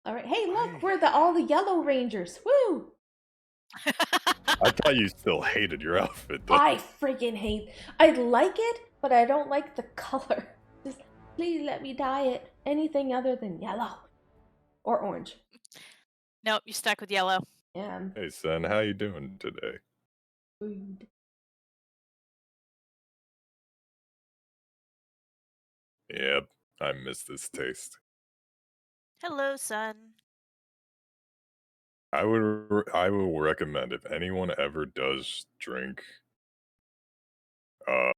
All right. Hey, look, we're all the Yellow Rangers. Woo! I thought you still hated your outfit, though. I freaking hate. I like it, but I don't like the color. Just please let me dye it anything other than yellow or orange. Nope, you're stuck with yellow. Yeah. Hey, son, how you doing today? Rude. Yep, I miss this taste. Hello, son. I will recommend if anyone ever does drink uh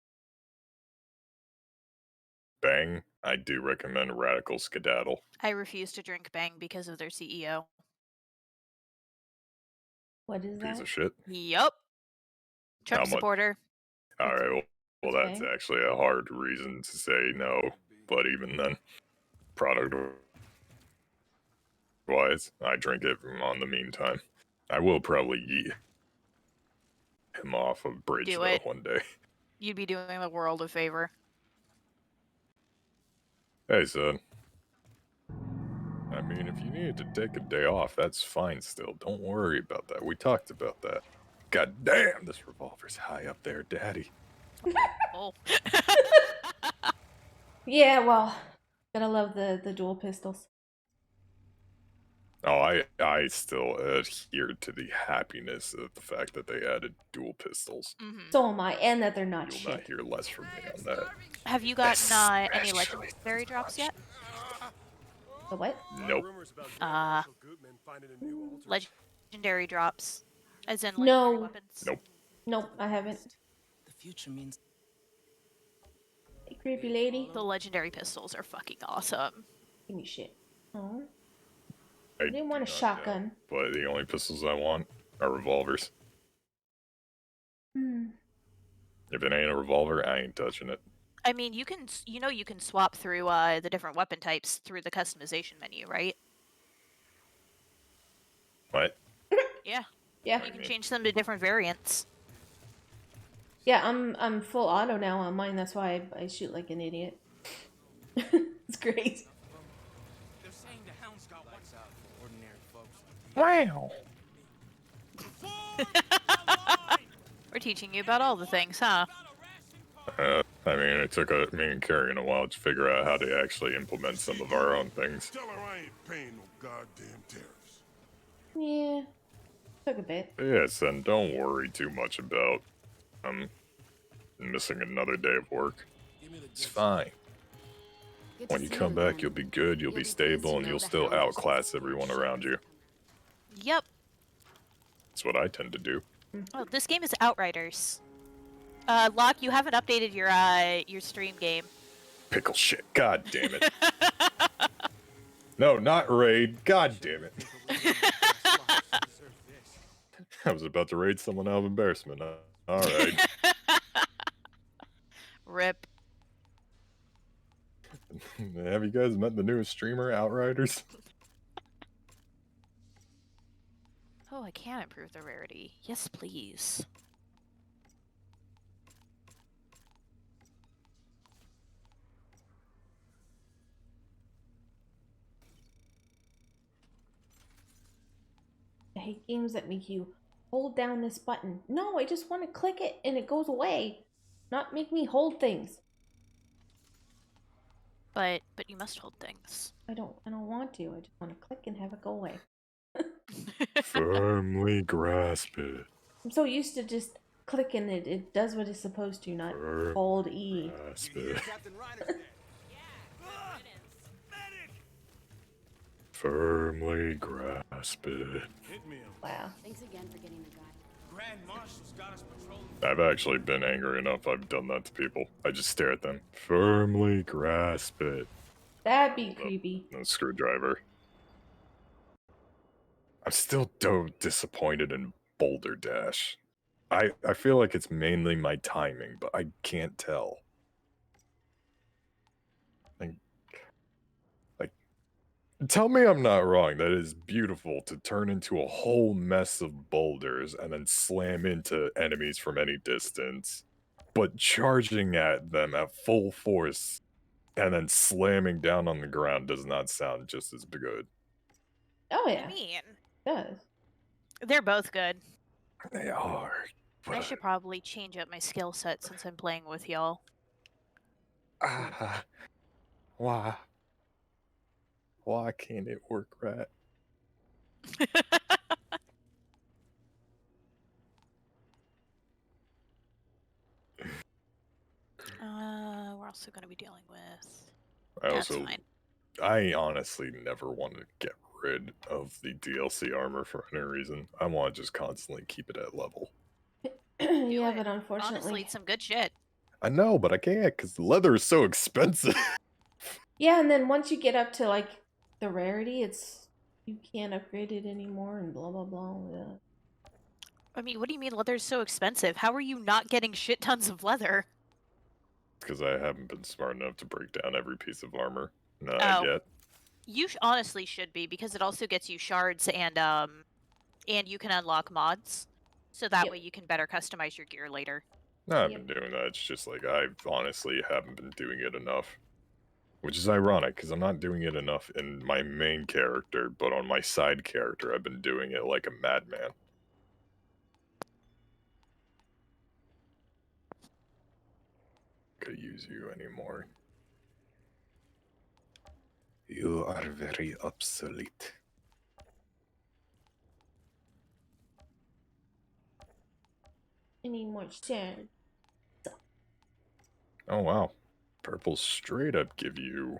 Bang, I do recommend Radical Skedaddle. I refuse to drink Bang because of their CEO. What is Piece that? of shit. Yup. How Trump much? supporter. Alright, well That's that's Bang. actually a hard reason to say no, but even then, product wise, I drink it on the meantime. I will probably eat him off a bridge Do though it. one day. You'd be doing the world a favor. Hey, son. I mean, if you needed to take a day off, that's fine still. Don't worry about that. We talked about that. God damn, this revolver's high up there, daddy. Oh. Yeah, well, gotta love the dual pistols. Oh, I still adhere to the happiness of the fact that they added dual pistols. Mm-hmm. So am I, and that they're not You'll not shit. hear less from me on that. Have you gotten any Especially legendary drops yet? The what? Nope. Legendary drops. As in legendary No. weapons. Nope. Nope, I haven't. The future means Hey, creepy lady. The legendary pistols are fucking awesome. Give me shit. Oh. I I didn't do want a not shotgun. know, but the only pistols I want are revolvers. Hmm. If it ain't a revolver, I ain't touching it. I mean, you can swap through the different weapon types through the customization menu, right? What? Yeah. Yeah. You can change them to different variants. Yeah, I'm full auto now on mine. That's why I shoot like an idiot. It's great. they're saying the hound's got what's out for ordinary folks. Wow. We're teaching you about all the things, huh? I mean, it took me and Carrion a while to figure out how to actually implement some of our own things. Tell her I ain't paying no goddamn tariffs. Yeah. Took a bit. Yes, and don't worry too much about missing another day of work. It's fine. When you come back, you'll be good, you'll be stable, and you'll still outclass everyone around you. Yep. That's what I tend to do. Oh, this game is Outriders. Locke, you haven't updated your stream game. Pickle shit. God damn it. No, not raid. God damn it. I was about to raid someone out of embarrassment. Alright. Rip. Have you guys met the newest streamer, Outriders? Oh, I can improve the rarity. Yes, please. I hate games that make you hold down this button. No, I just want to click it and it goes away. Not make me hold things. But you must hold things. I don't want to. I just want to click and have it go away. Firmly grasp it. I'm so used to just clicking it. It does what it's supposed to, not hold E. Grasp it. Firmly grasp it. Wow. Thanks again for getting the guy. Grand Marshal's got us patrolling. I've actually been angry enough I've done that to people. I just stare at them. Firmly grasp it. That'd be creepy. No screwdriver. I'm still disappointed in Boulder Dash. I feel like it's mainly my timing, but I can't tell. Like, tell me I'm not wrong. That is beautiful to turn into a whole mess of boulders and then slam into enemies from any distance. But charging at them at full force and then slamming down on the ground does not sound just as good. Oh I yeah, mean, it does. they're both good. They are. I But, should probably change up my skill set since I'm playing with y'all. why? Why can't it work right? We're also going to be dealing with. I That's fine. I honestly never wanted to get rid of the DLC armor for any reason. I want to just constantly keep it at level. Yeah, it. but Honestly, unfortunately. it's some good shit. I know, but I can't because the leather is so expensive. Yeah, and then once you get up to like the rarity, it's you can't upgrade it anymore, and blah blah blah. Yeah. I mean, what do you mean leather's so expensive? How are you not getting shit tons of leather? Because I haven't been smart enough to break down every piece of armor that I Oh. get. You honestly should be, because it also gets you shards and you can unlock mods. So that Yep. way you can better customize your gear later. No, I've Yep. been doing that. It's just like I honestly haven't been doing it enough. Which is ironic, because I'm not doing it enough in my main character, but on my side character, I've been doing it like a madman. Could use you anymore. You are very obsolete. Any more shards? Oh wow. Purple straight up give you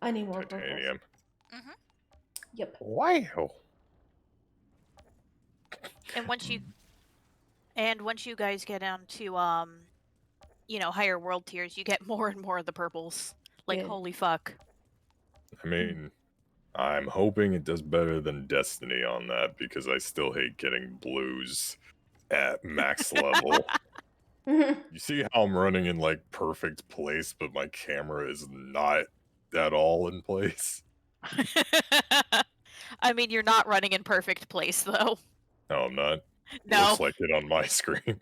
I need more purples. titanium. Mm-hmm. Yep. Wow. And once you guys get down to higher world tiers, you get more and more of the purples. Like, Good. holy fuck. I mean, I'm hoping it does better than Destiny on that, because I still hate getting blues at max level. You see how I'm running in like perfect place, but my camera is not at all in place? I mean, you're not running in perfect place, though. No, I'm not. No. Looks like it on my screen.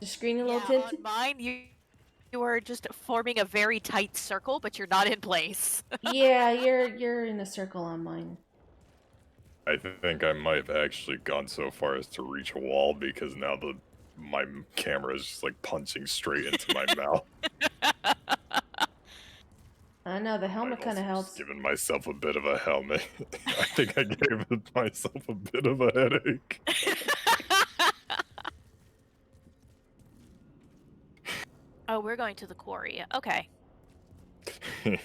The screen a little Yeah, tinted. on mine, you are just forming a very tight circle, but you're not in place. Yeah, you're in a circle on mine. I think I might have actually gone so far as to reach a wall, because now my camera is just like punching straight into my mouth. I know the helmet I've kind of also helps. just given myself a bit of a helmet. I think I gave myself a bit of a headache. Oh, we're going to the quarry. Okay.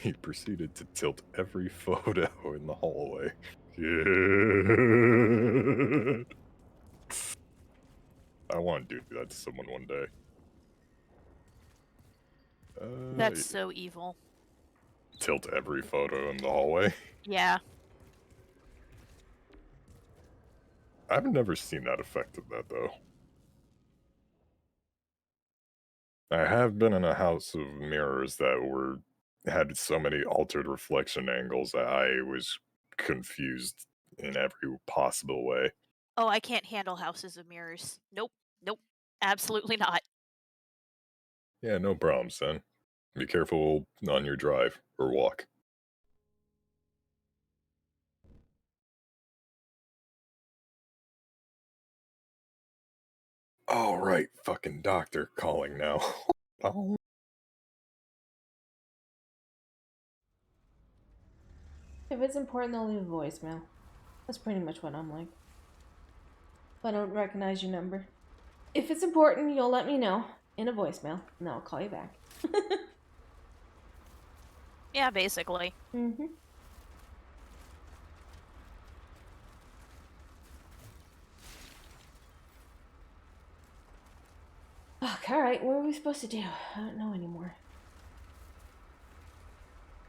He proceeded to tilt every photo in the hallway. Yeah. I want to do that to someone one day. That's so evil. Tilt every photo in the hallway. Yeah. I've never seen that effect of that, though. I have been in a house of mirrors that had so many altered reflection angles that I was confused in every possible way. Oh, I can't handle houses of mirrors. Nope. Nope. Absolutely not. Yeah, no problem, son. Be careful on your drive or walk. All right, fucking doctor calling now. Oh. If it's important, they'll leave a voicemail. That's pretty much what I'm like. If I don't recognize your number. If it's important, you'll let me know in a voicemail, and I'll call you back. Yeah, basically. Mm-hmm. Alright, what are we supposed to do? I don't know anymore.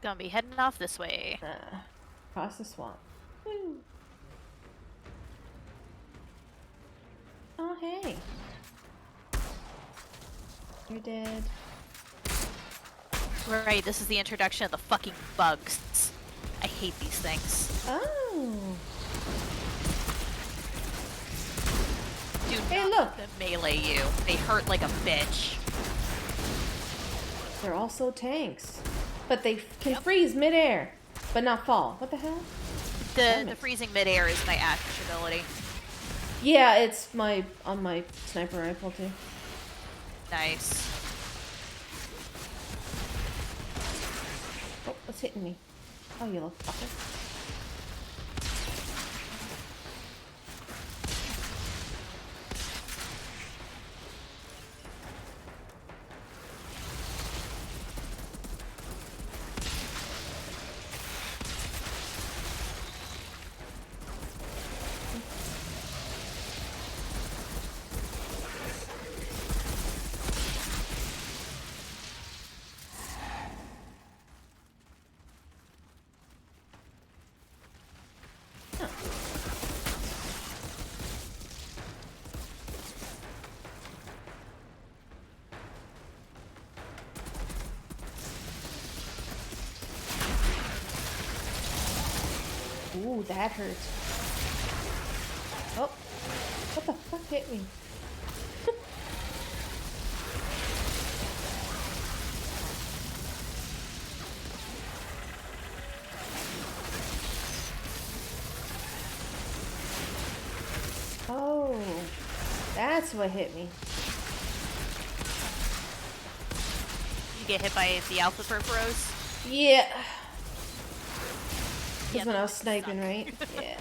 Gonna be heading off this way. Across the swamp. Woo. Oh, hey. You're dead. Right, this is the introduction of the fucking bugs. I hate these things. Oh. Do Hey, not look. let them melee you. They hurt like a bitch. They're also tanks. But they can freeze midair. But not fall. What the hell? Damn The it. freezing midair is my Ash ability. Yeah, it's on my sniper rifle too. Nice. Oh, what's hitting me? Oh, you little fucker. Ooh, that hurts. Oh, what the fuck hit me? Oh, that's what hit me. You get hit by the Alpha Purpros. Yeah. That's Yeah, when I was those sniping, suck. right? Yeah.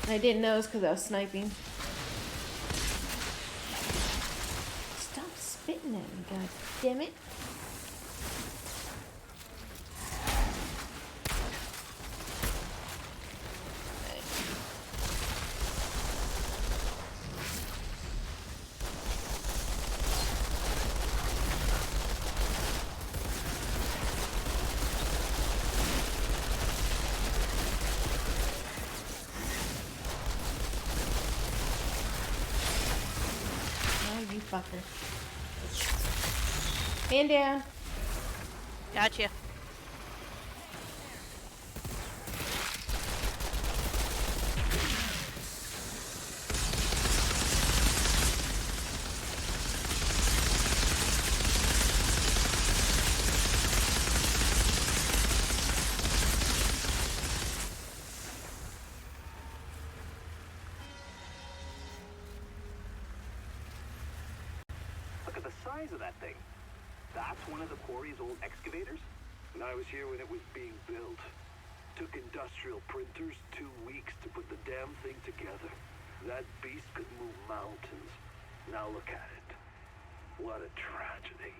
And I didn't know it was because I was sniping. Stop spitting at me, god damn it. Oh, you fucker. Man down. Gotcha. Look at the size of that thing. That's one of the quarry's old excavators? And I was here when it was being built. Took industrial printers 2 weeks to put the damn thing together. That beast could move mountains. Now look at it. What a tragedy.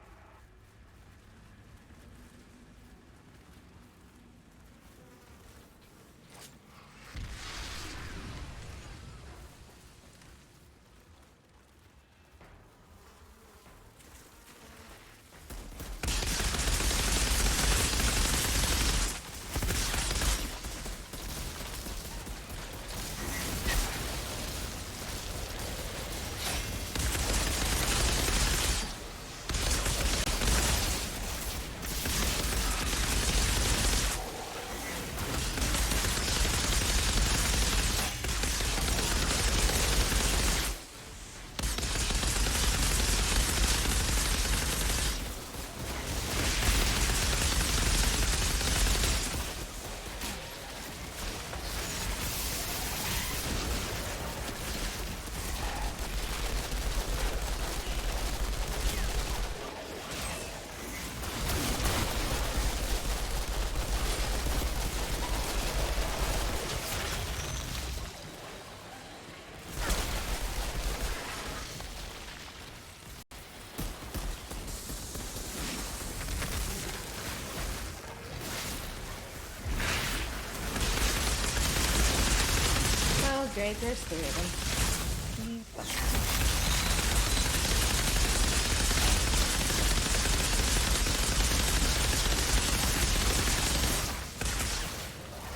Oh, great, there's 3 of them. You fucker.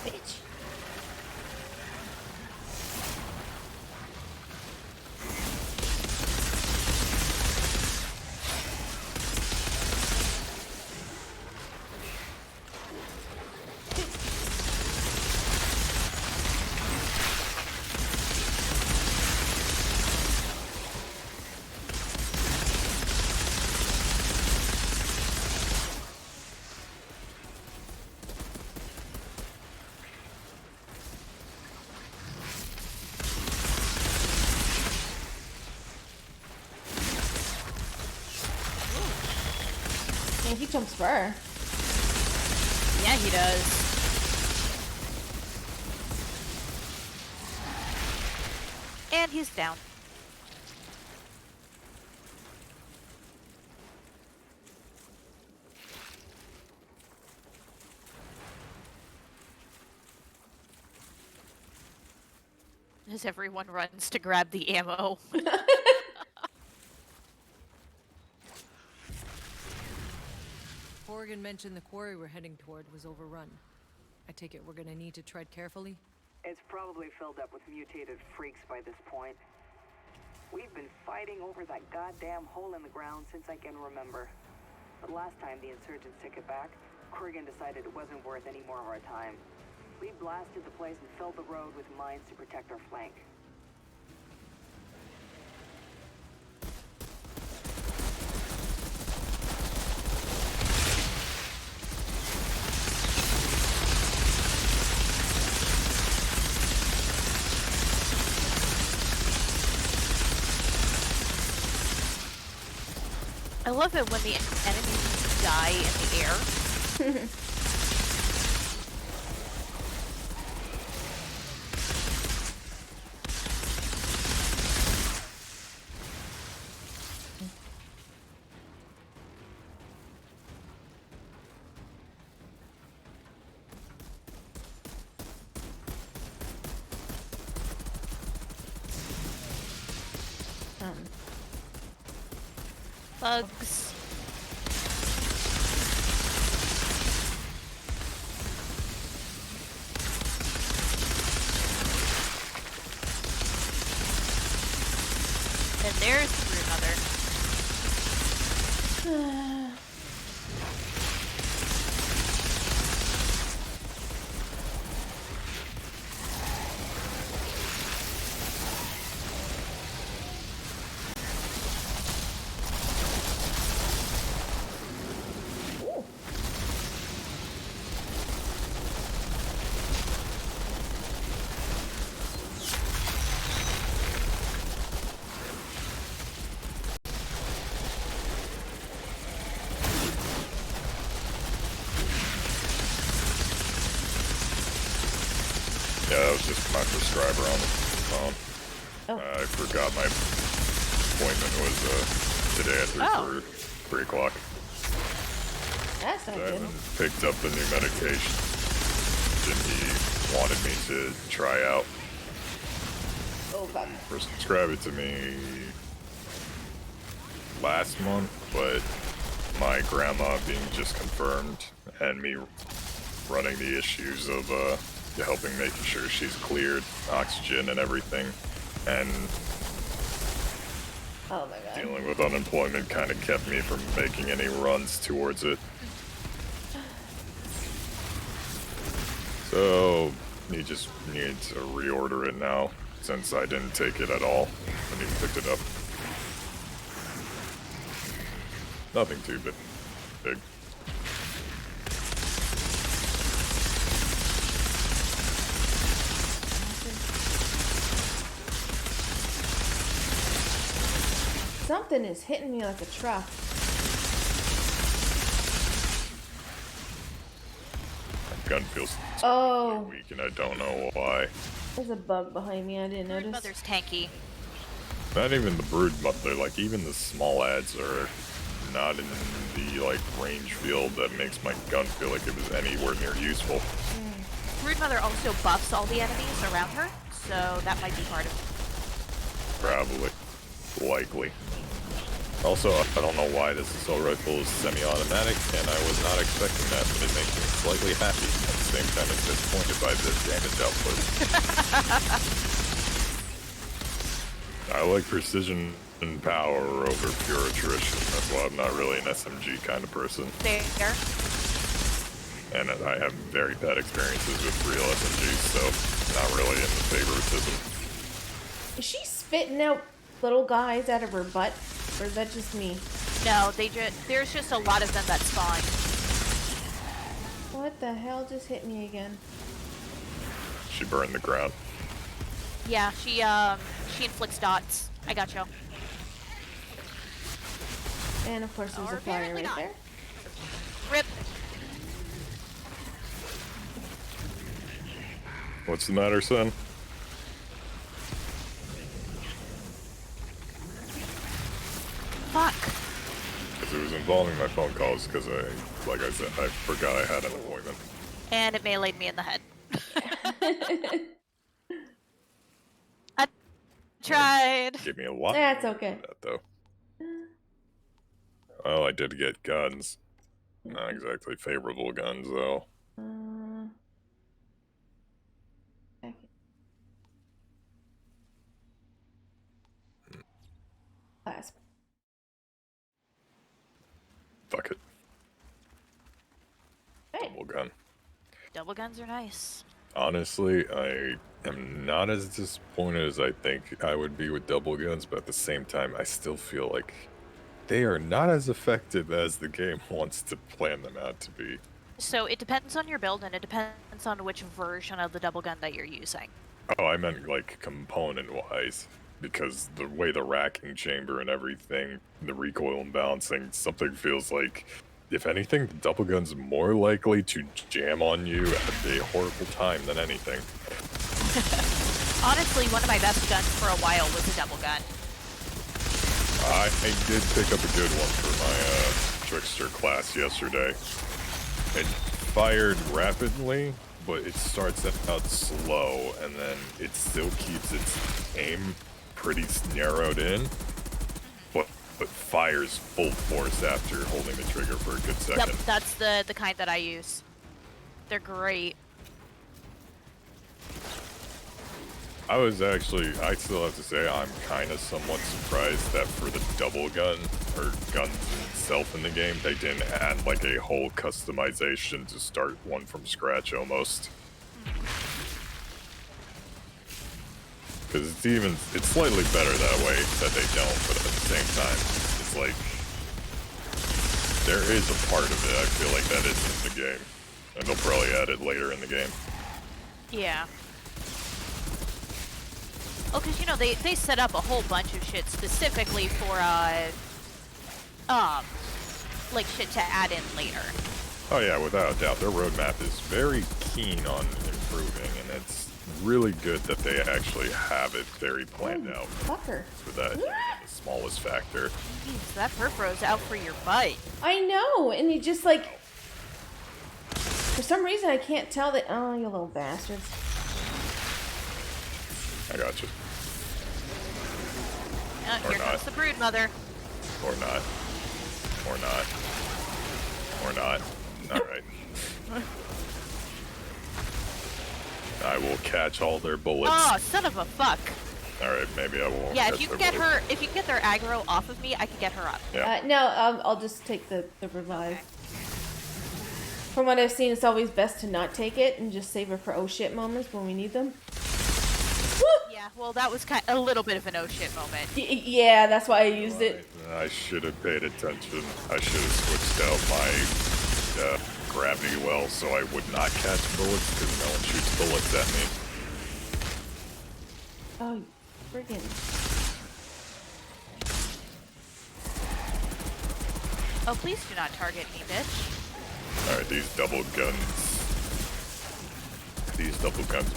Bitch. Well, he jumps far. Yeah, he does. And he's down. As everyone runs to grab the ammo. Morgan mentioned the quarry we're heading toward was overrun. I take it we're gonna need to tread carefully? It's probably filled up with mutated freaks by this point. We've been fighting over that goddamn hole in the ground since I can remember. The last time the insurgents took it back, Kurgan decided it wasn't worth any more of our time. We blasted the place and filled the road with mines to protect our flank. I love it when the enemies die in the air. Bugs. And there's the brood mother. Yeah, that was just my prescriber on the phone. Oh. I forgot my appointment was today at 3 o'clock. That's not I good. haven't picked up the new medication that he wanted me to try out. Oh, God. Prescribed it to me last month, but my grandma being just confirmed and me running the issues of helping making sure she's cleared, oxygen and everything, and Oh my God. dealing with unemployment kind of kept me from making any runs towards it. So he just needed to reorder it now, since I didn't take it at all when he picked it up. Nothing too big. Something is hitting me like a truck. My gun feels Oh, weak and I don't know why. there's a bug behind me. I didn't Brood notice. mother's tanky. Not even the brood mother, like even the small ads are not in the like range field that makes my gun feel like it was anywhere near useful. Brood mother also buffs all the enemies around her, so that might be part of it. Probably. Likely. Also, I don't know why this assault rifle is semi-automatic, and I was not expecting that, but it makes me slightly happy at the same time as disappointed by this damage output. I like precision and power over pure attrition. That's why I'm not really an SMG kind of person. There. And I have very bad experiences with real SMGs, so not really into favoritism. Is she spitting out little guys out of her butt? Or is that just me? No, there's just a lot of them that spawn. What the hell just hit me again? She burned the ground. Yeah, she inflicts dots. I gotcha. And of course there's Or a fire apparently right not. there. Rip. What's the matter, son? Fuck. Because it was involving my phone calls because like I said, I forgot I had an appointment. And it meleeed me in the head. I tried. Give me a lot. That's okay. That though. Well, I did get guns. Not exactly favorable guns though. Okay. Clasp. Fuck it. Hey. Double gun. Double guns are nice. Honestly, I am not as disappointed as I think I would be with double guns, but at the same time, I still feel like they are not as effective as the game wants to plan them out to be. So it depends on your build, and it depends on which version of the double gun that you're using. Oh, I meant like component-wise, because the way the racking chamber and everything, the recoil and balancing, something feels like, if anything, the double gun's more likely to jam on you at a horrible time than anything. Honestly, one of my best guns for a while was a double gun. I did pick up a good one for my trickster class yesterday. It fired rapidly, but it starts out slow, and then it still keeps its aim pretty narrowed in, but fires full force after holding the trigger for a good second. Yep, that's the kind that I use. They're great. I still have to say, I'm kind of somewhat surprised that for the double gun, or guns itself in the game, they didn't add like a whole customization to start one from scratch almost. Because it's slightly better that way that they don't, but at the same time, it's like, there is a part of it, I feel like, that is in the game. And they'll probably add it later in the game. Yeah. Oh, because, you know, they set up a whole bunch of shit specifically for, like, shit to add in later. Oh yeah, without a doubt. Their roadmap is very keen on improving, and it's really good that they actually have it very planned out Fucker. for that, the smallest factor. Jeez, that perfo's out for your butt. I know, and you just like, for some reason I can't tell that. Oh, you little bastards. I got you. Here not. comes the brood mother. Or not. Or not. Or not. Alright. I will catch all their bullets. Oh, son of a fuck. Alright, maybe I won't. Yeah, catch if you can their get bullets. her, if you can get their aggro off of me, I can get her up. Yeah. No, I'll just take the revive. From what I've seen, it's always best to not take it and just save it for oh shit moments when we need them. Yeah, well, that was a little bit of an oh shit moment. Yeah, that's why I used it. I should have paid attention. I should have switched out my gravity well so I would not catch bullets because no one shoots bullets at me. Oh, you friggin'. Oh, please do not target me, bitch. Alright, these double guns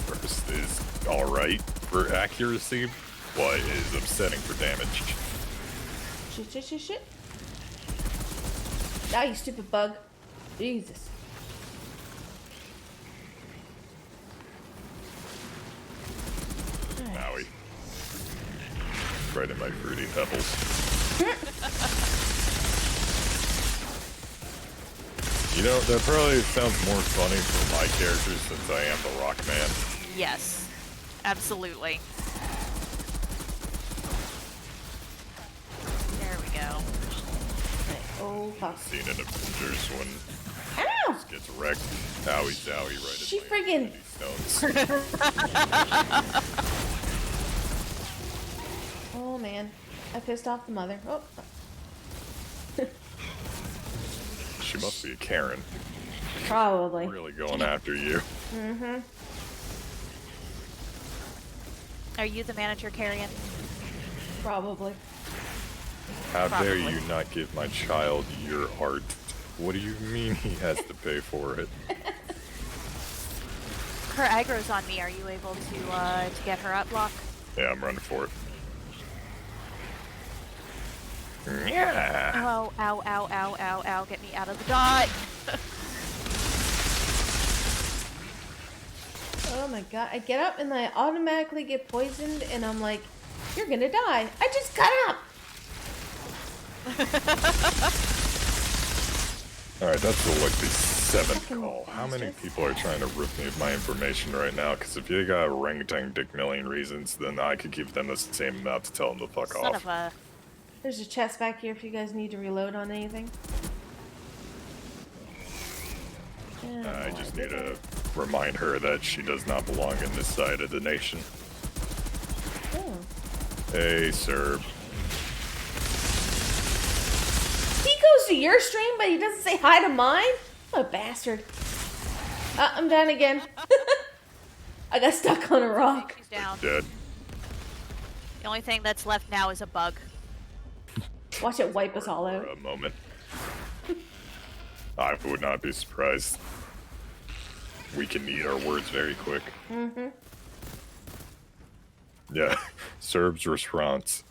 burst is alright for accuracy, but is upsetting for damage. Shit. Ah, you stupid bug. Jesus. Owie. Right in my fruity pebbles. You know, that probably sounds more funny for my characters since I am the Rock Man. Yes, absolutely. There we go. Oh, fuck. Seen in Avengers when Ow! this gets wrecked. Owie dowie right She in my friggin'. stones. Oh, man. I pissed off the mother. Oh. She must be a Karen. Probably. Really going after you. Mm-hmm. Are you the manager, Carrion? Probably. How dare Probably. you not give my child your art? What do you mean he has to pay for it? Her aggro's on me. Are you able to get her up, Lock? Yeah, I'm running for it. Yeah. Oh, ow, ow, ow, ow, ow. Get me out of the dot. Oh my god, I get up and I automatically get poisoned and I'm like, you're gonna die. I just got up! Alright, that's like the 7th Fucking call. How many bastards. people are trying to rip me of my information right now? Because if you got orangutan dick million reasons, then I could give them the same amount to tell them to fuck Son off. of a... There's a chest back here if you guys need to reload on anything. I just need to remind her that she does not belong in this side of the nation. Oh. Hey, Serb. He goes to your stream, but he doesn't say hi to mine? What a bastard. I'm down again. I got stuck on a rock. She's down. Dead. The only thing that's left now is a bug. Watch it wipe us all For out. a moment. I would not be surprised. We can eat our words very quick. Mm-hmm. Yeah, Serb's response.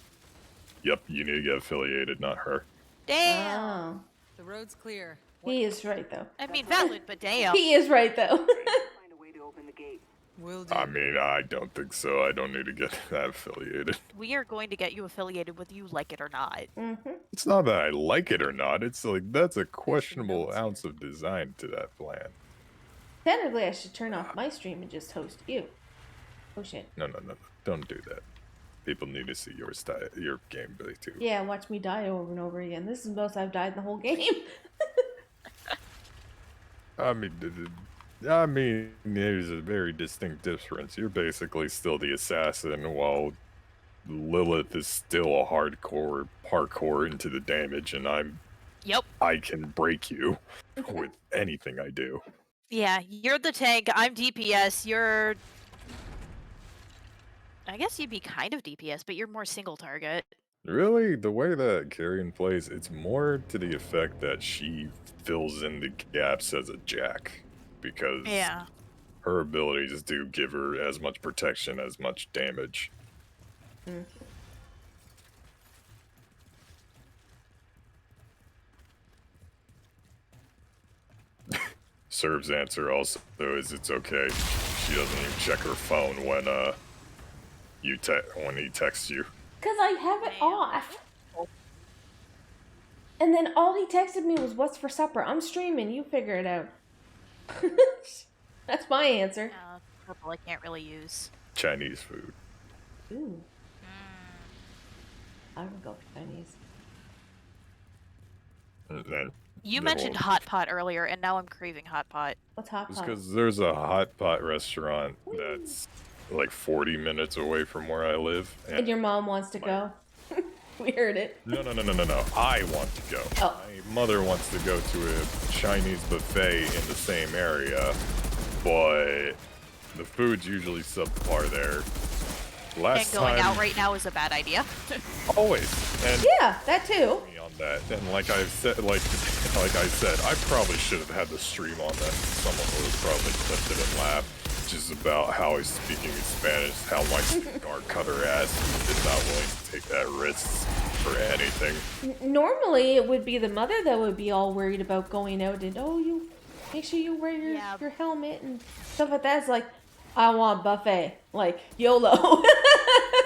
Yep, you need to get affiliated, not her. Damn. Oh. The road's clear. He is right, though. I mean, valid, but damn. He is right, though. Find a way to open the gate. Will do. I mean, I don't think so. I don't need to get that affiliated. We are going to get you affiliated whether you like it or not. Mm-hmm. It's not that I like it or not. It's like, that's a questionable ounce of design to that plan. Technically, I should turn off my stream and just host you. Oh, shit. No. Don't do that. People need to see your style, your gameplay too. Yeah, watch me die over and over again. This is the most I've died in the whole game. I mean, there's a very distinct difference. You're basically still the assassin, while Lilith is still a hardcore parkour into the damage, and Yep. I can break you with anything I do. Yeah, you're the tank, I'm DPS, you're... I guess you'd be kind of DPS, but you're more single target. Really, the way that Carrion plays, it's more to the effect that she fills in the gaps as a jack, because Yeah. her abilities do give her as much protection as much damage. Mm. Serb's answer also is it's okay. She doesn't even check her phone when when he texts you. Because I have it off. And then all he texted me was, "What's for supper?" I'm streaming. You figure it out. That's my answer. Purple I can't really use. Chinese food. Ooh. I would go for Chinese. And then You the mentioned whole- hot pot earlier, and now I'm craving hot pot. What's hot It's pot? because there's a hot pot restaurant that's like 40 minutes away from where I live. And your mom wants to go. We heard it. No. I want to go. Oh. My mother wants to go to a Chinese buffet in the same area, but the food's usually subpar there. Last And going time, out right now is a bad idea. always. And Yeah, that too. me on that. And like I said, like I said, I probably should have had the stream on that. Someone would have probably clipped it and laughed. Just about how he's speaking in Spanish, how my cigar cut her ass, is not willing to take that risk for anything. Normally, it would be the mother that would be all worried about going out and, oh, you make sure you wear your helmet and stuff like that. It's like, I want buffet. Like, YOLO.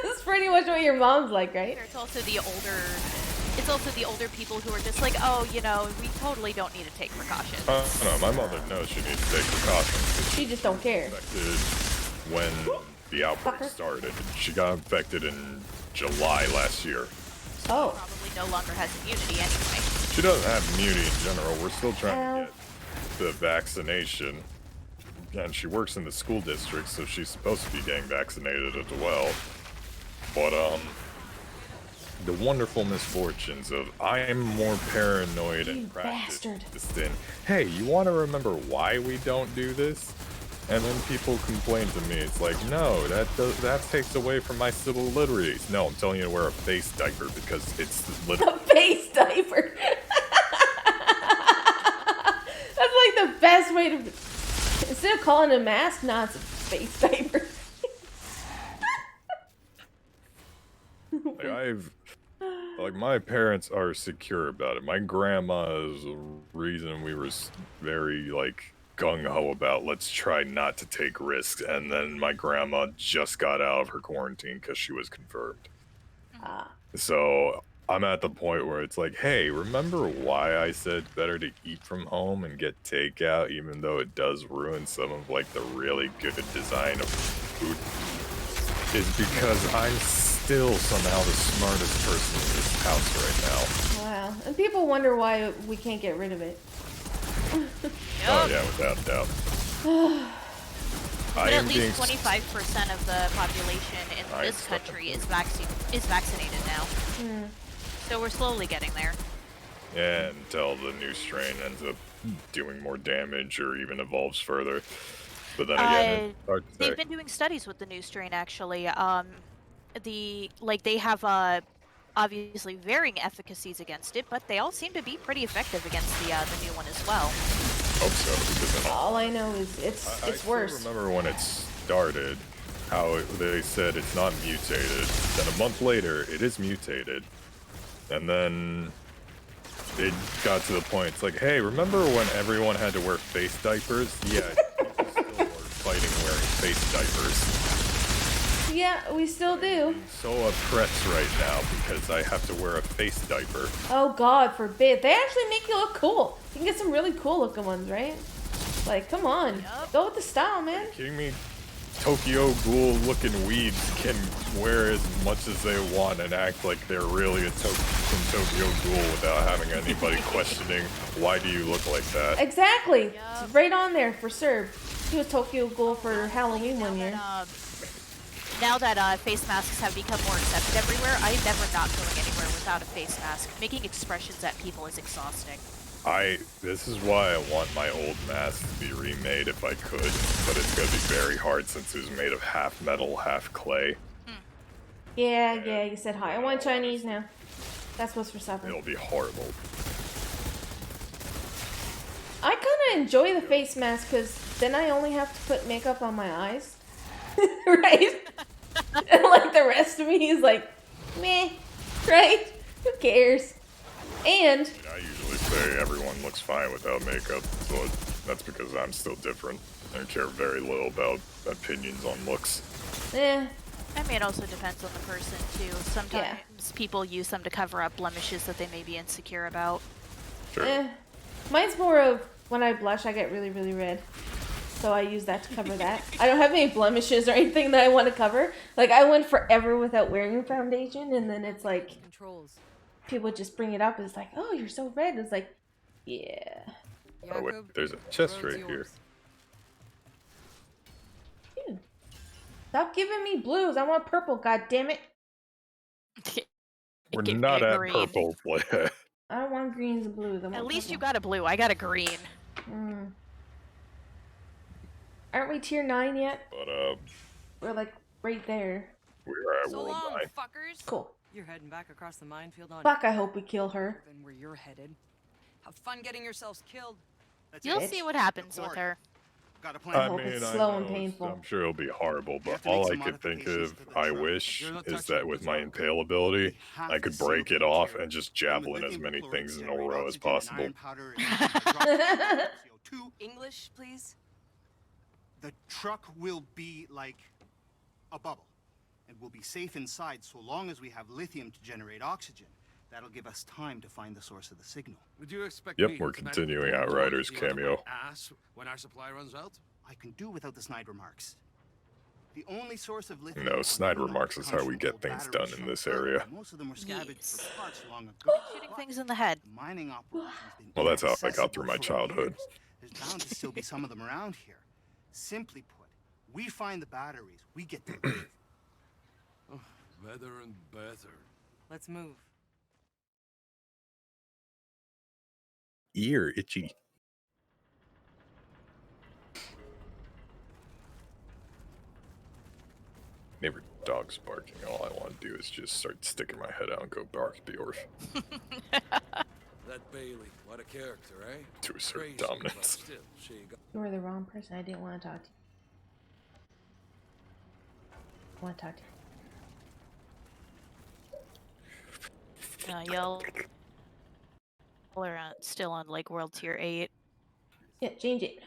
That's pretty much what your mom's like, right? It's also the older... It's also the older people who are just like, oh, you know, we totally don't need to take precautions. No, my mother knows she needs to take precautions. She just don't care. Infected when the outbreak started. She got infected in July last year. Oh. Probably no longer has immunity anyway. She doesn't have immunity in general. We're still trying Ow. to get the vaccination. And she works in the school district, so she's supposed to be getting vaccinated as well. But, the wonderful misfortunes of I'm more paranoid and bastard. practiced in, hey, you want to remember why we don't do this? And then people complain to me, it's like, no, that takes away from my civil liberties. No, I'm telling you to wear a face diaper because it's literally... A face diaper. best way to... Instead of calling it a mask, nah, it's a face diaper. Like, my parents are secure about it. My grandma is the reason we were very, like, gung-ho about let's try not to take risks, and then my grandma just got out of her quarantine because she was confirmed. So I'm at the point where it's like, hey, remember why I said better to eat from home and get takeout, even though it does ruin some of, like, the really good design of food? Is because I'm still somehow the smartest person in this house right now. Wow. And people wonder why we can't get rid of it. Oh yeah, without doubt. But at least 25% of the population in this country is vaccinated now. So we're slowly getting there. Yeah, until the new strain ends up doing more damage or even evolves further. But then again, it's hard to say. They've been doing studies with the new strain, actually. They have obviously varying efficacies against it, but they all seem to be pretty effective against the new one as well. Hope so, because all I know is it's worse. I remember when it started, how they said it's not mutated. Then a month later, it is mutated, and then it got to the point. It's like, hey, remember when everyone had to wear face diapers? Yeah, people still are fighting wearing face diapers. Yeah, we still do. I'm so oppressed right now because I have to wear a face diaper. Oh God forbid. They actually make you look cool. You can get some really cool looking ones, right? Like, come on. Go with the style, man. Are you kidding me? Tokyo Ghoul looking weebs can wear as much as they want and act like they're really from Tokyo Ghoul without having anybody questioning, why do you look like that? Exactly. It's right on there for Serb. He was Tokyo Ghoul for Halloween one year. Now that face masks have become more accepted everywhere, I'm never not going anywhere without a face mask. Making expressions at people is exhausting. This is why I want my old mask to be remade if I could, but it's gonna be very hard since it was made of half metal, half clay. Yeah, you said hi. I want Chinese now. That's what's for supper. It'll be horrible. I kind of enjoy the face mask because then I only have to put makeup on my eyes. Right? And like the rest of me is like, meh, right? Who cares? And I usually say everyone looks fine without makeup, so that's because I'm still different. I care very little about opinions on looks. I mean, it also depends on the person too. Sometimes people use them to cover up blemishes that they may be insecure about. Sure. Mine's more of when I blush, I get really, really red. So I use that to cover that. I don't have any blemishes or anything that I want to cover. Like, I went forever without wearing foundation, and then it's like, people just bring it up, and it's like, oh, you're so red. It's like, yeah. Oh, wait, there's a chest right here. Dude, stop giving me blues. I want purple, god damn it. We're not at purple. I don't want greens and blues. At least you got a blue. I got a green. Aren't we tier 9 yet? But, we're like right there. We're at so world long, 9. fuckers. Cool. You're heading back across the minefield on. Fuck, I hope we kill her. Than where you're headed. Have fun getting yourselves killed. You'll see what happens with her. Got a plan. I hope it's slow and painful. I'm sure it'll be horrible, but all I could think of, I wish, is that with my impale ability, I could break it off and just javelin as many things in a row as possible. English, please. The truck will be like a bubble, and we'll be safe inside so long as we have lithium to generate oxygen. That'll give us time to find the source of the signal. Would you expect Yep, we're continuing Outriders cameo. When our supply runs out? I can do without the snide remarks. The only source of lithium. No, snide remarks is how we get things done in this area. Most of them were scavenged for parts long ago. Shooting things in the head. Mining operations been Well, that's how I got through my inaccessible for childhood. years. There's bound to still be some of them around here. Simply put, we find the batteries, we get to live. Oh, better and better. Let's move. Ear itchy. Neighbor dog's barking. All I want to do is just start sticking my head out and go bark at the orph. That Bailey, what a character, eh? To assert Crazy, but dominance. still, she got... You were the wrong person. I didn't want to talk to you. I want to talk to you. Y'all are still on like World Tier 8. Yeah, change it.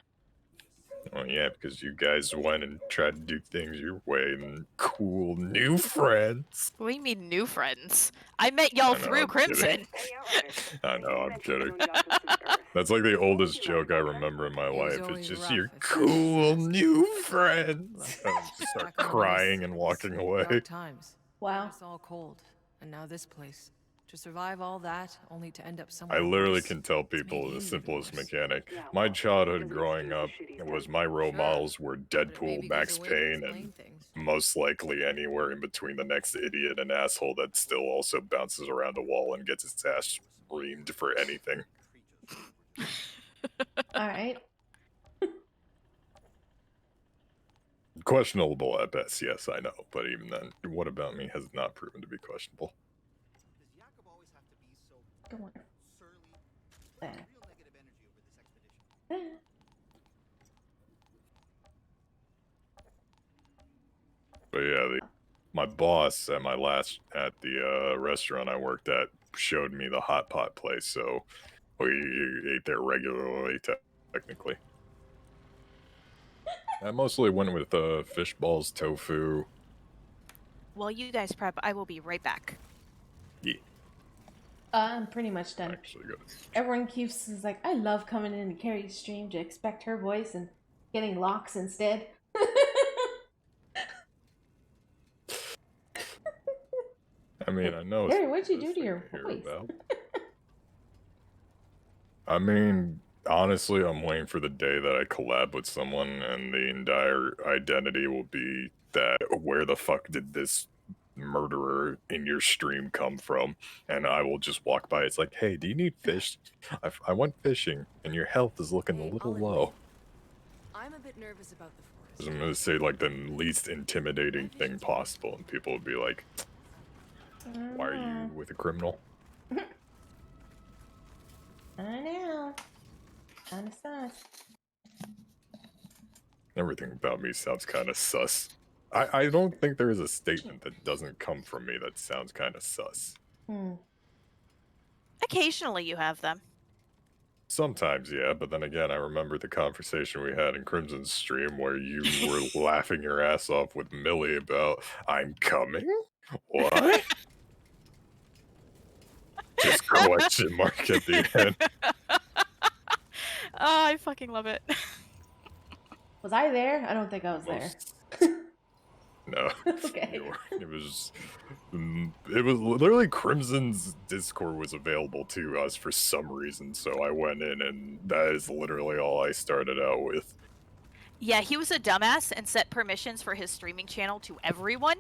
Oh yeah, because you guys went and tried to do things your way and cool new friends. What do you mean new friends? I met y'all I know, through I'm kidding. Crimson. Hey, Outriders. I know, I'm Mentioned kidding. doing justice to the Earth. That's like the oldest you like joke I that, huh? remember in my It was life. It's always just rough your if you cool ask. new friends. Look, I just start back on the crying base, and it walking was away. Dark times. Wow. It's all cold, and now this place. To survive all that, only to end up somewhere I literally worse. can tell It's made people you the even simplest worse. mechanic. Yeah, My well, childhood doesn't growing excuse the up shit he's was done. my role Sure, models were but it Deadpool, maybe Max gives a way to Payne, explain and things. most likely anywhere in between the next idiot and asshole that still also bounces around a wall and gets his ass reamed for anything. All right. Questionable at best, yes, I know. But even then, what about me has not proven to be questionable. Does Jakob always have to be so Go on. surly? There. Real negative energy over this expedition. But yeah, my boss at at the restaurant I worked at showed me the hot pot place, so we ate there regularly, technically. I mostly went with fish balls, tofu. While you guys prep, I will be right back. Yeah, I'm pretty much done. actually good. Everyone keeps is like, I love coming in to Carrie's stream to expect her voice and getting locks instead. I mean, I know. It's Carrie, the what'd you best do to thing your hear voice? about. I mean, honestly, I'm waiting for the day that I collab with someone and the entire identity will be that where the fuck did this murderer in your stream come from? And I will just walk by. It's like, hey, do you need fish? I went fishing and your health is looking a Hey, little I'll low. admit, I'm a bit nervous about the forest. I'm gonna say like the least intimidating thing possible, and people would be like, why are you with a criminal? I know. Kinda sus. Everything about me sounds kind of sus. I don't think there is a statement that doesn't come from me that sounds kind of sus. Occasionally you have them. Sometimes, yeah, but then again, I remember the conversation we had in Crimson's stream where you were laughing your ass off with Millie about, I'm coming? What? Just question mark at the end. Oh, I fucking love it. Was I there? I don't think I was there. No. Okay. It was literally Crimson's Discord was available to us for some reason, so I went in and that is literally all I started out with. Yeah, he was a dumbass and set permissions for his streaming channel to everyone.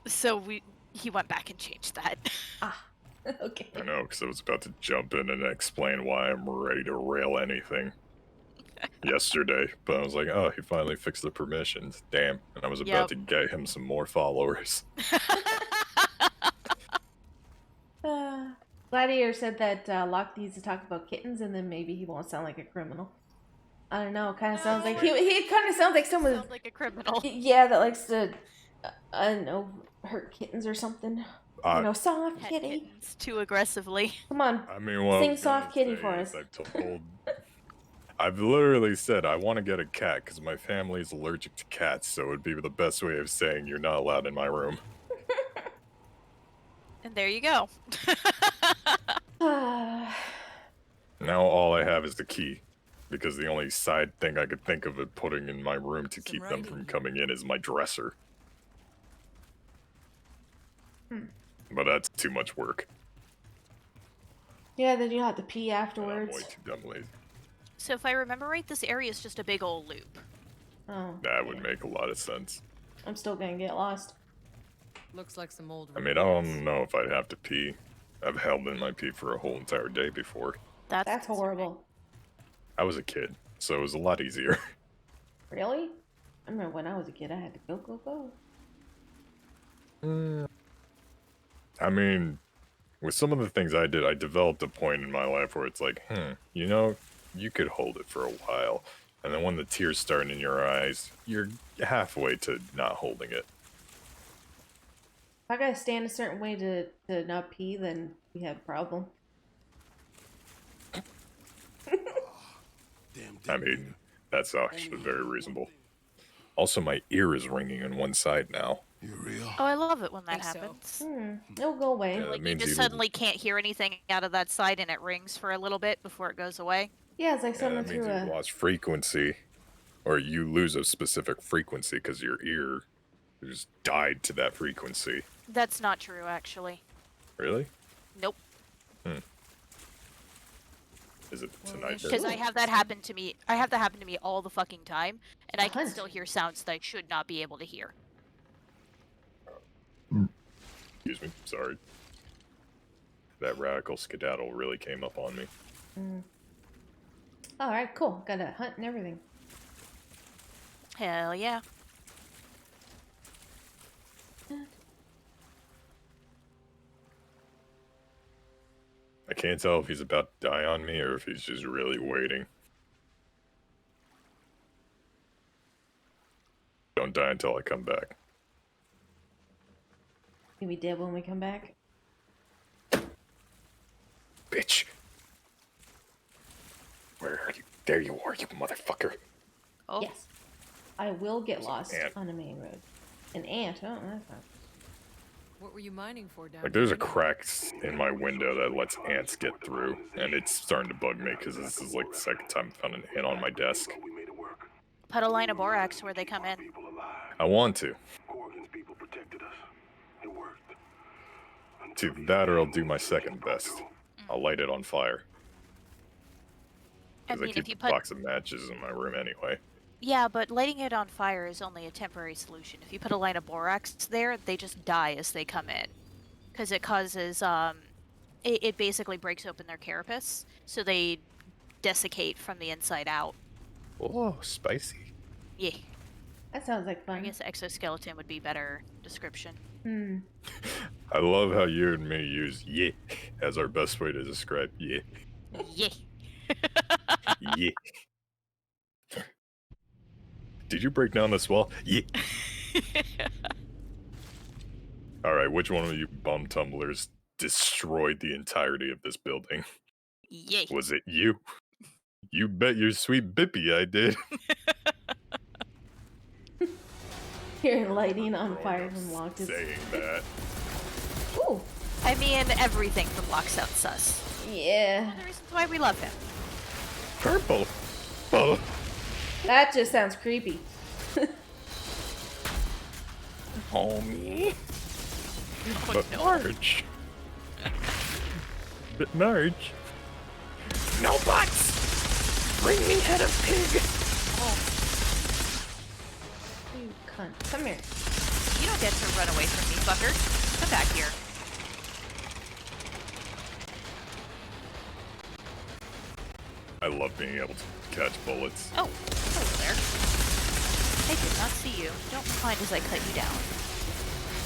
So he went back and changed that. Ah. Okay. I know, because I was about to jump in and explain why I'm ready to rail anything yesterday, but I was like, oh, he finally fixed the permissions. Damn. And I was about to get him some more followers. Gladiator said that Locke needs to talk about kittens and then maybe he won't sound like a criminal. I don't know, kind of sounds like he kind of sounds like someone Sounds like a criminal. Yeah, that likes to I don't know, hurt kittens or something. You know, soft Pet kitty. kittens too aggressively. Come on. I mean, what I Sing was soft gonna kitty say for is us. I've literally said I want to get a cat because my family is allergic to cats, so it would be the best way of saying you're not allowed in my room. And there you go. Now all I have is the key, because the only side thing I could think of it putting in my room to keep them from coming in is my dresser. But that's too much work. Yeah, then you have to pee And I'm afterwards. way too dumb lazy. So if I remember right, this area is just a big old loop. Oh. That would make a lot of sense. I'm still gonna get lost. Looks like some old. I mean, I don't know if I'd have to pee. I've held in my pee for a whole entire day before. That's horrible. I was a kid, so it was a lot easier. Really? I remember when I was a kid, I had to go. I mean, with some of the things I did, I developed a point in my life where it's like, you know, you could hold it for a while. And then when the tears start in your eyes, you're halfway to not holding it. If I gotta stand a certain way to not pee, then we have a problem. I mean, that's actually very reasonable. Also, my ear is ringing on one side now. You real? Oh, I love it when that Think so. happens. It'll go away. Yeah, that Like you means just you- suddenly can't hear anything out of that side, and it rings for a little bit before it goes away. Yeah, it's like Yeah, someone that means threw you a. lost frequency, or you lose a specific frequency because your ear just died to that frequency. That's not true, actually. Really? Nope. Is it Well, tonight? Because I have that happen to me. I have that happen to me all the fucking time, and I can Hunt. still hear sounds that I should not be able to hear. Excuse me. Sorry. That radical skedaddle really came up on me. Alright, cool. Got a hunt and everything. Hell yeah. I can't tell if he's about to die on me or if he's just really waiting. Don't die until I come back. You be dead when we come back. Bitch! Where are you? There you are, you motherfucker. Oh. Yes. I will get There's an lost ant. on a main road. An ant? Oh, that's not. What were you mining for down Like, there's a there? crack in my window that lets ants get through, and it's starting to bug me because this is like the second time I've found an ant on my desk. We made it work. Put a line of borax where they come in. People alive. I want to. Corgan's people protected us. It worked. To that or I'll do my second best. I'll light it on fire. I Because I mean, keep if you a put... box of matches in my room anyway. Yeah, but lighting it on fire is only a temporary solution. If you put a line of borax there, they just die as they come in. Because it causes, it basically breaks open their carapace, so they desiccate from the inside out. Oh, spicy. Yeah. That sounds like I fun. guess exoskeleton would be better description. I love how you and me use yeah as our best way to describe yeah. Yeah. Yeah. Did you break down this wall? Yeah. Alright, which one of you bum tumblers destroyed the entirety of this building? Yeah. Was it you? You bet your sweet bippy I did. Hearing lighting on fire from locked is. Saying that. Ooh. I mean, everything from Lock sounds sus. Yeah. One of the reasons why we love him. Purple. Oh. That just sounds creepy. Homie. But Marge. But Marge. No butts! Bring me head of pig! You cunt. Come here. You don't get to run away from me, fucker. Come back here. I love being able to catch bullets. Oh, hello there. I did not see you. Don't mind as I cut you down.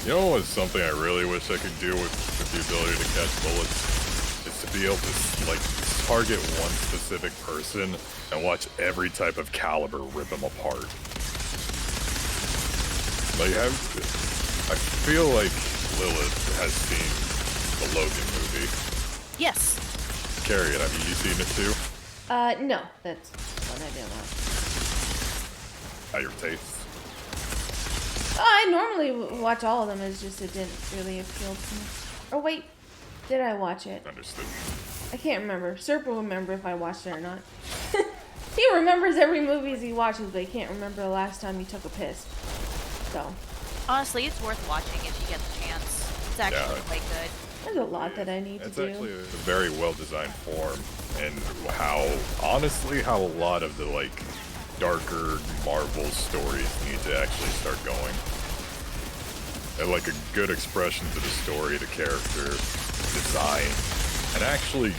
You know what's something I really wish I could do with the ability to catch bullets? Is to be able to, like, target one specific person and watch every type of caliber rip them apart. Like, I feel like Lilith has seen the Logan movie. Yes. Carrie, have you seen it too? No. That's one I didn't watch. How your taste? Oh, I normally watch all of them, it's just it didn't really appeal to me. Oh, wait. Did I watch it? Understood. I can't remember. Serp will remember if I watched it or not. He remembers every movie he watches, but he can't remember the last time he took a piss. So, Honestly, it's worth watching if you get the chance. It's actually quite good. there's a lot that I need It's to actually do. a very well-designed form, and how, honestly, how a lot of the, like, darker Marvel stories need to actually start going. And, like, a good expression to the story, the character, design. And actually,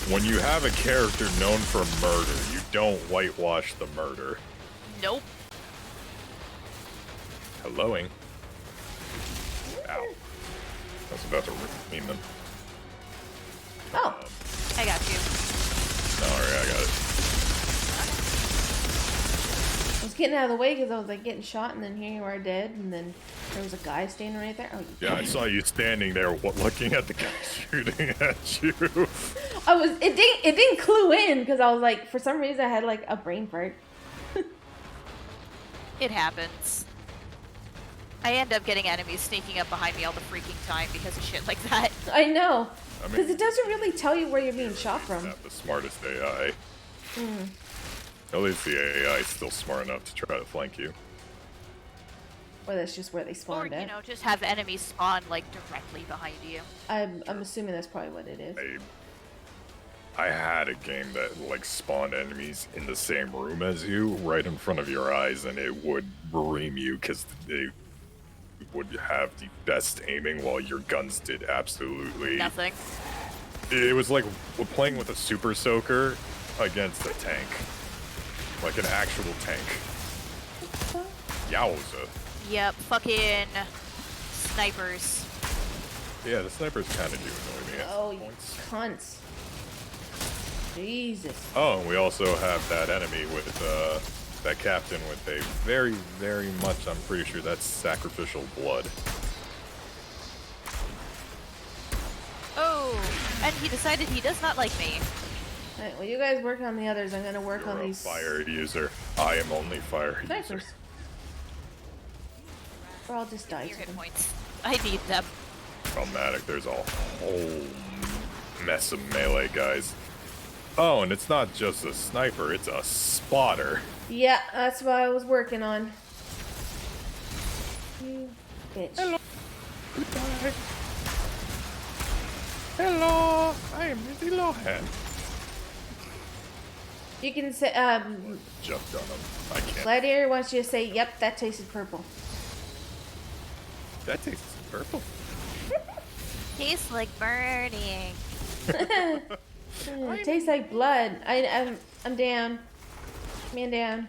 when you have a character known for murder, you don't whitewash the murder. Nope. Helloing. Ow. I was about to rip me them. Oh. I got you. Alright, I got it. I was getting out of the way because I was like getting shot, and then here you are dead, and then there was a guy standing right there. Oh, Yeah, I saw you standing there looking at the guy shooting at you. It didn't clue in because I was like, for some reason I had like a brain fart. It happens. I end up getting enemies sneaking up behind me all the freaking time because of shit like that. I know. I mean, Because it doesn't really tell you where you're being shot from. not the smartest AI. At least the AI is still smart enough to try to flank you. Or that's just where they Or, spawned you at. know, just have enemies spawn, like, directly behind you. I'm assuming that's probably what it is. I had a game that like spawned enemies in the same room as you, right in front of your eyes, and it would ream you because they would have the best aiming while your guns did absolutely Nothing. It was like playing with a super soaker against a tank, like an actual tank. Yowza. Yep, fucking snipers. Yeah, the snipers kind of do annoy me at Oh, some you points. cunts. Jesus. Oh, and we also have that enemy with that captain with a very, very much, I'm pretty sure that's sacrificial blood. Oh, and he decided he does not like me. Alright, well you guys work on the others. I'm gonna work You're on a these fire user. I am only fire snipers. user. Or I'll just die Your to hit them. points. I need them. Problematic. There's a whole mess of melee guys. Oh, and it's not just a sniper, it's a spotter. Yeah, that's what I was working on. You bitch. Hello. Goodbye. Hello, I am Lizzie Lohan. You can say, Jumped on him. I can't. Gladiator wants you to say, yep, that tasted purple. That tastes purple. Tastes like burning. It tastes like blood. I'm down. Man down.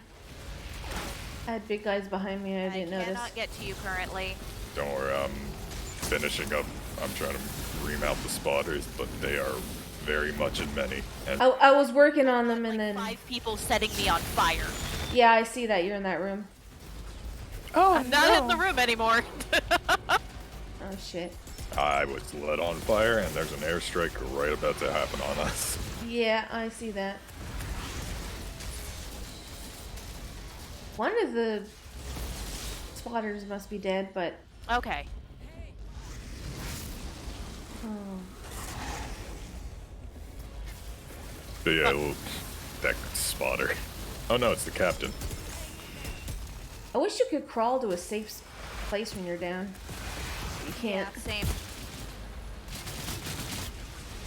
I had big guys behind me. I didn't notice. cannot get to you currently. Don't worry, I'm finishing up. I'm trying to ream out the spotters, but they are very much in many. And I was working on them and then 5 people setting me on fire. yeah, I see that you're in that room. Oh, I'm not in the room anymore. Oh shit. I was lit on fire, and there's an airstrike right about to happen on us. Yeah, I see that. One of the spotters must be dead, but Okay. But yeah, that spotter. Oh no, it's the captain. I wish you could crawl to a safe place when you're down. You can't. Yeah, same.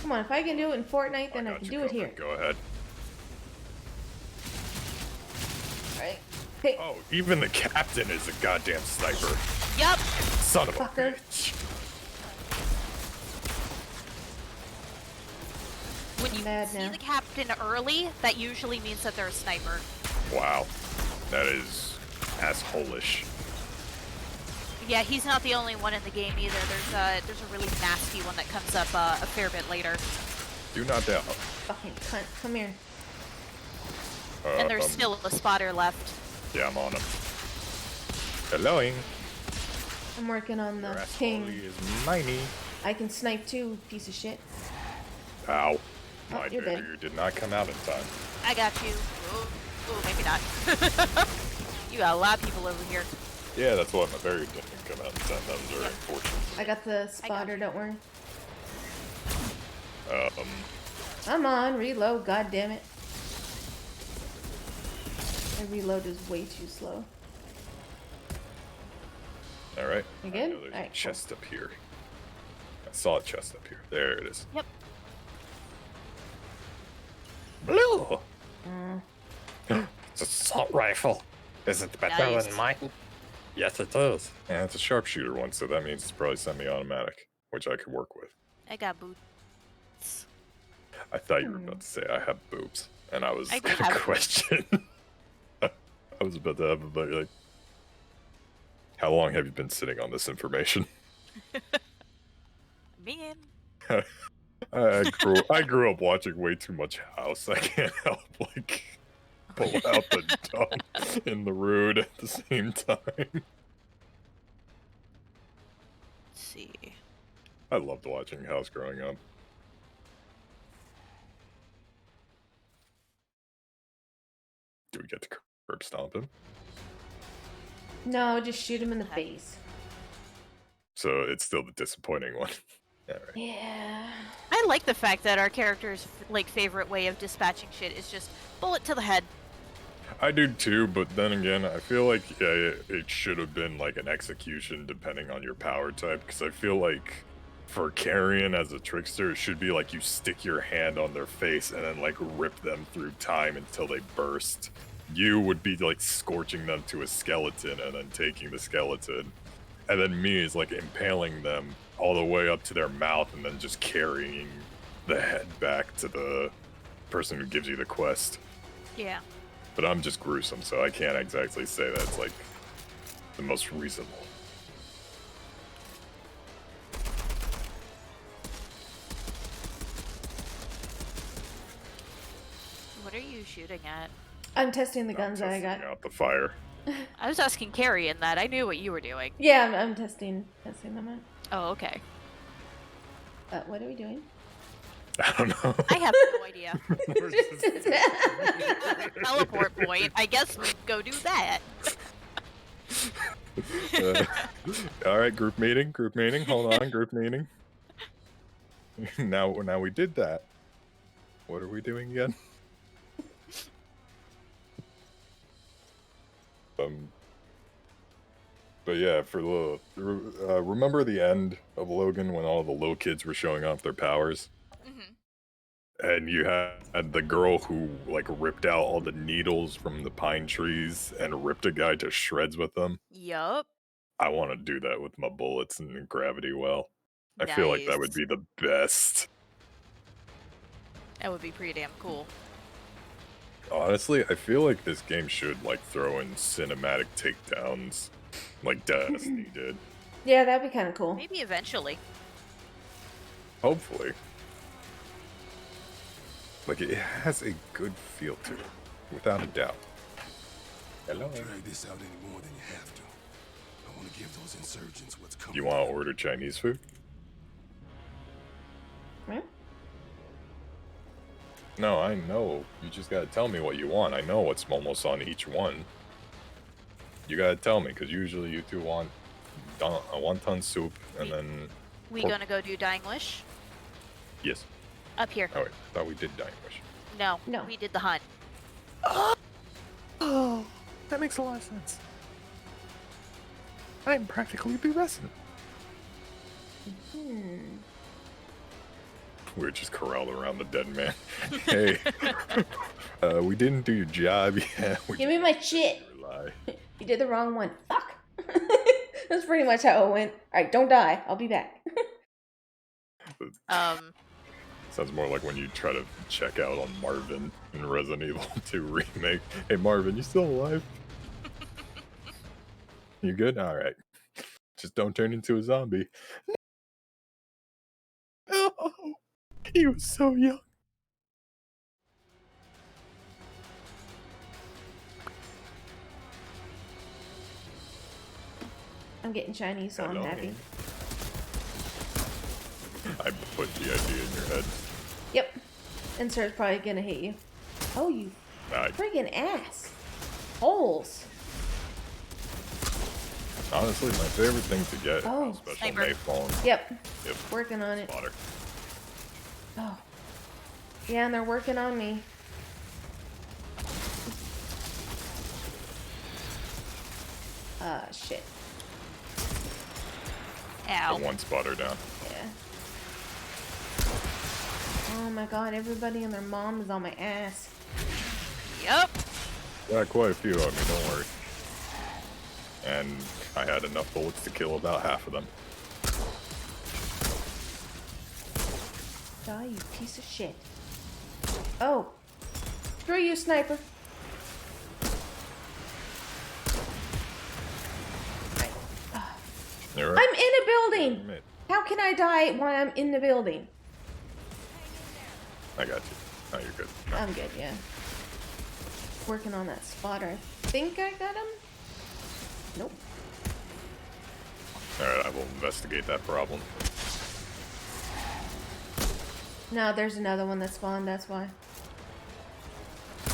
Come on, if I can do it in Fortnite, then I got can you do it covered. here. Go ahead. Right? Hey, Oh, even the captain is a goddamn sniper. Yup. Son of a Fucker. bitch. When you Mad see now. the captain early, that usually means that they're a sniper. Wow. That is asshole-ish. Yeah, he's not the only one in the game either. There's a really nasty one that comes up a fair bit later. Do not doubt. fucking cunt. Come here. And there's still a spotter left. Yeah, I'm on him. Helloing. I'm working on Your the asshole king. is miney. I can snipe too, piece of shit. Ow. Oh, My you're dead. barrier did not come out in time. I got you. Oh, maybe not. You got a lot of people over here. Yeah, that's why my barrier didn't come out in time. That was very unfortunate. I got the spotter, don't worry. Come on, reload, god damn it. My reload is way too slow. Alright. You I good? know there's a Alright, cool. chest up here. I saw a chest up here. There it is. Yep. Blue! Mm. It's an assault rifle. Is it better Nice. than mine? Yes, it is. Yeah, it's a sharpshooter one, so that means it's probably semi-automatic, which I could work with. I got boots. I thought you were about to say I have boobs, and I was I do gonna have question. I was about to have a but like, how long have you been sitting on this information? Man. I grew up watching way too much House. I can't help like pull out the dumb and the rude at the same time. Let's see. I loved watching House growing up. Do we get to curb stomp him? No, just shoot him in the face. So it's still the disappointing one. All right. Yeah. I like the fact that our character's like favorite way of dispatching shit is just bullet to the head. I do too, but then again, I feel like it should have been like an execution depending on your power type, because I feel like for carrying as a trickster, it should be like you stick your hand on their face and then like rip them through time until they burst. You would be like scorching them to a skeleton and then taking the skeleton. And then me is like impaling them all the way up to their mouth and then just carrying the head back to the person who gives you the quest. Yeah. But I'm just gruesome, so I can't exactly say that's like the most reasonable. What are you shooting at? I'm testing the I'm guns that I got. testing out the fire. I was asking Carrie in that. I knew what you were doing. Yeah, I'm testing them out. Oh, okay. What are we doing? I don't know. I have no idea. Teleport point. I guess we go do that. All right, group meeting. Hold on, group meeting. Now we did that. What are we doing again? But yeah, for the remember the end of Logan when all the little kids were showing off their powers, and you had the girl who like ripped out all the needles from the pine trees and ripped a guy to shreds with them. Yup. I want to do that with my bullets and gravity well. I feel like that would be the best. That would be pretty damn cool. Honestly, I feel like this game should like throw in cinematic takedowns, like Destiny did. Yeah, that'd be kind of cool. Maybe eventually. Hopefully. Like, it has a good feel to it, without a doubt. Hello? Drag this out any more than you have to. I want to give those insurgents what's coming. You want to order Chinese food? Huh? No, I know. You just gotta tell me what you want. I know what's almost on each one. You gotta tell me, because usually you two want a wonton soup, and then... We gonna go do Dying Wish? Yes. Up here. Oh, wait. I thought we did Dying Wish. No, No. we did the hunt. Oh, that makes a lot of sense. I'm practically Bubescent. We're just corralled around the dead man. Hey, we didn't do your job yet. Give me my shit. Lie. You did the wrong one. Fuck. That's pretty much how it went. Alright, don't die. I'll be back. Sounds more like when you try to check out on Marvin in Resident Evil 2 Remake. Hey Marvin, you still alive? You good? Alright. Just don't turn into a zombie. No! He was so young. I'm getting Chinese, so I'm Hello. happy. I put the idea in your head. Yep. And Sir's probably gonna hit you. Oh, you I, friggin' ass. Holes. honestly, my favorite thing to get Oh. is special Sniper. napalm. Yep. Yep. Working on it. Water. Oh. Yeah, and they're working on me. Shit. Ow. Put one spotter down. Yeah. Oh my god, everybody and their mom is on my ass. Yup. Got quite a few of me, don't worry. And I had enough bullets to kill about half of them. Die, you piece of shit. Oh. Screw you, sniper. You're right. I'm in a building! Admit. How can I die while I'm in the building? I got you. Oh, you're good. I'm good, yeah. Working on that spotter. I think I got him? Nope. Alright, I will investigate that problem. No, there's another one that spawned, that's why. I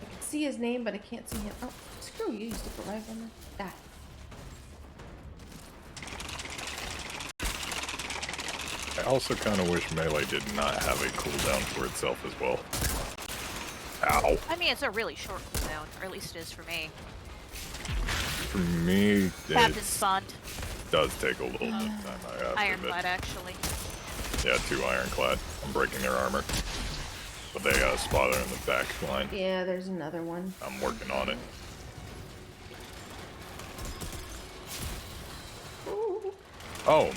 can see his name, but I can't see him. Oh, screw you, stupid rifleman. Die. I also kind of wish Melee did not have a cooldown for itself as well. Ow. I mean, it's a really short cooldown, or at least it is for me. For me, Captain it spawned. does take a little bit of time, I have to admit. Ironclad, actually. Yeah, 2 ironclad. I'm breaking their armor. But they spot her in the back line. Yeah, there's another one. I'm working on it. Ooh. Oh,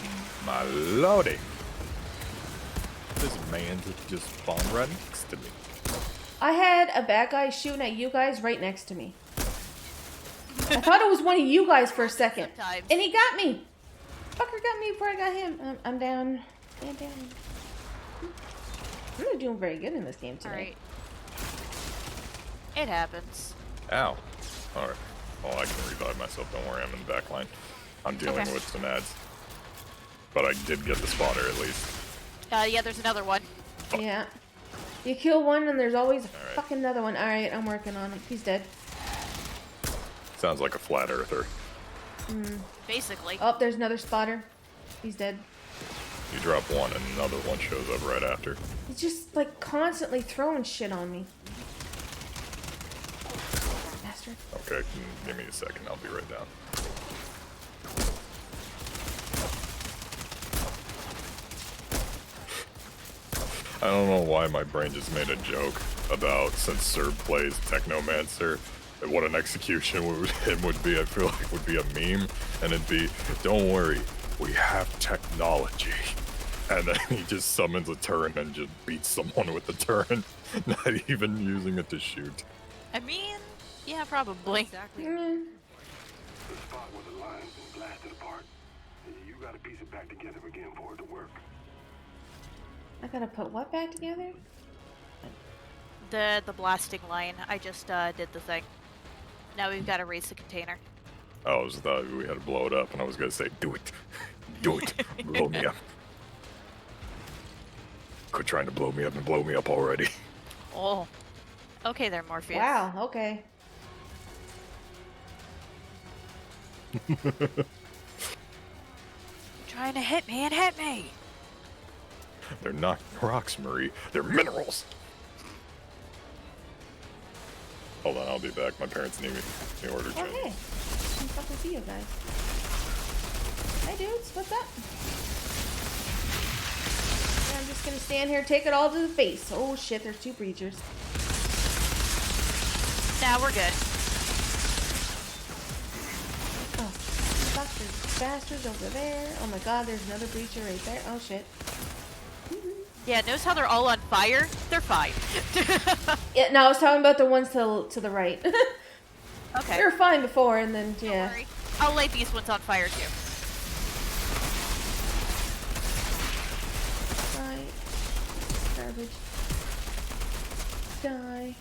my lordy. This man just spawned right next to me. I had a bad guy shooting at you guys right next to me. I thought it was one of you guys for a second. Sometimes. And he got me. Fucker got me before I got him. I'm down. I'm down. I'm not doing very good in this game today. Alright. It happens. Ow. Alright. Well, I can revive myself. Don't worry, I'm in the back line. I'm dealing Okay. with some ads. But I did get the spotter at least. Yeah, there's another one. Yeah. You kill one and there's always a Alright. fucking another one. Alright, I'm working on him. He's dead. Sounds like a flat earther. Basically. Oh, there's another spotter. He's dead. You drop one and another one shows up right after. He's just like constantly throwing shit on me. Bastard. Okay, give me a second. I'll be right down. I don't know why my brain just made a joke about since Serb plays Technomancer, what an execution him would be. I feel like would be a meme, and it'd be, don't worry, we have technology. And then he just summons a turret and just beats someone with the turret, not even using it to shoot. I mean, yeah, probably. Exactly. Mm. The spot where the line's been blasted apart. You gotta piece it back together again for it to work. I gotta put what back together? The blasting line. I just did the thing. Now we've got to raise the container. I was thought we had to blow it up, and I was gonna say, do it. Do it. Blow me up. Quit trying to blow me up and blow me up already. Oh. Okay there, Morpheus. Wow, okay. Trying to hit me and hit me. They're not rocks, Marie. They're minerals. Hold on, I'll be back. My parents need me. The order Oh, change. hey. I can fucking see you guys. Hi, dudes. What's up? Yeah, I'm just gonna stand here, take it all to the face. Oh, shit. There's 2 breachers. Now we're good. Oh, bastards over there. Oh, my God. There's another breacher right there. Oh, shit. Yeah, notice how they're all on fire? They're fine. Yeah, no, I was talking about the ones to the right. Okay. They were fine before, and then, Don't yeah. worry. I'll light these ones on fire too. Right. Garbage. Die.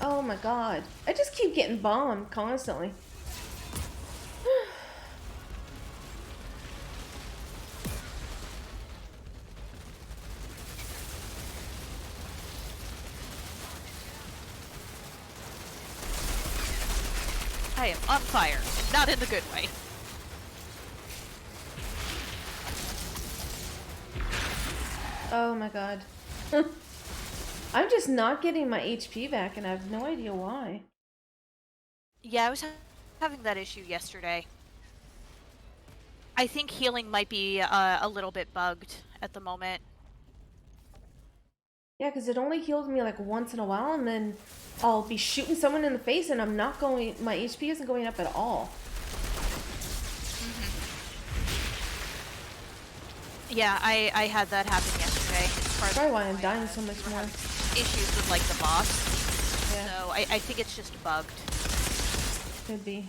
Oh my god. I just keep getting bombed constantly. I am on fire, and not in the good way. Oh my god. I'm just not getting my HP back, and I have no idea why. Yeah, I was having that issue yesterday. I think healing might be a little bit bugged at the moment. Yeah, because it only heals me like once in a while, and then I'll be shooting someone in the face, and I'm not going. My HP isn't going up at all. Yeah, I had that happen yesterday. As part Probably of why I'm my, dying so much more. issues with like the boss. Yeah, So I think it's just bugged. could be.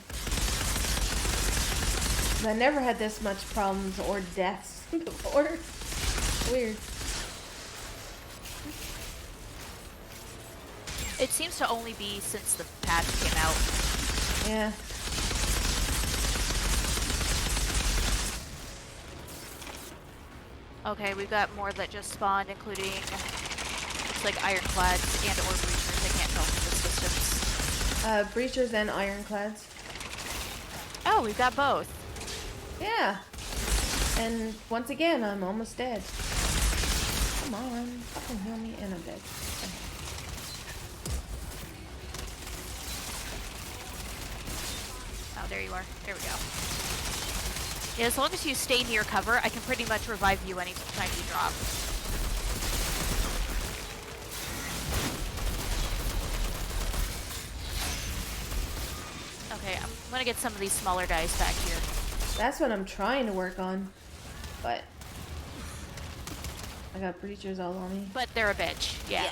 I never had this much problems or deaths before. Weird. It seems to only be since the patch came out. Yeah. Okay, we've got more that just spawned, including looks like ironclads and or breachers. I can't tell from the distance. Breachers and ironclads. Oh, we've got both. Yeah. And once again, I'm almost dead. Come on, fucking heal me, and I'm dead. Oh, there you are. There we go. Yeah, as long as you stay near cover, I can pretty much revive you anytime you drop. Okay, I'm gonna get some of these smaller guys back here. That's what I'm trying to work on, but I got breachers all on me. But they're a bitch, yeah.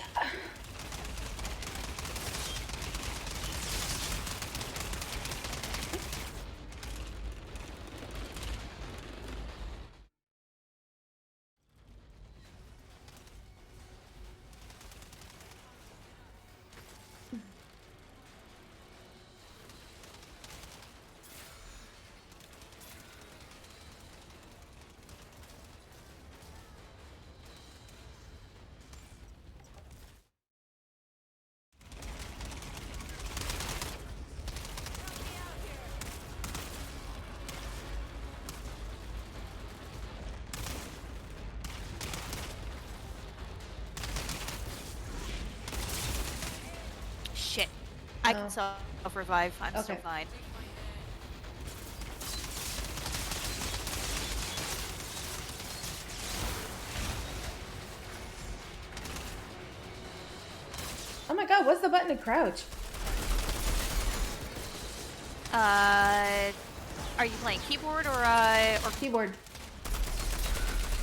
Shit. I can self-revive. I'm still fine. Oh my god, what's the button to crouch? Are you playing keyboard or keyboard?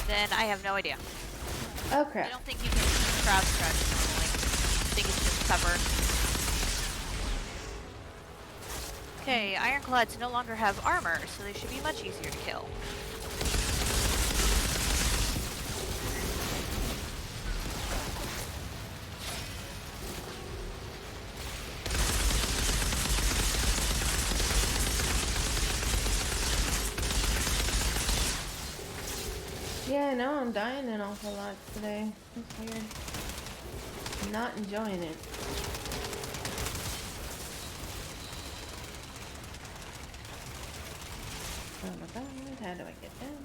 Then I have no idea. Oh crap. I don't think you can crouch normally. I think it's just cover. Okay, ironclads no longer have armor, so they should be much easier to kill. Yeah, no, I'm dying an awful lot today. That's weird. I'm not enjoying it. Oh my god, how do I get down?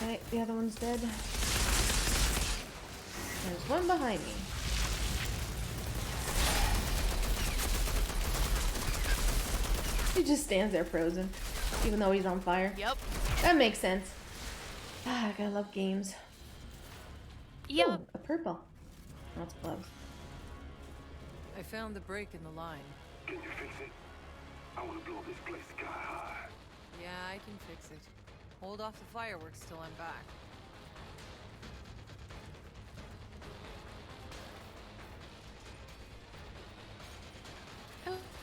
Okay, the other one's dead. There's one behind me. He just stands there frozen, even though he's on fire. Yep. That makes sense. Ah, I gotta love games. Yep. Ooh, a purple. That's gloves. I found the break in the line. Can you fix it? I want to blow this place sky high. Yeah, I can fix it. Hold off the fireworks till I'm back.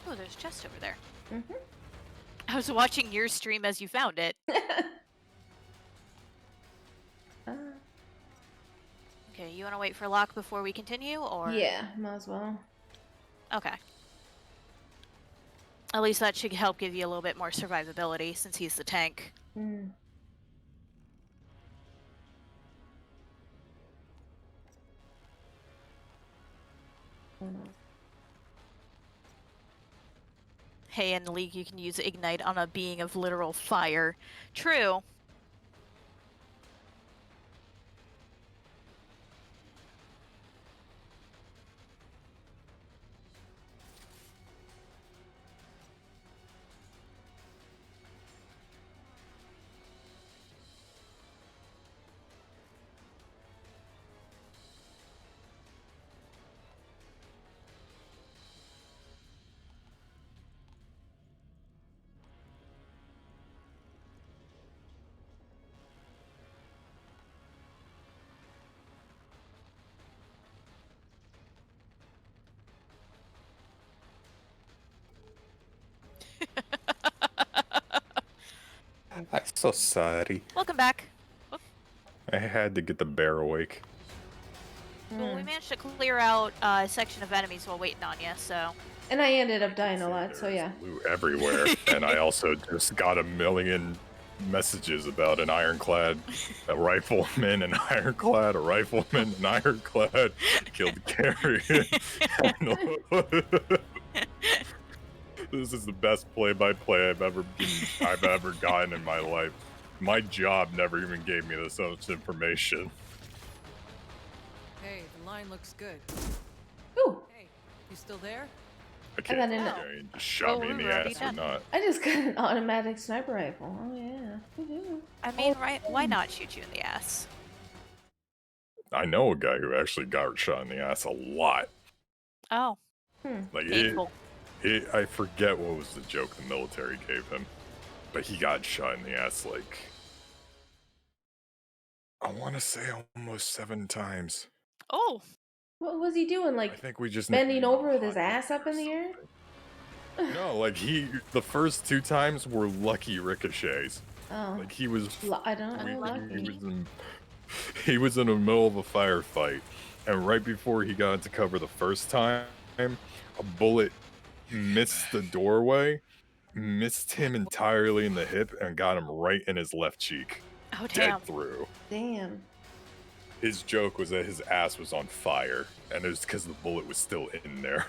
Oh, there's a chest over there. Mm-hmm. I was watching your stream as you found it. Okay, you want to wait for Locke before we continue, or? Yeah, might as well. Okay. At least that should help give you a little bit more survivability, since he's the tank. Mm. Oh, no. Hey, in the League you can use Ignite on a being of literal fire. True. So sorry. Welcome back. Whoop. I had to get the bear awake. Well, we managed to clear out a section of enemies while waiting on you, so. And I ended up dying a lot, so There's yeah. loot everywhere, and I also just got a million messages about an ironclad, a rifleman, an ironclad, a rifleman, an ironclad, killed the carrier. This is the best play-by-play I've ever gotten in my life. My job never even gave me this much information. Hey, the line looks good. Ooh, Hey, you still there? I can't got believe an- you just shot me in we the were already ass or done. not. I just got an automatic sniper rifle. Oh yeah. Woohoo. I mean, right? Why not shoot you in the ass? I know a guy who actually got shot in the ass a lot. Oh, Like painful. I forget what was the joke the military gave him, but he got shot in the ass like, I want to say almost 7 times. Oh, What was he doing? I Like think we just bending nicknamed him over with his Hot ass Dick up or in the air? something. No, like the first 2 times were lucky ricochets. Oh, Like he was, I don't know. Unlucky. he was in the middle of a firefight, and right before he got into cover the first time, a bullet missed the doorway, missed him entirely in the hip, and got him right in his left cheek. oh, Dead damn. through. Damn. His joke was that his ass was on fire, and it was because the bullet was still in there.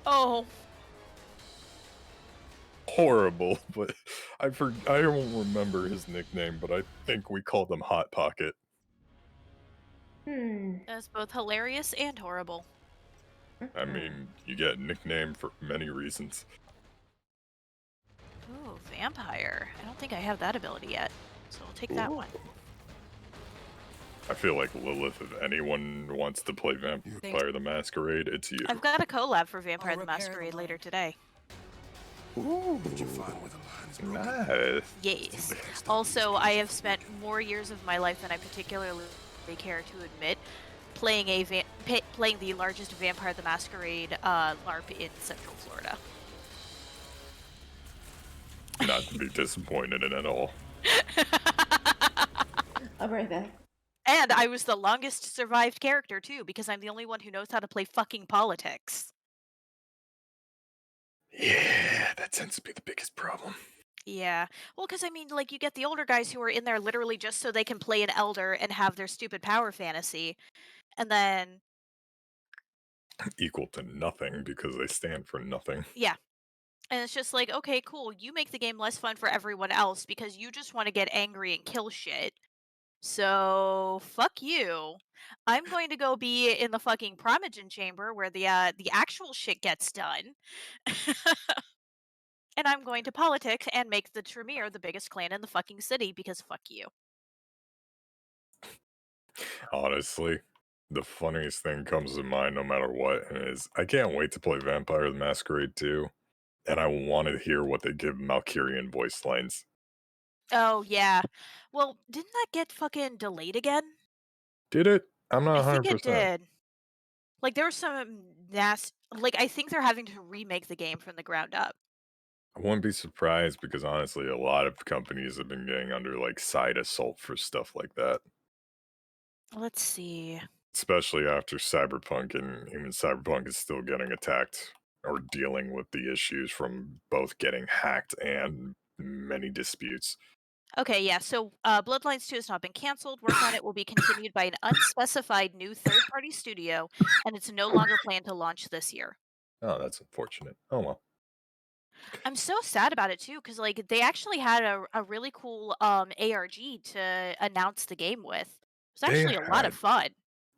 Oh, Horrible, but I don't remember his nickname, but I think we called him Hot Pocket. that's both hilarious and horrible. I mean, you get nicknamed for many reasons. Ooh, vampire. I don't think I have that ability yet, so I'll take that one. I feel like Lilith, if anyone wants to play Vampire the Masquerade, it's you. I've got a collab for Vampire I'll the repair the Masquerade later line. today. Did you find where the line is broken? Nice. Yes. Also, I have spent more years of my life than I particularly care to admit playing playing the largest Vampire the Masquerade LARP in Central Florida. Not to be disappointed in at all. I'll be right back. And I was the longest survived character too, because I'm the only one who knows how to play fucking politics. Yeah, that tends to be the biggest problem. Yeah. Well, because I mean, like, you get the older guys who are in there literally just so they can play an elder and have their stupid power fantasy. And then, Equal to nothing because they stand for nothing. yeah. And it's just like, okay, cool. You make the game less fun for everyone else because you just want to get angry and kill shit. So, fuck you. I'm going to go be in the fucking Primogen chamber where the actual shit gets done. And I'm going to politics and make the Tremere the biggest clan in the fucking city because fuck you. Honestly, the funniest thing comes to mind no matter what, and is I can't wait to play Vampire the Masquerade 2, and I want to hear what they give Valkyrian voice lines. Oh, yeah. Well, didn't that get fucking delayed again? Did it? I'm not I think 100%. it did. Like, there was some like, I think they're having to remake the game from the ground up. I wouldn't be surprised because honestly, a lot of companies have been getting under like side assault for stuff like that. Let's see. Especially after Cyberpunk, and even Cyberpunk is still getting attacked or dealing with the issues from both getting hacked and many disputes. Okay, yeah, so Bloodlines 2 has not been canceled. Work on it will be continued by an unspecified new third party studio, and it's no longer planned to launch this year. Oh, that's unfortunate. Oh well. I'm so sad about it too, because like they actually had a really cool ARG to announce the game with. It was They actually a lot of fun.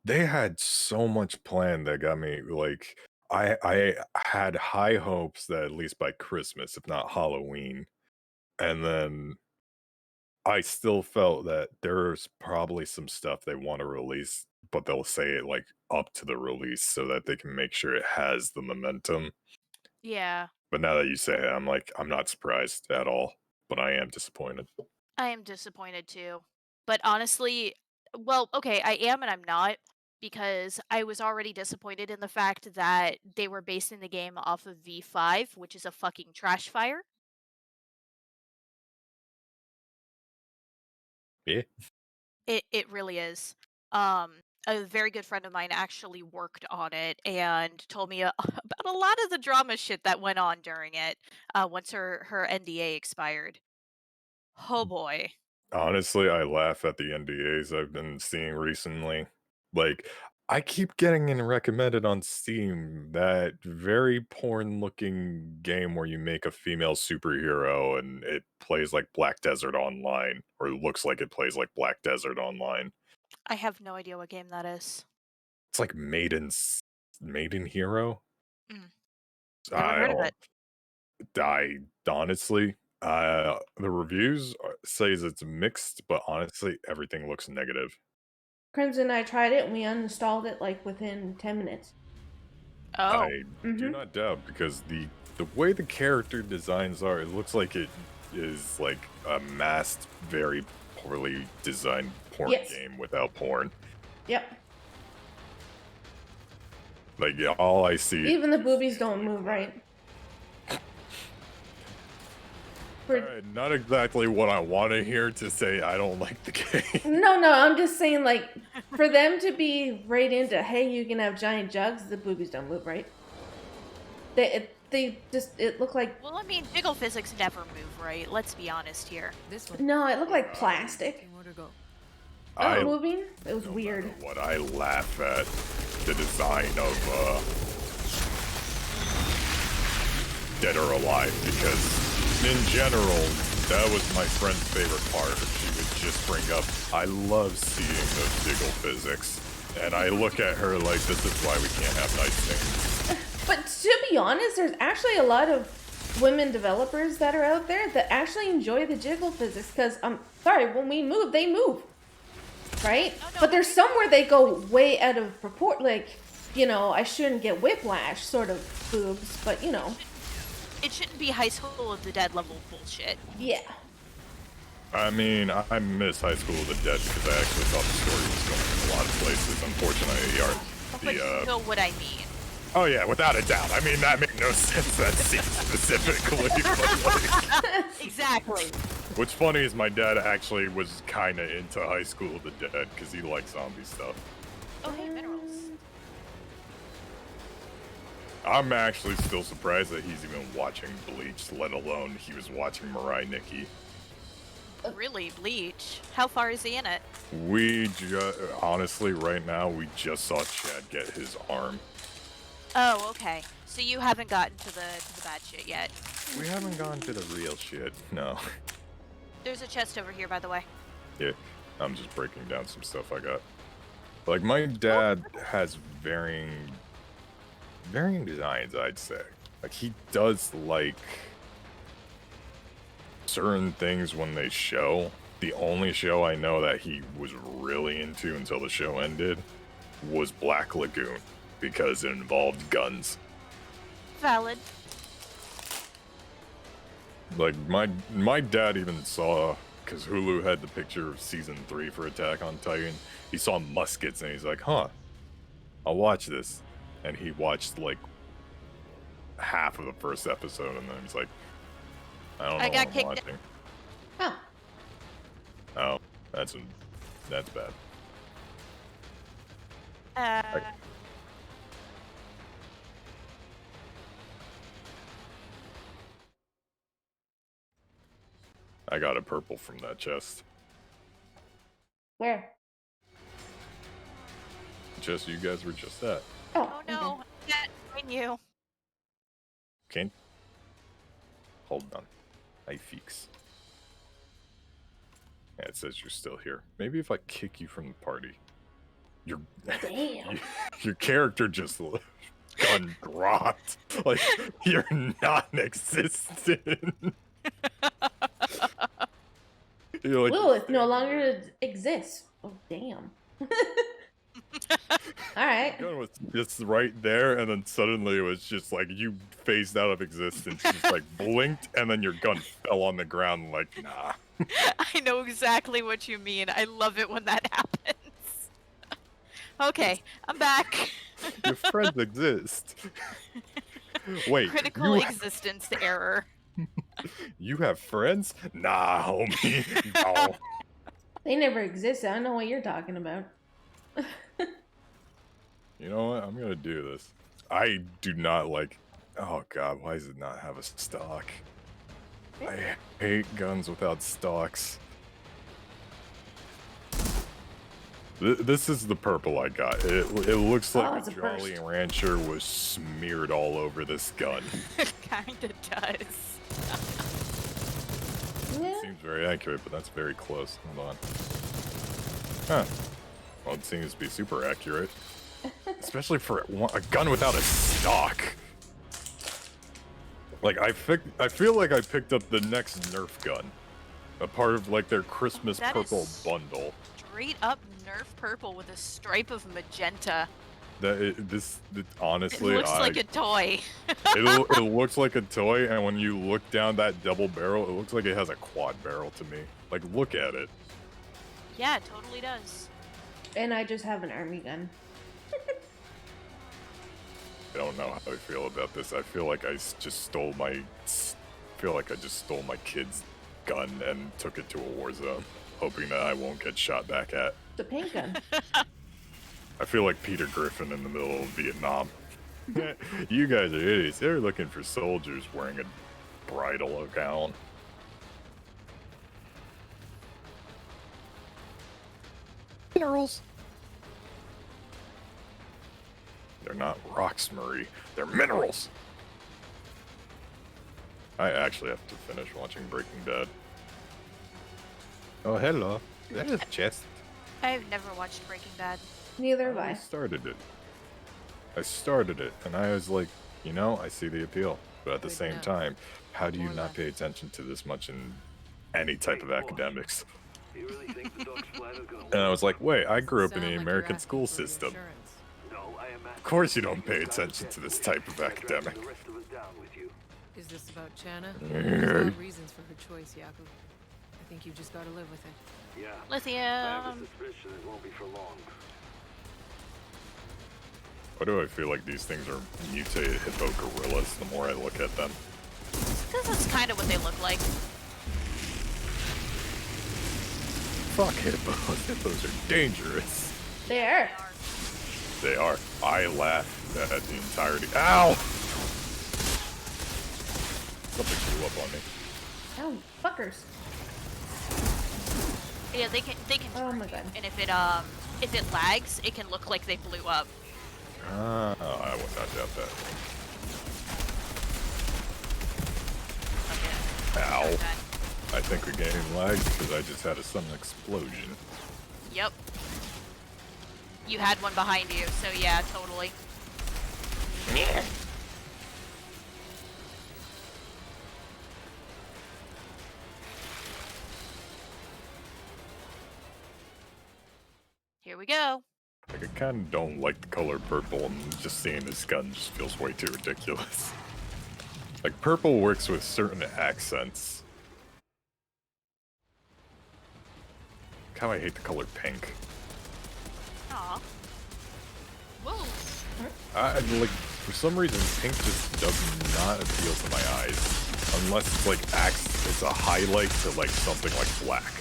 They had so much planned that got me like I had high hopes that at least by Christmas, if not Halloween, and then I still felt that there's probably some stuff they want to release, but they'll say it like up to the release so that they can make sure it has the momentum. Yeah, But now that you say it, I'm like, I'm not surprised at all, but I am disappointed. I am disappointed too. But honestly, well, okay, I am and I'm not because I was already disappointed in the fact that they were basing the game off of V5, which is a fucking trash fire. Yeah. It really is. Um, a very good friend of mine actually worked on it and told me about a lot of the drama shit that went on during it. Once her NDA expired. Oh boy. Honestly, I laugh at the NDAs I've been seeing recently. Like, I keep getting in recommended on Steam that very porn looking game where you make a female superhero and it plays like Black Desert Online, or looks like it plays like Black Desert Online. I have no idea what game that is. It's like Maiden Hero. Mm, never I heard of don't it. I honestly, the reviews says it's mixed, but honestly, everything looks negative. Crimson and I tried it and we uninstalled it like within 10 minutes. Oh. I do not doubt, because the way the character designs are, it looks like it is like a masked, very poorly designed porn Yes. game without porn. Yep. Like, yeah, all I see. Even the boobies don't move right. Alright, not exactly what I want to hear to say I don't like the game. No, I'm just saying, like, for them to be right into, hey, you can have giant jugs, the boobies don't move right. It looked like, Well, I mean, jiggle physics never move right. Let's be honest here. This one. no, it looked like plastic. More to go. I Moving? It was no weird. matter what, I laugh at the design of Dead or Alive, because in general, that was my friend's favorite part. She would just bring up, I love seeing those jiggle physics. And I look at her like, this is why we can't have nice things. But to be honest, there's actually a lot of women developers that are out there that actually enjoy the jiggle physics, because, sorry, when we move, they move. Right? No, But there's some where they go way out of proportion, like, you know, I shouldn't get whiplash sort of boobs, but, you know. It shouldn't be High School of the Dead level bullshit. Yeah. I mean, I miss High School of the Dead because I actually thought the story was going in a lot of places. Unfortunately, But you know what I mean. Oh yeah, without a doubt. I mean, that made no sense, that scene specifically. But like, Exactly. what's funny is my dad actually was kind of into High School of the Dead because he likes zombie stuff. Oh, hey, minerals. I'm actually still surprised that he's even watching Bleach, let alone he was watching Mirai Nikki. Really, Bleach? How far is he in it? Honestly, right now, we just saw Chad get his arm. Oh, okay. So you haven't gotten to the bad shit yet. We haven't gone to the real shit, no. There's a chest over here, by the way. Yeah, I'm just breaking down some stuff I got. Like, my dad has varying designs, I'd say. Like, he does like certain things when they show. The only show I know that he was really into until the show ended was Black Lagoon, because it involved guns. Valid. Like, my dad even saw, because Hulu had the picture of season 3 for Attack on Titan, he saw muskets and he's like, huh, I'll watch this. And he watched like half of the first episode and then he's like, I don't know got what I'm kicked- watching. Huh. Oh, that's bad. I got a purple from that chest. Where? Just you guys were just at. Oh no, that I knew. Can't. Hold on. I feeks. Yeah, it says you're still here. Maybe if I kick you from the party. Your Damn. your character just gun dropped. Like, you're non-existent. You're like, Lilith no longer exists. Oh, damn. Alright. gun was just right there, and then suddenly it was just like you phased out of existence, just like blinked, and then your gun fell on the ground. Like, nah. I know exactly what you mean. I love it when that happens. Okay, I'm back. Your friends exist. Wait, Critical existence error. you have friends? Nah, homie. No. They never existed. I don't know what you're talking about. You know what? I'm gonna do this. I do not like. Oh god, why does it not have a stock? I hate guns without stocks. This is the purple I got. It looks like it's a a Jolly burst. Rancher was smeared all over this gun. It kinda does. Yeah. Seems very accurate, but that's very close. Hold on. Huh. Well, it seems to be super accurate. Especially for a gun without a stock. Like, I feel like I picked up the next Nerf gun. A part of, like, their Christmas That purple is bundle. Straight up Nerf purple with a stripe of magenta. Honestly, It looks like a toy. it looks like a toy, and when you look down that double barrel, it looks like it has a quad barrel to me. Like, look at it. Yeah, it totally does. And I just have an army gun. I don't know how I feel about this. I feel like I just stole my kid's gun and took it to a war zone, hoping that I won't get shot back at. The paint gun. I feel like Peter Griffin in the middle of Vietnam. You guys are idiots. They're looking for soldiers wearing a bridal gown. Minerals. They're not rocks, Marie. They're minerals. I actually have to finish watching Breaking Bad. Oh, hello. There's a chest. I've never watched Breaking Bad. Neither have I I. started it, and I was like, you know, I see the appeal. But at the Good same enough. time, how do you More not left. pay attention to this much in any type of academics? You really think the dog's plan is gonna And I was like, wait, I grew up in Sound the like you're American asking school for system. reassurance. No, I am Of course you don't pay attention to this type of academic. The rest of us down with you. Is this about Chana? Yeah. There's no reasons for her choice, Yaku. I think you just gotta live with it. Yeah. I have a Lithium. suspicion it won't be for long. Why do I feel like these things are mutated hippo gorillas the more I look at them? Because that's kind of what they look like. Fuck hippos. Hippos are dangerous. There. They are. I laughed at the entirety. Ow! Something blew up on me. Oh, fuckers. Yeah, they can Oh turn my you, god. and if it lags, it can look like they blew up. I would not doubt that. Okay. Ow. Okay. I think we're getting lagged because I just had a sudden explosion. Yep. You had one behind you, so yeah, totally. Here we go. Like, I kind of don't like the color purple, and just seeing this gun just feels way too ridiculous. Like, purple works with certain accents. Look how I hate the color pink. Aw. Whoa. Like, for some reason, pink just does not appeal to my eyes. Unless it's like it's a highlight to like something like black.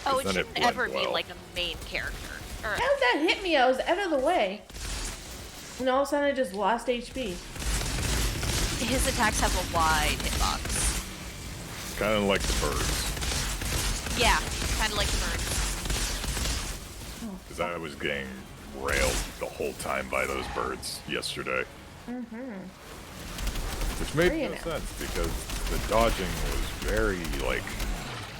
Oh, 'Cause it then shouldn't blends ever be well. like a main character. Or, How did that hit me? I was out of the way. And all of a sudden I just lost HP. his attacks have a wide hitbox. Kind of like the birds. Yeah, kind of like the birds. Because I was getting railed the whole time by those birds yesterday. Which made Very no enough. sense because the dodging was very, like...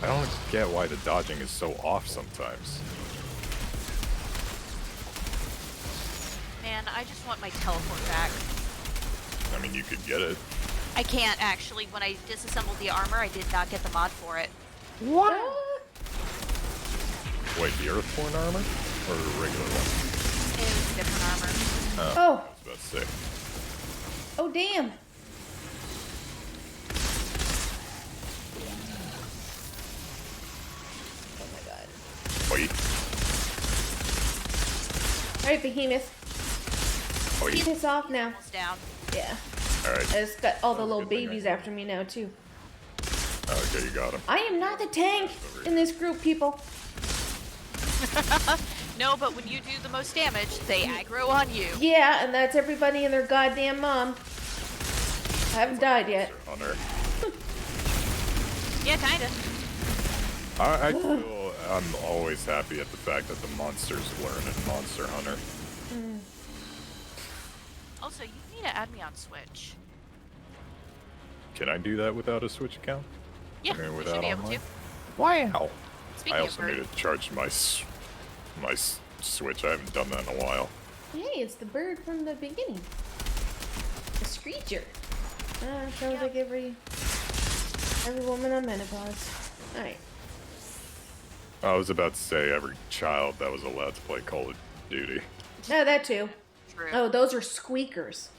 I don't get why the dodging is so off sometimes. Man, I just want my teleport back. I mean, you could get it. I can't actually. When I disassembled the armor, I did not get the mod for it. What? Wait, the Earthborn armor? Or the regular one? It was different armor. Oh. I was about to say. Oh, damn. Oh my god. Wait. Alright, Behemoth. Wait. Piss off now. Almost down. Yeah. Alright. I just got all the little Good thing I babies got after me now, too. Okay, you got him. I am not the tank in this group, people. No, but when you do the most damage, they aggro on you. Yeah, and that's everybody and their goddamn mom. I haven't died yet. Hunter. Yeah, kinda. I feel I'm always happy at the fact that the monsters learn in Monster Hunter. Also, you need to add me on Switch. Can I do that without a Switch account? Yeah, I mean, you without should be able online? to. Wow. Speaking I of also need bird, to charge my Switch. I haven't done that in a while. Hey, it's the bird from the beginning. The screecher. Sounds Yep. like every woman on menopause. Alright. I was about to say every child that was allowed to play Call of Duty. No, that too. true. Oh, those are squeakers.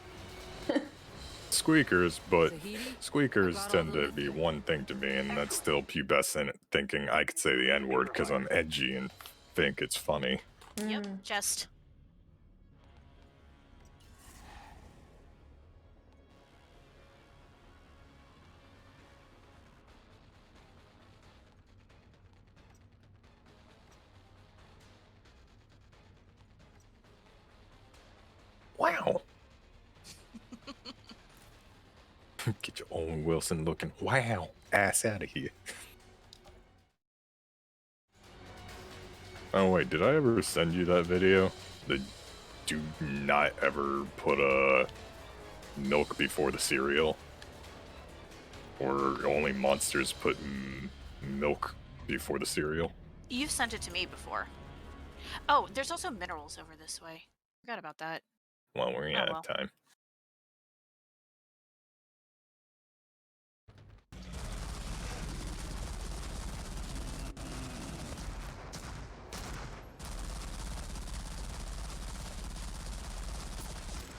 Squeakers, but Tahiti? squeakers I got tend all the to be one thing to me, and that's still pubescent thinking I could say the N-word because I'm edgy and think it's funny. Yep, just. Wow. Get your Owen Wilson looking wow ass out of here. Oh wait, did I ever send you that video? The do not ever put milk before the cereal, or only monsters put milk before the cereal. You've sent it to me before. Oh, there's also minerals over this way. Forgot about that. Well, we're out well. of time.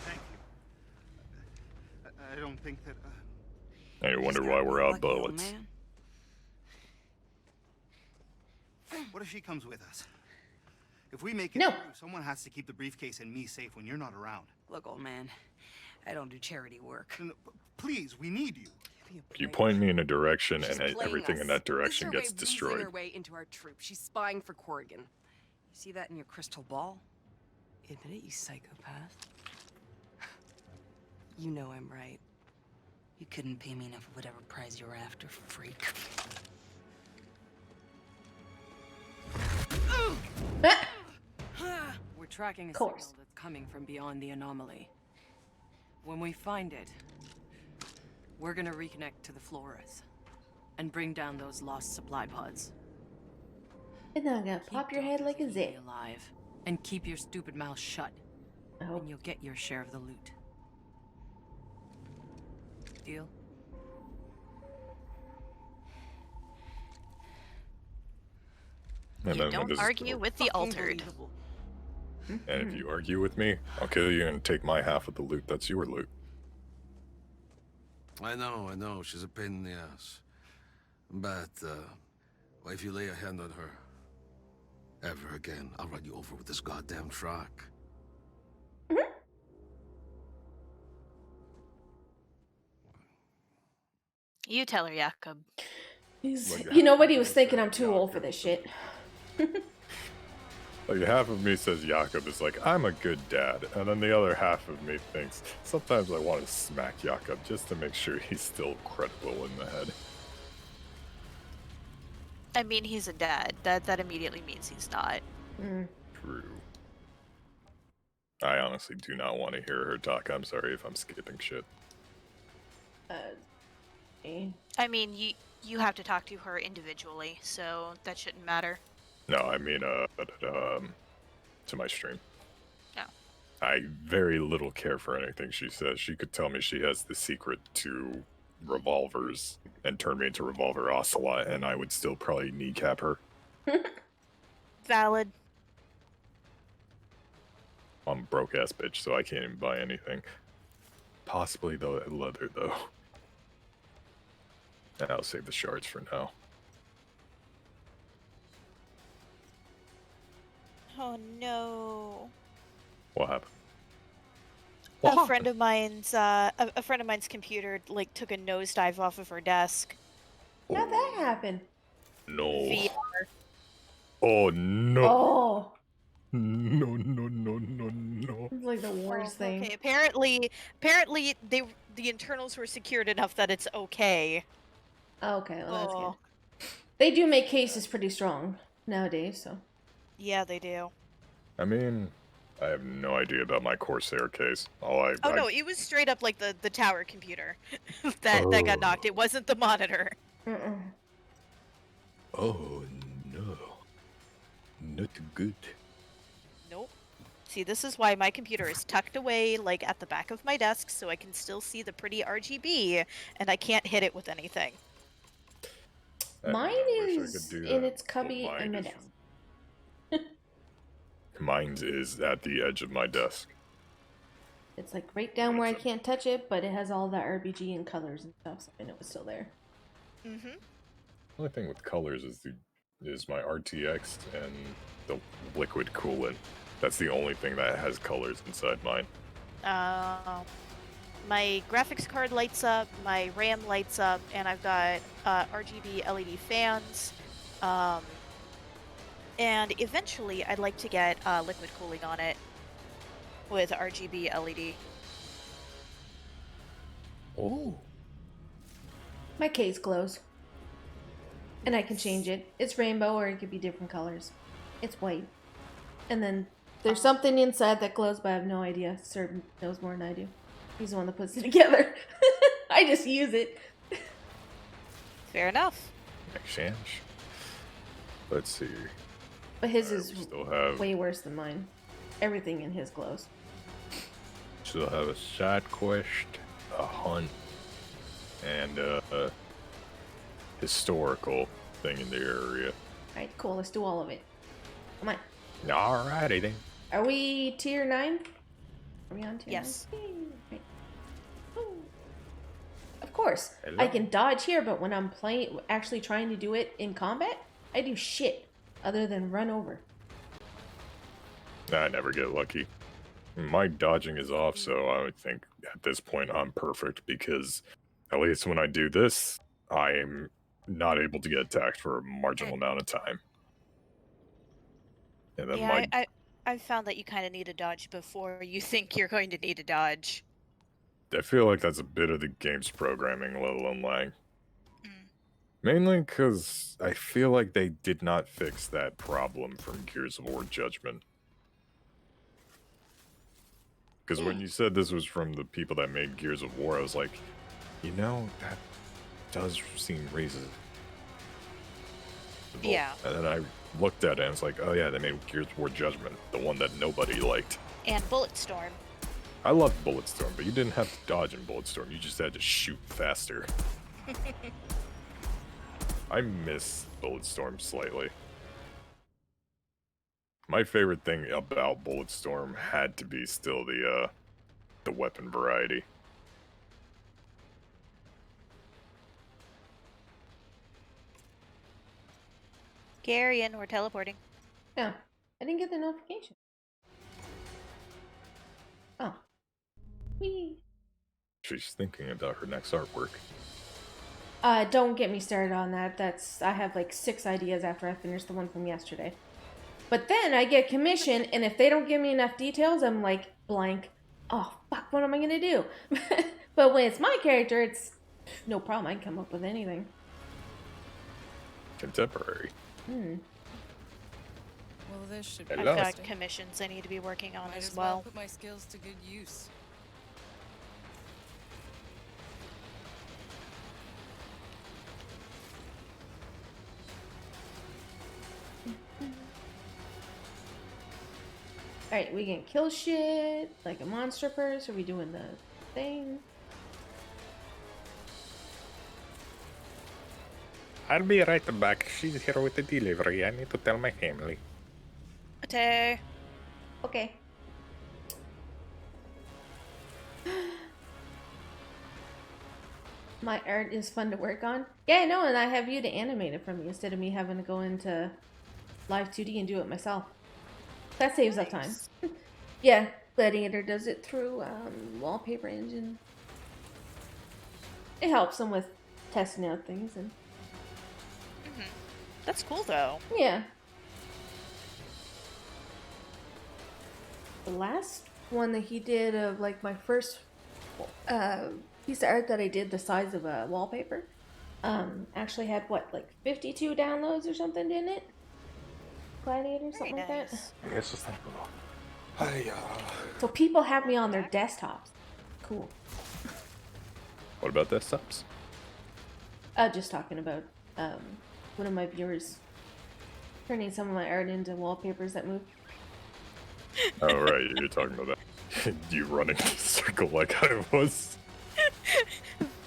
Thank you. I don't think that. I wonder why we're out of bullets. What if she comes with us? If we make it No. through, someone has to keep the briefcase and me safe when you're not around. Look, old man, I don't do charity work. No, please, we need you. You point me in a direction, She's and playing everything in us. that direction This is gets her way of weaseling destroyed. her way into our troop. She's spying for Corrigan. You see that in your crystal ball? Admit it, you psychopath. You know I'm right. You couldn't pay me enough of whatever prize you're after, freak. We're tracking a Course. signal that's coming from beyond the anomaly. When we find it, we're gonna reconnect to the floras and bring down those lost supply pods. And then I'm gonna pop Keep your head Dr. like a Tahiti zit. alive, and keep your stupid mouth shut, Oh. and you'll get your share of the loot. Deal? And You then when don't this- argue with the Fucking altered. believable. And if you argue with me, I'll kill you and take my half of the loot. That's your loot. I know. She's a pain in the ass. But, well, if you lay a hand on her, ever again, I'll run you over with this goddamn truck. You tell her, Jakob. You know what? He was thinking I'm too old for this shit. Like, half of me says Jakob is like, I'm a good dad. And then the other half of me thinks, sometimes I want to smack Jakob just to make sure he's still credible in the head. I mean, he's a dad. That immediately means he's not. True. I honestly do not want to hear her talk. I'm sorry if I'm skipping shit. I mean, you have to talk to her individually, so that shouldn't matter. No, I mean, to my stream. No. I very little care for anything she says. She could tell me she has the secret to revolvers and turn me into Revolver Ocelot, and I would still probably kneecap her. Valid. I'm a broke ass bitch, so I can't even buy anything. Possibly the leather, though. And I'll save the shards for now. Oh no. What happened? A friend of mine's computer like took a nosedive off of her desk. How'd that happen? No. VR. Oh no. Oh, No, no, no, no, no. it's like the worst thing. Okay, apparently the internals were secured enough that it's okay. Okay, well that's Oh. good. They do make cases pretty strong nowadays, so. Yeah, they do. I mean, I have no idea about my Corsair case. Oh no, it was straight up like the tower computer that got knocked. It wasn't the monitor. Oh no. Not good. Nope. See, this is why my computer is tucked away, like, at the back of my desk, so I can still see the pretty RGB, and I can't hit it with anything. Mine I wish I is could do in that. its cubby Mine in my is- desk. Mine is at the edge of my desk. It's like right down where I can't touch it, but it has all the RBG and colors and stuff, so I know it's still there. Mm-hmm. The only thing with colors is my RTX and the liquid coolant. That's the only thing that has colors inside mine. My graphics card lights up, my RAM lights up, and I've got RGB LED fans. And eventually I'd like to get liquid cooling on it with RGB LED. Oh. My case glows. And I can change it. It's rainbow or it could be different colors. It's white. And then there's something inside that glows, but I have no idea. Sir knows more than I do. He's the one that puts it together. I just use it. Fair enough. Exchange. Let's see. But his We is still have way worse than mine. Everything in his glows. still have a side quest, a hunt, and a historical thing in the area. Alright, cool. Let's do all of it. Come on. Alrighty then. Are we tier 9? Are we on tier Yes. 9? Right. Woo. Of course. Hello. I can dodge here, but when I'm playing, actually trying to do it in combat, I do shit other than run over. I never get lucky. My dodging is off, so I would think at this point I'm perfect because at least when I do this, I am not able to get attacked for a marginal amount of time. And then Yeah, I've found that you kind of need a dodge before you think you're going to need a dodge. I feel like that's a bit of the game's programming, let alone lag. Mm. Mainly because I feel like they did not fix that problem from Gears of War Judgment. Because when you said this was from the people that made Gears of War, I was like, you know, that does seem reasonable. Yeah. And then I looked at it and it's like, oh yeah, they made Gears of War Judgment, the one that nobody liked. And Bulletstorm. I loved Bulletstorm, but you didn't have to dodge in Bulletstorm, you just had to shoot faster. I miss Bulletstorm slightly. My favorite thing about Bulletstorm had to be still the weapon variety. Garion, we're teleporting. No, I didn't get the notification. Oh. Whee. She's thinking about her next artwork. Don't get me started on that. I have like 6 ideas after I finish the one from yesterday. But then I get commission, and if they don't give me enough details, I'm like blank. Oh, fuck, what am I gonna do? But when it's my character, it's no problem. I can come up with anything. Contemporary. Hmm. Well, this should Hello. be I've got interesting. commissions I need to be working on Might as as well well. put my skills to good use. Alright, we can kill shit like a monster first. Are we doing the thing? I'll be right back. She's here with the delivery. I need to tell my family. Okay. Okay. My art is fun to work on. Yeah, I know, and I have you to animate it for me instead of me having to go into Live 2D and do it myself. That saves up time. Yeah, Gladiator does it through Wallpaper Engine. It helps them with testing out things and That's cool though. yeah. the last one that he did of like my first piece of art that I did the size of a wallpaper actually had what, like 52 downloads or something, didn't it? Gladiator, something like that. Eso está todo. So people have me on their desktops. Cool. What about desktops? Just talking about one of my viewers turning some of my art into wallpapers that move. Oh, right, you're talking about that. You running in a circle like I was.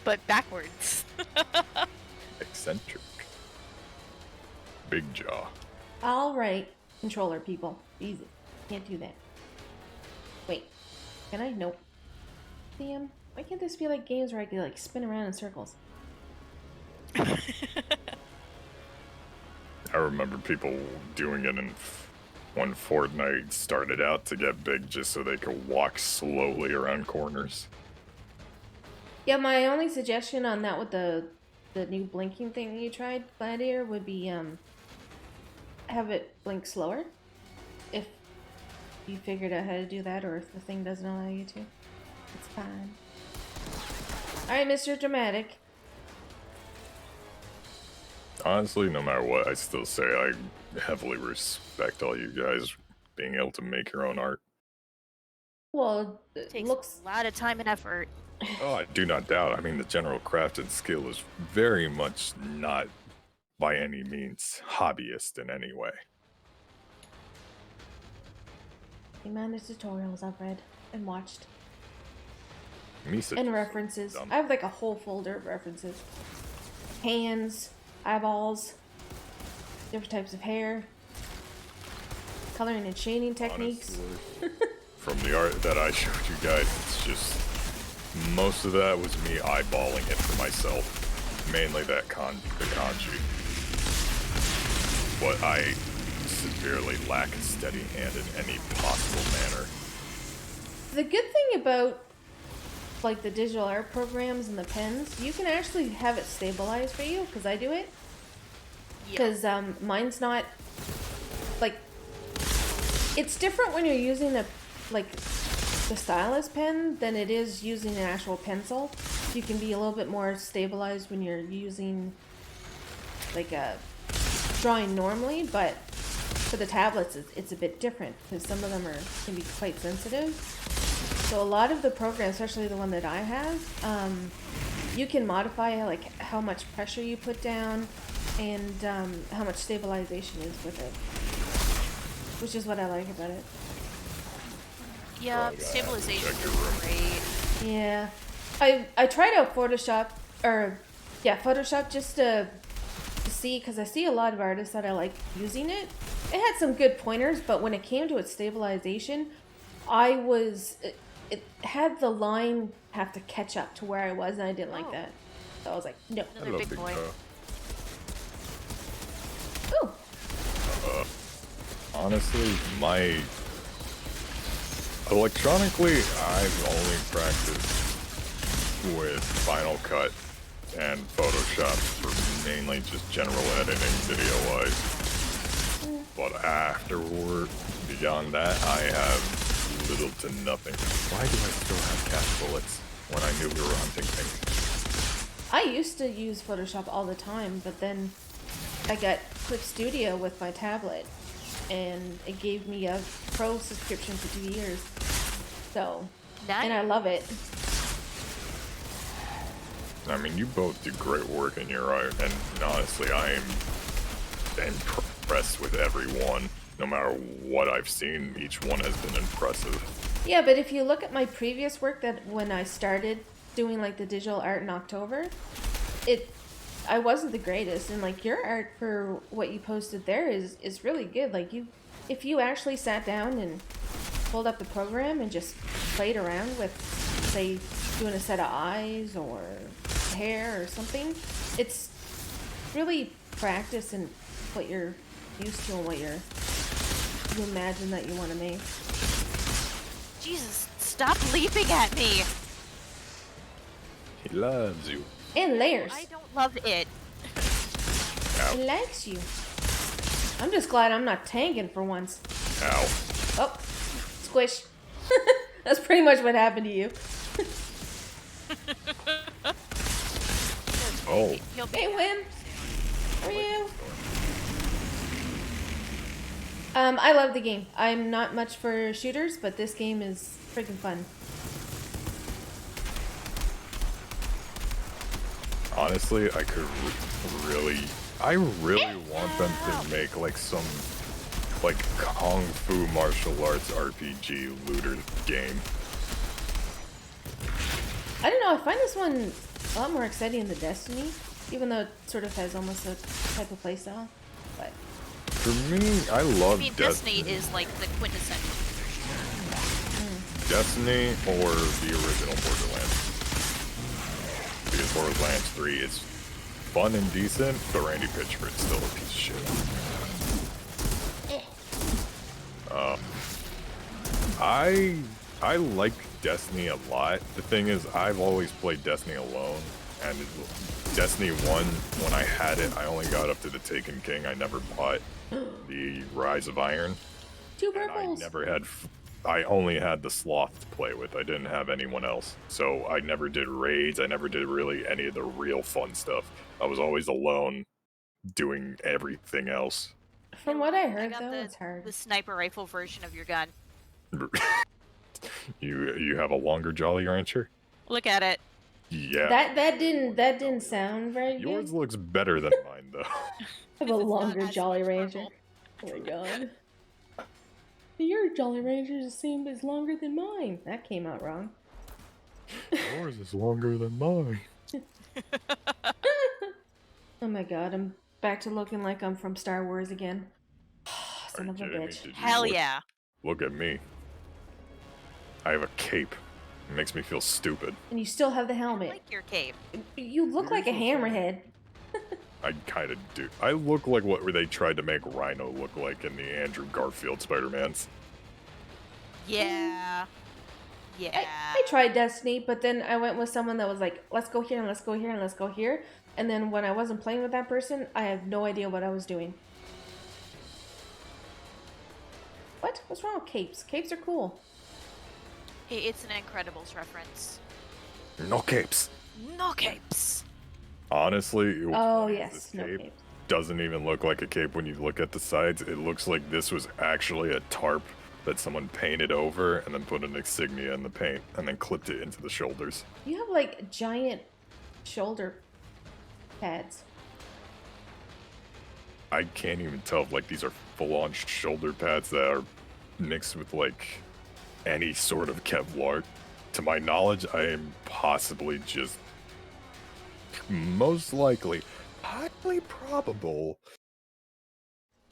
But backwards. Eccentric. Big jaw. Alright, controller people. Easy. Can't do that. Wait. Can I? Nope. Damn. Why can't this be like games where I can like spin around in circles? I remember people doing it in when Fortnite started out to get big just so they could walk slowly around corners. Yeah, my only suggestion on that with the new blinking thing you tried, Gladiator, would be have it blink slower. If you figured out how to do that, or if the thing doesn't allow you to. It's fine. Alright, Mr. Dramatic. Honestly, no matter what, I still say I heavily respect all you guys being able to make your own art. Well, It it takes looks... a lot of time and effort. Oh, I do not doubt. I mean, the general crafting skill is very much not by any means hobbyist in any way. The amount of tutorials I've read and watched. Misa And references. dumb. I have like a whole folder of references. Hands, eyeballs, different types of hair, coloring and shading techniques. Honestly, from the art that I showed you guys, it's just most of that was me eyeballing it for myself. Mainly that the kanji. But I severely lack a steady hand in any possible manner. The good thing about like the digital art programs and the pens, you can actually have it stabilized for you, because I do it. Because mine's not like, it's different when you're using the stylus pen than it is using an actual pencil. You can be a little bit more stabilized when you're using like a drawing normally, but for the tablets it's a bit different because some of them can be quite sensitive. So a lot of the programs, especially the one that I have, you can modify like how much pressure you put down and how much stabilization is with it, which is what I like about it. Yeah, stabilization is great. Yeah, I tried out Photoshop, Photoshop just to see, because I see a lot of artists that I like using it. It had some good pointers, but when it came to its stabilization, it had the line have to catch up to where I was, and I didn't like that. So I was like, no. Another big boy. Ooh. Honestly, electronically, I've only practiced with Final Cut and Photoshop for mainly just general editing video-wise. But afterward, beyond that, I have little to nothing. Why do I still have cash bullets when I knew we were hunting things? I used to use Photoshop all the time, but then I got Clip Studio with my tablet, and it gave me a pro subscription for 2 years. So, and I love it. I mean, you both do great work in your art, and honestly, I am impressed with everyone. No matter what I've seen, each one has been impressive. Yeah, but if you look at my previous work, that when I started doing like the digital art in October, I wasn't the greatest, and like your art for what you posted there is really good. Like if you actually sat down and pulled up the program and just played around with, say, doing a set of eyes or hair or something, it's really practice in what you're used to and what you imagine that you want to make. Jesus, stop leaping at me! He loves you. And layers. I don't love it. Ow. It likes you. I'm just glad I'm not tanking for once. Ow. Oh, squish. That's pretty much what happened to you. Oh. He'll be Hey, Wim. How are you? I love the game. I'm not much for shooters, but this game is freaking fun. Honestly, I could I really want them to make like some like Kung Fu martial arts RPG looter game. I don't know, I find this one a lot more exciting than Destiny, even though it sort of has almost a type of playstyle. But For me, I love Destiny is like the quintessential. Destiny or the original Borderlands. Because Borderlands 3 is fun and decent, but Randy Pitchford's still a piece of shit. I like Destiny a lot. The thing is, I've always played Destiny alone, and Destiny 1, when I had it, I only got up to the Taken King. I never bought the Rise of Iron. 2 purples. I only had the Sloth to play with. I didn't have anyone else. So I never did raids. I never did really any of the real fun stuff. I was always alone doing everything else. From what I heard, got though, it's hard. The sniper rifle version of your gun. You have a longer Jolly Rancher? Look at it. Yeah. That didn't sound very Yours good. looks better than mine, though. I have a longer Jolly Ranger. Oh my god. Your Jolly Ranger is the same as longer than mine. That came out wrong. Yours is longer than mine. Oh my god, I'm back to looking like I'm from Star Wars again. Son of a bitch. Hell yeah. Look at me. I have a cape. It makes me feel stupid. And you still have the I helmet. like your cape. You look like a hammerhead. I kind of do. I look like what they tried to make Rhino look like in the Andrew Garfield Spider-Mans. Yeah. Yeah. I tried Destiny, but then I went with someone that was like, let's go here and let's go here and let's go here. And then when I wasn't playing with that person, I have no idea what I was doing. What? What's wrong with capes? Capes are cool. It's an Incredibles reference. No capes. No capes. Honestly, Oh yes, this no cape capes. doesn't even look like a cape when you look at the sides. It looks like this was actually a tarp that someone painted over and then put an insignia in the paint and then clipped it into the shoulders. You have like giant shoulder pads. I can't even tell if like these are full-on shoulder pads that are mixed with like any sort of Kevlar. To my knowledge, I am possibly just most likely, highly probable,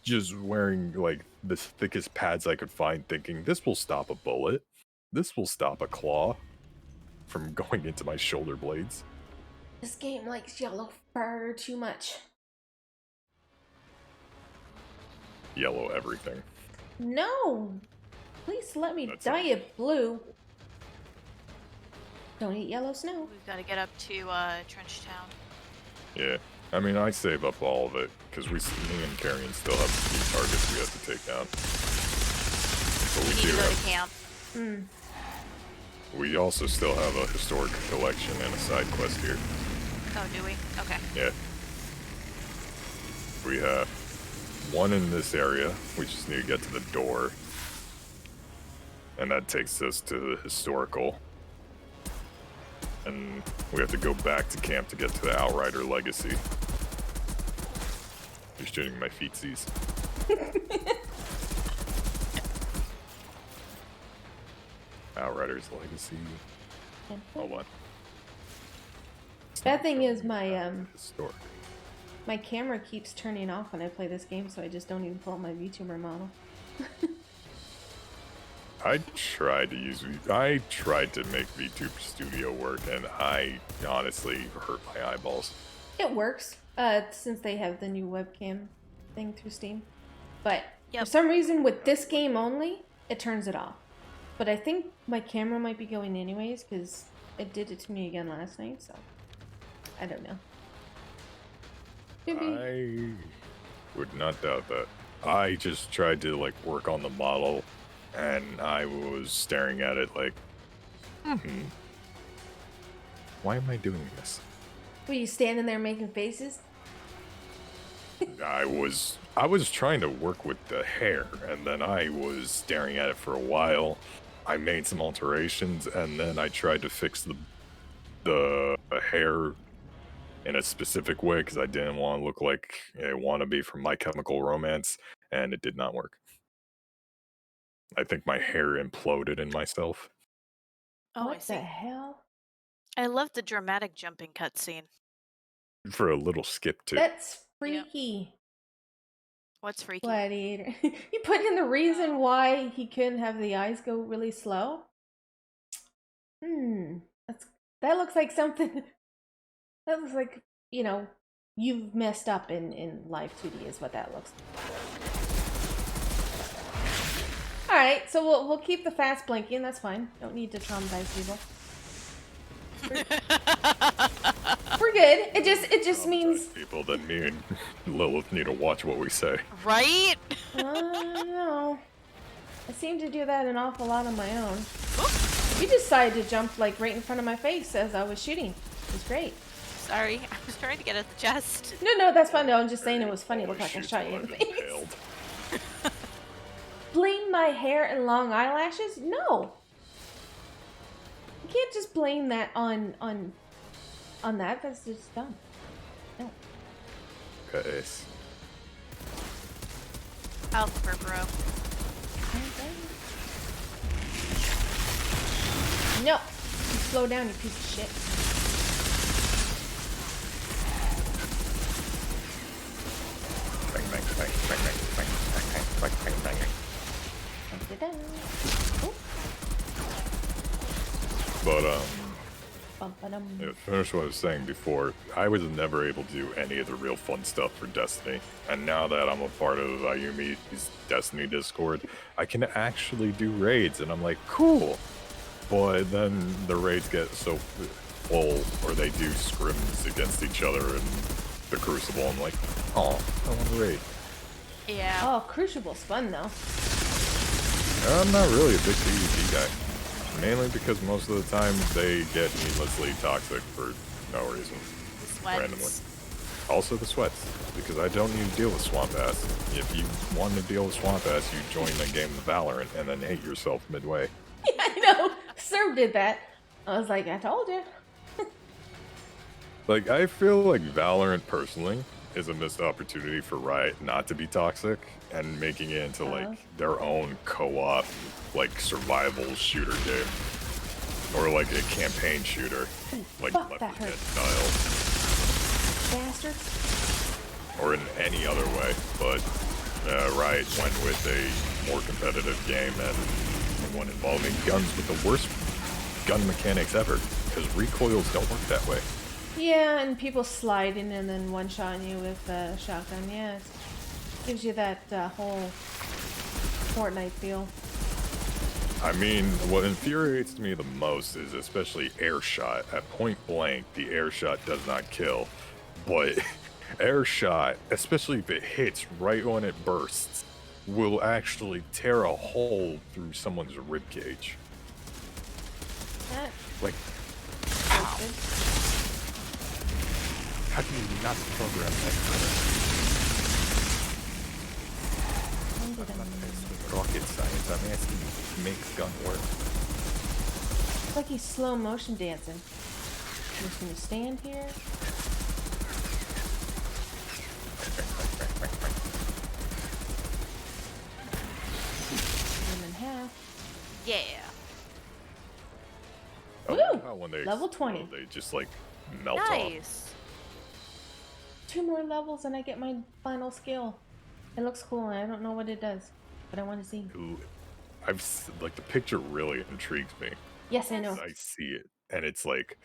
just wearing like the thickest pads I could find, thinking this will stop a bullet, this will stop a claw from going into my shoulder blades. This game likes yellow far too much. Yellow everything. No! Please let me dye it blue. Don't eat yellow snow. We've got to get up to Trench Town. Yeah, I mean, I save up all of it, because me and Carrion still have a few targets we have to take down. But We need to go to camp. We also still have a historic collection and a side quest here. Oh, do we? Okay. Yeah. We have one in this area. We just need to get to the door. And that takes us to the historical. And we have to go back to camp to get to the Outrider Legacy. You're shooting my feetsies. Outriders Legacy. Hold on. Bad thing is my Historic. my camera keeps turning off when I play this game, so I just don't even pull out my VTuber model. I tried to make VTuber Studio work, and I honestly hurt my eyeballs. It works, since they have the new webcam thing through Steam. But for some reason, with this game only, it turns it off. But I think my camera might be going anyways, because it did it to me again last night, so I don't know. I would not doubt that. I just tried to like work on the model and I was staring at it like, why am I doing this? Were you standing there making faces? I was trying to work with the hair, and then I was staring at it for a while. I made some alterations, and then I tried to fix the hair in a specific way because I didn't want to look like a wannabe from My Chemical Romance, and it did not work. I think my hair imploded in myself. Oh, I What see. the hell? I love the dramatic jumping cutscene. For a little skip too. That's freaky. What's freaky? Gladiator. You put in the reason why he couldn't have the eyes go really slow? That looks like something. That looks like, you know, you've messed up in Live 2D is what that looks like. Alright, so we'll keep the fast blinking, that's fine. Don't need to traumatize people. We're good. It just means People that me and Lilith need to watch what we say. Right? no. I seem to do that an awful lot on my own. You decided to jump like right in front of my face as I was shooting. It was great. Sorry, I was trying to get at the chest. No, that's fine. No, I'm just saying it was funny. It looked like I shot you in the face. Blame my hair and long eyelashes? No. You can't just blame that on that. That's just dumb. No. Okay. Alpha, bro. No. You slow down, you piece of shit. Bang, bang, bang, bang, bang, bang, bang, bang, bang, bang. But to finish what I was saying before, I was never able to do any of the real fun stuff for Destiny, and now that I'm a part of Ayumi's Destiny Discord, I can actually do raids, and I'm like, cool. But then the raids get so full, or they do scrims against each other in the Crucible. I'm like, oh, I want to raid. Yeah. Oh, Crucible's fun though. I'm not really a big PvP guy. Mainly because most of the time they get needlessly toxic for no reason. Sweats. Randomly. Also the sweats, because I don't need to deal with Swamp Ass. If you want to deal with Swamp Ass, you join the game of Valorant and then hate yourself midway. Yeah, I know. Serb did that. I was like, I told you. Like, I feel like Valorant, personally, is a missed opportunity for Riot not to be toxic and making it into, like, their own co-op, like, survival shooter game. Or, like, a campaign shooter. Like, Left 4 Dead style. Bastards. Or in any other way. But Riot went with a more competitive game and one involving guns with the worst gun mechanics ever. Because recoils don't work that way. Yeah, and people sliding and then one-shotting you with a shotgun. Yeah, it gives you that whole Fortnite feel. I mean, what infuriates me the most is especially air shot. At point blank, the air shot does not kill. But air shot, especially if it hits right when it bursts, will actually tear a hole through someone's ribcage. Like, how do you not program that? I'm not with rocket science. I'm asking you to make gun work. It's like he's slow motion dancing. I'm just gonna stand here. Cut him in half. Yeah. Woo! When they Level 20. explode, they just like melt off. Nice. 2 more levels and I get my final skill. It looks cool and I don't know what it does, but I want to see. Ooh, like the picture really intrigues me. Yes, I know. I see it, and it's like,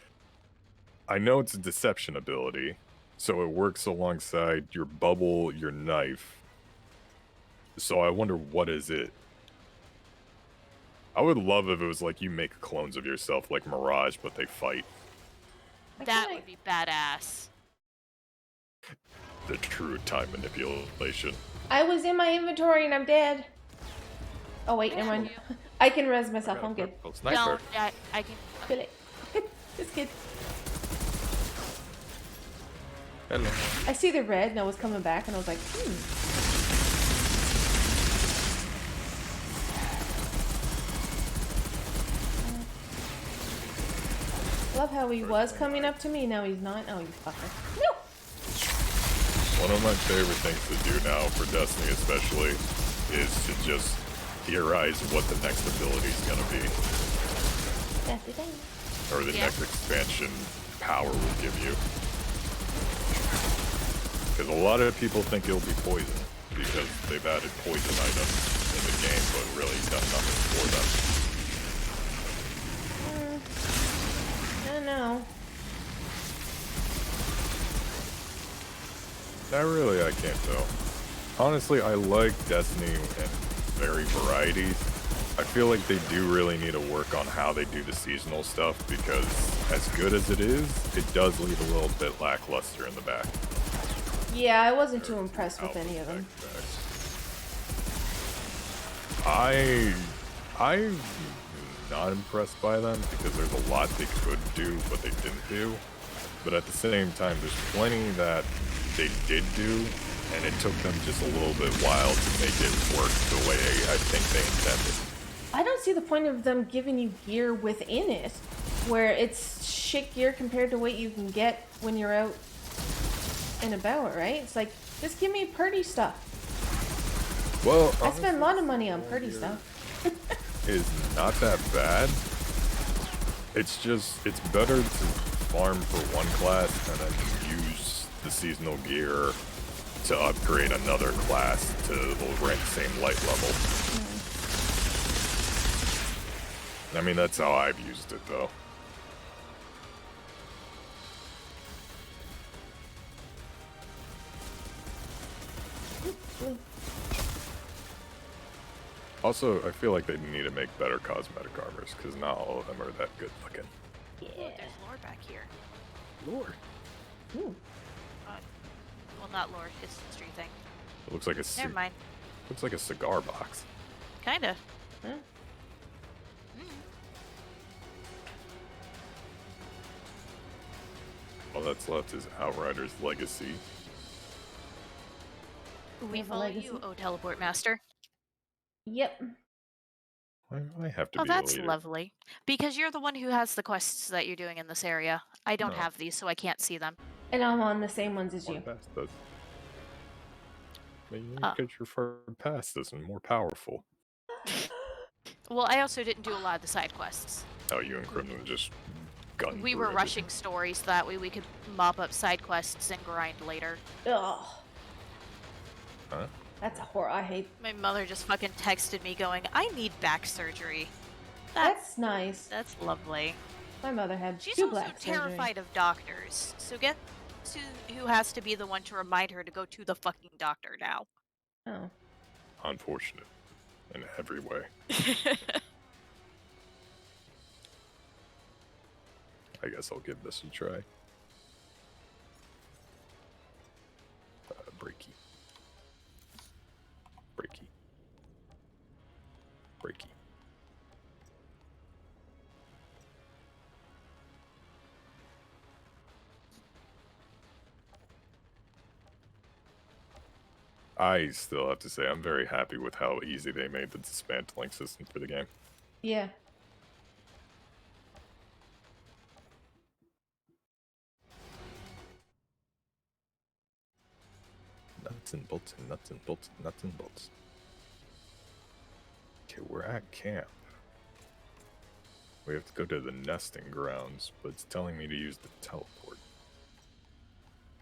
I know it's a deception ability, so it works alongside your bubble, your knife. So I wonder, what is it? I would love if it was like you make clones of yourself like Mirage, but they fight. That would be badass. The true time manipulation. I was in my inventory and I'm dead. Oh wait, never mind. I can res myself. I'm good. Oh, sniper. No, I can. Feel it. It's good. Hello. I see the red and I was coming back and I was like, Love how he was coming up to me, now he's not. Oh, you fucker. No! One of my favorite things to do now for Destiny especially is to just theorize what the next ability is going to be. That's the thing. Or the next expansion power will give you. Because a lot of people think it'll be poison, because they've added poison items in the game, but really done nothing for them. I don't know. I can't tell. Honestly, I like Destiny in very varieties. I feel like they do really need to work on how they do the seasonal stuff, because as good as it is, it does leave a little bit lackluster in the back. Yeah, I wasn't too impressed with any of them. I'm not impressed by them because there's a lot they could do, but they didn't do. But at the same time, there's plenty that they did do, and it took them just a little bit while to make it work the way I think they intended. I don't see the point of them giving you gear within it, where it's shit gear compared to what you can get when you're out and about, right? It's like, just give me pretty stuff. Well, I spend a lot of money on pretty stuff. Is not that bad. It's just, it's better to farm for one class and then use the seasonal gear to upgrade another class to the same light level. I mean, that's how I've used it, though. Also, I feel like they need to make better cosmetic armors, because not all of them are that good looking. Yeah. Ooh, there's lore back here. Lore? Ooh. Well, not lore, it's history thing. It looks like a Never mind. Looks like a cigar box. Kinda. Huh? All that's left is Outriders Legacy. We follow you, oh teleport master. Yep. Why do I have to Oh, be the that's leader? lovely. Because you're the one who has the quests that you're doing in this area. I don't have these, so I can't see them. And I'm on the same ones as you. Because your far past this and more powerful. Well, I also didn't do a lot of the side quests. Oh, you and Crimson just gun. We were rushing stories, that way we could mop up side quests and grind later. Ugh. Huh? That's a horror. I hate. My mother just fucking texted me going, I need back surgery. That's nice. That's lovely. My mother had She's two also black terrified of doctors, so guess who has to be the one to remind her to go to the fucking doctor now? Oh. Unfortunate. In every way. I guess I'll give this a try. Breaky. Breaky. Breaky. I still have to say I'm very happy with how easy they made the dismantling system for the game. Yeah. Nuts and bolts and nuts and bolts and nuts and bolts. Okay, we're at camp. We have to go to the nesting grounds, but it's telling me to use the teleport.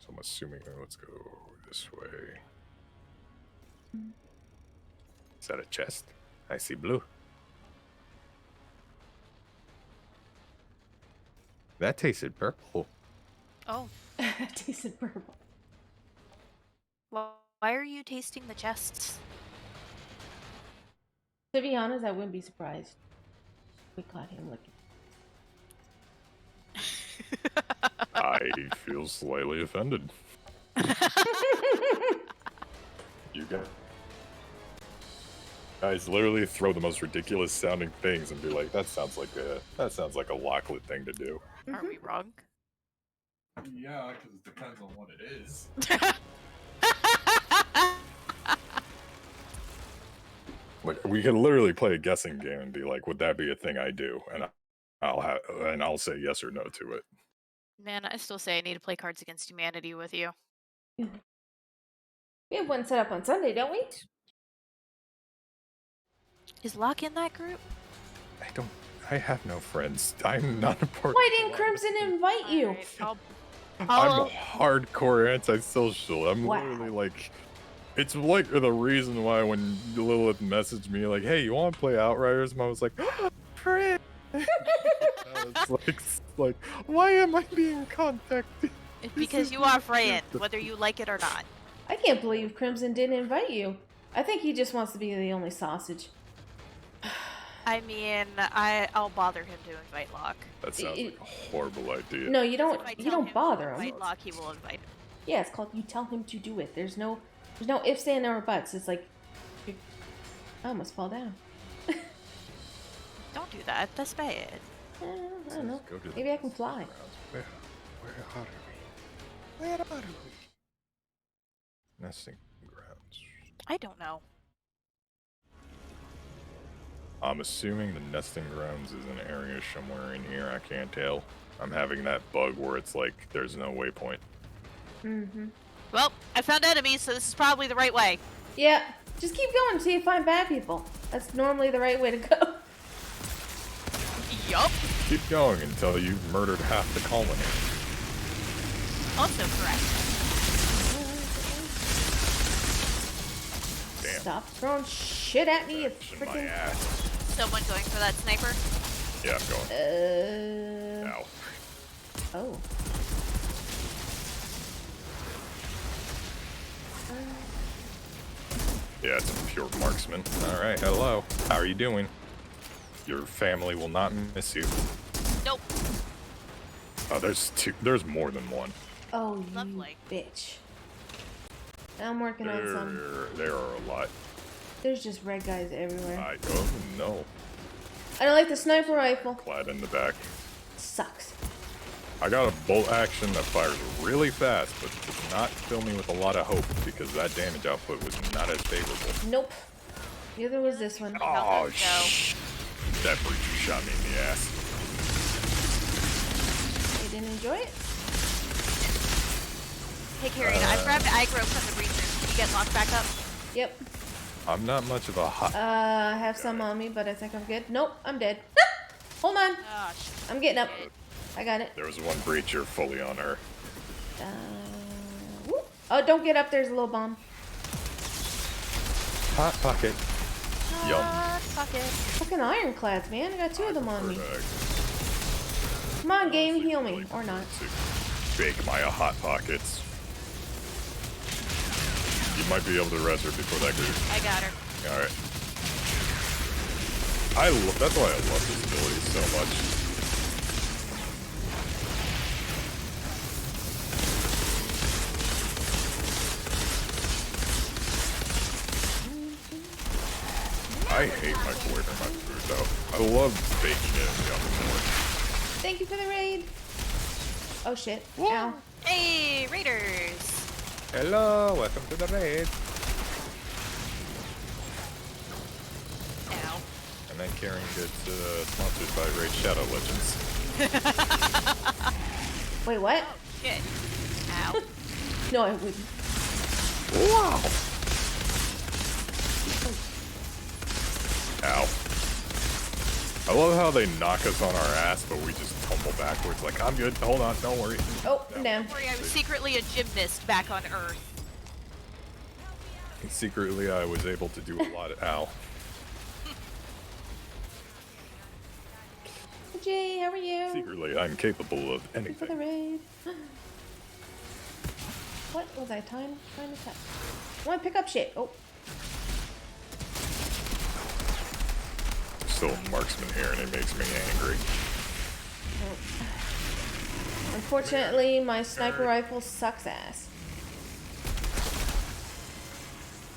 So I'm assuming, let's go this way. Is that a chest? I see blue. That tasted purple. Oh. Tasted purple. Why are you tasting the chests? To be honest, I wouldn't be surprised. We caught him looking. I feel slightly offended. You Guys literally throw the most ridiculous sounding things and be like, that sounds like a Locklet thing to do. Are we wrong? Yeah, because it depends on what it is. Like, we can literally play a guessing game and be like, would that be a thing I do? And I'll say yes or no to it. Man, I still say I need to play Cards Against Humanity with you. We have one set up on Sunday, don't we? Is Locke in that group? I have no friends. I'm not a part Why of didn't the Crimson invite you? Alright, I'm a hardcore antisocial. I'm Wow. literally like, it's like the reason why when Lilith messaged me like, "Hey, you want to play Outriders?" And I was like, "Friend." It's like, why am I being contacted? It's because you are friend, whether you like it or not. I can't believe Crimson didn't invite you. I think he just wants to be the only sausage. I mean, I'll bother him to invite Locke. That sounds like a horrible idea. No, you don't. If I You tell don't him bother to him. invite Locke, he will invite him. Yeah, it's called you tell him to do it. There's no ifs, and or buts. It's like, I almost fall down. Don't do that. That's bad. I don't know. Go to the Maybe I can fly. Where are we? Where are we? Nesting grounds. I don't know. I'm assuming the nesting grounds is an area somewhere in here. I can't tell. I'm having that bug where it's like there's no waypoint. Mm-hmm. Well, I found enemies, so this is probably the right way. Yeah, just keep going until you find bad people. That's normally the right way to go. Yup. Keep going until you've murdered half the colony. Also correct. Damn. Stop throwing shit at me, you In my freaking. ass. Someone going for that sniper? Yeah, I'm going. Ow. Oh. Yeah, it's a pure marksman. Alright, hello. How are you doing? Your family will not miss you. Nope. Oh, there's more than one. Oh, you Lovely. bitch. I'm working on some. There are a lot. There's just red guys everywhere. Oh no. I don't like the sniper rifle. Clad in the back. Sucks. I got a bolt action that fires really fast, but does not fill me with a lot of hope because that damage output was not as favorable. Nope. Neither was this one. Oh, that breacher shot me in the ass. You didn't enjoy it? Hey, Carrion, I've grabbed aggro from the breachers. Can you get locked back up? Yep. I'm not much of a hot. I have some on me, but I think I'm good. Nope, I'm dead. Hold on. Oh, shit. I'm getting up. I got it. There was one breacher fully on her. Whoop. Oh, don't get up. There's a little bomb. Hot pocket. Yum. Fuck it. Fucking ironclads, man. I got two of them on me. Come on, game, heal me. Or not. Bake my hot pockets. You might be able to res her before that goes. I got her. Alright. That's why I love this ability so much. I hate microwaving my food though. I love baking it in the oven more. Thank you for the raid. Oh shit. Ow. Hey, Raiders! Hello, welcome to the raid. Ow. And then Karen gets sponsored by Raid Shadow Legends. Wait, what? Shit. Ow. No, I wouldn't. Wow. Ow. I love how they knock us on our ass, but we just tumble backwards like, I'm good, hold on, don't worry. Oh, I'm down. Don't worry, I was secretly a gymnast back on Earth. Secretly, I was able to do a lot of, ow. Jay, how are you? Secretly, I'm capable of Thank you for the anything. raid. What was I trying to touch? I want to pick up shit. Oh. Still a marksman here, and it makes me angry. Unfortunately, my sniper rifle sucks ass.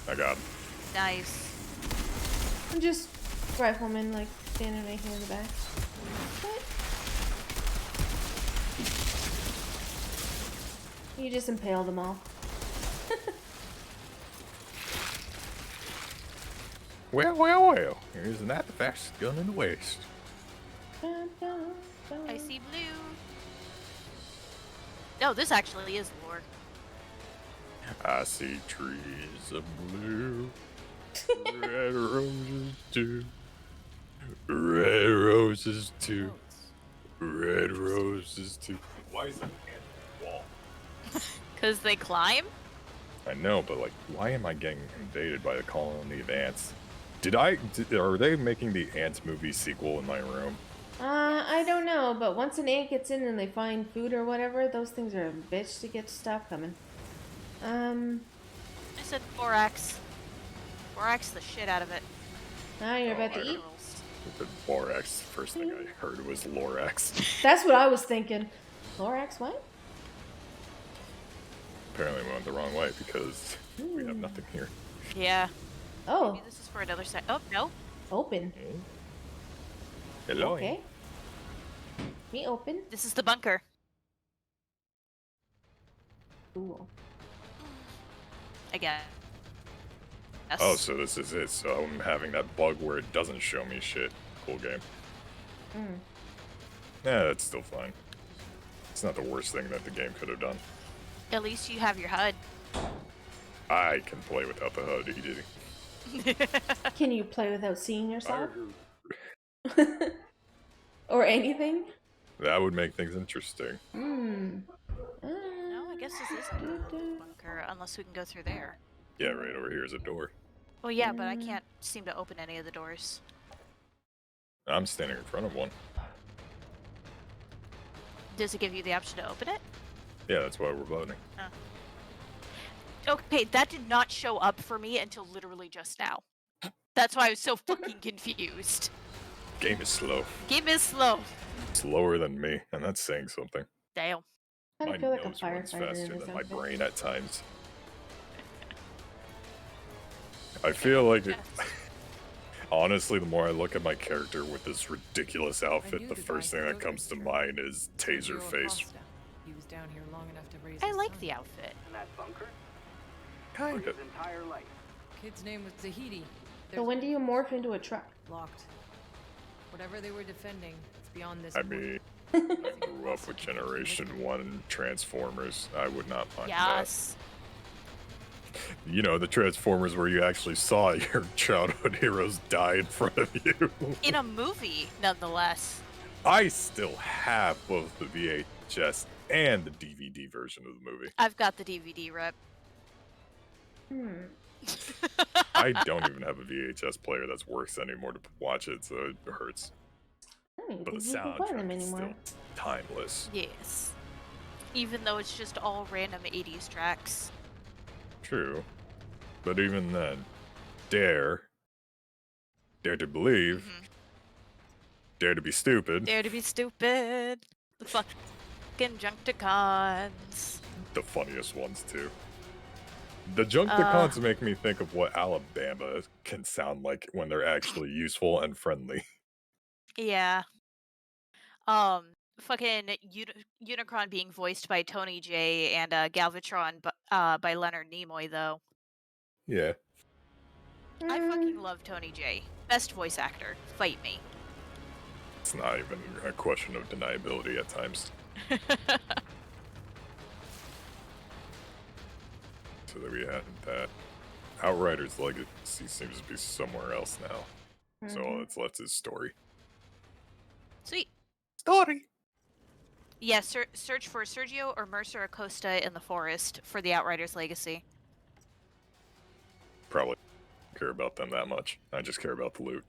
I got him. Nice. I'm just rifleman, like, standing right here in the back. What? You just impaled them all. Well. Isn't that the fastest gun in the West? Dun, dun, dun. I see blue. No, this actually is lore. I see trees of blue. Red roses too. Red roses too. Red roses too. Why is that ant wall? Because they climb? I know, but like, why am I getting invaded by a colony of ants? Are they making the Ants movie sequel in my room? I don't know, but once an ant gets in and they find food or whatever, those things are a bitch to get to stop coming. I said borax. Borax the shit out of it. Now you're about to eat. The borax. First thing I heard was Lorax. That's what I was thinking. Lorax, what? Apparently we went the wrong way because we have nothing here. Yeah. Oh. Maybe this is for another side. Oh, no. Open. Hello. Okay. Me open. This is the bunker. Cool. Again. Yes. Oh, so this is it. So I'm having that bug where it doesn't show me shit. Cool game. Yeah, that's still fine. It's not the worst thing that the game could have done. At least you have your HUD. I can play without the HUD, easy. Can you play without seeing yourself? Or anything? That would make things interesting. No, I guess this isn't a bunker, unless we can go through there. Yeah, right over here is a door. Well, yeah, but I can't seem to open any of the doors. I'm standing in front of one. Does it give you the option to open it? Yeah, that's why we're voting. Okay, that did not show up for me until literally just now. That's why I was so fucking confused. Game is slow. Game is slow. Slower than me, and that's saying something. Damn. I My feel like a nose runs firefighter faster in this than my outfit. brain at times. I feel like it... Honestly, the more I look at my character with this ridiculous outfit, the first thing that comes to mind is Taser Face. He was down here long enough to raise I his like son. the outfit. In that bunker? Kind For of. his entire life. Kid's name was Zahidi. So when do you morph into a truck? Locked. Whatever they were defending, it's beyond this I point. mean, I grew up with Generation 1 Transformers. I would not mind Yes. that. You know, the Transformers where you actually saw your childhood heroes die in front of you. In a movie, nonetheless. I still have both the VHS and the DVD version of the movie. I've got the DVD rep. I don't even have a VHS player that works anymore to watch it, so it hurts. I don't But the think you can play them soundtrack is still anymore. timeless. Yes. Even though it's just all random 80s tracks. True. But even then, Dare to Believe, Dare to be Stupid, Dare to be stupid. The fucking Junkticons. the funniest ones too. The Junkticons make me think of what Alabama can sound like when they're actually useful and friendly. Yeah. Fucking Unicron being voiced by Tony J and Galvatron by Leonard Nimoy, though. Yeah. I fucking love Tony J. Best voice actor. Fight me. It's not even a question of deniability at times. So that we had that. Outriders Legacy seems to be somewhere else now. So that's his story. Sweet. Story! Yeah, search for Sergio or Mercer Acosta in the forest for the Outriders Legacy. Probably don't care about them that much. I just care about the loot.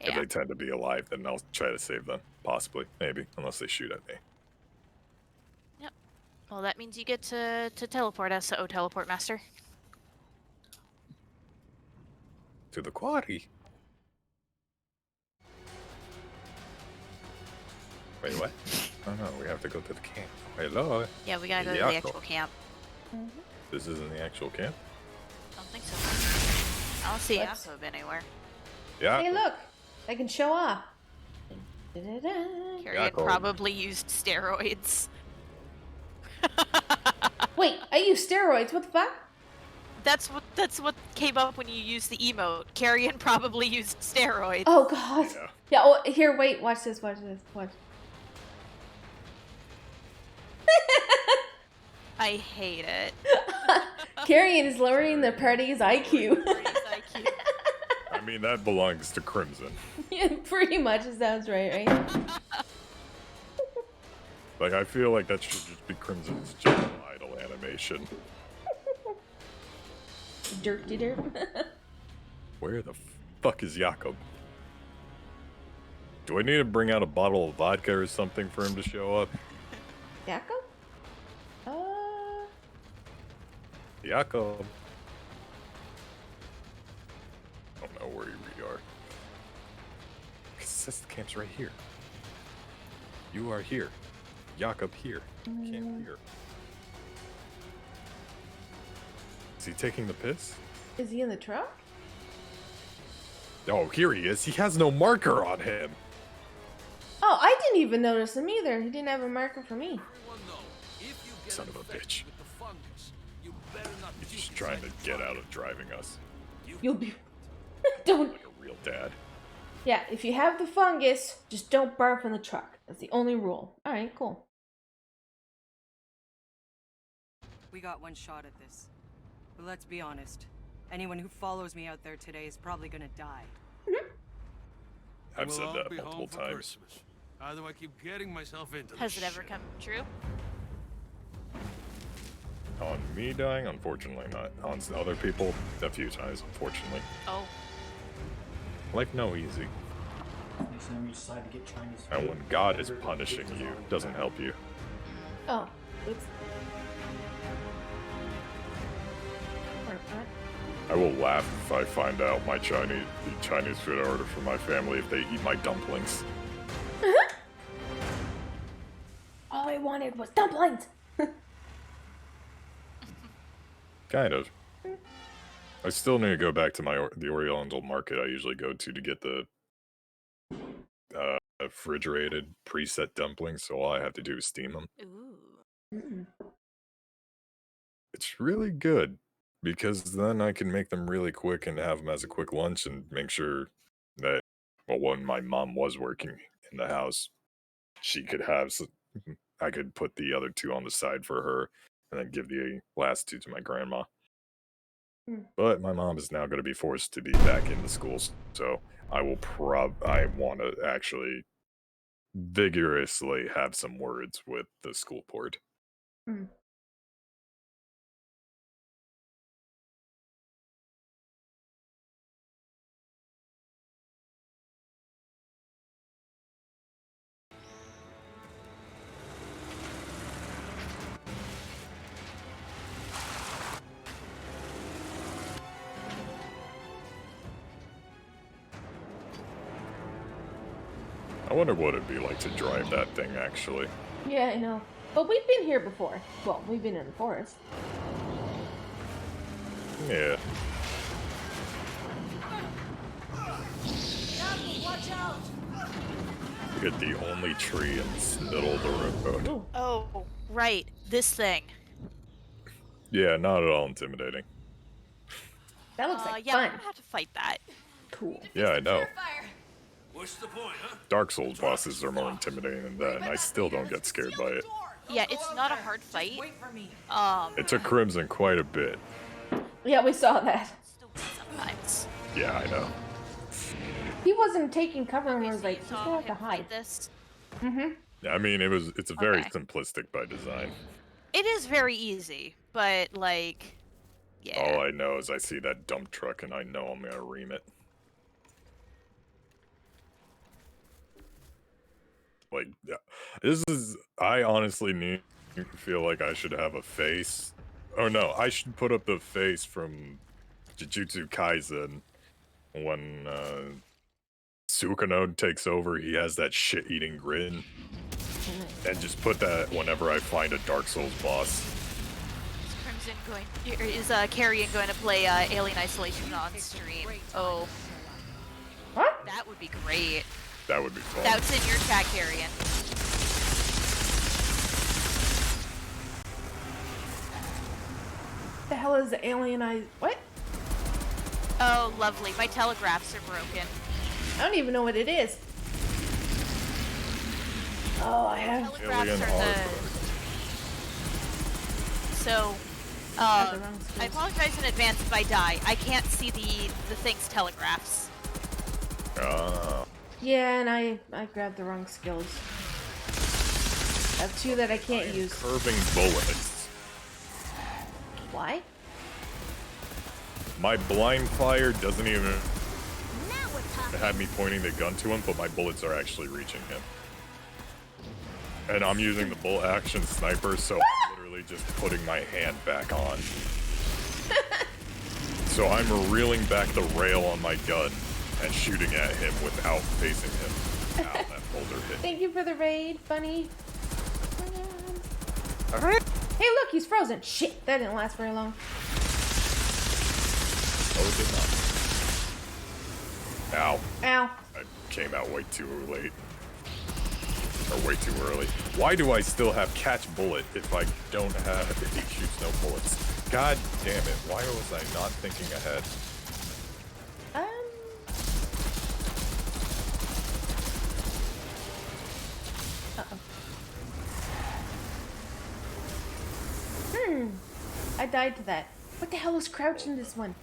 If Yeah. they tend to be alive, then I'll try to save them. Possibly. Maybe. Unless they shoot at me. Yep. Well, that means you get to teleport us, oh teleport master. To the quarry. Wait, what? Oh no, we have to go to the camp. Hello. Yeah, we gotta go to the actual camp. This isn't the actual camp? I don't think so. I don't see Let's- Asob anywhere. Yeah. Hey, look! I can show off. Da-da-da. Carrion cool. probably used steroids. Wait, I use steroids. What the fuck? That's what came up when you used the emote. Carrion probably used steroids. Oh god. Yeah. Yeah. Oh, here. Wait. Watch this. Watch this. Watch. I hate it. Carrion is lowering the party's IQ. I mean, that belongs to Crimson. Yeah, pretty much. It sounds right, right? Like, I feel like that should just be Crimson's general idol animation. Dirty derp. Where the fuck is Jakob? Do I need to bring out a bottle of vodka or something for him to show up? Jacob? Jakob. I don't know where we are. It says the camp's right here. You are here. Jakob here. Camp here. Is he taking the piss? Is he in the truck? Oh, here he is. He has no marker on him. Oh, I didn't even notice him either. He didn't have a marker for me. Son of a bitch. He's just trying to get out of driving us. You'll be... Don't... Like a real dad. Yeah, if you have the fungus, just don't barf in the truck. That's the only rule. Alright, cool. We got one shot at this. But let's be honest. Anyone who follows me out there today is probably gonna die. I've said that multiple times. Christmas. How do I keep getting myself into Has this it ever shit? come true? On me dying? Unfortunately not. On other people, a few times, unfortunately. Oh. Life no easy. Next time you decide to get Chinese And food, when God is better punishing get you, on it doesn't help you. Oh, oops. I will laugh if I find out the Chinese food I order for my family if they eat my dumplings. All I wanted was dumplings! Kind of. I still need to go back to the Oriental market I usually go to get the refrigerated preset dumplings, so all I have to do is steam them. Ooh. It's really good, because then I can make them really quick and have them as a quick lunch and make sure that, well, when my mom was working in the house, she could have, I could put the other two on the side for her and then give the last two to my grandma. But my mom is now going to be forced to be back in the schools, so I will I want to actually vigorously have some words with the school board. I wonder what it'd be like to drive that thing, actually. Yeah, I know. But we've been here before. Well, we've been in the forest. Yeah. Watch out! Look at the only tree in the middle of the road. Oh, right. This thing. Yeah, not at all intimidating. That looks like yeah, fun. I'm gonna have to fight that. Cool. Yeah, I know. What's the point, huh? Dark Souls bosses are more intimidating than that, and I still don't get scared by it. Yeah, it's not a hard fight. Wait for me. It took Crimson quite a bit. Yeah, we saw that. Sometimes. Yeah, I know. He wasn't taking cover and was like, he's saw gonna have to him hide. beat this. I mean, it's very Okay. simplistic by design. It is very easy, but like, yeah. All I know is I see that dump truck and I know I'm gonna ream it. Like, yeah, I honestly feel like I should have a face. Oh no, I should put up the face from Jujutsu Kaisen when Sukano takes over. He has that shit-eating grin. And just put that whenever I find a Dark Souls boss. Is Carrion going to play Alien Isolation on stream? Oh. That would be great. That would be fun. That's in your chat, Carrion. The hell is the alien eye? What? Oh, lovely. My telegraphs are broken. I don't even know what it is. Oh, I have Telegraphs Alien are hardware. So, the wrong I skills. apologize in advance if I die. I can't see the thing's telegraphs. Ah. Yeah, and I grabbed the wrong skills. I have two that I can't use. Curving bullets. Why? My blind fire doesn't even have me pointing the gun to him, but my bullets are actually reaching him. And I'm using the bolt action sniper, so I'm literally just putting my hand back on. So I'm reeling back the rail on my gun and shooting at him without facing him. Ow, that boulder hit. Thank you for the raid, bunny. Hey, look, he's frozen. Shit, that didn't last very long. Oh, it did not. Ow. Ow. I came out way too late. Or way too early. Why do I still have catch bullet if I don't have, if he shoots no bullets? God damn it, why was I not thinking ahead? I died to that. What the hell is crouching this one?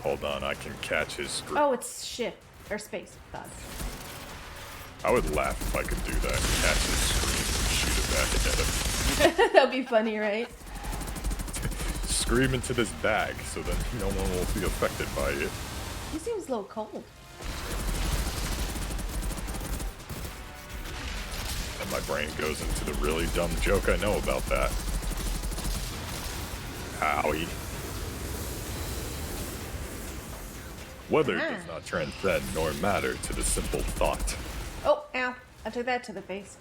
Hold on, I can catch his scream. Oh, it's shift. Or space. God. I would laugh if I could do that. Catch his scream and shoot it back at him. That'd be funny, right? Scream into this bag so then no one will be affected by it. He seems a little cold. And my brain goes into the really dumb joke I know about that. Owie. Weather does not transcend nor matter to the simple thought. Oh, ow. I took that to the face.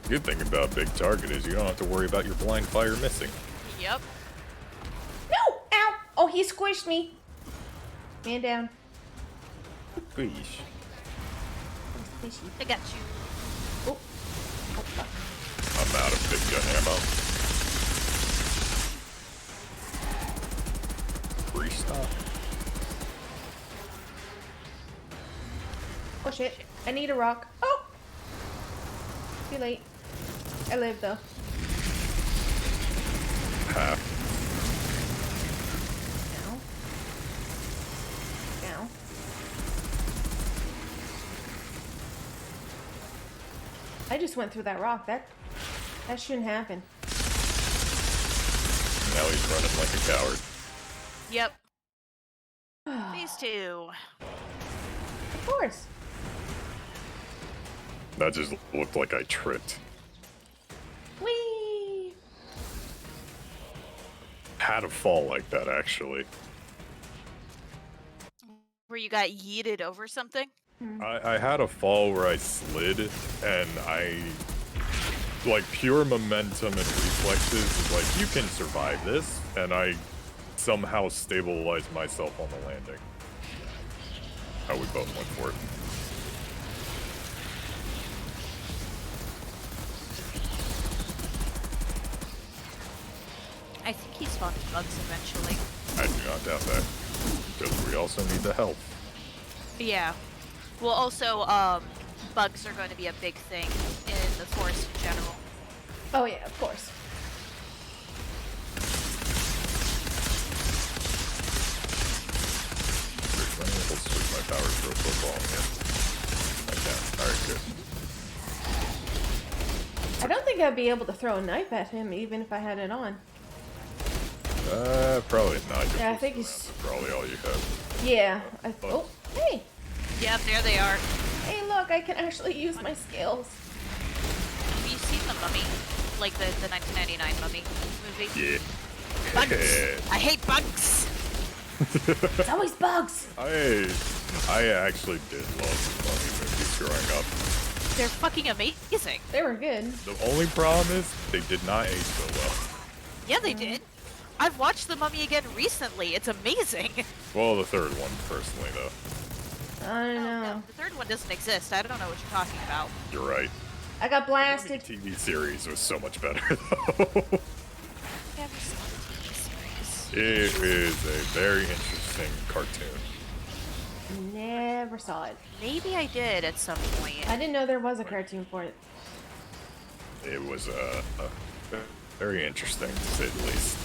Good thing about Big Target is you don't have to worry about your blind fire missing. Yep. No! Ow! Oh, he squished me. Man down. Squeeze. I got you. Oh. Oh, fuck. I'm out of big gun ammo. Restock. Oh, shit. I need a rock. Oh! Too late. I live, though. Half. Ow. Ow. I just went through that rock. That shouldn't happen. Now he's running like a coward. Yep. Phase 2. Of course. That just looked like I tripped. Whee! Had a fall like that, actually. Where you got yeeted over something? I had a fall where I slid, and like, pure momentum and reflexes is like, you can survive this, and I somehow stabilized myself on the landing. Oh, we both went for it. I think he spawned bugs eventually. I do not doubt that. Because we also need the health. Yeah. Well, also, bugs are going to be a big thing in the forest in general. Oh, yeah, of course. Let me switch my power to a football again. I can. Alright, good. I don't think I'd be able to throw a knife at him, even if I had it on. Probably not. Yeah, I think he's... Probably all you have. Yeah. Oh, hey! Yep, there they are. Hey, look, I can actually use my skills. Have you seen the Mummy? Like the 1999 Mummy movie? Yeah. Bugs. I hate bugs. It's always bugs. I actually did love Mummy movies growing up. They're fucking amazing. They were good. The only problem is they did not age so well. Yeah, they did. I've watched The Mummy again recently. It's amazing. Well, the third one, personally, though. I don't know. No, the third one doesn't exist. I don't know what you're talking about. You're right. I got blasted. The TV series was so much better, though. Never saw the TV series. It is a very interesting cartoon. Never saw it. Maybe I did at some point. I didn't know there was a cartoon for it. It was very interesting, to say the least.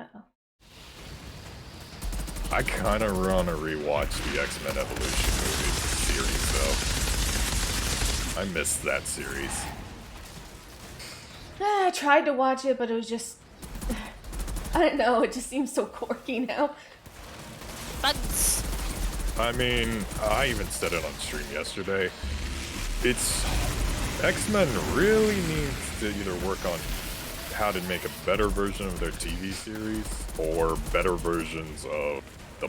Uh-oh. I kind of want to rewatch the X-Men Evolution movie series, though. I missed that series. I tried to watch it, but it was just... I don't know, it just seems so quirky now. Bugs. I mean, I even said it on stream yesterday. It's... X-Men really needs to either work on how to make a better version of their TV series or better versions of the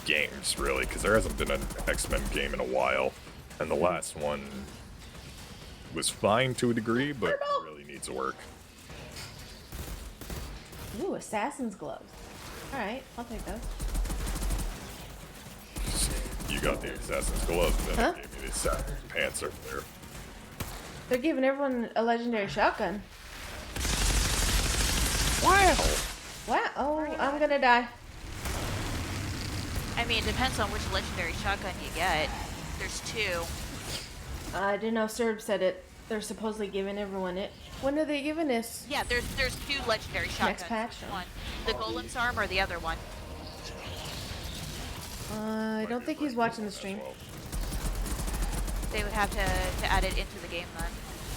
games, really, because there hasn't been an X-Men game in a while, and the last one was fine to a degree, but really needs work. Ooh, assassin's gloves. Alright, I'll take those. You got the assassin's gloves, then Huh? you gave me the assassin's pants over there. They're giving everyone a legendary shotgun. Wow! Wow, oh, I'm gonna die. I mean, it depends on which legendary shotgun you get. There's two. I didn't know Serb said it. They're supposedly giving everyone it. When are they giving this? Yeah, there's two legendary shotguns. Next patch? Which one? The Golem's arm or the other one? I don't think he's watching the stream. They would have to add it into the game then.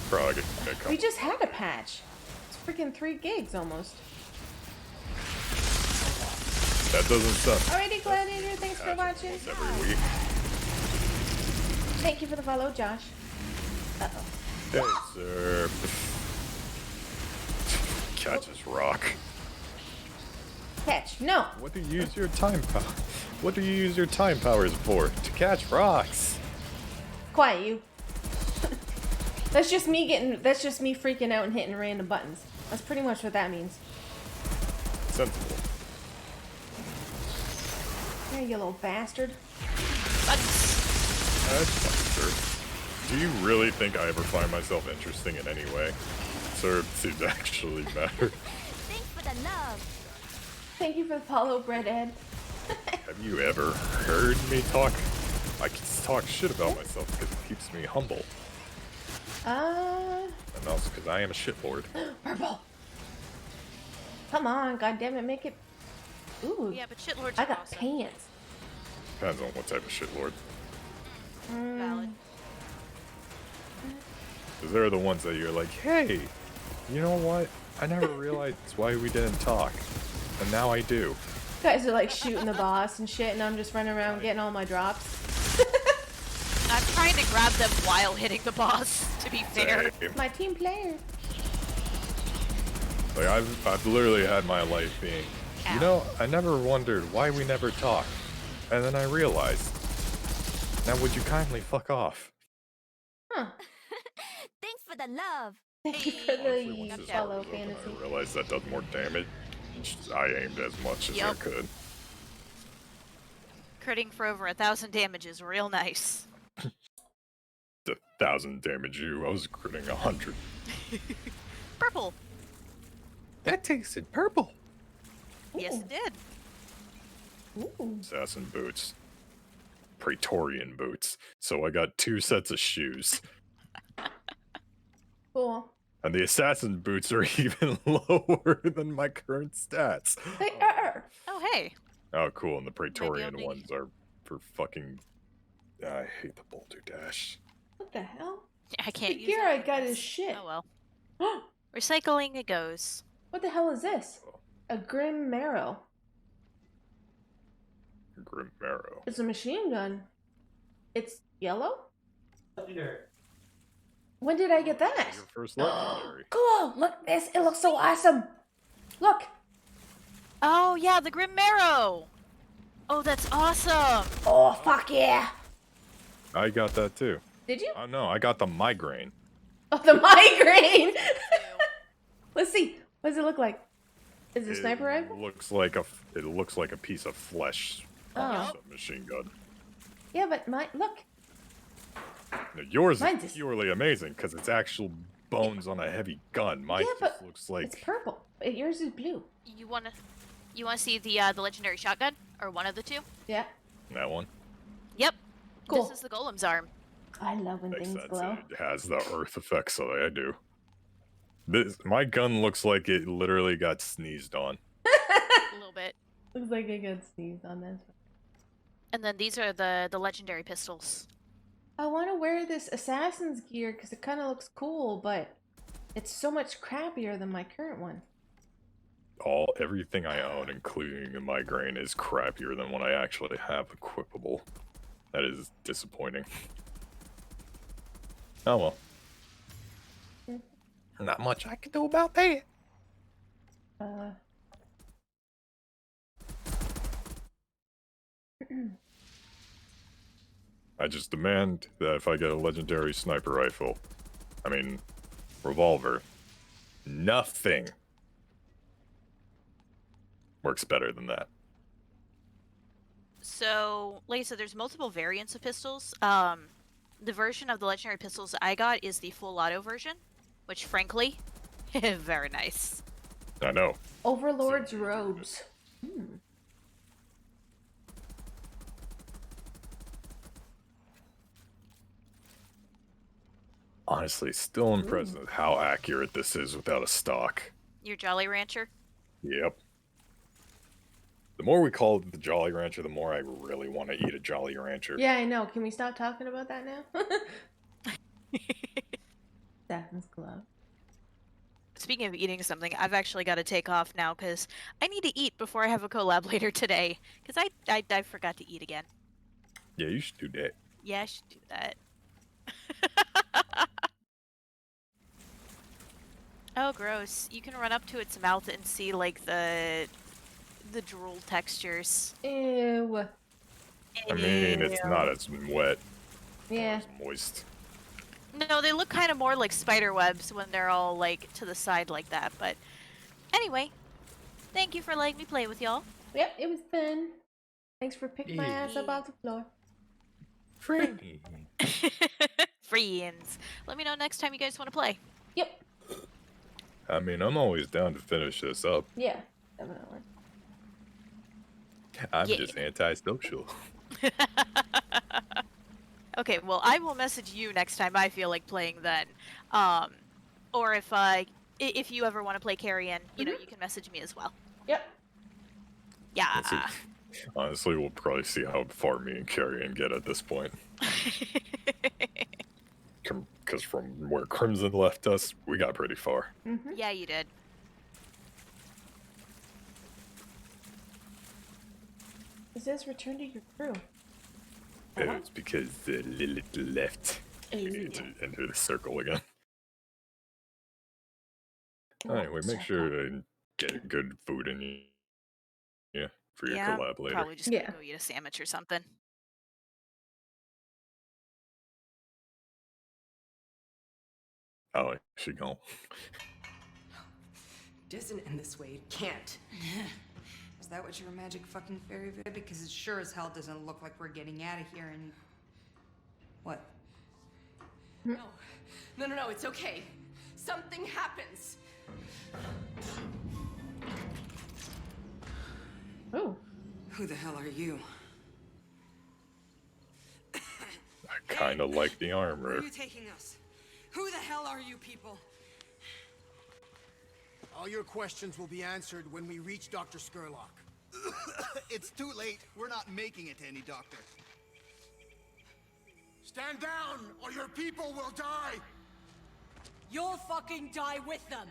Probably get a couple. We just had a patch. It's freaking 3 gigs almost. That doesn't suck. Alrighty, Gladiator, thanks for watching. Every week. Thank you for the follow, Josh. Uh-oh. Hey, sir. Catches rock. Catch, no! What do you use your time power? What do you use your time powers for? To catch rocks. Quiet, you. That's just me freaking out and hitting random buttons. That's pretty much what that means. Sensible. There, you little bastard. That's fine, sir. Do you really think I ever find myself interesting in any way? Sir, it seems to actually matter. Thanks for the love. Thank you for the follow, Bread Ed. Have you ever heard me talk? I can talk shit about myself because it keeps me humble. And also because I am a shitlord. Purple. Come on, goddammit, make it. Ooh. Yeah, but shitlords I are got awesome. pants. Depends on what type of shitlord. Valid. Because they're the ones that you're like, hey, you know what? I never realized why we didn't talk. And now I do. Guys are like shooting the boss and shit, and I'm just running around getting all my drops. I'm trying to grab them while hitting the boss, to be fair. Same. My team player. Like, I've literally had my life being, you know, I never wondered why we never talked. And then I realized. Now would you kindly fuck off? Huh. Thanks for the love. Thank you for Once the this follow, was open, fantasy. I realized that does more damage. I aimed as much as I Yup. could. Critting for over 1,000 damage is real nice. 1,000 damage you. I was critting 100. Purple. That tasted purple. Yes, it did. Ooh. Assassin boots. Praetorian boots. So I got 2 sets of shoes. Cool. And the assassin boots are even lower than my current stats. They are. Oh, hey. Oh, cool. And the Praetorian only- ones are for fucking... I hate the Boulder Dash. What the hell? I can't The use gear it I got anyways. is shit. Oh well. Recycling it goes. What the hell is this? A Grim Marrow. Grim Marrow. It's a machine gun. It's yellow? Legendary. When did I get that? Your first legendary. Cool! Look this! It looks so awesome! Look! Oh yeah, the Grim Marrow. Oh, that's awesome. Oh, fuck yeah! I got that too. Did you? Oh no, I got the migraine. Oh, the migraine! Let's see. What does it look like? Is it a sniper rifle? It looks like a piece of flesh on a machine gun. Yeah, but look. Now, yours Mine's is purely amazing because it's actual bones on a heavy gun. Mine just looks like it's purple. Yours is blue. You wanna see the legendary shotgun or one of the two? Yeah. that one. Yep. Cool. This is the golem's arm. I love when Makes things sense. glow. It has the earth effect, so I do. My gun looks like it literally got sneezed on. A little bit. Looks like I got sneezed on this. And then these are the legendary pistols. I want to wear this assassin's gear because it kind of looks cool, but it's so much crappier than my current one. Everything I own, including the migraine, is crappier than what I actually have equipable. That is disappointing. Oh well. Not much I can do about that. I just demand that if I get a legendary sniper rifle, revolver, nothing works better than that. So, like I said, there's multiple variants of pistols. The version of the legendary pistols I got is the full auto version, which frankly, very nice. I know. Overlord's robes. Honestly, still impressed with how accurate this is without a stock. Your Jolly Rancher? Yep. The more we call it the Jolly Rancher, the more I really want to eat a Jolly Rancher. Yeah, I know. Can we stop talking about that now? Assassin's glove. Speaking of eating something, I've actually got to take off now because I need to eat before I have a collab later today. Because I forgot to eat again. Yeah, you should do that. Yeah, I should do that. Oh, gross. You can run up to its mouth and see, like, the drool textures. Ew. I mean, it's not as wet. Yeah. It's moist. No, they look kind of more like spider webs when they're all, like, to the side like that. But anyway, thank you for letting me play with y'all. Yep, it was fun. Thanks for picking my ass up off the floor. Friends. Friends. Let me know next time you guys want to play. Yep. I'm always down to finish this up. Yeah, definitely. I'm just antisocial. Okay, well, I will message you next time I feel like playing then. Or if you ever want to play Carrion, you know, you can message me as well. Yep. Yeah. Honestly, we'll probably see how far me and Carrion get at this point. Because from where Crimson left us, we got pretty far. Yeah, you did. It says return to your crew. It's because Lilith left. We need to enter the circle again. Anyway, make sure to get good food in you. Yeah, for your collab later. Probably just gonna go eat a sandwich or something. Oh, she gone. Doesn't end this way. It can't. Is that what your magic fucking fairy did? Because it sure as hell doesn't look like we're getting out of here and... What? No. No, it's okay. Something happens. Oh. Who the hell are you? I kind of like the armor. Where are you taking us? Who the hell are you people? All your questions will be answered when we reach Dr. Skurlock. It's too late. We're not making it to any doctor. Stand down, or your people will die! You'll fucking die with them!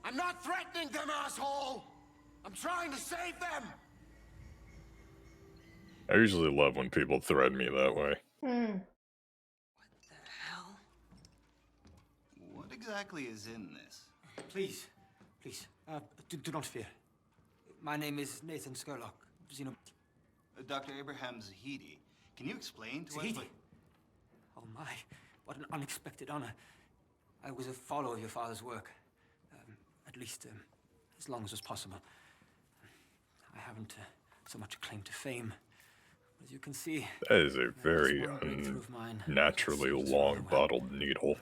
I'm not threatening them, asshole! I'm trying to save them! I usually love when people threaten me that way. What exactly is in this? Please, do not fear. My name is Nathan Skurlock. Dr. Abraham Zahidi. Can you explain to us Zahidi? what... Oh my, what an unexpected honor. I was a follower of your father's work. At least, as long as was possible. I haven't so much claim to fame. As you can see... That is a very one breakthrough of mine unnaturally seems long rather well. bottled needle.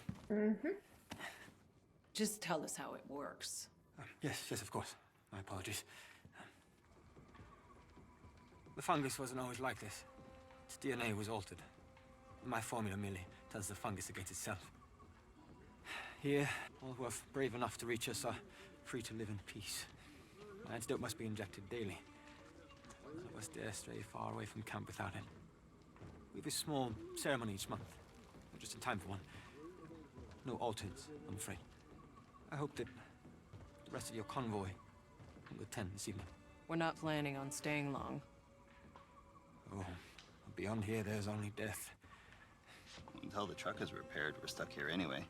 Just tell us how it works. Yes, of course. My apologies. The fungus wasn't always like this. Its DNA was altered. My formula merely tells the fungus against itself. Here, all who are brave enough to reach us are free to live in peace. My antidote must be injected daily. None of us dare stray far away from camp without it. We have a small ceremony each month. We're just in time for one. No altars, I'm afraid. I hope that the rest of your convoy will attend this evening. We're not planning on staying long. Oh, beyond here, there's only death. Until the truck is repaired, we're stuck here anyway.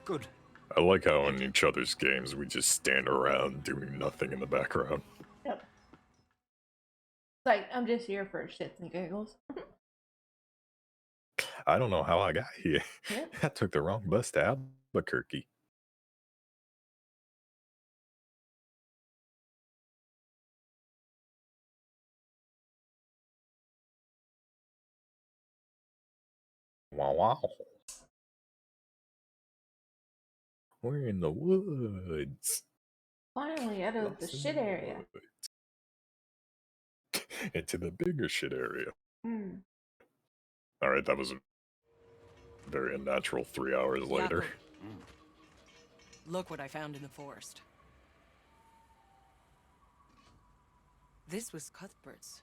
Good. I like how in each other's games we just stand around doing nothing in the background. Yep. Like, I'm just here for shits and giggles. I don't know how I got here. Yeah. I took the wrong bus to Albuquerque. Wow. We're in the woods. Finally, out of the Lost in shit the area. woods. Into the bigger shit area. Alright, that was a very unnatural 3 hours later. Jakob, look what I found in the forest. This was Cuthbert's.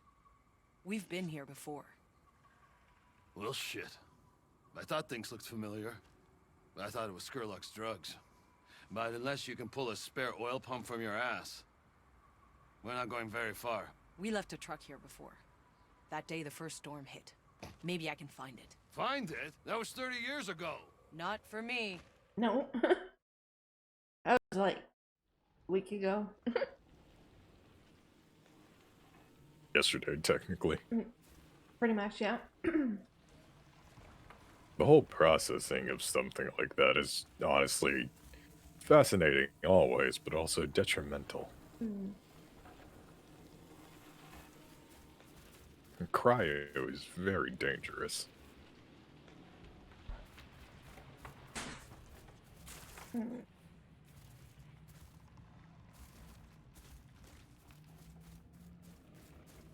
We've been here before. Well, shit. I thought things looked familiar. I thought it was Skurlock's drugs. But unless you can pull a spare oil pump from your ass, we're not going very far. We left a truck here before. That day the first storm hit. Maybe I can find it. Find it? That was 30 years ago. Not for me. No. That was like a week ago. Yesterday, technically. Pretty much, yeah. The whole processing of something like that is honestly fascinating always, but also detrimental. And cryo is very dangerous.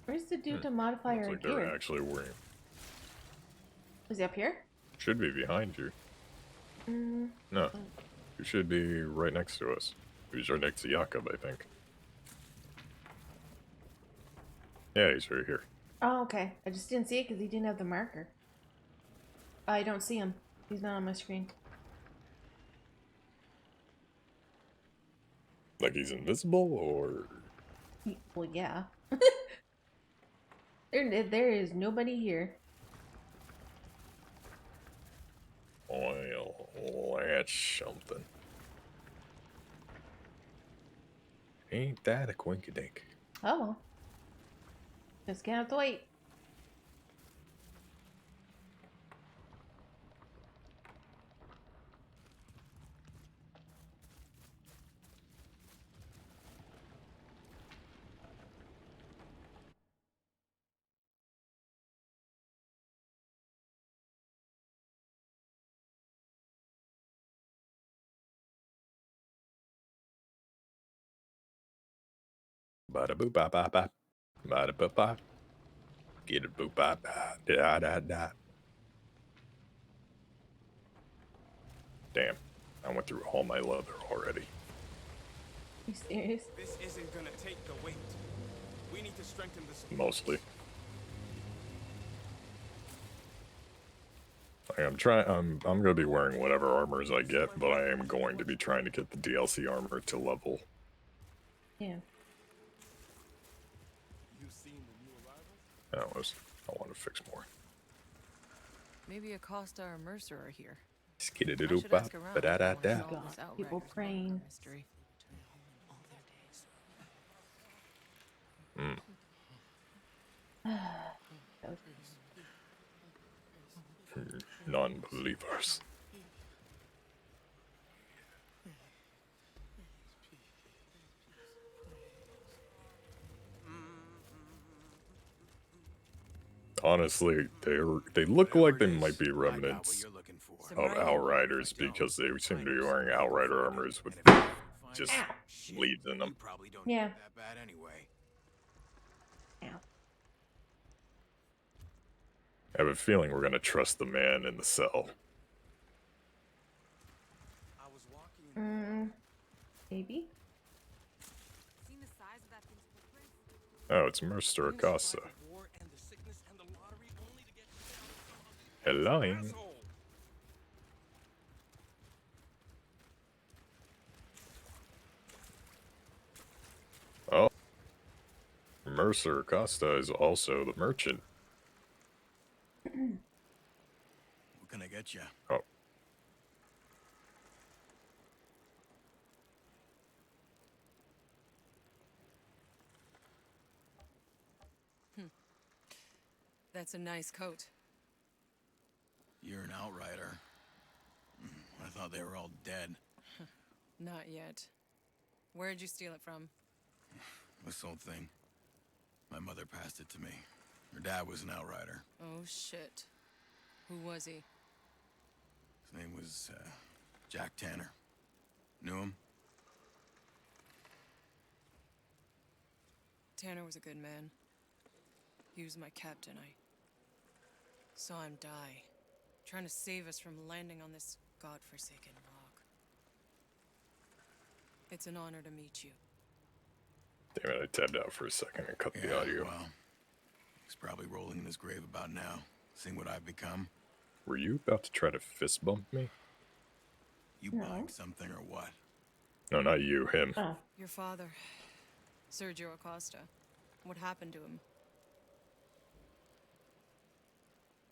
Where's the dude to modify Looks our like they're gear? actually wearing. Is he up here? Should be behind you. No. You should be right next to us. He's right next to Jakob, I think. Yeah, he's right here. Oh, okay. I just didn't see it because he didn't have the marker. I don't see him. He's not on my screen. Like he's invisible, or... Well, yeah. There is nobody here. Well, that's something. Ain't that a quinkydink? Oh, well. Just gonna have to wait. Bada boop ba ba ba. Bada boop ba. Get it boop ba ba. Da da da. Damn. I went through all my leather already. You serious? This isn't gonna take the weight. We need to strengthen the... Mostly. I'm gonna be wearing whatever armors I get, but I am going to be trying to get the DLC armor to level. Yeah. I want to fix more. Maybe Acosta or Mercer are here. Skidididoopa, ba-da-da-da. God, people praying. Mm. Non-believers. Honestly, they look like they might be remnants of outriders because they seem to be wearing outrider armors with just leaves in them. Yeah. That bad anyway. Ow. I have a feeling we're gonna trust the man in the cell. Maybe. Oh, it's Mercer Acosta. Hello. Oh. Mercer Acosta is also the merchant. What can I get you? Oh. That's a nice coat. You're an outrider. I thought they were all dead. Not yet. Where'd you steal it from? This whole thing. My mother passed it to me. Her dad was an outrider. Oh, shit. Who was he? His name was, Jack Tanner. Knew him? Tanner was a good man. He was my captain. I saw him die, trying to save us from landing on this godforsaken rock. It's an honor to meet you. Damn it, I tabbed out for a second and cut the audio. Well, he's probably rolling in his grave about now, seeing what I've become. Were you about to try to fist bump me? You buying something or what? No, not you, him. Oh. Your father, Sergio Acosta. What happened to him?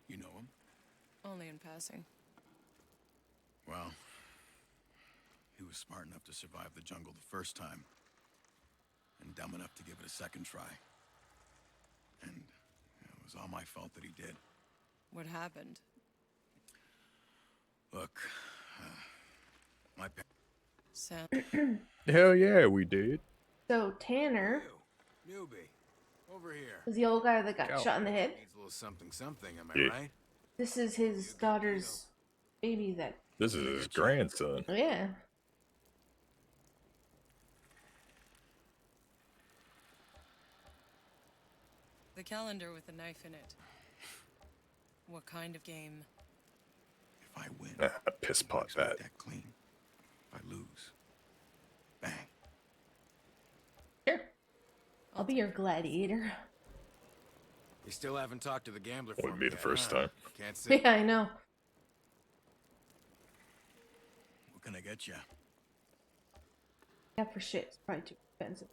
You know him? Only in passing. Well, he was smart enough to survive the jungle the first time. And dumb enough to give it a second try. And it was all my fault that he did. What happened? Look, my Sam. Hell yeah, we did. So Tanner Newbie, over here. was the old guy that got shot in the head. Needs a little something, something. Am I Yeah. right? This is his daughter's baby that. This is his grandson. Yeah. The calendar with a knife in it. What kind of game? If I win, piss pot that. Clean. If I lose, bang. Sure. I'll be your gladiator. You still haven't talked to the gambler. Wouldn't be the first time. Can't say. Yeah, I know. What can I get you? Yeah, for shit. It's probably too expensive.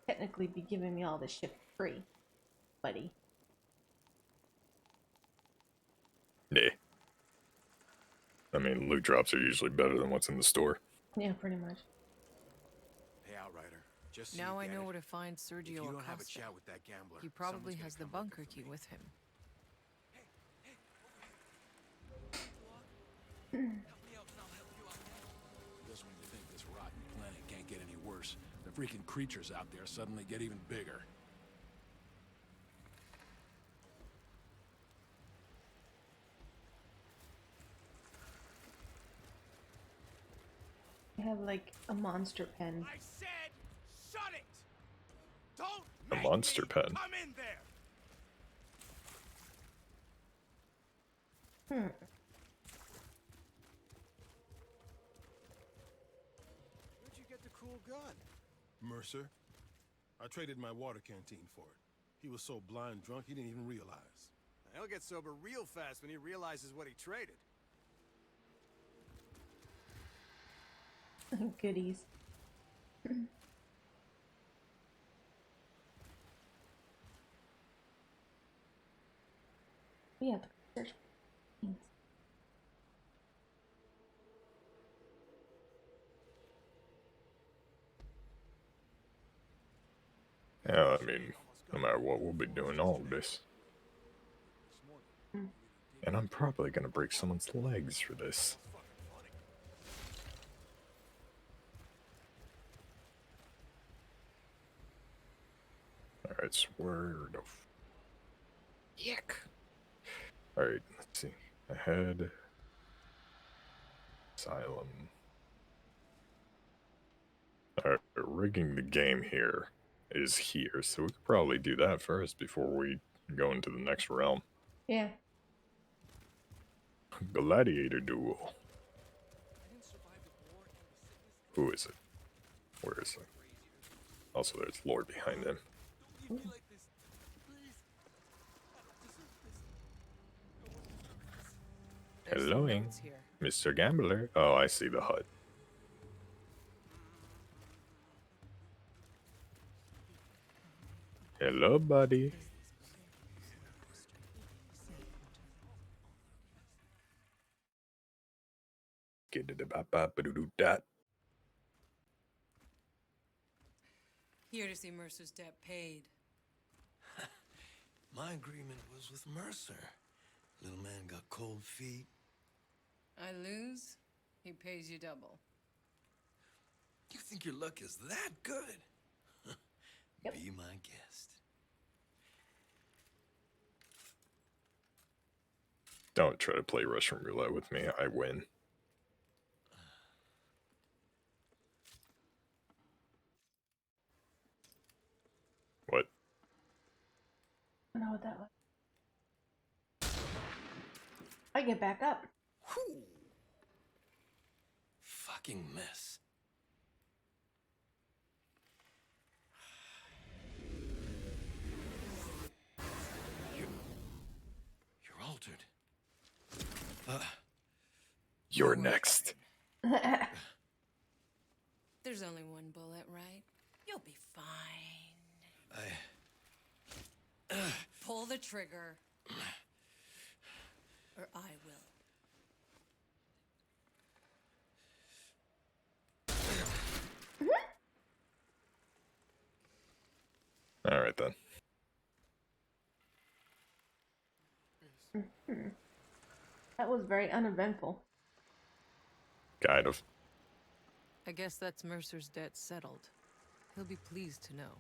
Technically, be giving me all this shit for free, buddy. Yeah. I mean, loot drops are usually better than what's in the store. Yeah, pretty much. Hey, Outrider. Just Now I get know it. where to find If Sergio you don't Acosta. have a chat with that gambler, He probably someone's has the gonna come bunker key with him. Just when you think this rotten planet can't get any worse, the freaking creatures out there suddenly get even bigger. I have like a monster pen. I said, shut it! Don't A make monster me pen. come in there. Hmm. Where'd you get the cool gun? Mercer. I traded my water canteen for it. He was so blind drunk he didn't even realize. He'll get sober real fast when he realizes what he traded. Goodies. We have to search for things. Yeah, I mean, no matter what, we'll be doing all of this. And I'm probably gonna break someone's legs for this. Alright, so where the Yuck. Alright, let's see. Ahead. Asylum. Alright, rigging the game here is here, so we could probably do that first before we go into the next realm. Yeah. Gladiator duel. Who is it? Where is it? Also, there's lore behind him. Hello, Mr. Gambler. Oh, I see the hut. Hello, buddy. Get to the ba-ba-ba-doo-doo-dat. Here to see Mercer's debt paid. My agreement was with Mercer. Little man got cold feet. I lose, he pays you double. You think your luck is that good? Yep. Be my guest. Don't try to play Russian roulette with me. I win. What? I don't know what that was. I get back up. Whew. Fucking mess. You're altered. You're next. There's only one bullet, right? You'll be fine. Pull the trigger. Or I will. Alright then. That was very uneventful. Kind of. I guess that's Mercer's debt settled. He'll be pleased to know.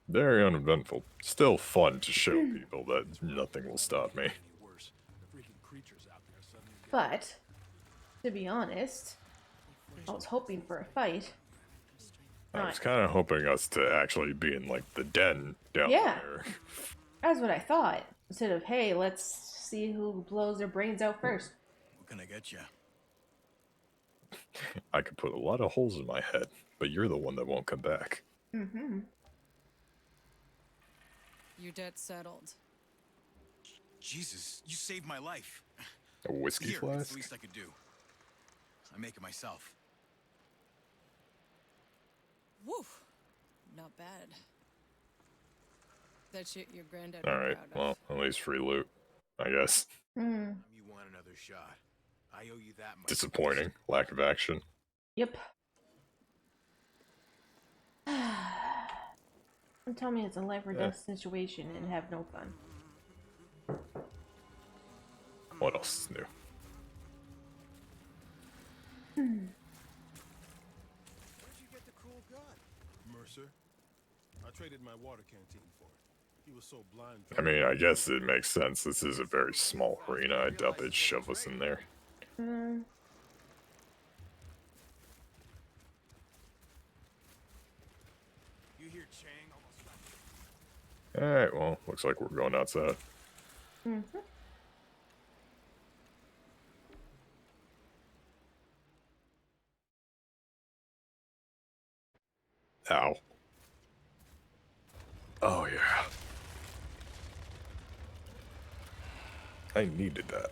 Very uneventful. Still fun to show people that nothing will stop me. But, to be honest, I was hoping for a fight. I was kind of hoping us to actually be in, like, the den down there. That's what I thought. Instead of, hey, let's see who blows their brains out first. What can I get you? I could put a lot of holes in my head, but you're the one that won't come back. Mm-hmm. Your debt's settled. Jesus, you saved my life. A whiskey Here, it's flask? the least I could do. I make it myself. Woo! Not bad. That shit your granddad Alright, well, at least free loot, I guess. You want another shot. I owe you that much. Disappointing. Lack of action. Yep. Don't tell me it's a life or death situation and have no fun. What else is new? Where'd you get the cool gun? Mercer. I traded my water canteen for it. He was so blind. I mean, I guess it makes sense. This is a very small arena. I doubt they'd shove us in there. You hear Chang almost. Alright, well, looks like we're going outside. Mm-hmm. Ow. Oh, yeah. I needed that.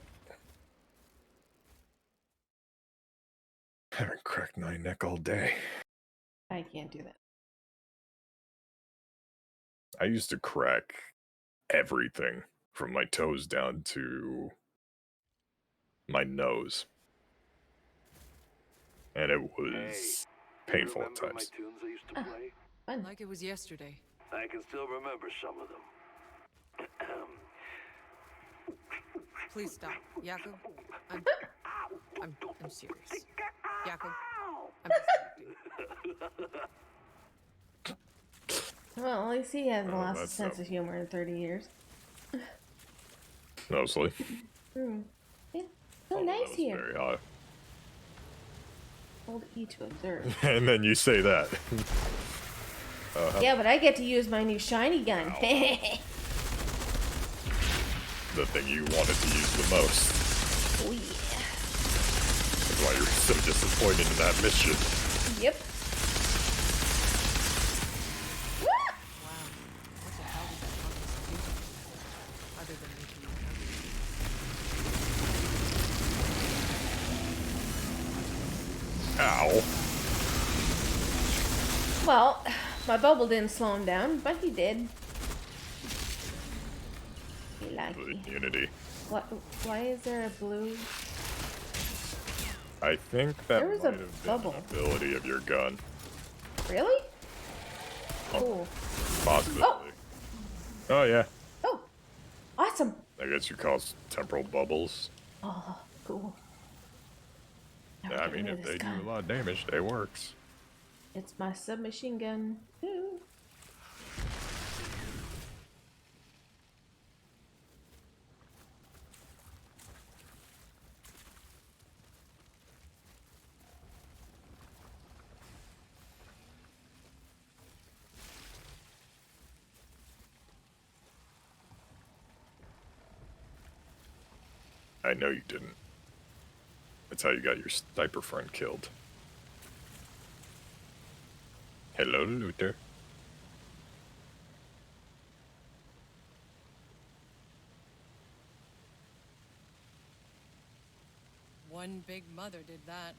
I haven't cracked my neck all day. I can't do that. I used to crack everything from my toes down to my nose. And it was painful at Remember my times. tunes I used to play? Like it was yesterday. I can still remember some of them. Please stop, Jakub. I'm serious. Jakub, I'm disconnecting. Well, at least he hasn't lost his that's sense of humor in 30 years. Mostly. Yeah, so nice here. Very hot. Hold E to observe. And then you say that. Yeah, but I get to use my new shiny gun. The thing you wanted to use the most. Oh yeah. That's why you're so disappointed in that mission. Yep. What the hell did that fungus do to you? Other than making you ugly. Ow. Well, my bubble didn't slow him down, but he did. He lucky. Unity. What? Why is there a blue? I think that There was might a have bubble. been an ability of your gun. Really? Cool. Possibly. Oh yeah. Oh, awesome. I guess you cause temporal bubbles. Oh, cool. Now Yeah, I get mean, rid of if this they do gun. a lot of damage, it works. It's my submachine gun. Ooh. I know you didn't. That's how you got your sniper friend killed. Hello, Luther. One big mother did that.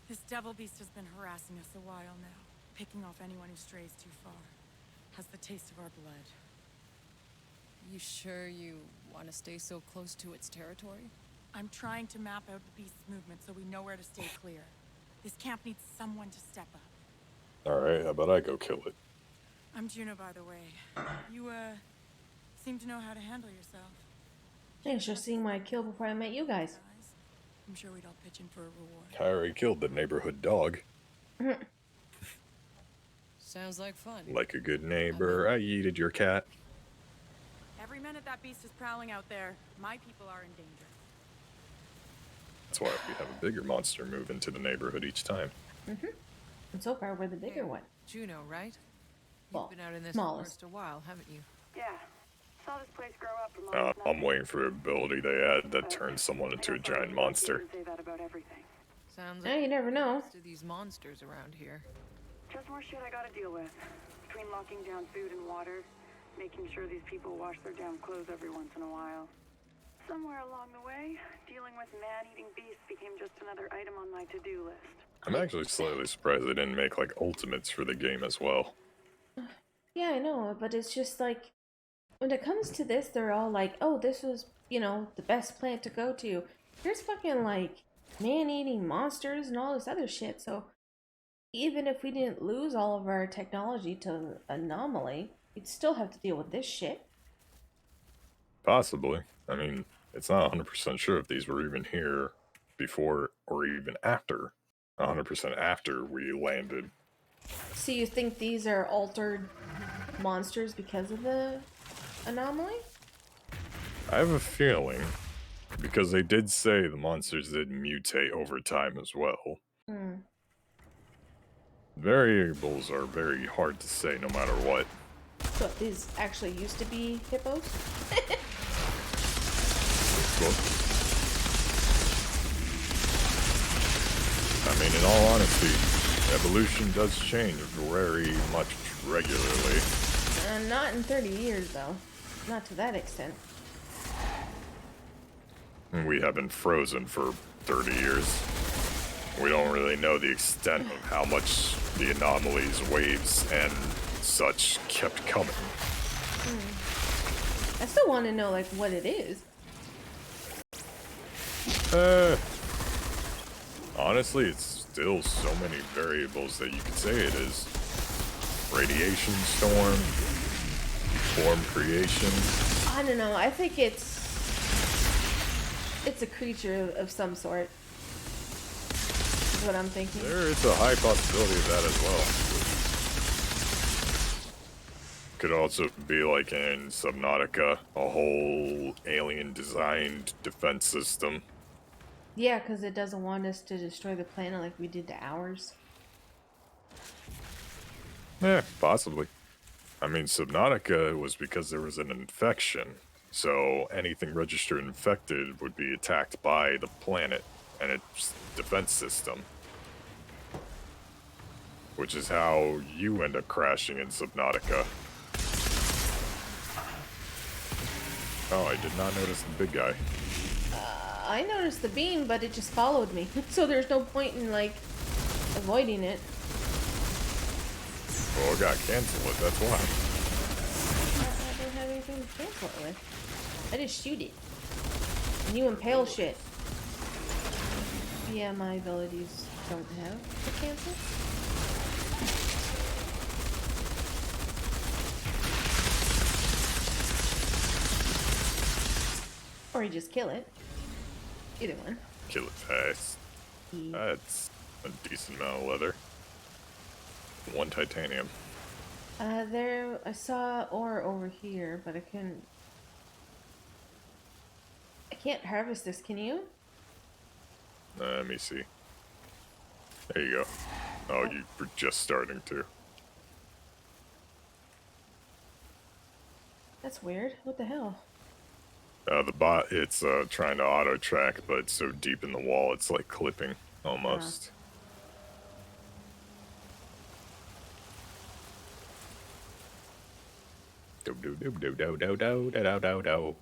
This devil beast has been harassing us a while now, picking off anyone who strays too far. Has the taste of our blood. You sure you want to stay so close to its territory? I'm trying to map out the beast's movement so we know where to stay clear. This camp needs someone to step up. Alright, how about I go kill it? I'm Juno, by the way. You, seem to know how to handle yourself. Thanks for seeing my kill before I met you guys. I'm sure we'd all pitch in for a reward. I already killed the neighborhood dog. Sounds like fun. Like a good neighbor, I yeeted your cat. Every minute that beast is prowling out there, my people are in danger. That's why we have a bigger monster move into the neighborhood each time. And so far, we're the bigger one. Juno, right? Well, You've been out in this smallest. forest a while, haven't you? Yeah. Saw this place grow up from I'm waiting for the ability they add that turns someone into a giant monster. Say that about everything. Sounds Yeah, you never know. most of these monsters around here. Just more shit I gotta deal with. Between locking down food and water, making sure these people wash their damn clothes every once in a while. Somewhere along the way, dealing with man-eating beasts became just another item on my to-do list. I'm actually slightly surprised they didn't make like ultimates for the game as well. Yeah, I know, but it's just like, when it comes to this, they're all like, oh, this was, you know, the best plant to go to. There's fucking, like, man-eating monsters and all this other shit, so even if we didn't lose all of our technology to anomaly, we'd still have to deal with this shit. Possibly. I mean, it's not 100% sure if these were even here before or even after. 100% after we landed. So you think these are altered monsters because of the anomaly? I have a feeling, because they did say the monsters did mutate over time as well. Variables are very hard to say no matter what. So these actually used to be hippos? Well, I mean, in all honesty, evolution does change very much regularly. Not in 30 years, though. Not to that extent. We have been frozen for 30 years. We don't really know the extent of how much the anomalies, waves, and such kept coming. I still want to know, like, what it is. Honestly, it's still so many variables that you could say it is. Radiation storm, form creation. I don't know. I think it's a creature of some sort. Is what I'm thinking. There is a high possibility of that as well. Could also be like in Subnautica, a whole alien-designed defense system. Yeah, because it doesn't want us to destroy the planet like we did to ours. Yeah, possibly. I mean, Subnautica was because there was an infection, so anything registered infected would be attacked by the planet and its defense system. Which is how you end up crashing in Subnautica. Oh, I did not notice the big guy. I noticed the beam, but it just followed me. So there's no point in, like, avoiding it. Well, it got canceled, that's why. I don't have anything to cancel it with. I just shoot it. And you impale shit. Yeah, my abilities don't have to cancel. Or you just kill it. Either one. Kill it fast. That's a decent amount of leather. 1 titanium. There, I saw ore over here, but I can't harvest this, can you? Let me see. There you go. Oh, you were just starting to. That's weird. What the hell? The bot, it's trying to auto track, but it's so deep in the wall, it's like clipping almost. Do do do do do do do do do do.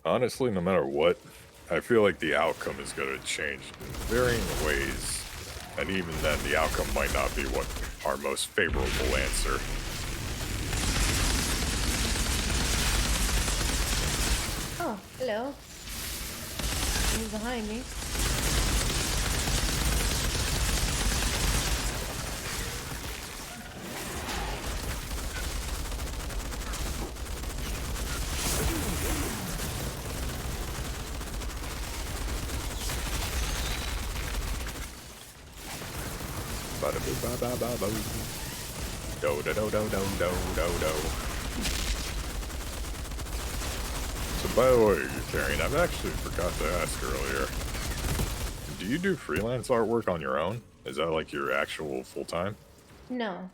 Honestly, no matter what, I feel like the outcome is going to change in varying ways, and even then, the outcome might not be what our most favorable answer. Oh, hello. He's behind me. Do do do do do do do do. So by the way, Karen, I've actually forgot to ask earlier. Do you do freelance artwork on your own? Is that like your actual full-time? No.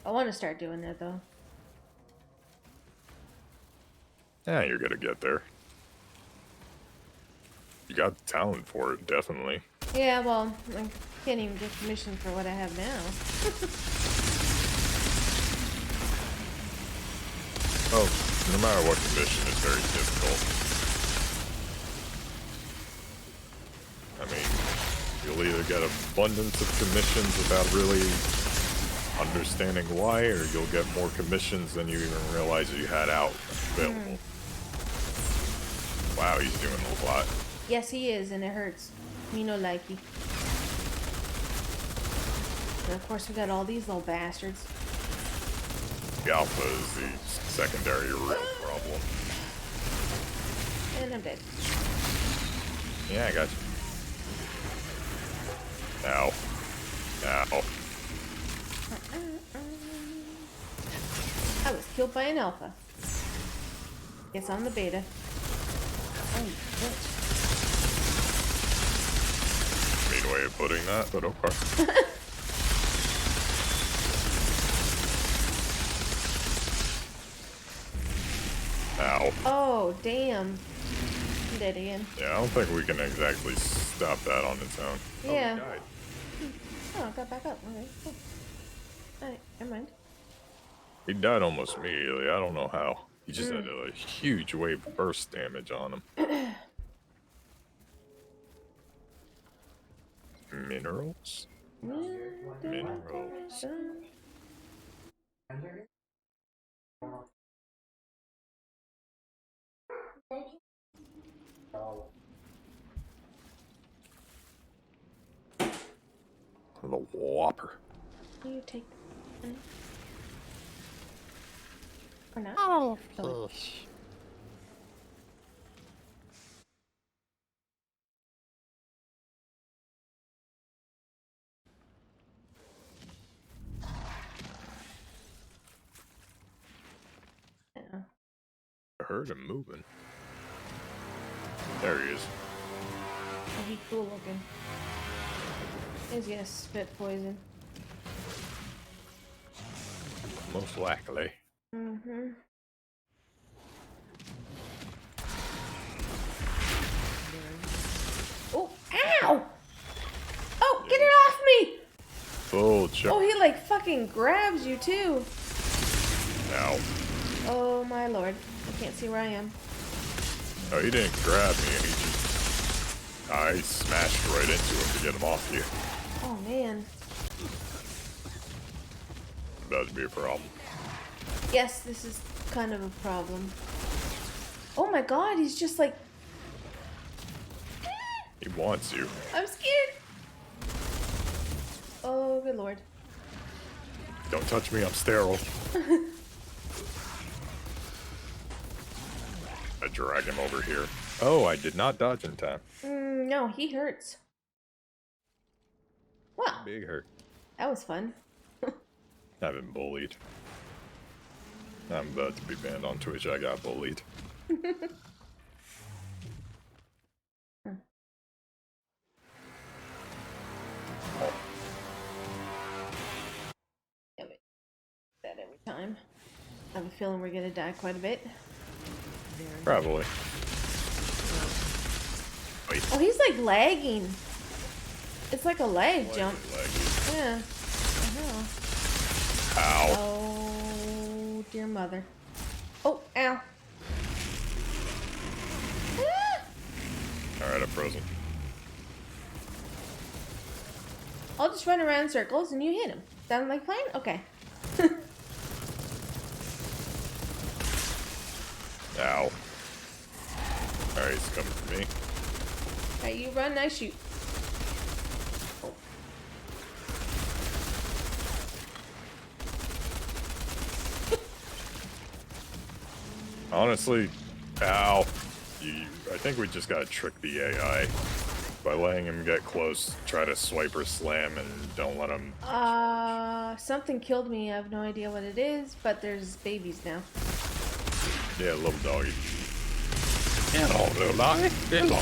I want to start doing that though. Yeah, you're gonna get there. You got the talent for it, definitely. Yeah, well, I can't even get commission for what I have now. Oh, no matter what commission, it's very difficult. I mean, you'll either get abundance of commissions without really understanding why, or you'll get more commissions than you even realize you had out available. Wow, he's doing a lot. Yes, he is, and it hurts. Me no likey. And of course, we got all these little bastards. The alpha is the secondary real problem. And I'm dead. Yeah, I got you. Ow. Ow. I was killed by an alpha. Guess I'm the beta. Oh, bitch. Mean way of putting that, but okay. Ow. Oh, damn. I'm dead again. Yeah, I don't think we can exactly stop that on its own. Yeah. Oh, he died. Oh, I got back up. Okay, cool. Alright, never mind. He died almost immediately. I don't know how. He just had a huge wave of burst damage on him. Minerals? Minerals. The Whopper. You take or not? Oh, Yeah. I heard him moving. There he is. Oh, he's cool looking. He's gonna spit poison. Most likely. Mm-hmm. Oh, ow! Oh, get it off me! Full jump. Oh, he like fucking grabs you too. Ow. Oh my lord. I can't see where I am. No, he didn't grab me. He just... I smashed right into him to get him off you. Oh man. That'd be a problem. Yes, this is kind of a problem. Oh my god, he's just like... He wants you. I'm scared. Oh, good lord. Don't touch me, I'm sterile. I drag him over here. Oh, I did not dodge in time. No, he hurts. Well, Big hurt. that was fun. I've been bullied. I'm about to be banned on Twitch. I got bullied. Oh. Yeah, but that every time. I have a feeling we're gonna die quite a bit. Probably. Wait. Oh, he's like lagging. It's like a lag jump. Yeah. Uh-huh. Ow. Oh, dear mother. Oh, ow. Ah! Alright, I'm frozen. I'll just run around in circles and you hit him. Sound like fine? Okay. Ow. Alright, he's coming for me. Alright, you run, I shoot. Oh. Honestly, ow. I think we just gotta trick the AI by letting him get close, try to swipe or slam, and don't let him... Something killed me. I have no idea what it is, but there's babies now. Yeah, little doggy. Hello, little doggy. Hello.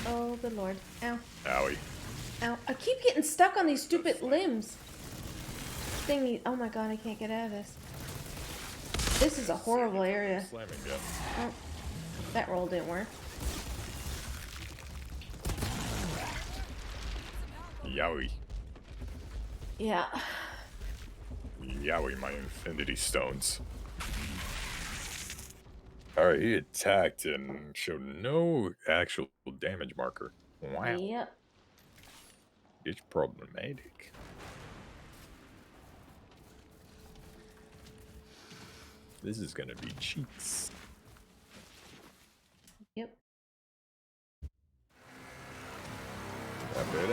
Oh, good lord. Ow. Owie. Ow. I keep getting stuck on these stupid limbs. Thingy. Oh my god, I can't get out of this. This is a horrible area. Slamming gun. Oh, that roll didn't work. Yowie. Yeah. Yowie, my infinity stones. Alright, he attacked and showed no actual damage marker. Wow. Yep. It's problematic. This is gonna be cheats. Yep. There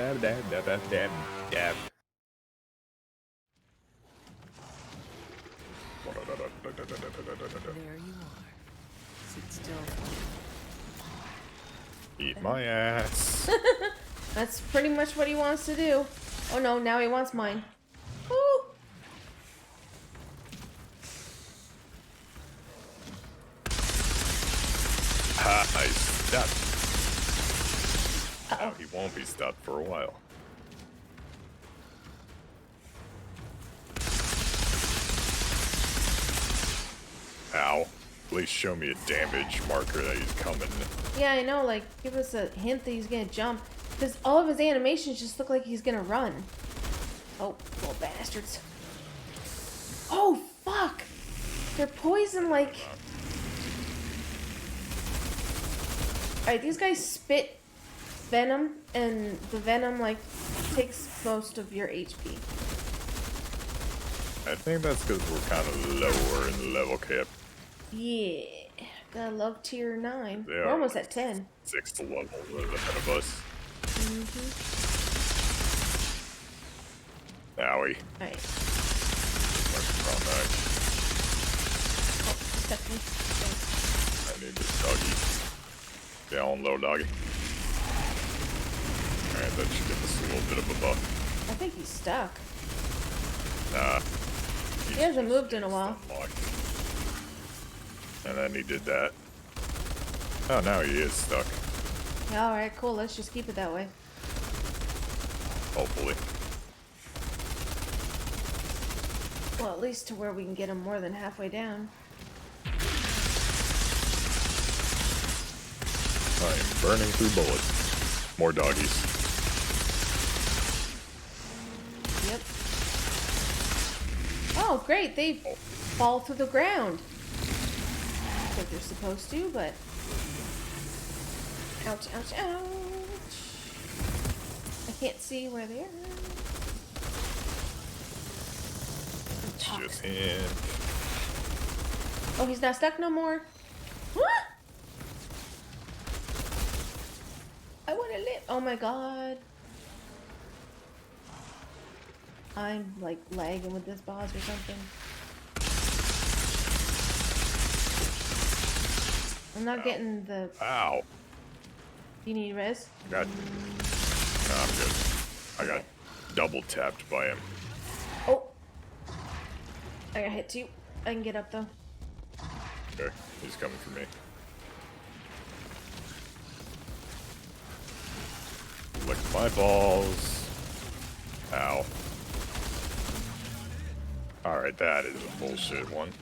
you are. Sit still. Eat my ass. That's pretty much what he wants to do. Oh no, now he wants mine. Woo! Ha, I stopped. Now he won't be stopped for a while. Ow. At least show me a damage marker that he's coming. Yeah, I know, like, give us a hint that he's gonna jump. Because all of his animations just look like he's gonna run. Oh, little bastards. Oh, fuck! They're poison like. Alright, these guys spit venom, and the venom like takes most of your HP. I think that's because we're kind of lower in the level cap. Yeah, gotta love tier 9. They We're are almost like at 10. 6th level ahead of us. Owie. Alright. Wrong night. Oh, stuck me. I need this doggy. Down low, doggy. Alright, that should give us a little bit of a buff. I think he's stuck. Nah. He hasn't moved in a while. And then he did that. Oh, now he is stuck. Yeah, alright, cool. Let's just keep it that way. Hopefully. Well, at least to where we can get him more than halfway down. I am burning through bullets. More doggies. Yep. Oh, great. They fall through the ground. Like they're supposed to, but... Ouch, ouch, ouch. I can't see where they are. Just him. Oh, he's not stuck no more. What? I want to live. Oh my god. I'm like lagging with this boss or something. I'm not getting the... Ow. You need res? No, I'm good. I got double tapped by him. Oh. I got hit too. I can get up though. Okay, he's coming for me. Lick my balls. Ow. Alright, that is a bullshit one.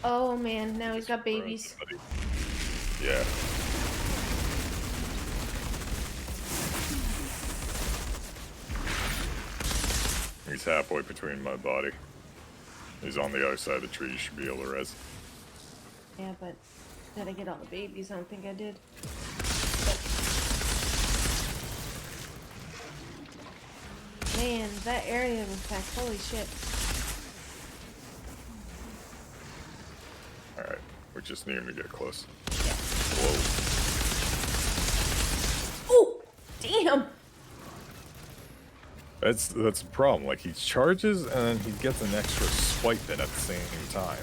Oh man, now he's got babies. Yeah. He's halfway between my body. He's on the other side of the tree. You should be able to res. Yeah, but gotta get all the babies. I don't think I did. Man, that area was packed. Holy shit. Alright, we just need him to get close. Yeah. Whoa. Oh! Damn! That's the problem. Like, he charges and then he gets an extra swipe in at the same time.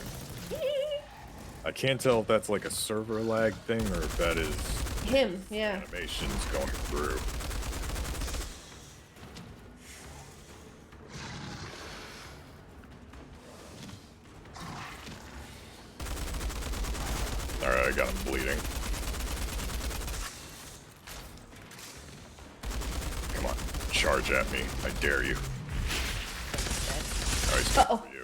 I can't tell if that's like a server lag thing or if that is him, yeah. Animations going through. Alright, I got him bleeding. Come on, charge at me. I dare you. Oh, he's coming for you.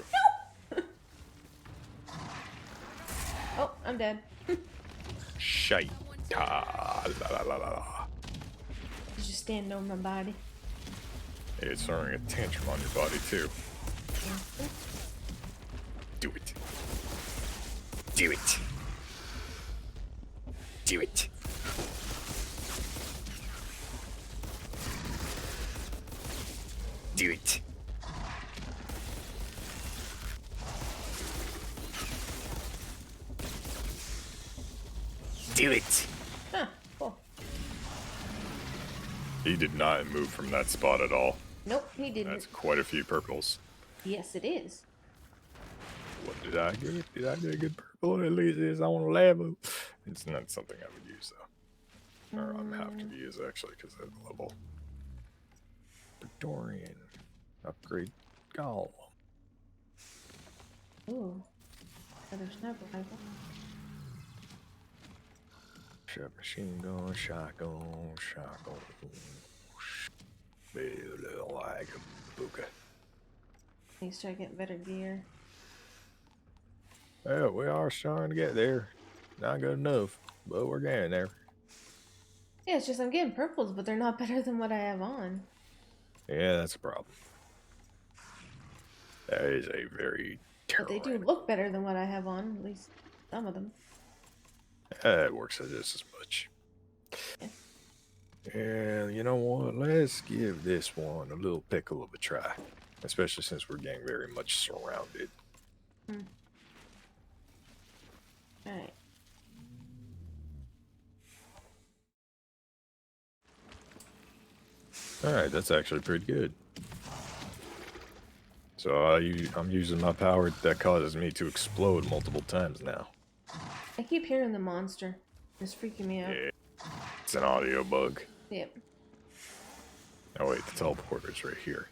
Oh, I'm dead. Shite. La, la, la, la. He's just standing over my body. Hey, it's throwing a tantrum on your body, too. Do it. Do it. Do it. Do it. Do it. Huh, cool. He did not move from that spot at all. Nope, he didn't. That's quite a few purples. Yes, it is. What did I get? Did I get a good purple? At least it's on level. It's not something I would use, though. Or I'm have to use, actually, because of the level. Dorian. Upgrade Golem. Ooh. Another sniper rifle. Machine gun, shotgun, shotgun. Feel like a booger. Need to start getting better gear. Yeah, we are starting to get there. Not good enough, but we're getting there. Yeah, it's just I'm getting purples, but they're not better than what I have on. Yeah, that's a problem. That is a very But they do look better than what I have on, at least some of them. It works just as much. And you know what? Let's give this one a little pickle of a try. Especially since we're getting very much surrounded. Alright. Alright, that's actually pretty good. So I'm using my power that causes me to explode multiple times now. I keep hearing the monster. It's freaking me out. Yeah, it's an audio bug. Yep. Oh wait, the teleporter's right here.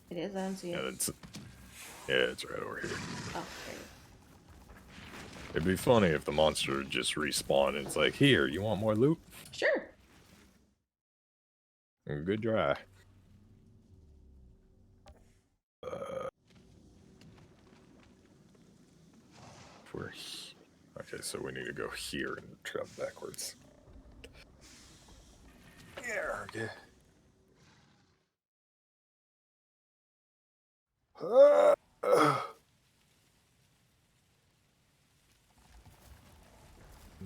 It is, I don't see it. Yeah, it's right over here. Oh, there. It'd be funny if the monster would just respawn and it's like, here, you want more loot? Sure. Good try. Okay, so we need to go here and travel backwards. Yeah, okay.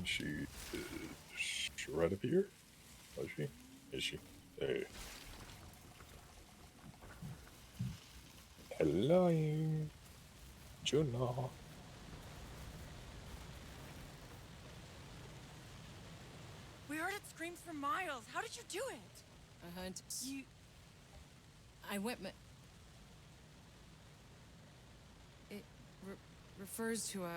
She is right up here? Was she? Is she? Hey. Hello, Juno. We heard it screams for miles. How did you do it? A hunt. I went. It refers to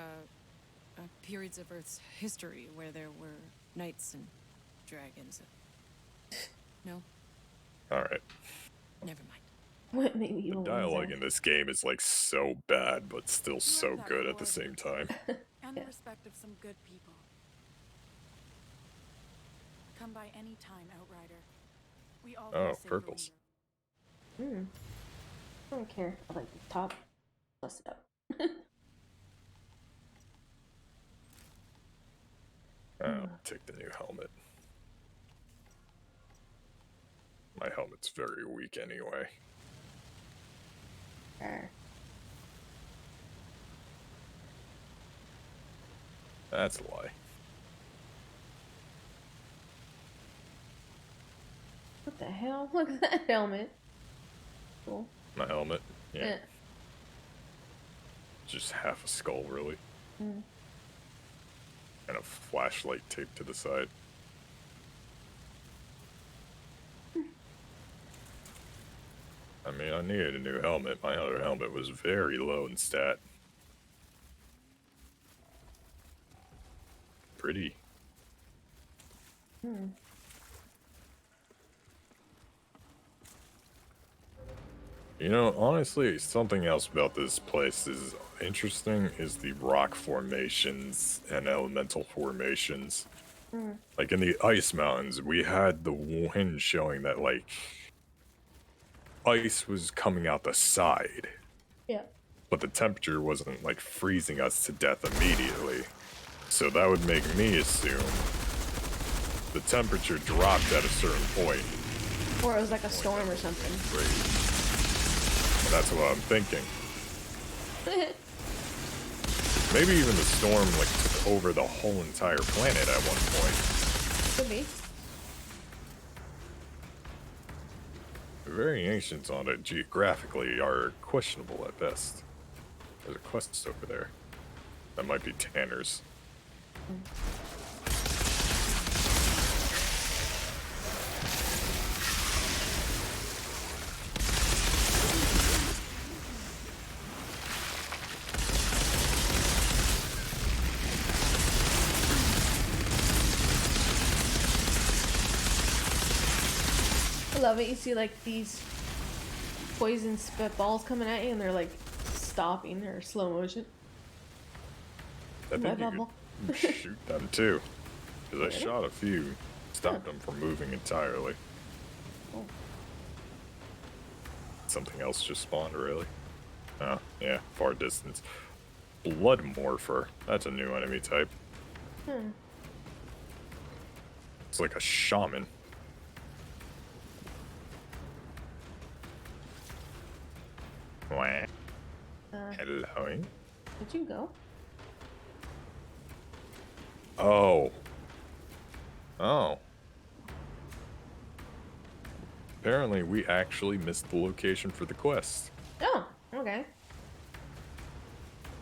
periods of Earth's history where there were knights and dragons. No. All right. Never mind. What made me The dialogue in this game is like so bad, but still so good at the same time. And the respect of some good people. Come by any time, Outrider. We all Oh, purples. I don't care. I like the top. Bust it up. I'll take the new helmet. My helmet's very weak anyway. That's a lie. What the hell? Look at that helmet. Cool. My helmet? Yeah. Just half a skull, really. And a flashlight taped to the side. I mean, I needed a new helmet. My other helmet was very low in stat. Pretty. You know, honestly, something else about this place is interesting is the rock formations and elemental formations. Like in the ice mountains, we had the wind showing that like ice was coming out the side. Yeah. But the temperature wasn't like freezing us to death immediately. So that would make me assume the temperature dropped at a certain point. Or it was like a storm or something. That's what I'm thinking. Maybe even the storm like took over the whole entire planet at one point. Could be. The variations on it geographically are questionable at best. There's a quest over there. That might be Tanner's. I love it. You see like these poison spitballs coming at you and they're like stopping or slow motion. I think you could shoot them too. Because I shot a few. Stopped them from moving entirely. Oh. Something else just spawned, really? Oh, yeah, far distance. Blood Morpher. That's a new enemy type. It's like a shaman. Wah. Uh, Hello. Where'd you go? Oh. Oh. Apparently, we actually missed the location for the quest. Oh, okay.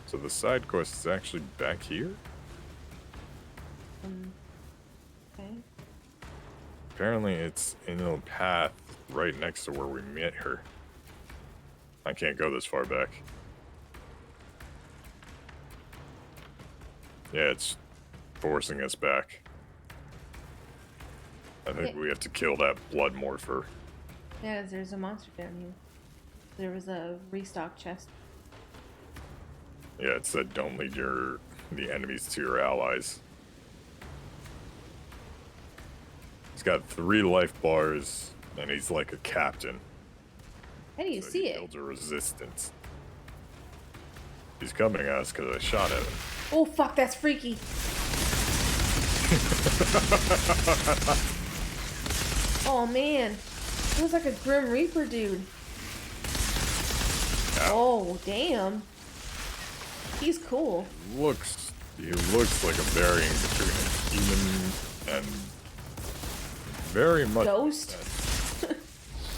So the side quest is actually back here? Okay. Apparently, it's in a path right next to where we met her. I can't go this far back. Yeah, it's forcing us back. I think we have to kill that blood morpher. Yeah, there's a monster down here. There was a restock chest. Yeah, it said don't lead the enemies to your allies. He's got 3 life bars, and he's like a captain. How do you see it? Builds a resistance. He's coming at us because I shot at him. Oh fuck, that's freaky. Oh man, it was like a Grim Reaper dude. Oh damn, he's cool. He looks like a varying between a human and very much ghost.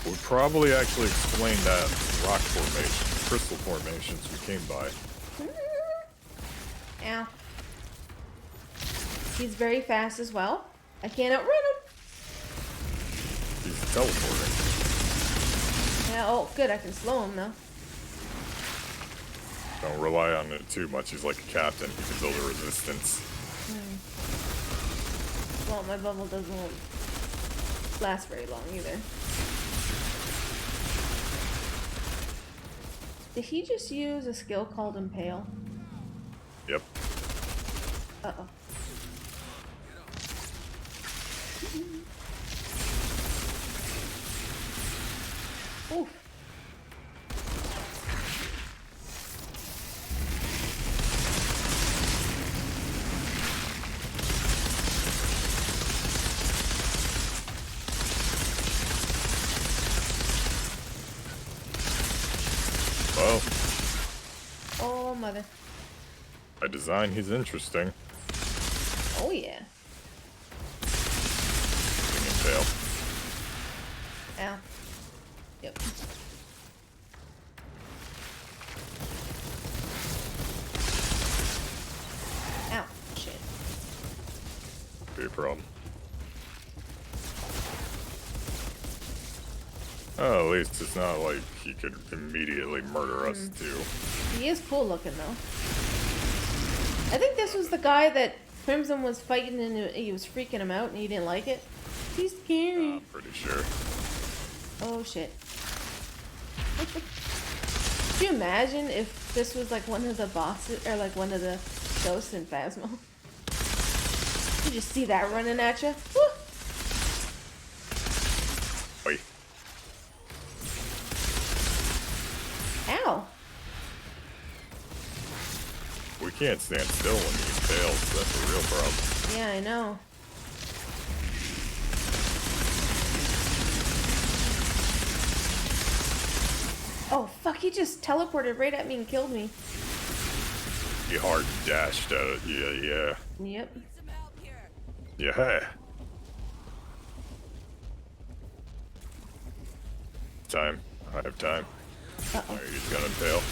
Would probably actually explain that rock formation, crystal formations we came by. Ow. He's very fast as well. I can't outrun him. He's teleporting. Yeah, oh good, I can slow him now. Don't rely on it too much. He's like a captain. He can build a resistance. Well, my bubble doesn't last very long either. Did he just use a skill called Impale? Yep. Uh-oh. Oof. Well. Oh, mother. By design, he's interesting. Oh, yeah. Fail. Ow. Yep. Ow. Shit. Be a problem. Oh, at least it's not like he could immediately murder us, too. He is cool looking, though. I think this was the guy that Crimson was fighting and he was freaking him out and he didn't like it. He's scary. I'm pretty sure. Oh, shit. Could you imagine if this was like one of the bosses, or like one of the ghosts in Phasmo? You just see that running at you. Woo! Oi. Ow. We can't stand still when he fails. That's a real problem. Yeah, I know. Oh, fuck, he just teleported right at me and killed me. He hard dashed at it. Yeah. Yep. Yeah. Time. I have time. Uh-oh. Alright, he's gonna impale.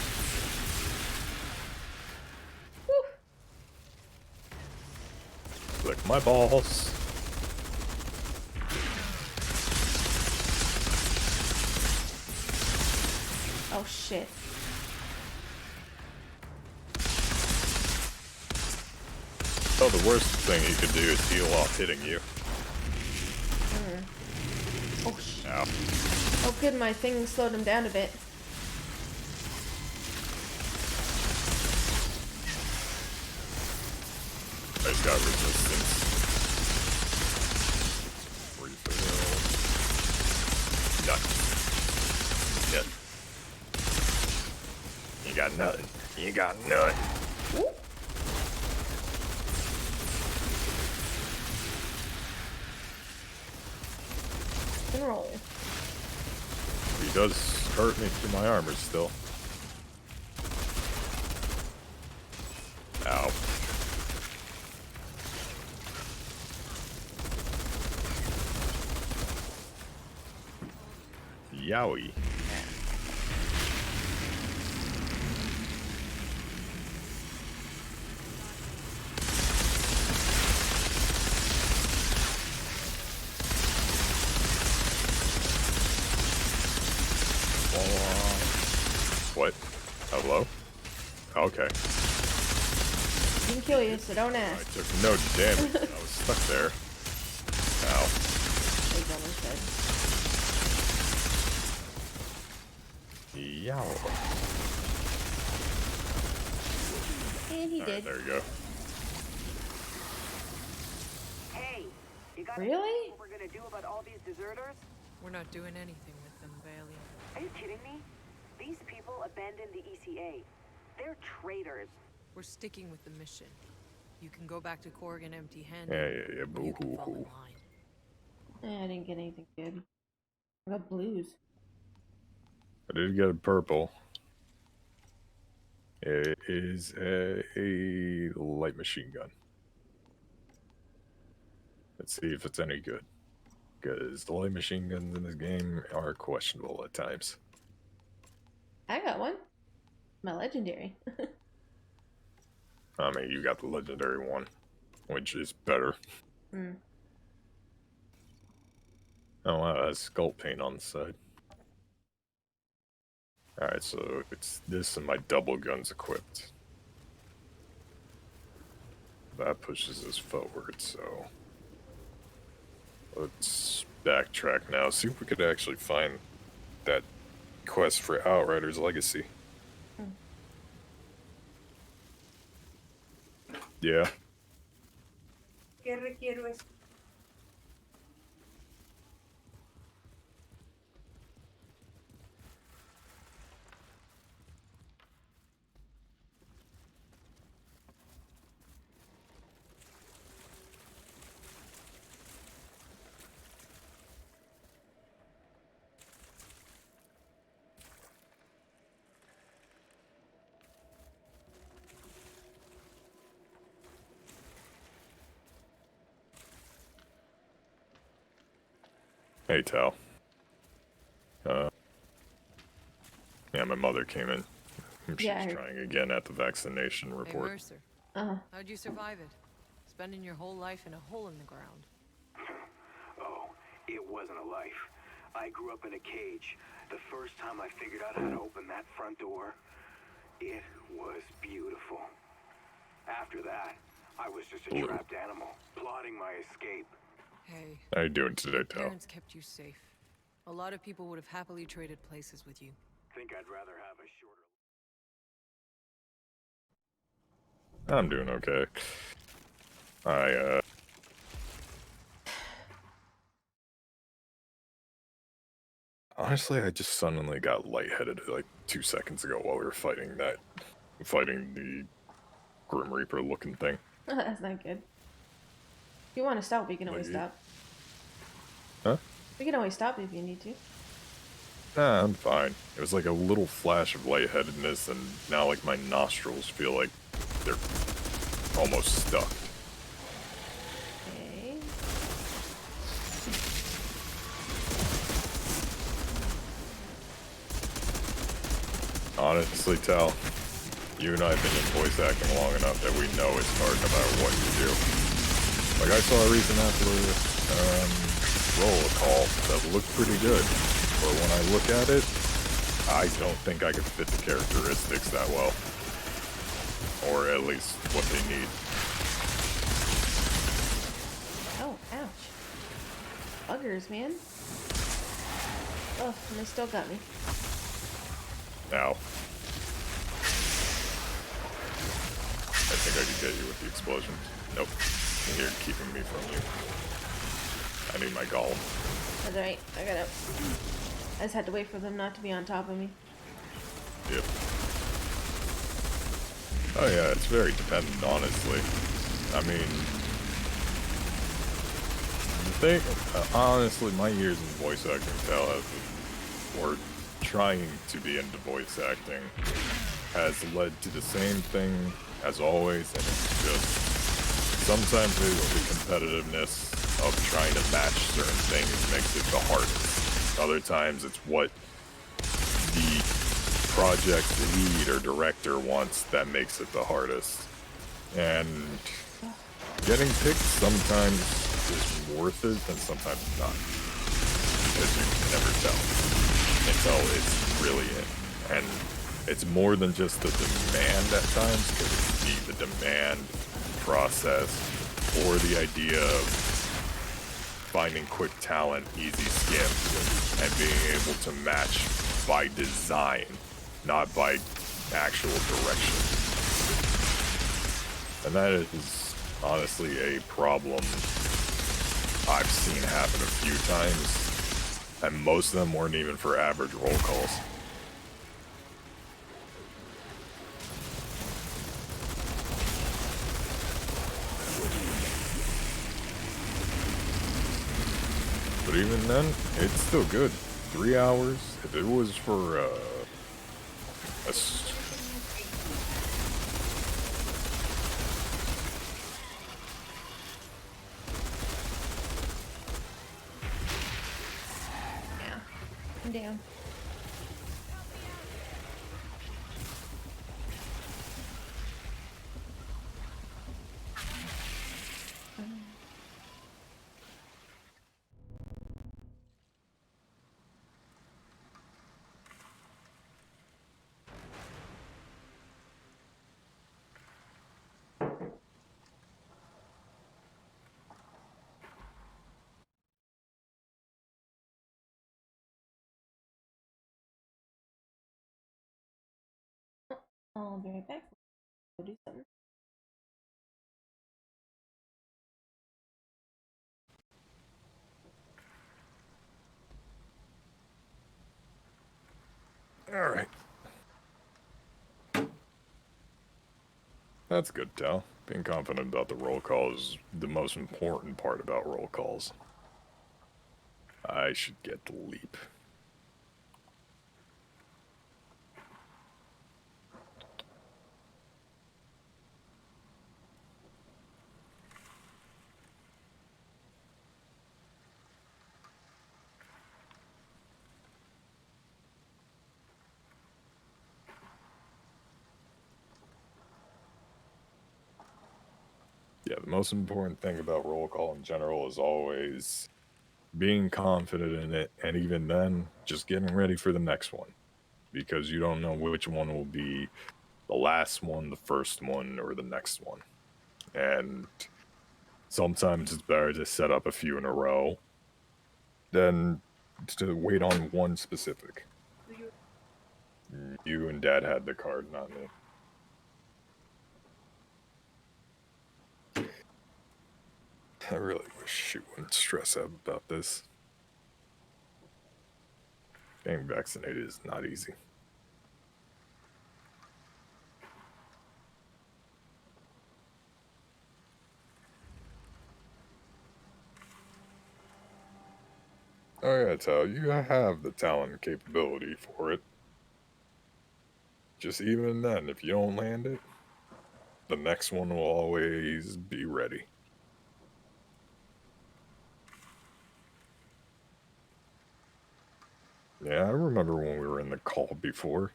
Lick my balls. Oh, shit. Oh, the worst thing he could do is heal off hitting you. Oh, shit. Ow. Oh, good, my thing slowed him down a bit. He's got resistance. Refill. Nothing. You got nothing. You got nothing. Ooh. And roll. He does hurt me through my armor still. Ow. Yowie. What? Hello? Okay. I can kill you, so don't ask. I took no damage. I was stuck there. Ow. He's almost dead. Yow. And he All did. right, there you go. Hey, you got Really? what we're gonna do about all these deserters? We're not doing anything with them, Bailey. Are you kidding me? These people abandoned the ECA. They're traitors. We're sticking with the mission. You can go back to Corrigan empty-handed. Yeah. or Boo you can hoo fall in hoo. line. I didn't get anything good. I got blues. I did get a purple. It is a light machine gun. Let's see if it's any good. Because the light machine guns in this game are questionable at times. I got one. My legendary. I mean, you got the legendary one, which is better. Hmm. Oh wow, that has skull paint on the side. Alright, so it's this and my double guns equipped. That pushes us forward, so... Let's backtrack now, see if we could actually find that quest for Outriders Legacy. Yeah. ¿Qué requiero es? Hey, Tal. Yeah, my mother came in. She's Yeah, I heard. trying again at the vaccination Hey, report. Mercer. Uh-huh. How'd you survive it? Spending your whole life in a hole in the ground. Oh, it wasn't a life. I grew up in a cage. The first time I figured out how to open that front door, it was beautiful. After that, I was just a trapped animal, plotting my escape. Hey. How you doing today, Tal? Parents kept you safe. A lot of people would have happily traded places with you. Think I'd rather have a shorter... I'm doing okay. Honestly, I just suddenly got lightheaded like 2 seconds ago while we were fighting the Grim Reaper looking thing. That's not good. If you want to stop, we can always stop. Huh? We can always stop if you need to. Nah, I'm fine. It was like a little flash of lightheadedness, and now like my nostrils feel like they're almost stuck. Okay. Honestly, Tal, you and I have been in voice acting long enough that we know it's hard no matter what you do. Like, I saw a recent after roll call that looked pretty good, but when I look at it, I don't think I could fit the characteristics that well. Or at least what they need. Oh, ouch. Buggers, man. Oh, and they still got me. Now, I think I could get you with the explosion. Nope. You're keeping me from you. I need my golem. That's alright. I got up. I just had to wait for them not to be on top of me. Yep. Oh yeah, it's very dependent, honestly. I mean, the thing, honestly, my years in voice acting, or trying to be into voice acting, has led to the same thing as always, and it's just sometimes the competitiveness of trying to match certain things makes it the hardest. Other times it's what the project lead or director wants that makes it the hardest. And getting picked sometimes is worth it and sometimes not. Because you can never tell until it's really in. And it's more than just the demand at times, because it's the demand process or the idea of finding quick talent, easy skim, and being able to match by design, not by actual direction. And that is honestly a problem I've seen happen a few times, and most of them weren't even for average roll calls. But even then, it's still good. 3 hours. If it was for Yeah. I'm down. I'll be right back. Go do something. Alright. That's good, Tal. Being confident about the roll call is the most important part about roll calls. I should get the leap. Yeah, the most important thing about roll call in general is always being confident in it, and even then, just getting ready for the next one. Because you don't know which one will be the last one, the first one, or the next one. And sometimes it's better to set up a few in a row than to wait on one specific. You and Dad had the card, not me. I really wish you wouldn't stress out about this. Getting vaccinated is not easy. Oh yeah, Tal, you have the talent and capability for it. Just even then, if you don't land it, the next one will always be ready. Yeah, I remember when we were in the call before,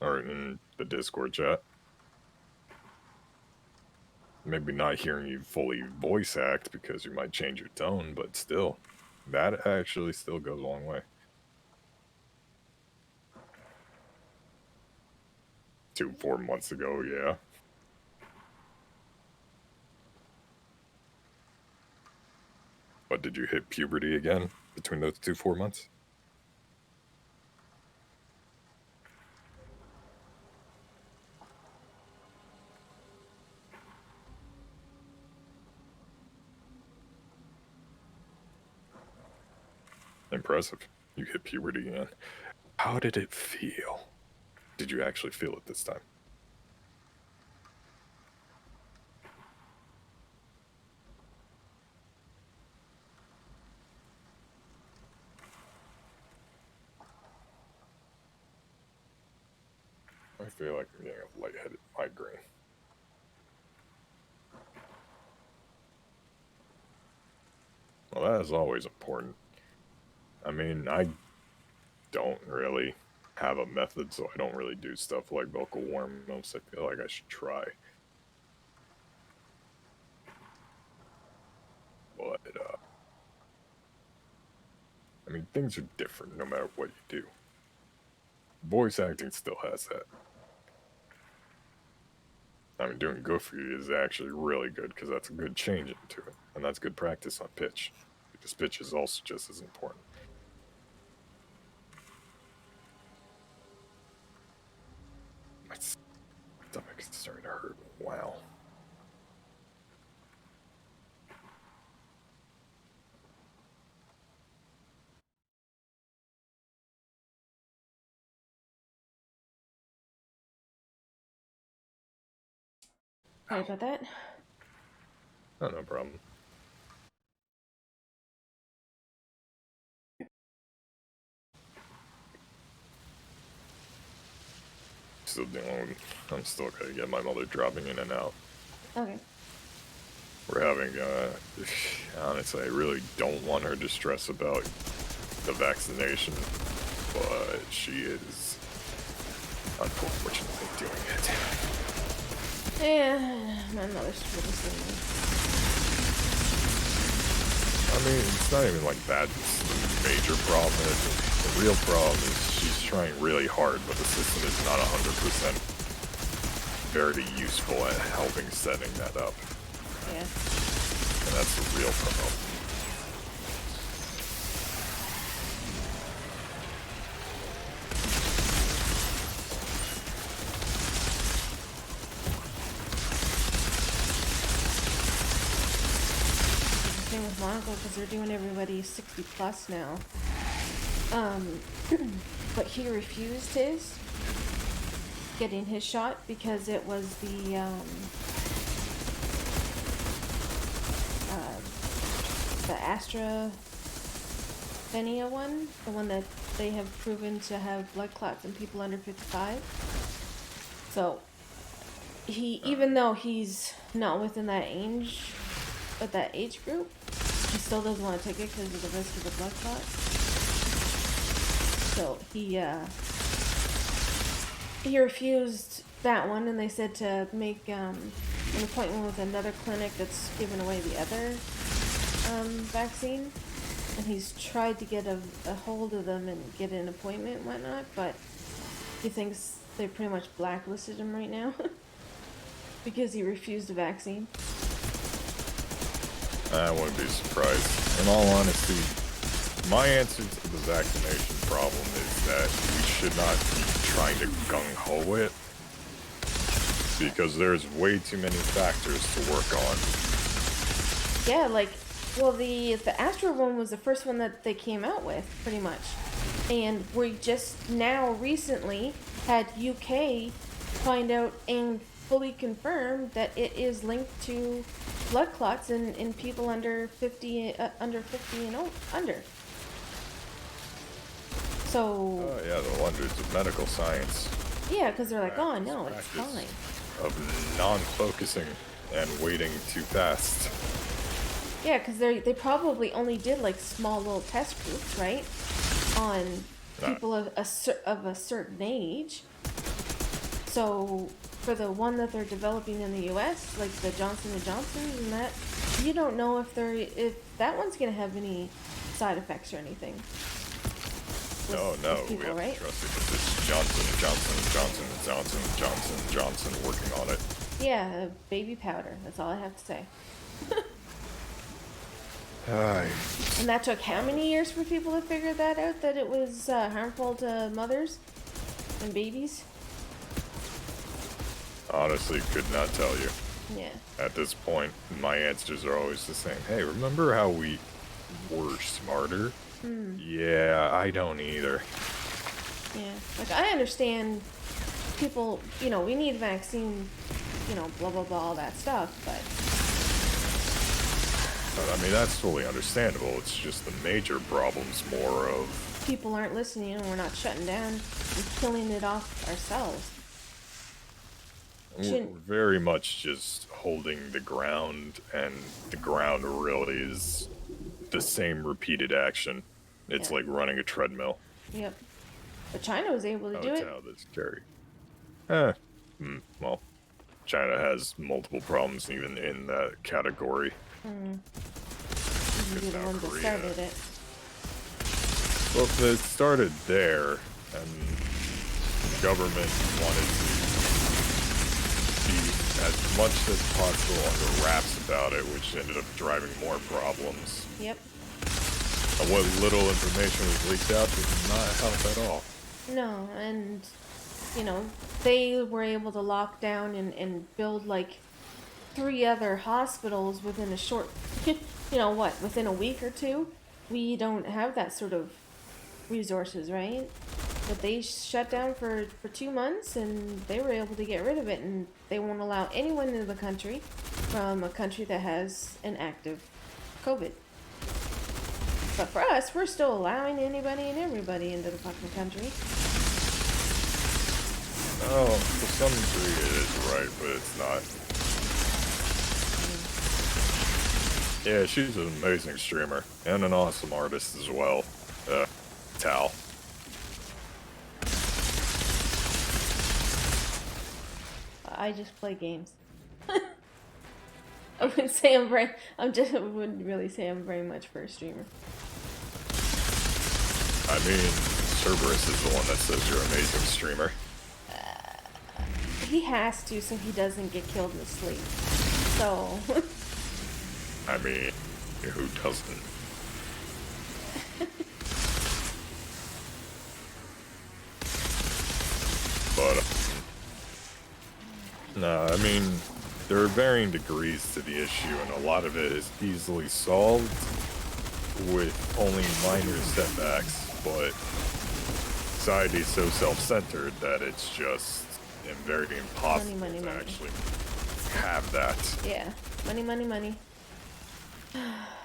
or in the Discord chat. Maybe not hearing you fully voice act because you might change your tone, but still, that actually still goes a long way. 4 months ago, yeah. But did you hit puberty again between those 4 months? Impressive. You hit puberty again. How did it feel? Did you actually feel it this time? I feel like I'm getting a lightheaded migraine. that is always important. I mean, I don't really have a method, so I don't really do stuff like vocal warm-ups. I feel like I should try. But, I mean, things are different no matter what you do. Voice acting still has that. I mean, doing Goofy is actually really good because that's a good change into it. And that's good practice on pitch. Because pitch is also just as important. My stomach is starting to hurt. Wow. Sorry about that. Oh, no problem. Still dealing with, I'm still gonna get my mother dropping in and out. Okay. We're having, honestly, I really don't want her to stress about the vaccination, but she is unfortunately doing it. Yeah, my mother's really saying. I mean, it's not even like that's the major problem. The real problem is she's trying really hard, but the system is not 100% very useful at helping setting that up. Yeah. And that's the real problem. Same with my uncle, because they're doing everybody 60 plus now. But he refused getting his shot because it was the AstraZeneca one, the one that they have proven to have blood clots in people under 55. So he, even though he's not within that age, but that age group, he still doesn't want to take it because of the risk of the blood clots. So he refused that one, and they said to make an appointment with another clinic that's giving away the other vaccine. And he's tried to get a hold of them and get an appointment and whatnot, but he thinks they pretty much blacklisted him right now because he refused the vaccine. I wouldn't be surprised. In all honesty, my answer to the vaccination problem is that we should not be trying to gung-ho it, because there's way too many factors to work on. Yeah, like, well, the Astra one was the first one that they came out with, pretty much. And we just now recently had UK find out and fully confirm that it is linked to blood clots in people under 50 and under. So. Oh yeah, the wonders of medical science. Yeah, because they're like, oh no, it's fine. Of non-focusing and waiting too fast. Yeah, because they probably only did like small little test groups, right, on people of a certain age. So for the one that they're developing in the U.S., like the Johnson & Johnson and that, you don't know if that one's gonna have any side effects or anything. No, people, we have right? to trust it because it's Johnson working on it. Yeah, baby powder. That's all I have to say. And that took how many years for people to figure that out, that it was harmful to mothers and babies? Honestly, could not tell you. Yeah. At this point, my answers are always the same. Hey, remember how we were smarter? Yeah, I don't either. Yeah, like I understand people, you know, we need vaccine, you know, blah blah blah, all that stuff, but I mean, that's totally understandable. It's just the major problem's more of people aren't listening and we're not shutting down and killing it off ourselves. we're very much just holding the ground, and the ground really is the same repeated action. It's Yeah. like running a treadmill. Yep. But China was able to do That's it. how this carry. Well, China has multiple problems even in that category. You It's be the now one that Korea. started it. Well, it started there, and the government wanted to be as much as possible under wraps about it, which ended up driving more problems. Yep. And what little information was leaked out did not help at all. No, and you know, they were able to lock down and build like 3 other hospitals within a short, you know what, within a week or 2. We don't have that sort of resources, right? But they shut down for 2 months and they were able to get rid of it, and they won't allow anyone into the country from a country that has an active COVID. But for us, we're still allowing anybody and everybody into the fucking country. Oh, to some degree it is right, but it's not. Yeah, she's an amazing streamer, and an awesome artist as well. Tal. I just play games. I wouldn't say I wouldn't really say I'm very much for a streamer. I mean, Cerberus is the one that says you're an amazing streamer. He has to, so he doesn't get killed in his sleep. So. I mean, who doesn't? But, no, I mean, there are varying degrees to the issue, and a lot of it is easily solved with only minor setbacks, but society is so self-centered that it's just very impossible Money. actually have that. Yeah, money.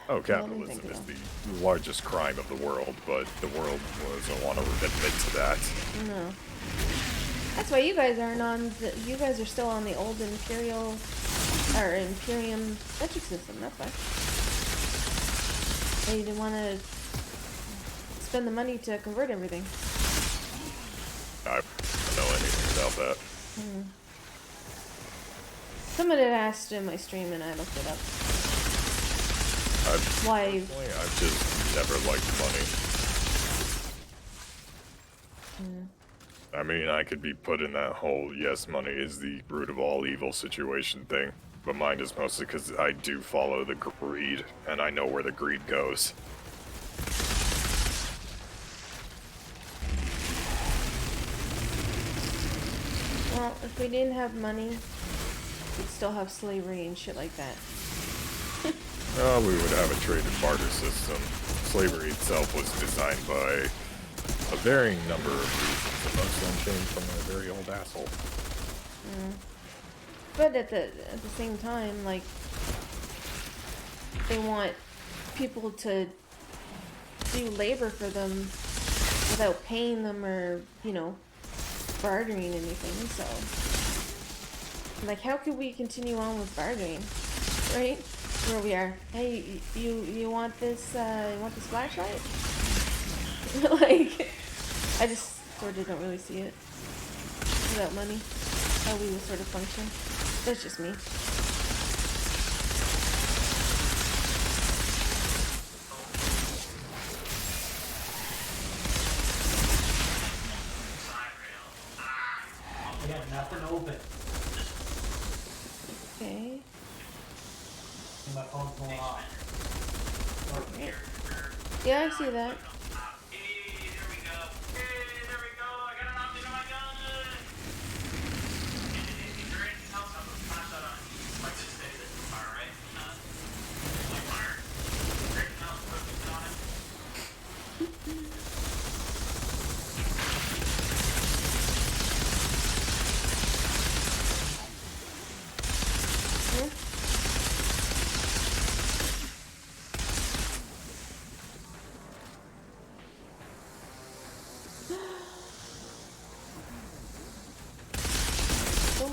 Oh, capitalism is the largest crime of the world, but the world doesn't want to admit to that. No. That's why you guys aren't on you guys are still on the old Imperium metric system, that's why. They didn't want to spend the money to convert everything. I don't know anything about that. Someone had asked in my stream and I looked it up. Why? I've just never liked money. I mean, I could be put in that whole, yes, money is the root of all evil situation thing, but mine is mostly because I do follow the greed, and I know where the greed goes. Well, if we didn't have money, we'd still have slavery and shit like that. We would have a trade and barter system. Slavery itself was designed by a varying number of reasons, and most of them came from a very old asshole. But at the same time, like, they want people to do labor for them without paying them or, you know, bartering anything, so. Like, how could we continue on with bartering, right? Where we are. Hey, you want this flashlight? Like, I just sort of don't really see it without money, how we would sort of function. That's just me. I got nothing open. Okay. And my phone's going off. Okay. Yeah, I see that.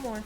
More.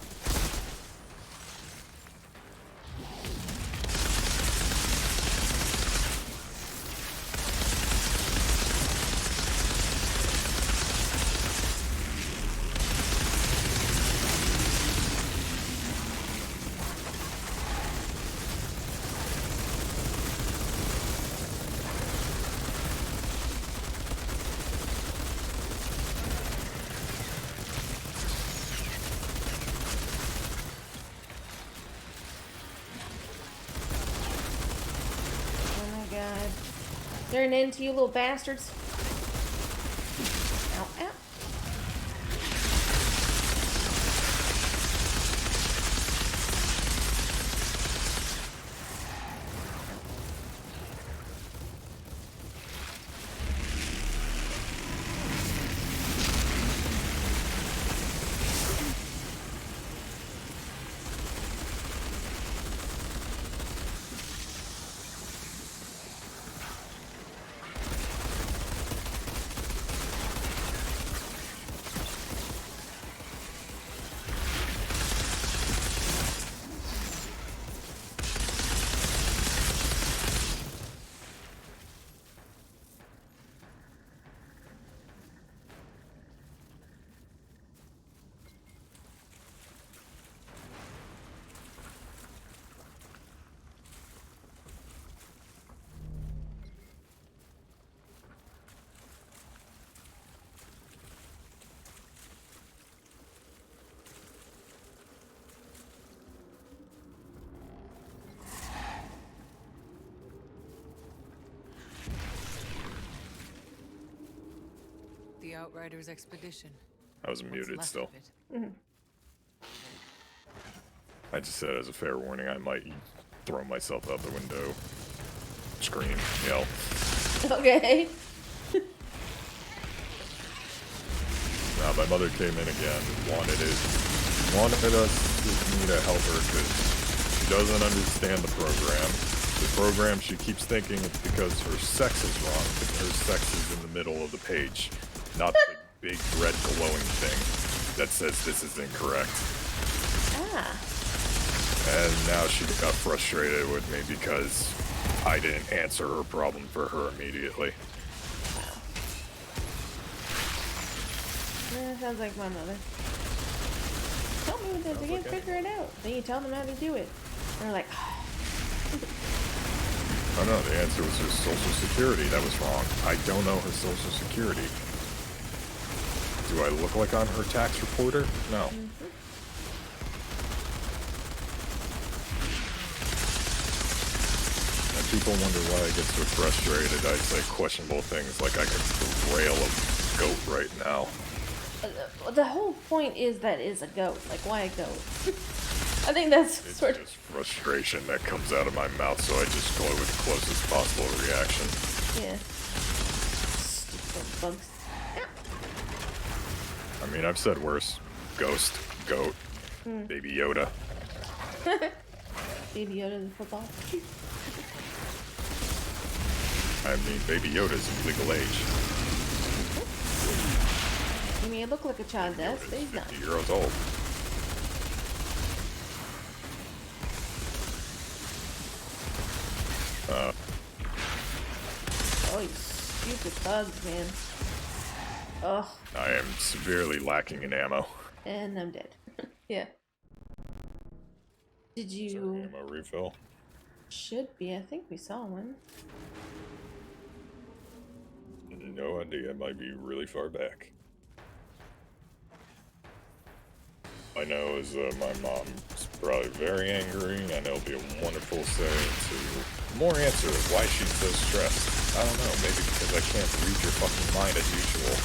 They're an end to you little bastards. Ow, ow. The outriders expedition. I was What's muted left still. of it? I just said as a fair warning, I might throw myself out the window, scream, yell. Okay. Now my mother came in again and wanted me to help her because she doesn't understand the program. The program, she keeps thinking it's because her sex is wrong, but her sex is in the middle of the page, not the big red glowing thing that says this is incorrect. Ah. And now she got frustrated with me because I didn't answer her problem for her immediately. Yeah, sounds like my mother. Tell me what to do, they can't figure it out. Then you tell them how to do it. And they're like, Oh no, the answer was her social security. That was wrong. I don't know her social security. Do I look like I'm her tax reporter? No. And people wonder why I get so frustrated. I say questionable things like I could rail a goat right now. the whole point is that it's a goat. Like, why a goat? I think that's It's sort just frustration that comes out of my mouth, so I just go with the closest possible reaction. yeah. Stupid bugs. I mean, I've said worse. Ghost, goat, Baby Yoda. Baby Yoda the football. I mean, Baby Yoda's in legal age. He may look like a child does, but he's not. 50 years old. Oh, you stupid bugs, man. Ugh. I am severely lacking in ammo. And I'm dead. Yeah. Did you... Ammo refill. Should be. I think we saw one. No idea. It might be really far back. I know is my mom's probably very angry. I know it'll be a wonderful segue to more answer of why she's so stressed. I don't know. Maybe because I can't read your fucking mind as usual.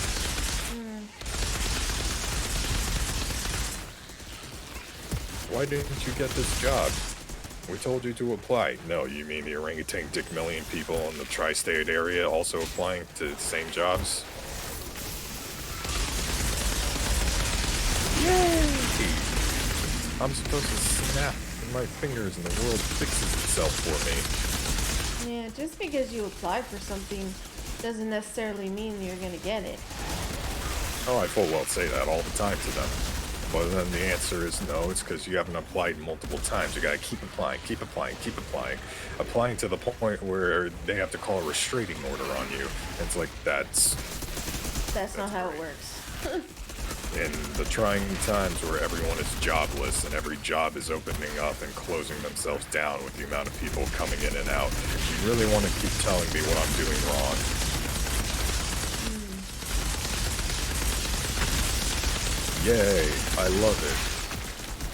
Why didn't you get this job? We told you to apply. No, you mean the orangutan dick million people in the tri-state area also applying to the same jobs? Yay! I'm supposed to snap my fingers and the world fixes itself for me. Yeah, just because you apply for something doesn't necessarily mean you're gonna get it. Oh, I full well say that all the time to them. But then the answer is no, it's because you haven't applied multiple times. You gotta keep applying, keep applying, keep applying. Applying to the point where they have to call a restraining order on you. It's like, that's not how it works. in the trying times where everyone is jobless and every job is opening up and closing themselves down with the amount of people coming in and out. You really want to keep telling me what I'm doing wrong. Yay, I love it.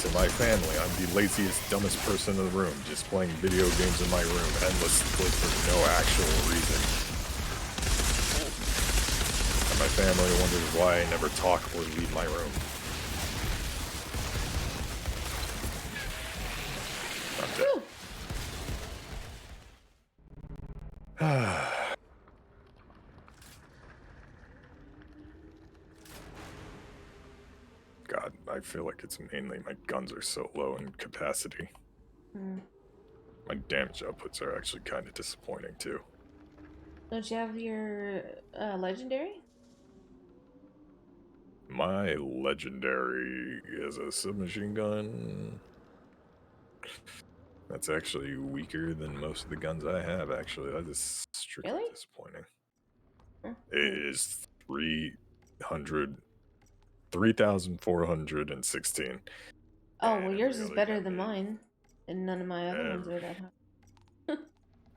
To my family, I'm the laziest, dumbest person in the room, just playing video games in my room endlessly for no actual reason. My family wonders why I never talk or leave my room. I'm dead. God, I feel like it's mainly my guns are so low in capacity. My damage outputs are actually kind of disappointing too. Don't you have your legendary? My legendary is a submachine gun. That's actually weaker than most of the guns I have, actually. That is strictly disappointing. It is 3,416. Oh, well, yours is better than mine. And none of my other ones are that high.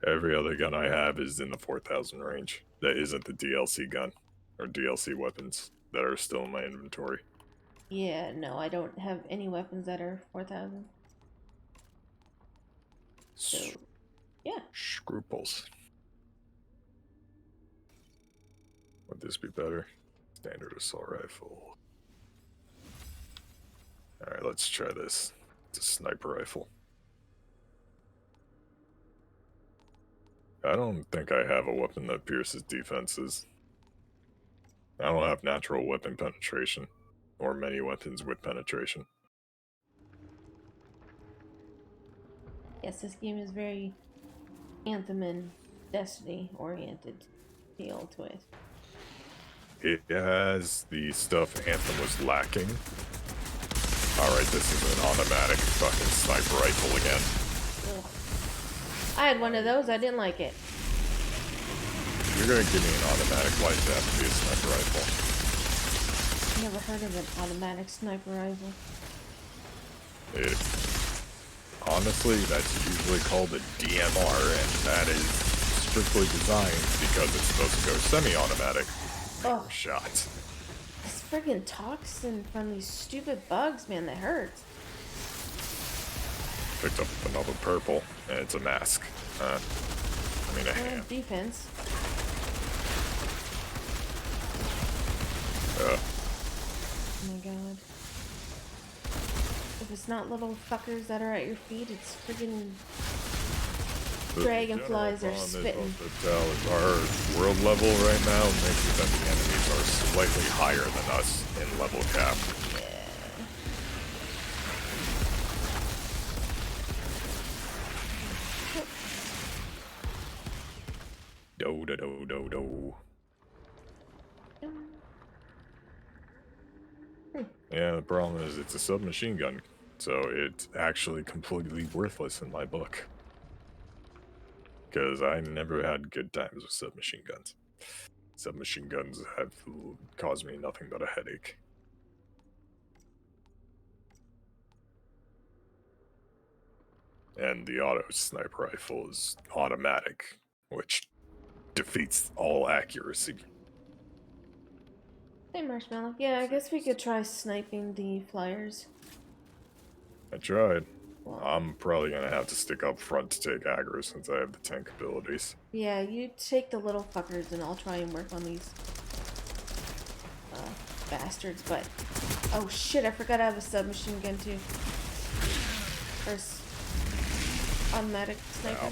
Every other gun I have is in the 4,000 range. That isn't the DLC gun or DLC weapons that are still in my inventory. Yeah, no, I don't have any weapons that are 4,000. So, yeah. Scruples. Would this be better? Standard assault rifle. Alright, let's try this. It's a sniper rifle. I don't think I have a weapon that pierces defenses. I don't have natural weapon penetration, or many weapons with penetration. Yes, this game is very Anthem and Destiny oriented feel to it. It has the stuff Anthem was lacking. Alright, this is an automatic fucking sniper rifle again. Ugh. I had one of those, I didn't like it. You're gonna give me an automatic, why does it have to be a sniper rifle? Never heard of an automatic sniper rifle. Honestly, that's usually called a DMR, and that is strictly designed because it's supposed to go semi-automatic. Oh. Shot. This friggin' toxin from these stupid bugs, man, that hurts. Picked up another purple, and it's a mask. I mean a hand. Defense. Oh my god. If it's not little fuckers that are at your feet, it's friggin' dragonflies are spitting. Our world level right now makes it that the enemies are slightly higher than us in level cap. Do. Yeah, the problem is it's a submachine gun, so it's actually completely worthless in my book. Because I never had good times with submachine guns. Submachine guns have caused me nothing but a headache. And the auto sniper rifle is automatic, which defeats all accuracy. Hey, Marshmallow. Yeah, I guess we could try sniping the flyers. I tried. I'm probably gonna have to stick up front to take aggro since I have the tank abilities. Yeah, you take the little fuckers and I'll try and work on these bastards, but... Oh shit, I forgot I have a submachine gun too. First automatic sniper. Ow.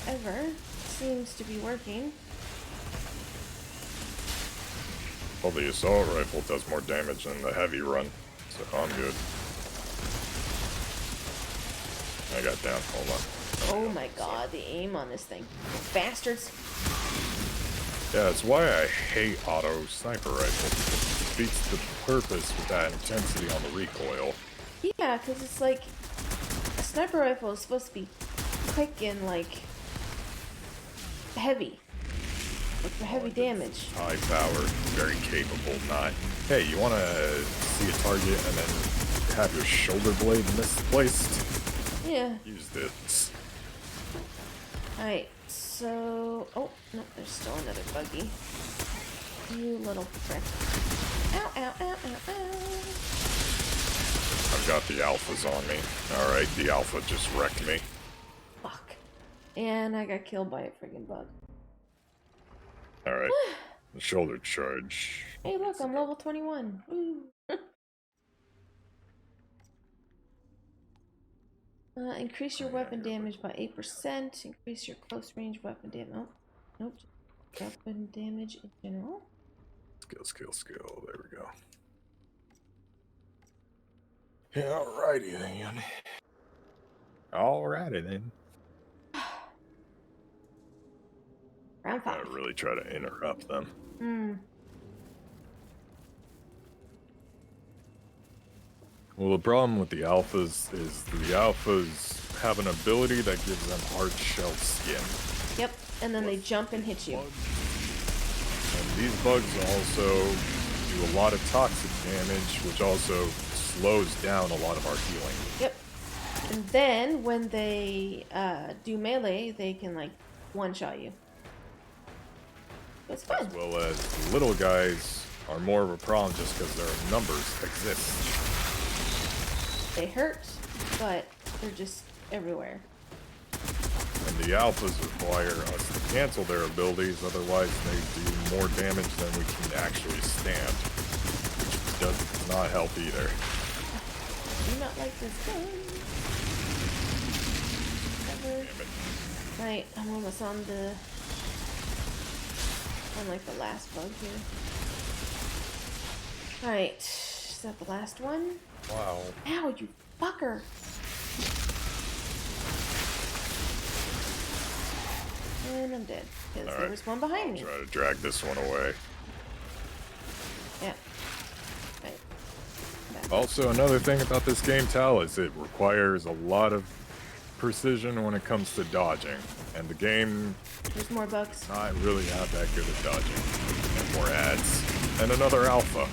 However, it seems to be working. Well, the assault rifle does more damage than the heavy run, so I'm good. I got down, hold on. Oh my god, the aim on this thing. Bastards. Yeah, that's why I hate auto sniper rifle. It defeats the purpose with that intensity on the recoil. Yeah, because it's like, a sniper rifle is supposed to be quick and like, heavy. Like for heavy damage. High powered, very capable, not, hey, you want to see a target and then have your shoulder blade misplaced? Yeah. Use this. Alright, so... Oh, no, there's still another buggy. You little prick. Ow, ow, ow, ow, ow. I've got the alphas on me. Alright, the alpha just wrecked me. Fuck. And I got killed by a friggin' bug. Alright. The shoulder charge. Hey, look, I'm level 21. Woo. Increase your weapon damage by 8%. Increase your close range weapon damage. Oh, nope. Weapon damage in general. Skill. There we go. Yeah, alrighty then. Alrighty then. Round 5. I really try to interrupt them. Well, the problem with the alphas is the alphas have an ability that gives them hard shell skin. Yep, and then they jump and hit you. And these bugs also do a lot of toxic damage, which also slows down a lot of our healing. Yep. And then when they do melee, they can like one-shot you. It's fun. As well as the little guys are more of a problem just because their numbers exist. They hurt, but they're just everywhere. And the alphas require us to cancel their abilities, otherwise they do more damage than we can actually stand. Which does not help either. Do not like this gun. Right, I'm almost on like the last bug here. Alright, is that the last one? Wow. Ow, you fucker! And I'm dead, because there was one behind me. Try to drag this one away. Yeah. Right. Also, another thing about this game, Tal, is it requires a lot of precision when it comes to dodging. And the game There's more bugs. Not really not that good at dodging. And more ads. And another alpha.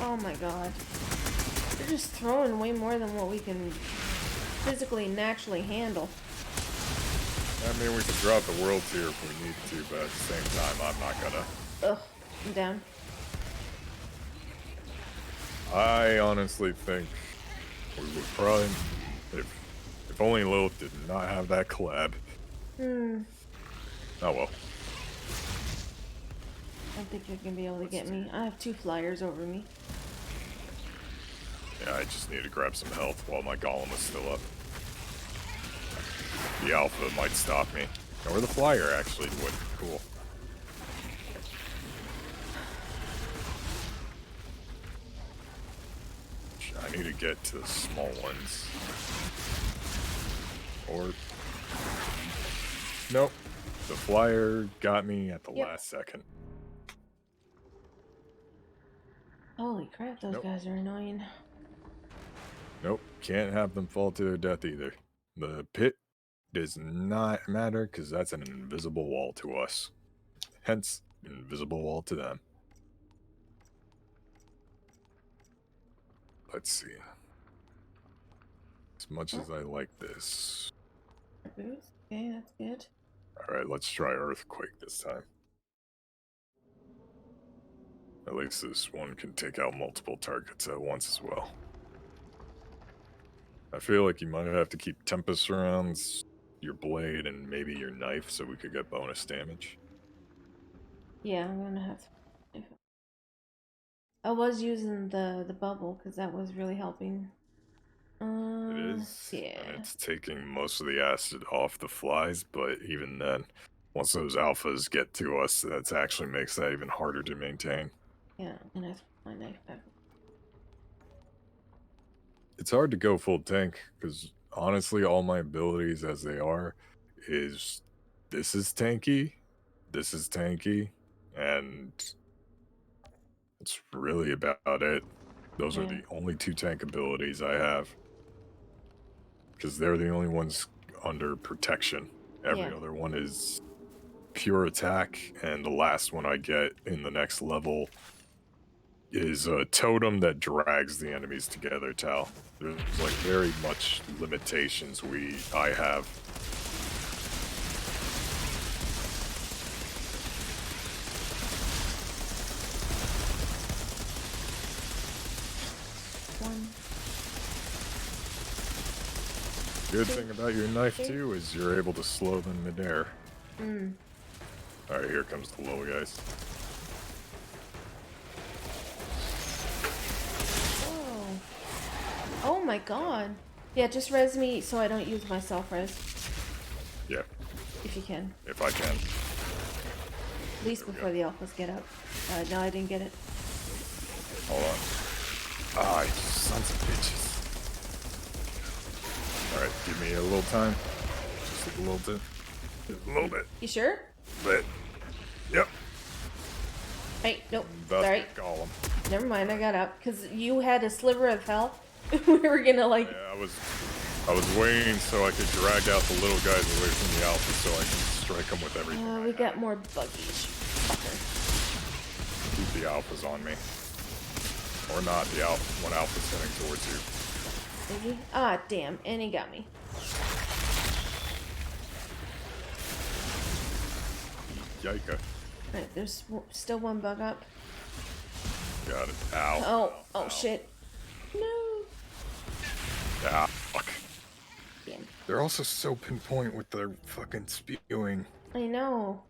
Oh my god. They're just throwing way more than what we can physically naturally handle. I mean, we could drop the world tier if we need to, but at the same time, I'm not gonna. Ugh, I'm down. I honestly think we would probably, if only Lilith did not have that collab. Oh well. I don't think you're gonna be able to get me. I have 2 flyers over me. Yeah, I just need to grab some health while my golem is still up. The alpha might stop me. Or the flyer actually would. Cool. I need to get to the small ones. Or... Nope. The flyer got me at the last second. Holy crap, those guys are annoying. Nope. Can't have them fall to their death either. The pit does not matter because that's an invisible wall to us. Hence, invisible wall to them. Let's see. As much as I like this. Okay, that's good. Alright, let's try Earthquake this time. At least this one can take out multiple targets at once as well. I feel like you might have to keep Tempest around your blade and maybe your knife so we could get bonus damage. Yeah, I'm gonna have to. I was using the bubble because that was really helping. It is. Yeah. And it's taking most of the acid off the flies, but even then, once those alphas get to us, that actually makes that even harder to maintain. Yeah, I'm gonna have to put my knife back. It's hard to go full tank, because honestly, all my abilities as they are is this is tanky, and it's really about it. Those are the only 2 tank abilities I have. Because they're the only ones under protection. Every other one is pure attack, and the last one I get in the next level is a totem that drags the enemies together, Tal. There's like very much limitations I have. Good thing about your knife too is you're able to slow them midair. Alright, here comes the little guys. my god. Yeah, just res me so I don't use my self-res. Yeah. If you can. If I can. At least before the alphas get up. No, I didn't get it. Hold on. Ah, you sons of bitches. Alright, give me a little time. Just a little bit. Just a little bit. You sure? But, yep. Hey, nope. That's Sorry. the golem. Never mind, I got up. Because you had a sliver of health. We were gonna like... Yeah, I was waiting so I could drag out the little guys away from the alpha so I can strike them with everything. we got more buggies. Fucker. Keep the alphas on me. Or not, the alpha. One alpha's heading towards you. Is he? Ah, damn. And he got me. Yika. Right, there's still one bug up. Got it. Ow. Oh, oh shit. No. Ah, fuck. Damn. They're also so pinpoint with their fucking spewing. I know.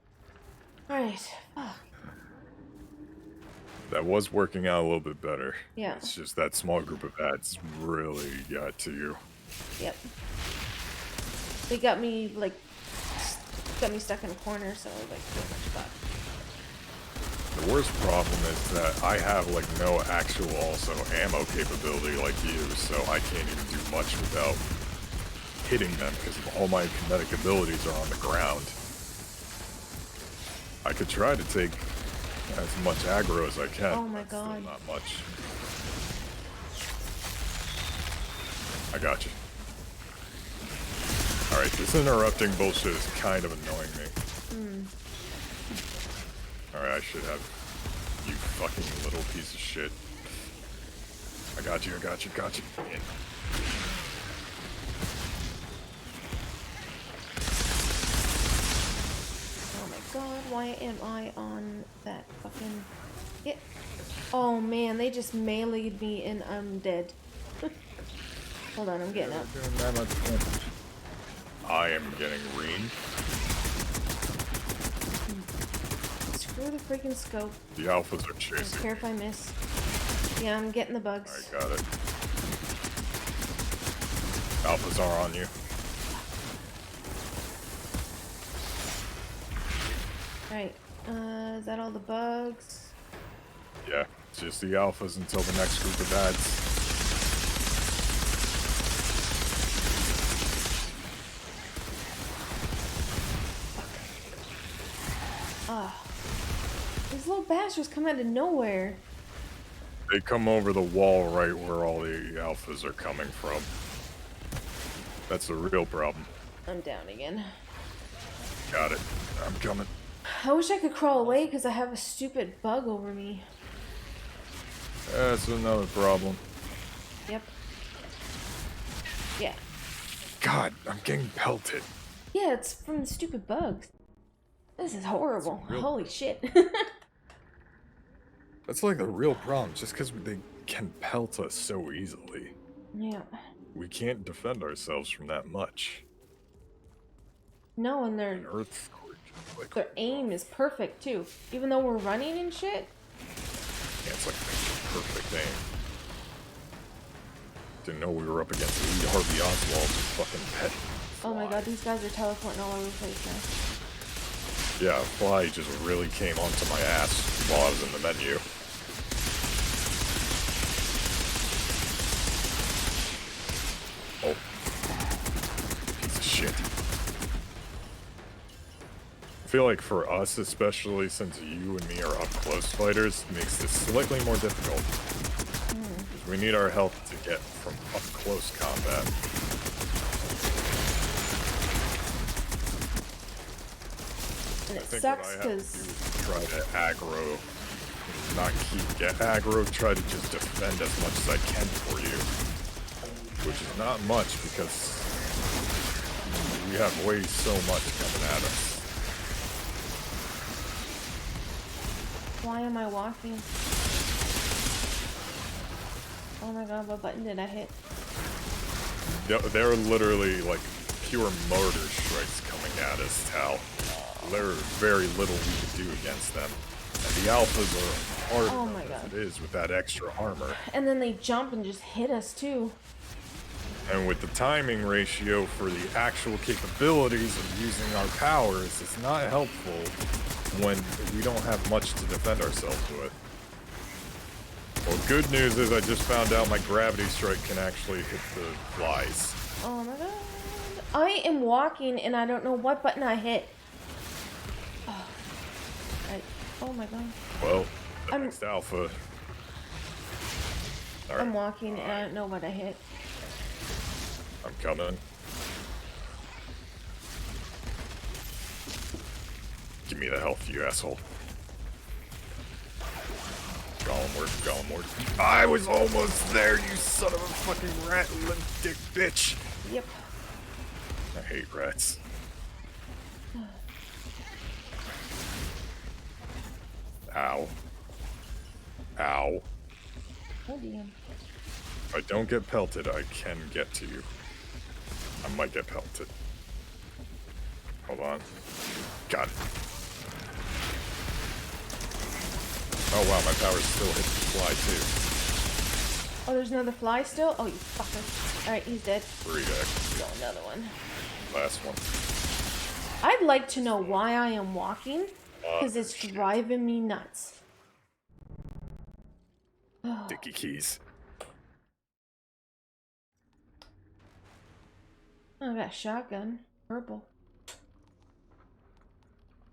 Right. Fuck. That was working out a little bit better. Yeah. It's just that small group of ads really got to you. Yep. They got me, like, got me stuck in a corner, so I was like, pretty much fucked. The worst problem is that I have, like, no actual also ammo capability like you, so I can't even do much without hitting them because all my kinetic abilities are on the ground. I could try to take as much aggro as I can. Oh my god. Not much. I got you. Alright, this interrupting bullshit is kind of annoying me. Alright, I should have you fucking little piece of shit. I got you, I got you, got you. Yeah. Oh my god, why am I on that fucking... Get... Oh man, they just meleeed me and I'm dead. Hold on, I'm getting up. I am getting reamed. Screw the freaking scope. The alphas are I don't chasing. care if I miss. Yeah, I'm getting the bugs. I got it. Alphas are on you. Right. Is that all the bugs? Yeah, it's just the alphas until the next group of ads. Ah. These little bastards come out of nowhere. They come over the wall right where all the alphas are coming from. That's the real problem. I'm down again. Got it. I'm coming. I wish I could crawl away because I have a stupid bug over me. That's another problem. Yep. Yeah. God, I'm getting pelted. Yeah, it's from the stupid bugs. This is horrible. Holy shit. That's like the real problem, just because they can pelt us so easily. Yeah. We can't defend ourselves from that much. No, and An earthquake. Like, their aim is perfect too. Even though we're running and shit. yeah, it's like perfect aim. Didn't know we were up against Lee Harvey Oswald's fucking pet. Oh my god, these guys are teleporting all over the place now. Yeah, fly just really came onto my ass while I was in the menu. Oh. Piece of shit. I feel like for us, especially since you and me are up-close fighters, it makes this slightly more difficult. Because we need our health to get from up-close combat. And it I think sucks what I have because to do is try to aggro, not get aggro, try to just defend as much as I can for you. Which is not much because we have way so much coming at us. why am I walking? Oh my god, what button did I hit? They're literally like pure mortar strikes coming at us, Tal. There's very little we can do against them. And the alphas are hard Oh my enough god. as it is with that extra armor. And then they jump and just hit us too. And with the timing ratio for the actual capabilities of using our powers, it's not helpful when we don't have much to defend ourselves with. Well, good news is I just found out my gravity strike can actually hit the flies. Oh my god. I am walking and I don't know what button I hit. Oh, oh my god. Well, the next alpha. All I'm right, walking and I don't know what I hit. I'm coming. Give me the health, you asshole. Gollum. I was almost there, you son of a fucking rat dick bitch. Yep. I hate rats. Ow. Ow. Oh damn. If I don't get pelted, I can get to you. I might get pelted. Hold on. Got it. Oh wow, my power's still hitting the fly too. Oh, there's another fly still? Oh, you fucker. Alright, he's dead. 3x. Go another one. Last one. I'd like to know why I am walking, because it's driving me nuts. Dicky keys. Oh, I got a shotgun. Purple.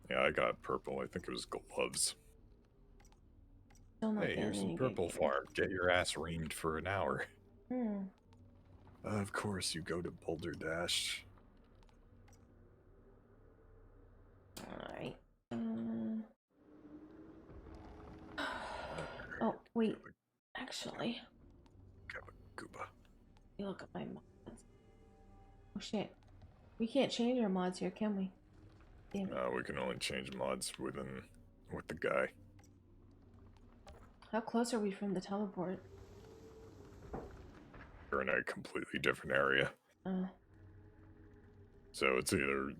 Yeah, I got purple. I think it was gloves. Still not Hey, getting here's some any purple good gear. farm. Get your ass reamed for an hour. Hmm. Of course, you go to Boulder Dash. Alright. Oh, wait. Actually. You look at my mods. Oh shit. We can't change our mods here, can we? Damn it. No, we can only change mods with the guy. How close are we from the teleport? We're in a completely different area. So it's either...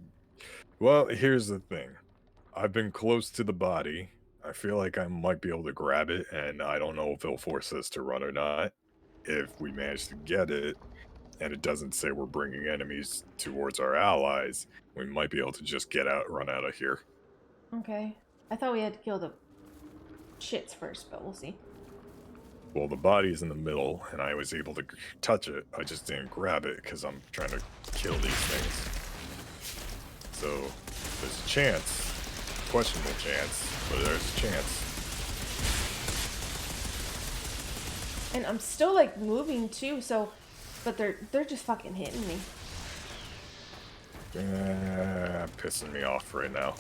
Well, here's the thing. I've been close to the body. I feel like I might be able to grab it, and I don't know if it'll force us to run or not. If we manage to get it, and it doesn't say we're bringing enemies towards our allies, we might be able to just run out of here. Okay. I thought we had to kill the shits first, but we'll see. Well, the body's in the middle, and I was able to touch it. I just didn't grab it because I'm trying to kill these things. So, there's a chance. Questionable chance, but there's a chance. And I'm still like moving too, so but they're just fucking hitting me. Pissing me off right now.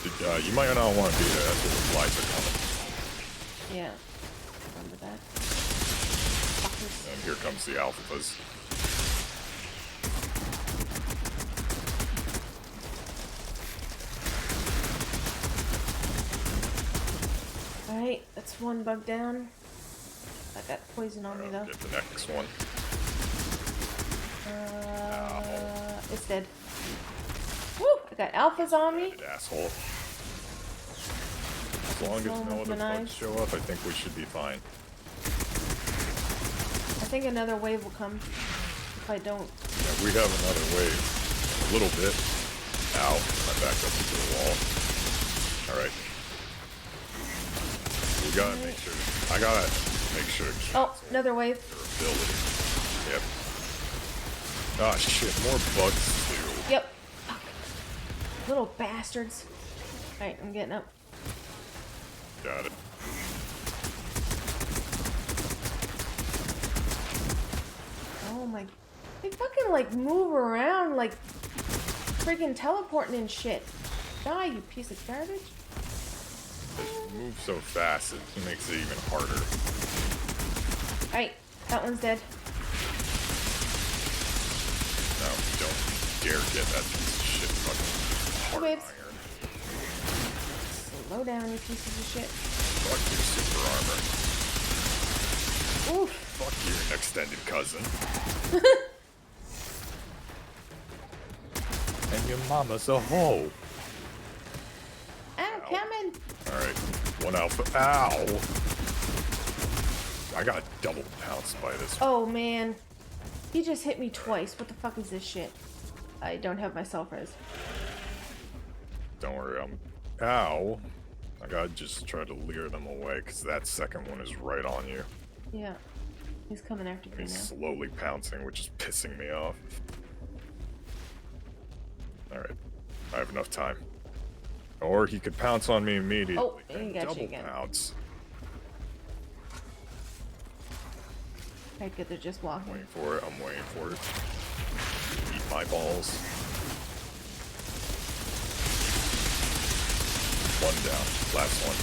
You might not want to be there. That's where the flies are coming. Yeah. Remember that. And here comes the alphas. Alright, that's one bug down. I got poison on me though. Get the next one. It's dead. Woo! I got alphas on me. Asshole. As long as no other bugs show up, I think we should be fine. I think another wave will come if I don't. Yeah, we have another wave. A little bit. Ow. I backed up into the wall. Alright. We gotta make sure. I gotta make sure to cancel Oh, another wave. their ability. Yep. Ah, shit. More bugs, too. Yep. Fuck. Little bastards. Alright, I'm getting up. Got it. Oh my. They fucking like move around like freaking teleporting and shit. Die, you piece of garbage. They move so fast, it makes it even harder. Alright, that one's dead. No, don't dare get that piece of shit fucking hard waves. iron. Slow down, you pieces of shit. Fuck your super armor. Oof. Fuck your extended cousin. And your mama's a hoe. I'm coming. Alright, one alpha. Ow! I got double pounced by this. Oh man. He just hit me twice. What the fuck is this shit? I don't have my self-res. Don't worry, Ow. I gotta just try to lure them away, because that second one is right on you. Yeah. He's coming after me now. He's slowly pouncing, which is pissing me off. Alright. I have enough time. Or he could pounce on me immediately. Oh, he got Double you again. pounce. Right, good, they're just walking. Waiting for it, I'm waiting for it. Eat my balls. One down. Last one.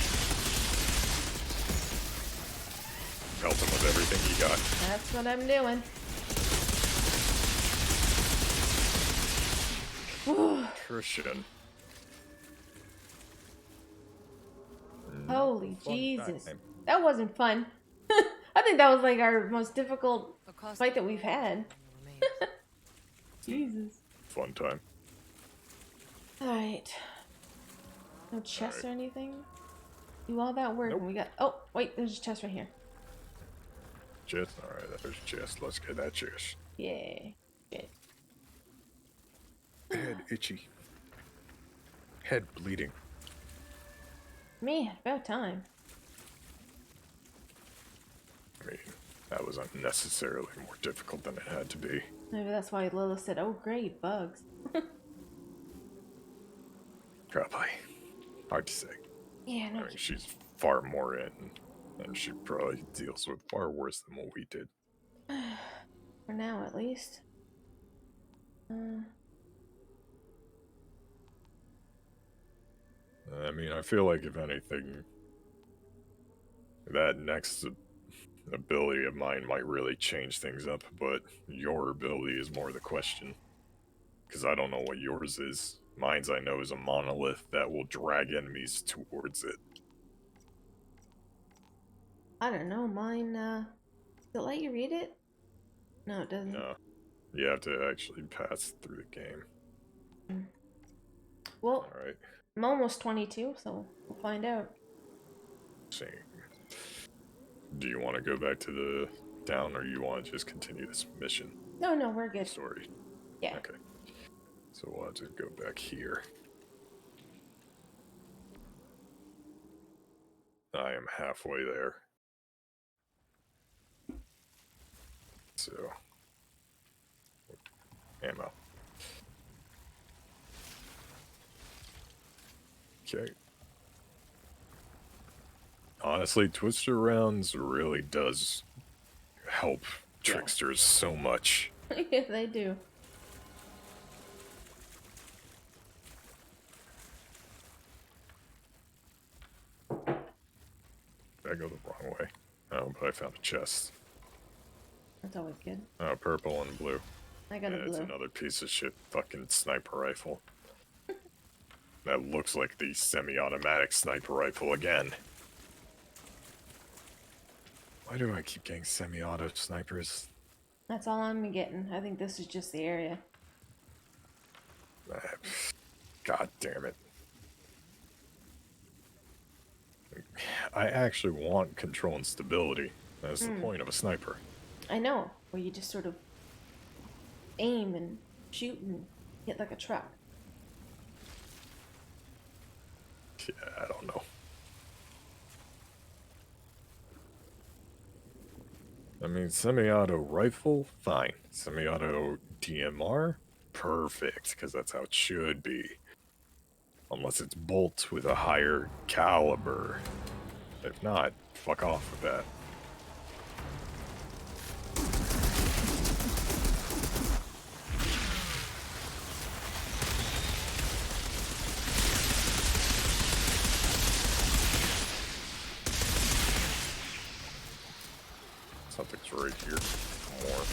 Pelt him with everything you got. That's what I'm doing. Christian. Holy Fun Jesus. time. That wasn't fun. I think that was like our most difficult fight that we've had. Jesus. Fun time. Alright. No chest or anything? Do all that work and we got... Oh, wait, there's a chest right here. Chest? Alright, there's chest. Let's get that chest. Yeah. Good. Head itchy. Head bleeding. Man, about time. I mean, that was unnecessarily more difficult than it had to be. Maybe that's why Lilith said, oh great, bugs. Probably. Hard to say. Yeah, no. I mean, she's far more in, and she probably deals with far worse than what we did. For now, at least. I mean, I feel like if anything, that next ability of mine might really change things up, but your ability is more the question. Because I don't know what yours is. Mine's, I know, is a monolith that will drag enemies towards it. I don't know, mine, does it let you read it? No, it doesn't. No. You have to actually pass through the game. Well, Alright. I'm almost 22, so we'll find out. See. Do you want to go back to the town, or you want to just continue this mission? No, we're good. Story. Yeah. Okay. So we'll have to go back here. I am halfway there. So, ammo. Okay. Honestly, Twister rounds really does help tricksters so much. Yeah, they do. Did I go the wrong way? Oh, but I found a chest. That's always good. Oh, purple and blue. I got a blue. It's another piece of shit fucking sniper rifle. That looks like the semi-automatic sniper rifle again. Why do I keep getting semi-auto snipers? That's all I'm getting. I think this is just the area. God damn it. I actually want control and stability. That's the point of a sniper. I know, where you just sort of aim and shoot and hit like a truck. Yeah, I don't know. I mean, semi-auto rifle, fine. Semi-auto DMR, perfect, because that's how it should be. Unless it's bolt with a higher caliber. If not, fuck off with that. Something's right here. More.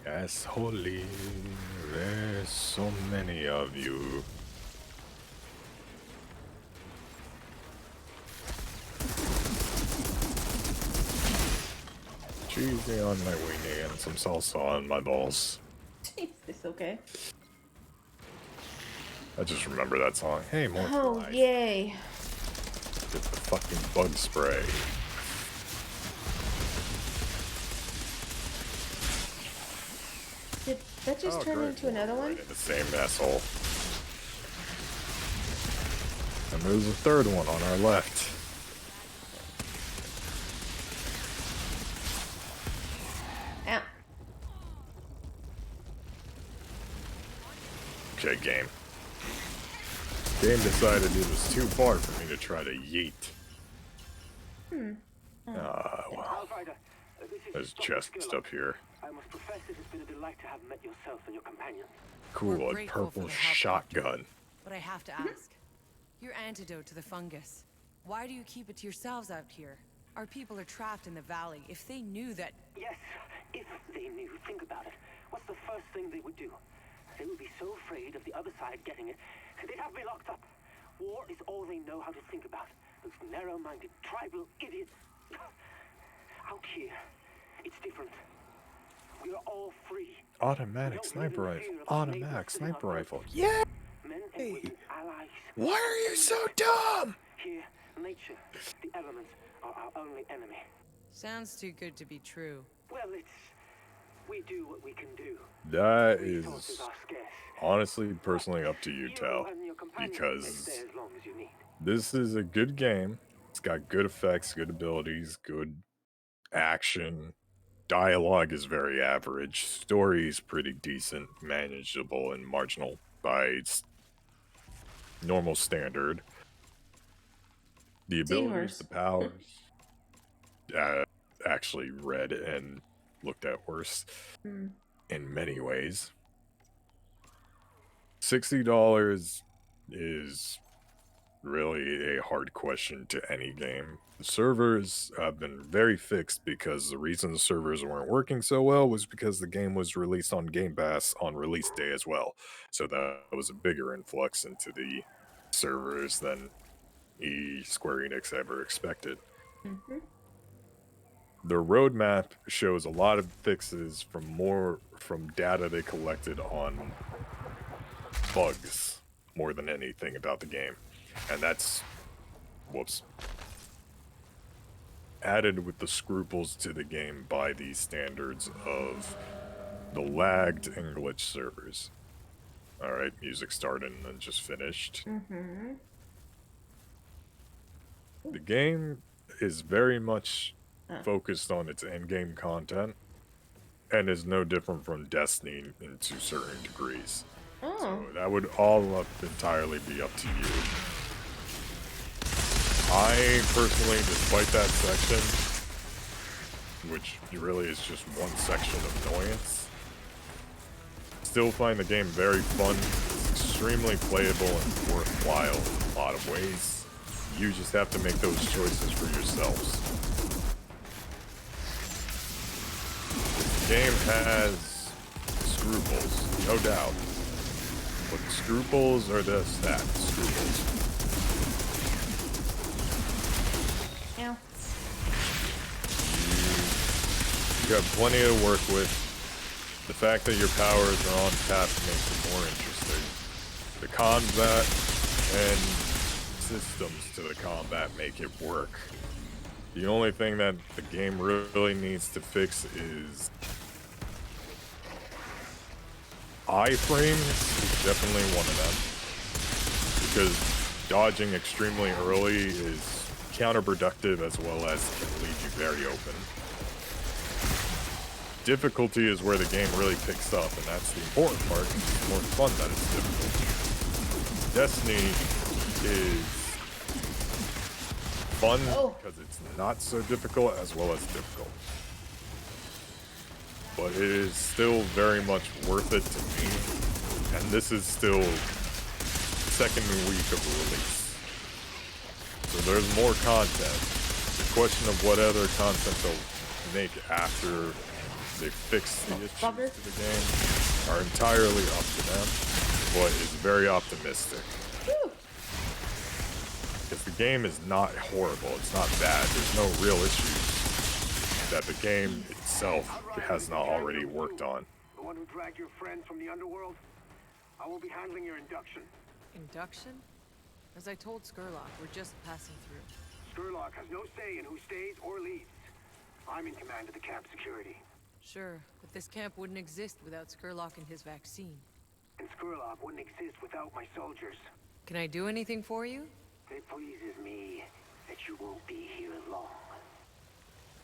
Yes, holy. There's so many of you. cheesy on my weenie and some salsa on my balls. Jesus, okay. I just remember that song. Hey, more Oh, flies. yay. Get the fucking bug spray. Did that just turn great. into another one? In the same asshole. And there's a third one on our left. Ow. Okay, game. Game decided it was too far for me to try to yeet. Well. Outrider, this is There's Dr. chests Skurlock. up here. I must profess it has been a delight to have met yourself and your companions. Cool, a grateful for purple the help, shotgun. But I have to ask, your antidote to the fungus, why do you keep it to yourselves out here? Our people are trapped in the valley. If they knew that... Yes, if they knew. Think about it. What's the first thing they would do? They would be so afraid of the other side getting it, they'd have me locked up. War is all they know how to think about. Those narrow-minded, tribal idiots. Out here, it's different. We are all free. Automatic sniper rifle. Automatic sniper rifle. Yeah! Men and women, allies. Why are you so dumb? Here, nature, the elements are our only enemy. Sounds too good to be true. Well, we do what we can do. That is Resources are scarce. honestly, personally up to you, Tal. And your companions may Because stay as long as you need. this is a good game. It's got good effects, good abilities, good action. Dialogue is very average. Story is pretty decent, manageable, and marginal by normal standard. The abilities, the powers, actually read and looked at worse in many ways. $60 is really a hard question to any game. The servers have been very fixed because the reason the servers weren't working so well was because the game was released on Game Pass on release day as well. So that was a bigger influx into the servers than Square Enix ever expected. Their roadmap shows a lot of fixes from data they collected on bugs more than anything about the game. And that's, added with the scruples to the game by the standards of the lagged and glitch servers. Alright, music started and then just finished. The game is very much focused on its endgame content and is no different from Destiny to certain degrees. So that would all entirely be up to you. I personally, despite that section, which really is just one section of annoyance, still find the game very fun. It's extremely playable and worthwhile in a lot of ways. You just have to make those choices for yourselves. This game has scruples, no doubt. But the scruples are just that, scruples. Ow. You have plenty to work with. The fact that your powers are on tap makes it more interesting. The combat and systems to the combat make it work. The only thing that the game really needs to fix is iframes is definitely one of them. Because dodging extremely early is counterproductive as well as can leave you very open. Difficulty is where the game really picks up, and that's the important part. It's more fun that it's difficult. Destiny is fun because it's not so difficult as well as difficult. But it is still very much worth it to me, and this is still second week of release. So there's more content. The question of what other content they'll make after they fix the issues to the game are entirely up to them, but it's very optimistic. If the game is not horrible, it's not bad, there's no real issues, that the game itself has not already worked on. The one who dragged your friends from the underworld? I will be handling your induction. Induction? As I told Skurlock, we're just passing through. Skurlock has no say in who stays or leaves. I'm in command of the camp security. Sure, but this camp wouldn't exist without Skurlock and his vaccine. And Skurlock wouldn't exist without my soldiers. Can I do anything for you? It pleases me that you won't be here long.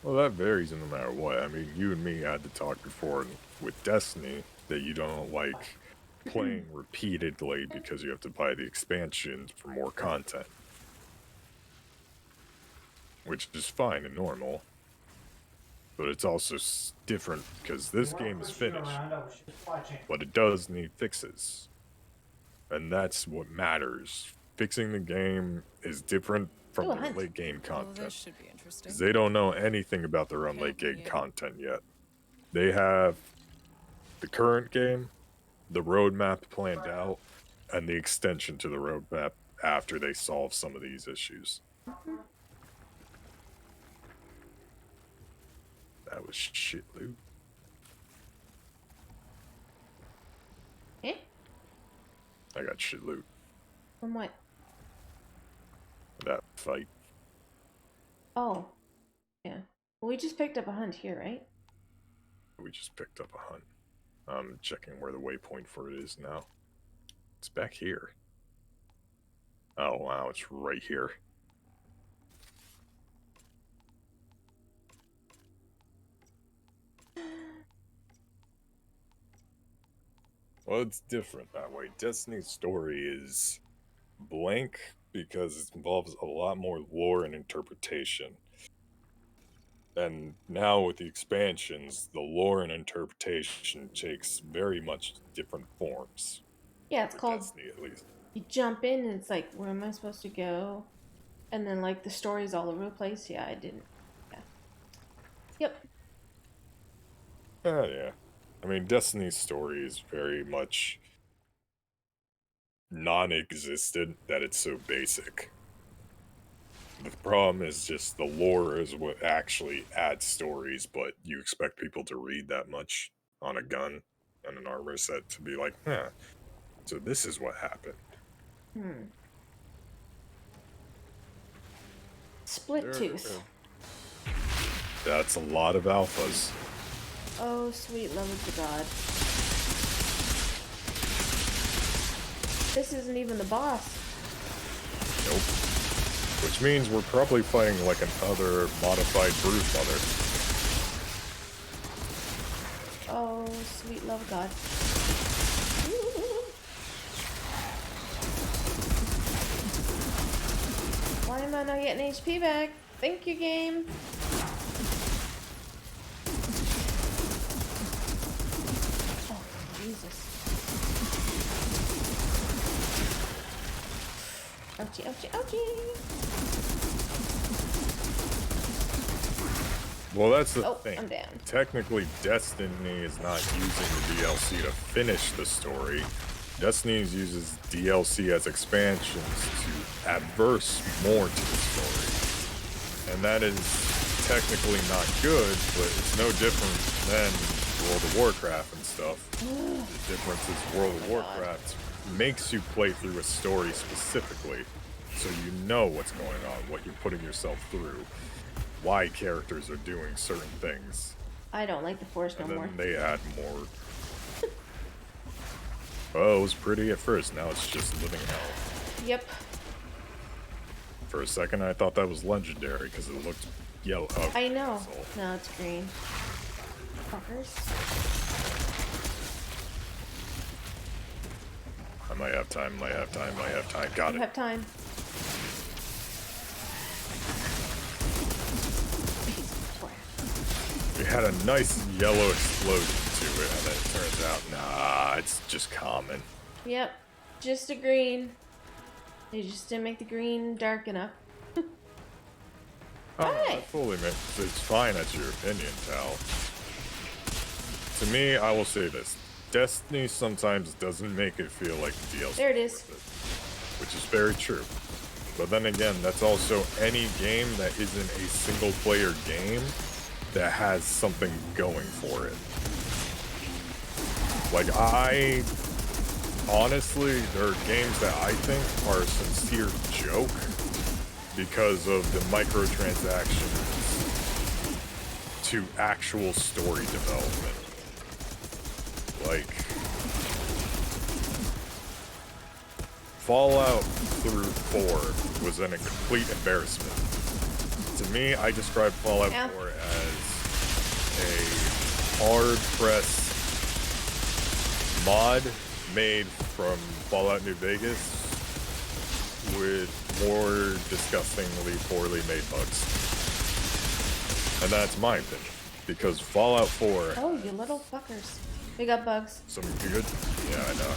Well, that varies no matter what. I mean, you and me had to talk before with Destiny that you don't like playing repeatedly because you have to buy the expansions for more content. Which is fine and normal. But it's also different because this game is finished. But it does need fixes. And that's what matters. Fixing the game is different from the late game content. This should be interesting. Because they don't know anything about their own late game content yet. They have the current game, the roadmap planned out, and the extension to the roadmap after they solve some of these issues. That was shit loot. Eh? I got shit loot. From what? That fight. Oh. Yeah. Well, we just picked up a hunt here, right? We just picked up a hunt. I'm checking where the waypoint for it is now. It's back here. Oh wow, it's right here. Well, it's different that way. Destiny's story is blank because it involves a lot more lore and interpretation. And now with the expansions, the lore and interpretation takes very much different forms. Yeah, it's called Destiny, at least. You jump in and it's like, where am I supposed to go? And then like the story's all over the place. Yeah, I didn't. Yeah. Yep. Yeah. I mean, Destiny's story is very much non-existent that it's so basic. The problem is just the lore is what actually adds stories, but you expect people to read that much on a gun and an armor set to be like, huh, so this is what happened. Split tooth. That's a lot of alphas. Oh, sweet love of the god. This isn't even the boss. Nope. Which means we're probably fighting like another modified brood mother. Oh, sweet love of god. Why am I not getting HP back? Thank you, game. Oh, Jesus. Ouchie, ouchie, ouchie. Well, that's the Oh, thing. I'm down. Technically, Destiny is not using the DLC to finish the story. Destiny uses DLC as expansions to adverse more to the story. And that is technically not good, but it's no different than World of Warcraft and stuff. The difference is World of Warcraft makes you play through a story specifically, so you know what's going on, what you're putting yourself through, why characters are doing certain things. I don't like the Force no And more. then they add more. Oh, it was pretty at first, now it's just living hell. Yep. For a second, I thought that was legendary because it looked yellow. Oh, I know. asshole. No, it's green. Fuckers. I might have time, might have time, might have time. Got You it. have time. We had a nice yellow explosion to it, and then it turns out, nah, it's just common. Yep. Just a green. They just didn't make the green dark enough. I fully admit it's fine, that's your opinion, Tal. To me, I will say this. Destiny sometimes doesn't make it feel like the DLC. There it is. Which is very true. But then again, that's also any game that isn't a single-player game that has something going for it. Like, honestly, there are games that I think are a sincere joke because of the microtransactions to actual story development. Like, Fallout 4 was a complete embarrassment. To me, I describe Fallout 4 as a hard-pressed mod made from Fallout New Vegas with more disgustingly poorly made bugs. And that's my opinion, because Fallout 4... Oh, you little fuckers. We got bugs. Some good... Yeah, I know.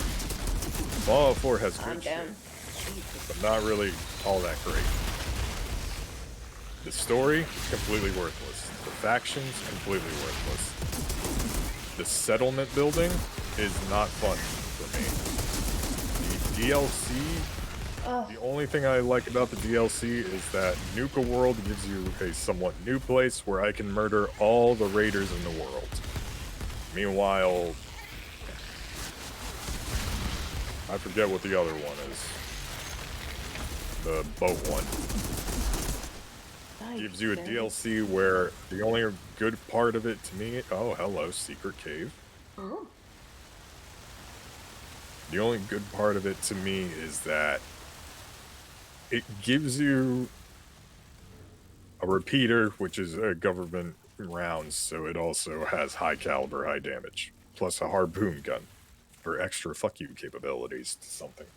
Fallout 4 has good shit, but not really all that great. The story, completely worthless. The factions, completely worthless. The settlement building is not fun for me. The DLC, the only thing I like about the DLC is that Nuka World gives you a somewhat new place where I can murder all the raiders in the world. Meanwhile, I forget what the other one is. The boat one. Gives you a DLC where the only good part of it to me... Oh, hello, Secret Cave. Oh. The only good part of it to me is that it gives you a repeater, which is a government rounds, so it also has high caliber, high damage, plus a harpoon gun for extra fuck you capabilities to something.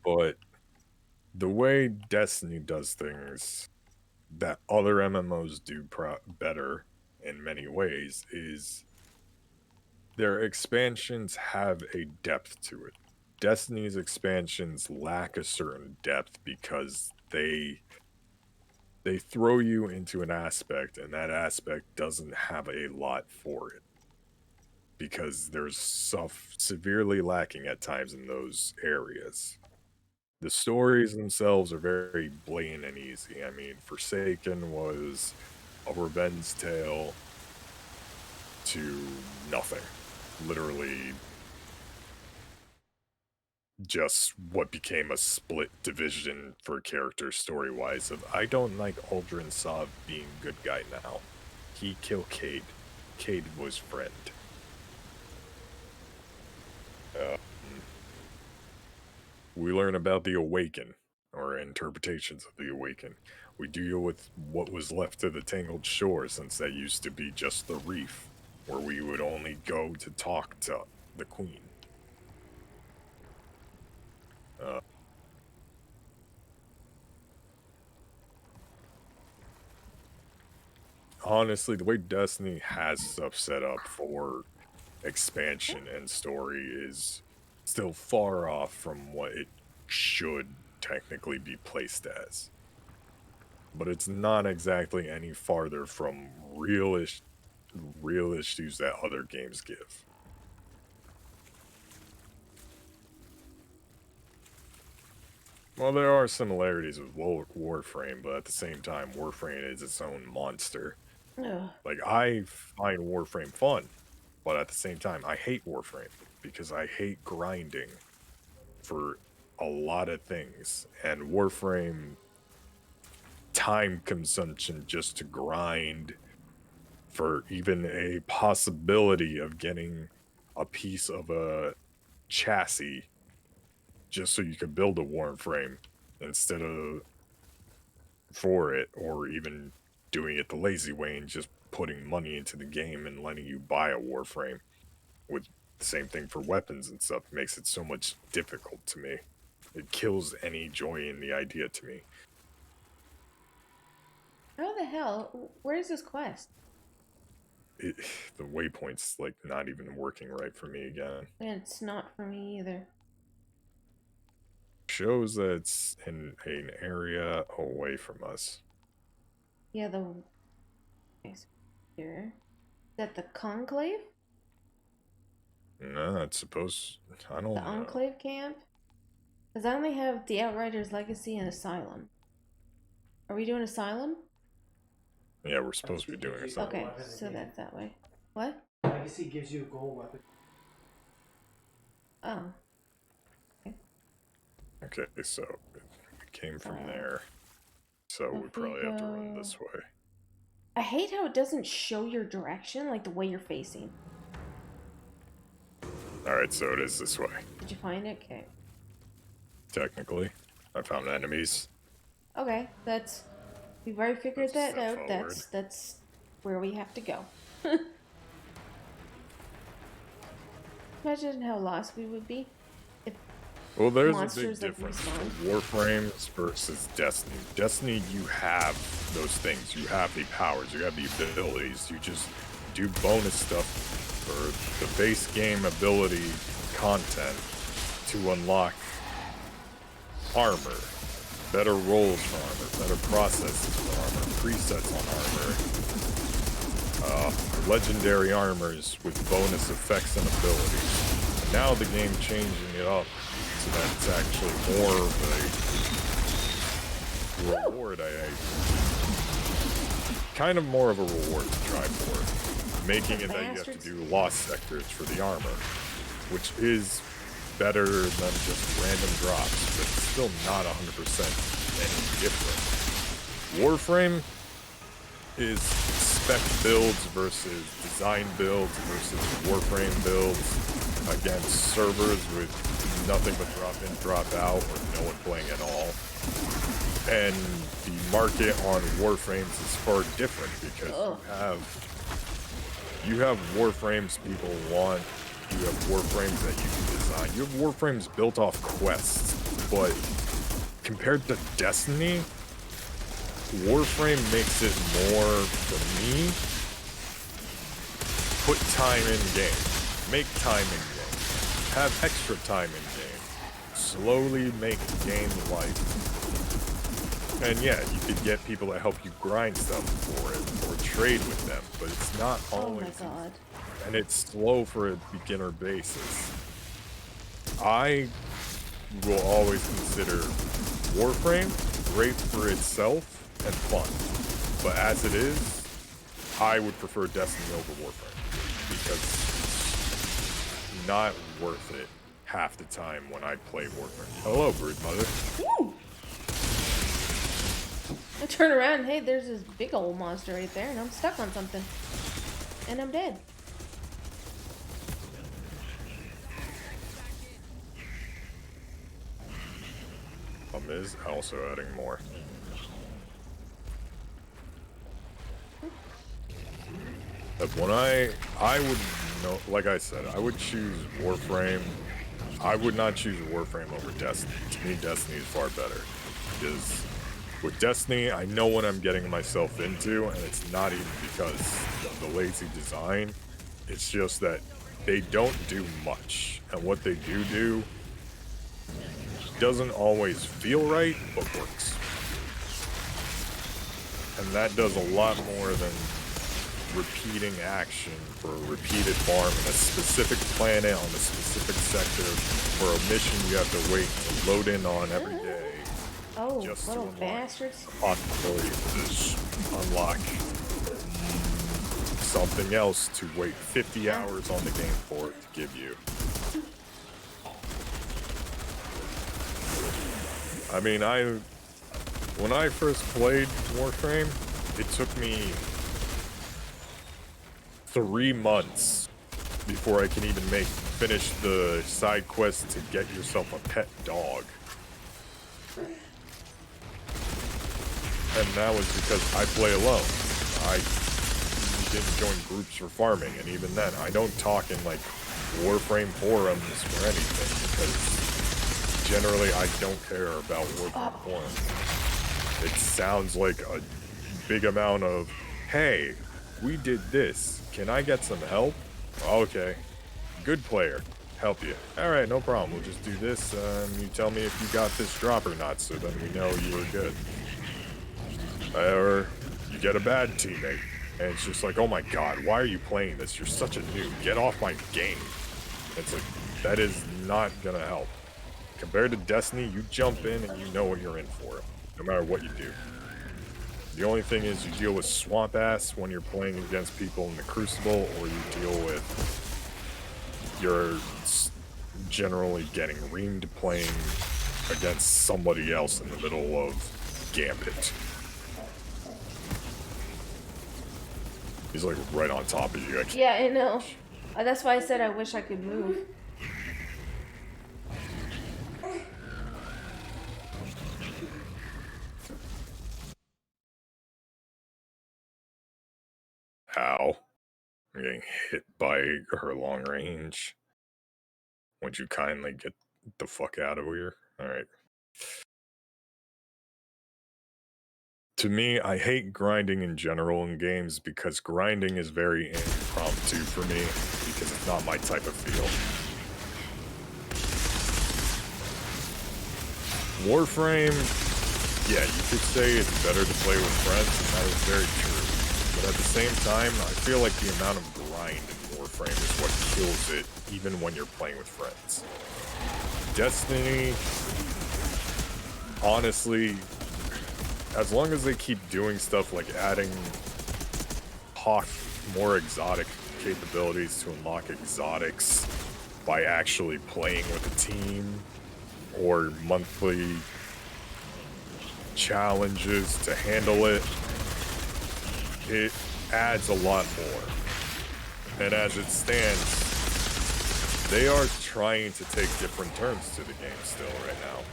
But the way Destiny does things that other MMOs do better in many ways is their expansions have a depth to it. Destiny's expansions lack a certain depth because they throw you into an aspect, and that aspect doesn't have a lot for it. Because there's stuff severely lacking at times in those areas. The stories themselves are very blatant and easy. I mean, Forsaken was a revenge tale to nothing. Literally just what became a split division for characters story-wise of, I don't like Aldrin Sov being good guy now. He killed Cade. Cade was friend. We learn about the Awaken, or interpretations of the Awaken. We deal with what was left of the Tangled Shore, since that used to be just the reef, where we would only go to talk to the Queen. Honestly, the way Destiny has stuff set up for expansion and story is still far off from what it should technically be placed as. But it's not exactly any farther from real issues that other games give. Well, there are similarities with Warframe, but at the same time, Warframe is its own monster. Ugh. Like, I find Warframe fun, but at the same time, I hate Warframe because I hate grinding for a lot of things. And Warframe time consumption just to grind for even a possibility of getting a piece of a chassis just so you could build a Warframe instead of for it, or even doing it the lazy way and just putting money into the game and letting you buy a Warframe with the same thing for weapons and stuff makes it so much difficult to me. It kills any joy in the idea to me. How the hell? Where's this quest? The waypoint's like not even working right for me again. And it's not for me either. Shows that it's in an area away from us. Yeah, the... Here. Is that the Conclave? No, it's supposed... I don't know. The Enclave camp? Because I only have the Outriders Legacy and Asylum. Are we doing Asylum? Yeah, we're supposed to be doing something. Okay, so that's that way. What? Legacy gives you a gold weapon. Oh. Okay, so it came from there. So we probably have to run this way. I hate how it doesn't show your direction, like the way you're facing. Alright, so it is this way. Did you find it? Okay. Technically. I found enemies. Okay, we've already figured that out. That's where we have to go. Imagine how lost we would be if well, there's monsters a big difference like for Warframes versus Destiny. Destiny, you have those things. You have the powers. You have the abilities. You just do bonus stuff for the base game ability content to unlock armor, better rolls for armor, better processes for armor, presets on armor, legendary armors with bonus effects and abilities. And now the game changing it up so that it's actually more of a reward. Kind of more of a reward to try for, making it that you have to do lost sectors for the armor, which is better than just random drops, but still not 100% any different. Warframe is spec builds versus design builds versus Warframe builds against servers with nothing but drop in, drop out, or no one playing at all. And the market on Warframes is far different because you have Warframes people want. You have Warframes that you can design. You have Warframes built off quests, but compared to Destiny, Warframe makes it more, for me, put time in game. Make time in game. Have extra time in game. Slowly make the game life. And yeah, you could get people to help you grind stuff for it, or trade with them, but it's not always. Oh my god. And it's slow for a beginner basis. I will always consider Warframe great for itself and fun. But as it is, I would prefer Destiny over Warframe. Because it's not worth it half the time when I play Warframe. Hello, Brood Mother. Woo! I turn around and hey, there's this big old monster right there, and I'm stuck on something. And I'm dead. Is also adding more. But when I would know, like I said, I would choose Warframe. I would not choose Warframe over Destiny. To me, Destiny is far better. Because with Destiny, I know what I'm getting myself into, and it's not even because of the lazy design. It's just that they don't do much. And what they do doesn't always feel right, but works. And that does a lot more than repeating action for a repeated farm in a specific planet on a specific sector for a mission you have to wait to load in on every day. Oh, just little to unlock bastards. the possibility to unlock something else to wait 50 hours on the game for it to give you. I mean, when I first played Warframe, it took me 3 months before I can even finish the side quest to get yourself a pet dog. And that was because I play alone. I didn't join groups for farming, and even then, I don't talk in like Warframe forums or anything because generally, I don't care about Warframe forums. It sounds like a big amount of, hey, we did this. Can I get some help? Okay. Good player. Help you. Alright, no problem. We'll just do this. You tell me if you got this drop or not, so then we know you were good. Or you get a bad teammate, and it's just like, oh my god, why are you playing this? You're such a noob. Get off my game. It's like, that is not gonna help. Compared to Destiny, you jump in and you know what you're in for, no matter what you do. The only thing is you deal with swamp ass when you're playing against people in the Crucible, or you deal with you're generally getting reamed playing against somebody else in the middle of Gambit. He's like right on top of you. Yeah, I know. That's why I said I wish I could move. How? I'm getting hit by her long range. Would you kindly get the fuck out of here? Alright. To me, I hate grinding in general in games because grinding is very impromptu for me because it's not my type of feel. Warframe, yeah, you could say it's better to play with friends, and that is very true. But at the same time, I feel like the amount of grind in Warframe is what kills it, even when you're playing with friends. Destiny, honestly, as long as they keep doing stuff like adding more exotic capabilities to unlock exotics by actually playing with a team, or monthly challenges to handle it, it adds a lot more. And as it stands, they are trying to take different turns to the game still right now.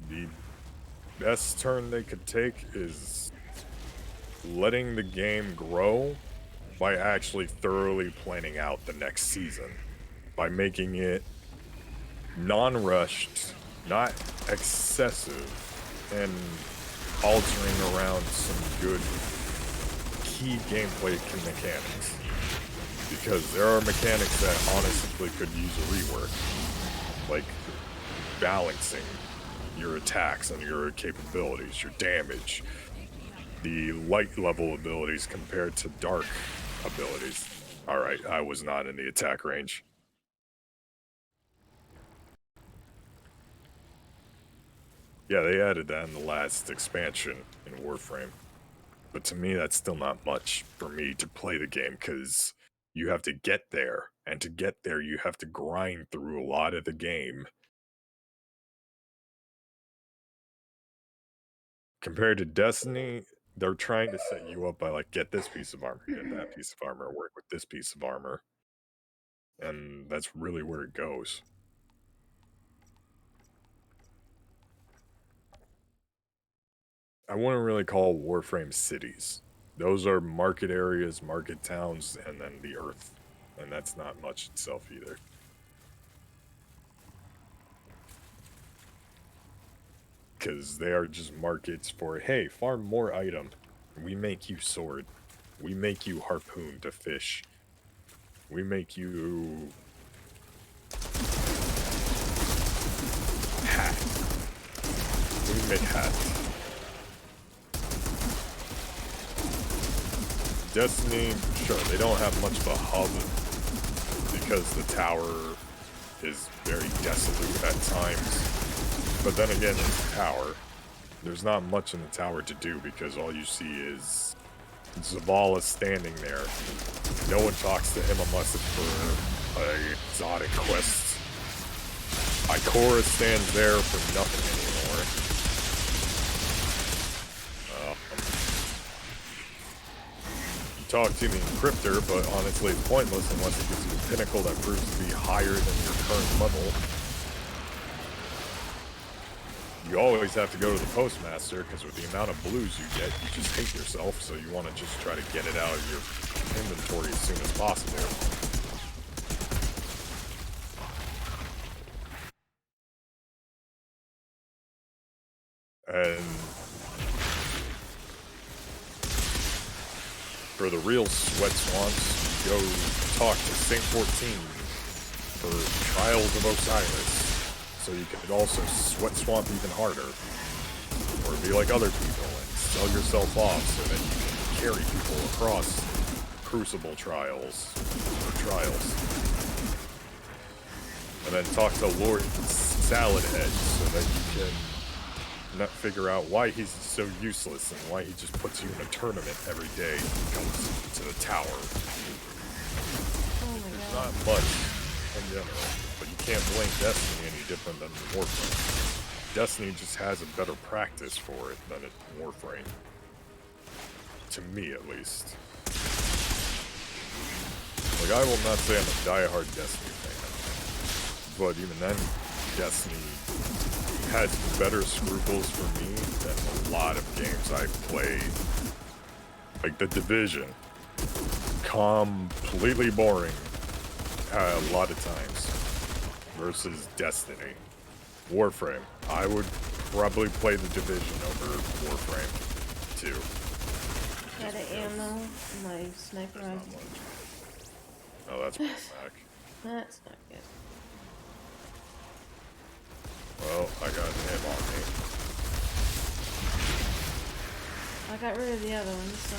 The best turn they could take is letting the game grow by actually thoroughly planning out the next season, by making it non-rushed, not excessive, and altering around some good key gameplay mechanics. Because there are mechanics that honestly could use a rework, like balancing your attacks and your capabilities, your damage, the light level abilities compared to dark abilities. Alright, I was not in the attack range. Yeah, they added that in the last expansion in Warframe. But to me, that's still not much for me to play the game, because you have to get there. And to get there, you have to grind through a lot of the game. Compared to Destiny, they're trying to set you up by, like, get this piece of armor, get that piece of armor, work with this piece of armor. And that's really where it goes. I wouldn't really call Warframe cities. Those are market areas, market towns, and then the Earth. And that's not much itself either. Because they are just markets for, hey, farm more item. We make you sword. We make you harpoon to fish. We make you hat. We make hats. Destiny, sure, they don't have much of a hub because the tower is very desolate at times. But then again, it's a tower. There's not much in the tower to do because all you see is Zavala standing there. No one talks to him unless it's for an exotic quest. Ikora stands there for nothing anymore. You talk to the Encryptor, but honestly it's pointless unless it gives you a pinnacle that proves to be higher than your current level. You always have to go to the Postmaster, because with the amount of blues you get, you just hate yourself, so you want to just try to get it out of your inventory as soon as possible. And for the real sweat swamps, you go talk to Saint 14 for Trials of Osiris. So you could also sweat swamp even harder. Or be like other people and sell yourself off so that you can carry people across Crucible trials. Or trials. And then talk to Lord Salad Head so that you can not figure out why he's so useless and why he just puts you in a tournament every day and comes to the tower. It's not much in general, but you can't blame Destiny any different than Warframe. Destiny just has a better practice for it than Warframe. To me, at least. Like, I will not say I'm a diehard Destiny fan, but even then, Destiny has better scruples for me than a lot of games I've played. Like The Division. Completely boring a lot of times versus Destiny. Warframe. I would probably play The Division over Warframe too. Got an ammo, my sniper rifle. Oh, that's back. That's not good. Well, I got him on me. I got rid of the other one, so.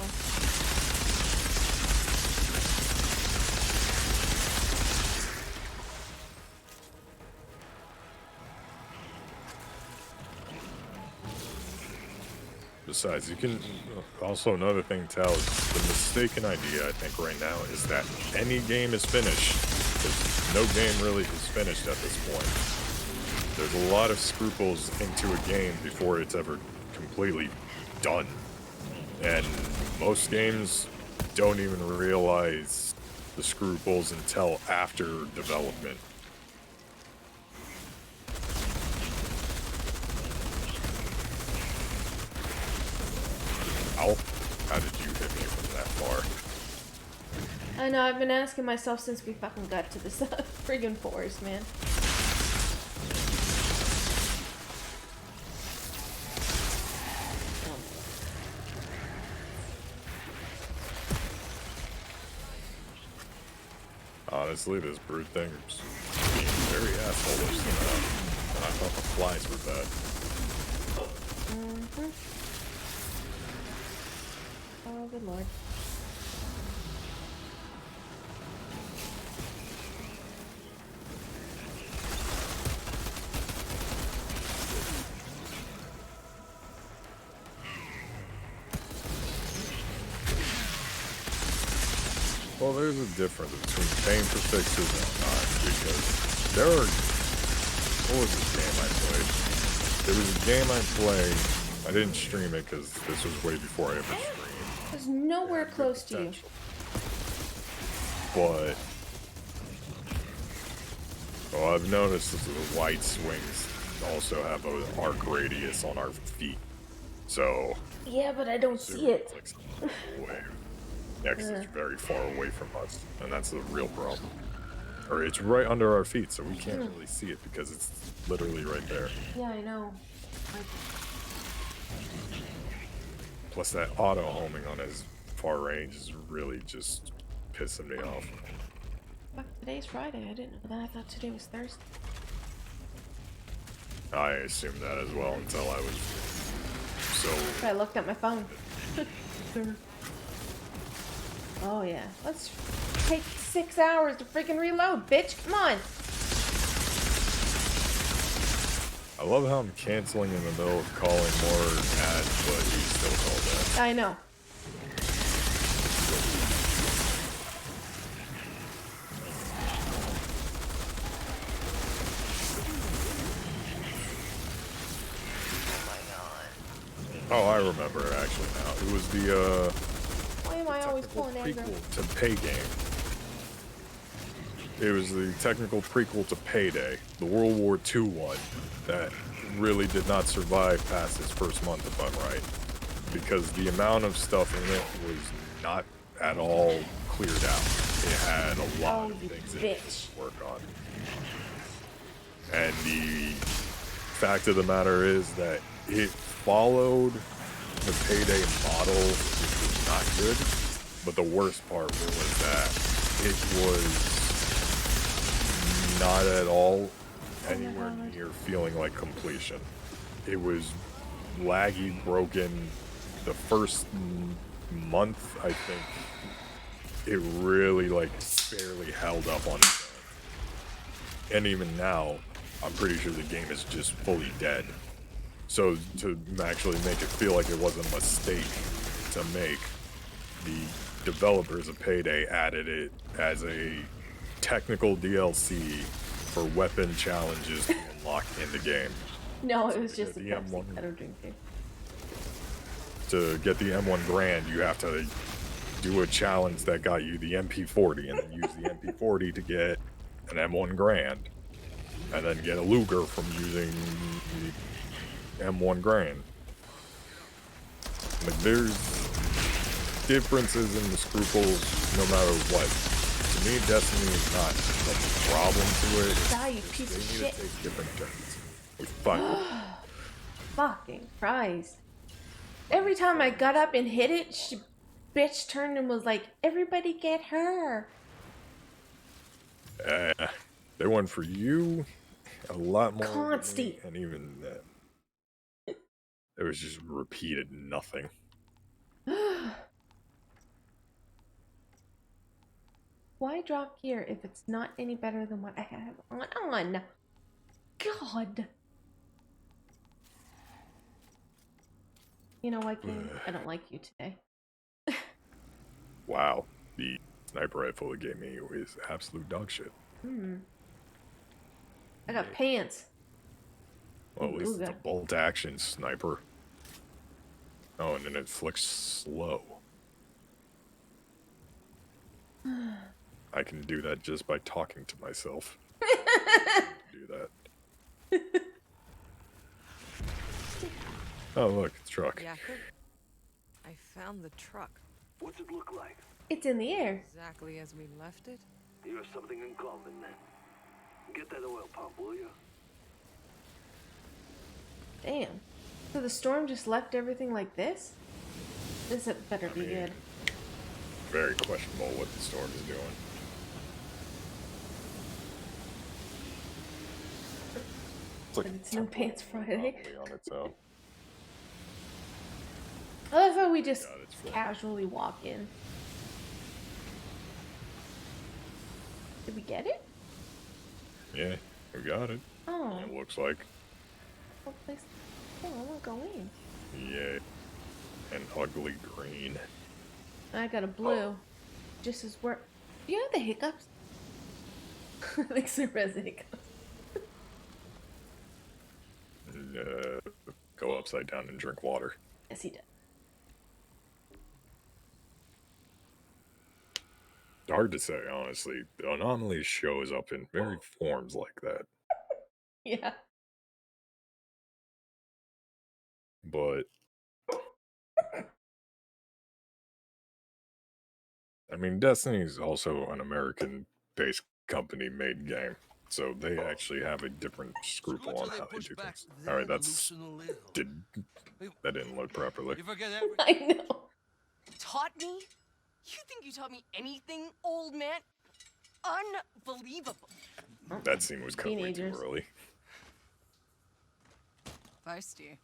Besides, you can also another thing, Tal, is the mistaken idea I think right now is that any game is finished. Because no game really is finished at this point. There's a lot of scruples into a game before it's ever completely done. And most games don't even realize the scruples until after development. Ow. How did you hit me from that far? I know, I've been asking myself since we fucking got to this friggin' forest, man. Honestly, this brood thing is being very asshole-ish now. And I thought the flies were bad. Oh, good lord. Well, there's a difference between paying for fixes and not, because there are... What was this game I played? There was a game I played. I didn't stream it because this was way before I ever streamed. There's nowhere close to you. But... Well, I've noticed that the white swings also have an arc radius on our feet. So... Yeah, but I don't see it. Yeah, because it's very far away from us, and that's the real problem. Or it's right under our feet, so we can't really see it because it's literally right there. Yeah, I know. Plus that auto-homing on his far range is really just pissing me off. Fuck, today's Friday. I didn't know that. I thought today was Thursday. I assumed that as well until I was so... I looked at my phone. Oh yeah, let's take 6 hours to freaking reload, bitch. Come on. I love how I'm canceling in the middle of calling more ads, but you still call that. I know. Oh, I remember actually now. It was the Why am I always pulling anger? to Pay Game. It was the technical prequel to Payday, the World War II one that really did not survive past its first month, if I'm right, because the amount of stuff in it was not at all cleared out. It had a lot of things it needed to work on. And the fact of the matter is that it followed the Payday model, which was not good, but the worst part was that it was not at all anywhere near feeling like completion. It was laggy, broken. The first month, I think, it really like barely held up on its own. And even now, I'm pretty sure the game is just fully dead. So to actually make it feel like it was a mistake to make, the developers of Payday added it as a technical DLC for weapon challenges to unlock in the game. No, So it was to just a get the Pepsi. M1 I don't drink beer. To get the M1 Grand, you have to do a challenge that got you the MP40, and then use the MP40 to get an M1 Grand, and then get a Luger from using the M1 Grand. Like, there's differences in the scruples no matter what. To me, Destiny is not a problem to it. Die, you piece of They need shit. to take different turns. It's fine. Fucking Christ. Every time I got up and hit it, she bitch turned and was like, everybody get her. They went for you a lot more than me, Constant. and even that. It was just repeated nothing. Why drop gear if it's not any better than what I have on? God. You know what, game? I don't like you today. Wow, the sniper rifle it gave me is absolute dog shit. I got pants. Well, at least it's a Ooga. bolt action sniper. Oh, and then it flicks slow. I can do that just by talking to myself. Do that. Oh, look, it's a truck. Yeah, I found the truck. What's it look like? It's in the air. Exactly as we left it. You have something in common then. Get that oil pump, will you? Damn. So the storm just left everything like this? This better be good. Very questionable what the storm is doing. It's like But it's no pants Friday. on its own. I love how we just casually walk in. Did we get it? Yeah, we got it. Oh. It looks like. What place? Oh, I want to go in. Yeah. An ugly green. I got a blue. Just as we're... You have the hiccups? I think Super has the hiccups. Go upside down and drink water. Yes, he did. Hard to say, honestly. The anomaly shows up in varied forms like that. Yeah. But I mean, Destiny is also an American-based company-made game, so they actually have a different scruple on how they do things. All right, that didn't look properly. I know. Taught me? You think you taught me anything, old man? Unbelievable. That scene was cut way too early. Feisty.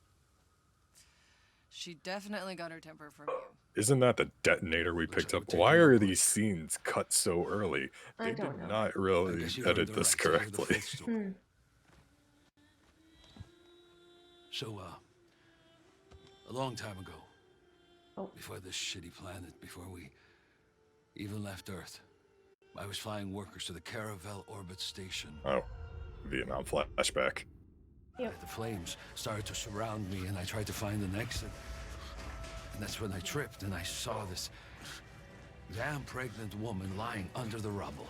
She definitely got her temper from you. Isn't that the detonator we picked up? Why are these scenes cut so early? I They don't did know. not really edit this correctly. So, a long time ago, before this shitty planet, before we even left Earth, I was flying workers to the Caravel Orbit Station. Oh, Vietnam flashback. Yep. The flames started to surround me, and I tried to find an exit. And that's when I tripped, and I saw this damn pregnant woman lying under the rubble.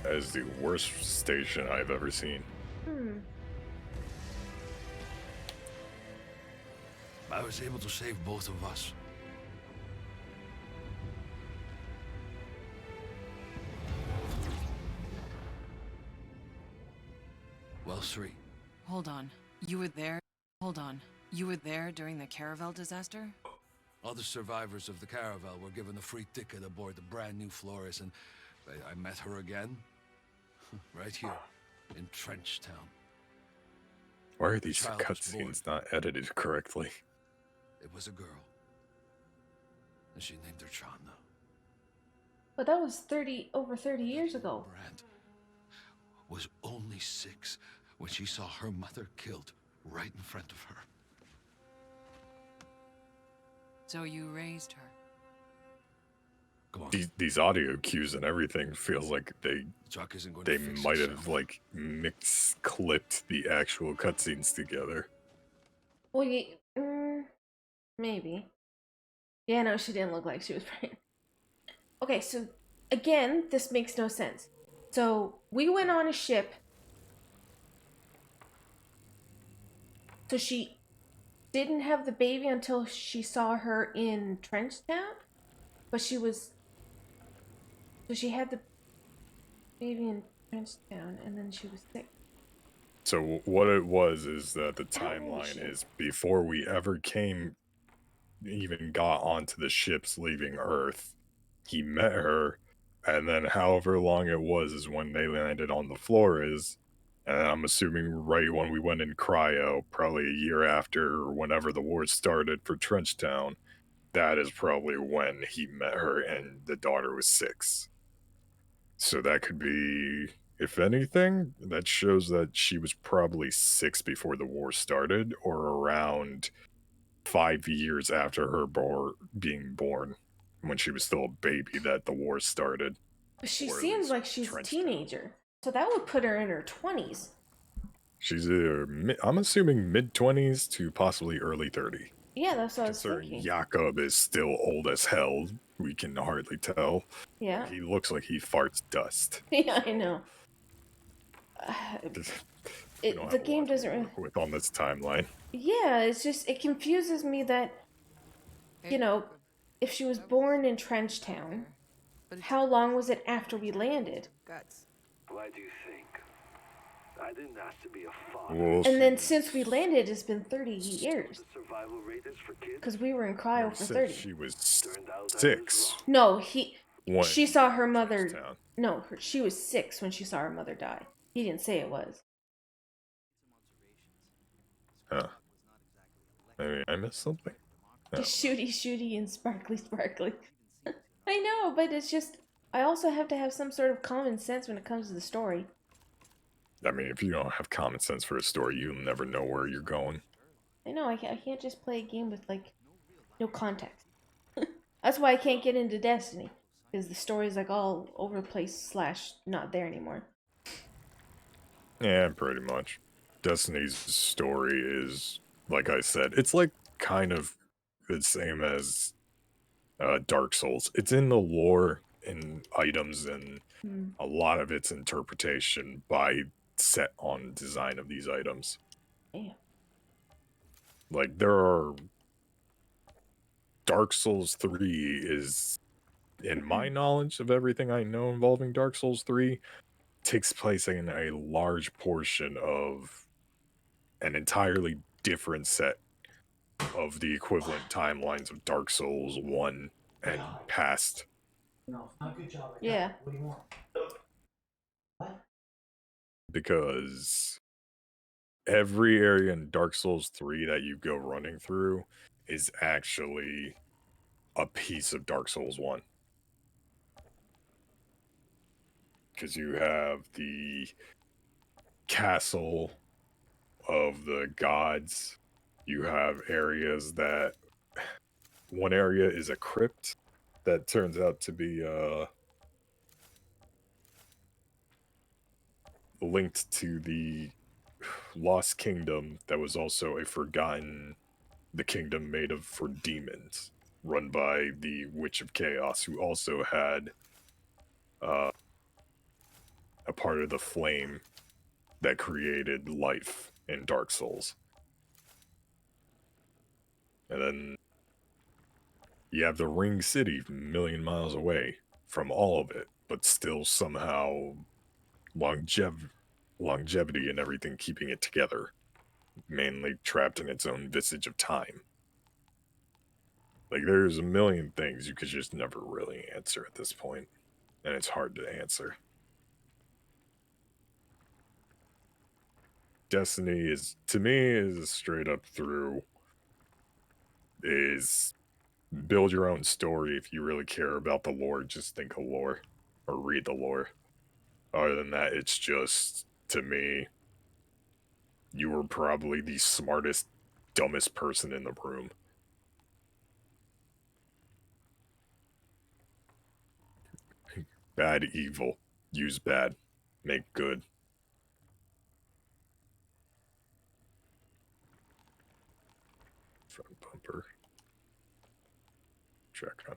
That is the worst station I've ever seen. I was able to save both of us. Well, 3. Hold on. You were there? Hold on. You were there during the Caravel disaster? Other survivors of the Caravel were given a free ticket aboard the brand new Flores, and I met her again. Right here, in Trenchtown. Why are these Child was born. cutscenes not edited correctly? It was a girl. And she named her Chanda. But that was over 30 years ago. Brand was only 6 when she saw her mother killed right in front of her. So you raised her? These audio cues and everything feels like they might have like clipped the actual cutscenes together. Well, maybe. Yeah, no, she didn't look like she was pregnant. Okay, so again, this makes no sense. So we went on a ship. So she didn't have the baby until she saw her in Trenchtown, but she was. So she had the baby in Trenchtown, and then she was sick. So what it was is that the timeline is before we ever even got onto the ships leaving Earth, he met her, and then however long it was is when they landed on the Flores, and I'm assuming right when we went in cryo, probably a year after or whenever the war started for Trenchtown, that is probably when he met her and the daughter was 6. So that could be, if anything, that shows that she was probably 6 before the war started, or around 5 years after her being born, when she was still a baby that the war started. But she seems like she's a teenager, so that would put her in her 20s. She's I'm assuming mid-20s to possibly early 30. Yeah, that's what I was thinking. Jakob is still old as hell. We can hardly tell. Yeah. He looks like he farts dust. Yeah, I know. The game doesn't really with on this timeline. Yeah, it's just it confuses me that if she was born in Trenchtown, how long was it after we landed? Why do you think? I didn't ask to be a father. And then since we landed, it's been 30 years. The survival rate is for kids. Because we were in cryo for 30. She was 6. No, she saw her mother. No, she was 6 when she saw her mother die. He didn't say it was. Huh. Maybe I missed something. No. Shooty and sparkly. I know, but it's just I also have to have some sort of common sense when it comes to the story. I mean, if you don't have common sense for a story, you'll never know where you're going. I know, I can't just play a game with, no context. That's why I can't get into Destiny. Because the story's, all over the place / not there anymore. Yeah, pretty much. Destiny's story is, like I said, it's kind of the same as Dark Souls. It's in the lore and items, and a lot of its interpretation set on design of these items. Yeah. There are Dark Souls 3 is, in my knowledge of everything I know involving Dark Souls 3, takes place in a large portion of an entirely different set of the equivalent timelines of Dark Souls 1 and past. No, not good job. Yeah. What do you want? What? Because every area in Dark Souls 3 that you go running through is actually a piece of Dark Souls 1. Because you have the castle of the gods. You have areas that... One area is a crypt that turns out to be linked to the Lost Kingdom that was also the kingdom made for demons, run by the Witch of Chaos, who also had a part of the flame that created life in Dark Souls. And then you have the Ring City a million miles away from all of it, but still somehow longevity and everything keeping it together, mainly trapped in its own visage of time. There's a million things you could just never really answer at this point, and it's hard to answer. Destiny is, to me, is straight up through, is build your own story. If you really care about the lore, just think of lore or read the lore. Other than that, it's just, to me, you were probably the smartest, dumbest person in the room. Bad, evil. Use bad. Make good. Front bumper. Check on.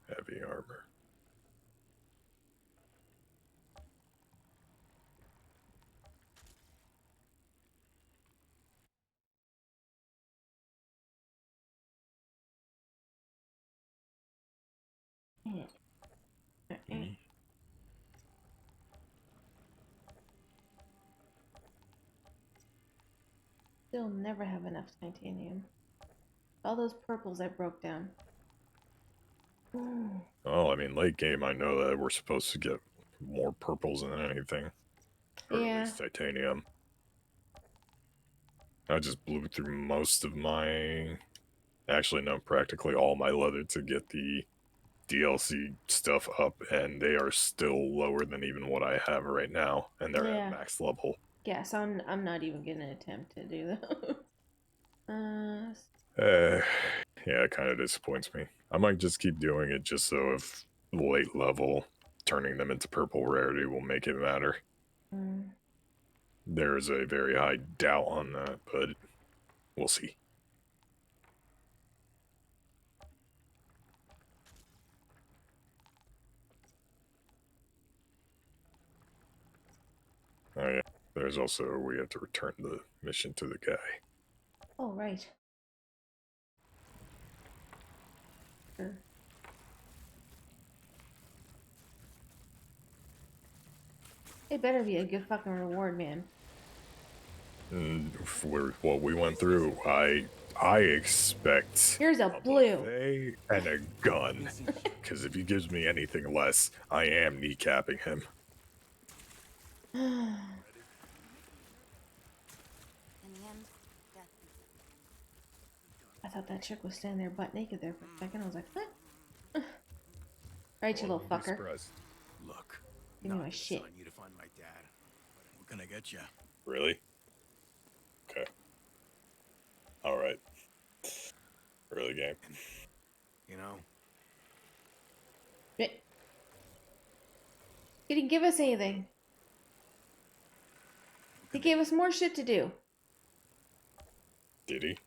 Heavy armor. Still never have enough titanium. All those purples I broke down. Oh, I mean, late game, I know that we're supposed to get more purples than anything. Or Yeah. at least titanium. I just blew through most of my... Actually, no, practically all my leather to get the DLC stuff up, and they are still lower than even what I have right now, and they're Yeah. at max level. Yeah, so I'm not even gonna attempt to do that. Yeah, it kind of disappoints me. I might just keep doing it just so if late level, turning them into purple rarity will make it matter. There's a very high doubt on that, but we'll see. Oh yeah, there's also, we have to return the mission to the guy. Oh, right. Sure. It better be a good fucking reward, man. For what we went through, I expect Here's a blue buffet and a gun. Because if he gives me anything less, I am kneecapping him. I thought that chick was standing there butt naked there for a second. I was like, what? Right, you little fucker. Look, Give me my shit. on you to find my dad. We're gonna get you. Really? Okay. Alright. Early game. You know? He didn't give us anything. He gave us more shit to do. Did he?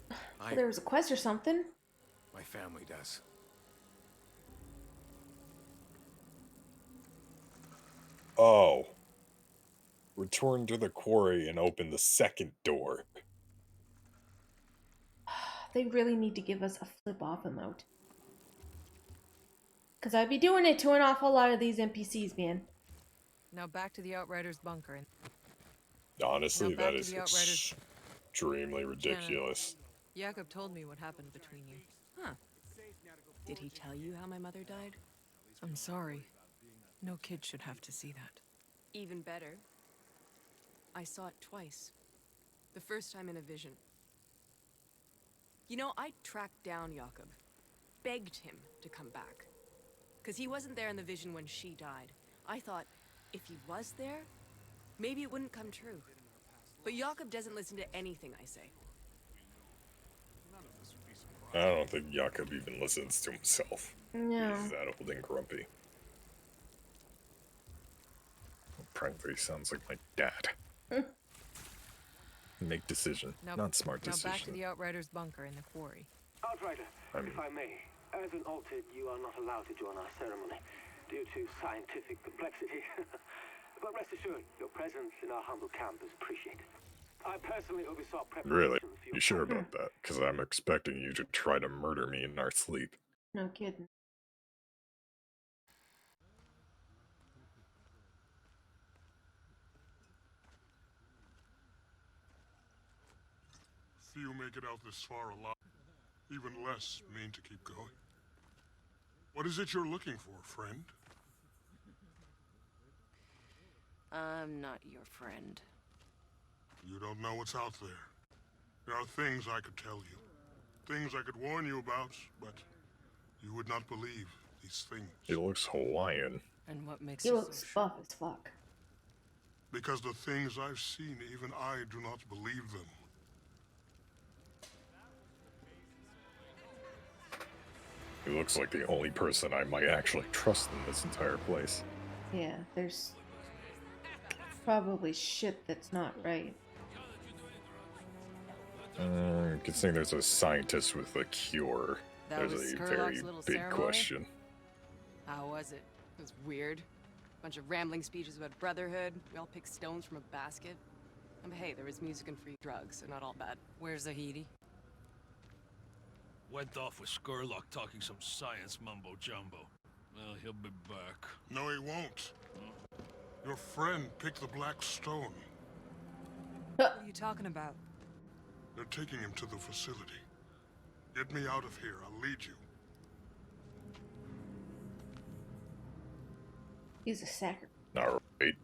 Well, there was a quest or something. My family does. Oh. Return to the quarry and open the second door. They really need to give us a flip off emote. Because I'd be doing it to an awful lot of these NPCs, man. Now back to the outriders bunker. Honestly, Now back that to is the outriders. extremely ridiculous. Jakob told me what happened between you. Huh. Did he tell you how my mother died? I'm sorry. No kid should have to see that. Even better, I saw it twice. The first time in a vision. You know, I tracked down Jakob. Begged him to come back. Because he wasn't there in the vision when she died. I thought, if he was there, maybe it wouldn't come true. But Jakob doesn't listen to anything I say. I don't think Jakob even listens to himself. No. He's that old and grumpy. Frankly, sounds like my dad. Make decision, not smart Now decision. back to the outriders bunker in the quarry. Outrider, if I may, as an altered, you are not allowed to join our ceremony due to scientific complexity. But rest assured, your presence in our humble camp is appreciated. I personally oversaw preparations Really? for your You sure about that? Because I'm expecting you to try to murder me in our sleep. No kidding. Few make it out this far alive. Even less mean to keep going. What is it you're looking for, friend? I'm not your friend. You don't know what's out there. There are things I could tell you. Things I could warn you about, but you would not believe these things. He looks Hawaiian. And what makes He you looks so sure? buff as fuck. Because the things I've seen, even I do not believe them. He looks like the only person I might actually trust in this entire place. Yeah, there's probably shit that's not right. Considering there's a scientist with a cure, That there's was a Skurlock's very little big ceremony? question. How was it? It was weird. Bunch of rambling speeches about brotherhood. We all picked stones from a basket. And hey, there was music and free drugs, so not all bad. Where's Zahidi? Went off with Skurlock talking some science mumbo-jumbo. Well, he'll be back. No, he won't. Your friend picked the black stone. What are you talking about? They're taking him to the facility. Get me out of here. I'll lead you. He's a sacrifice. Alright.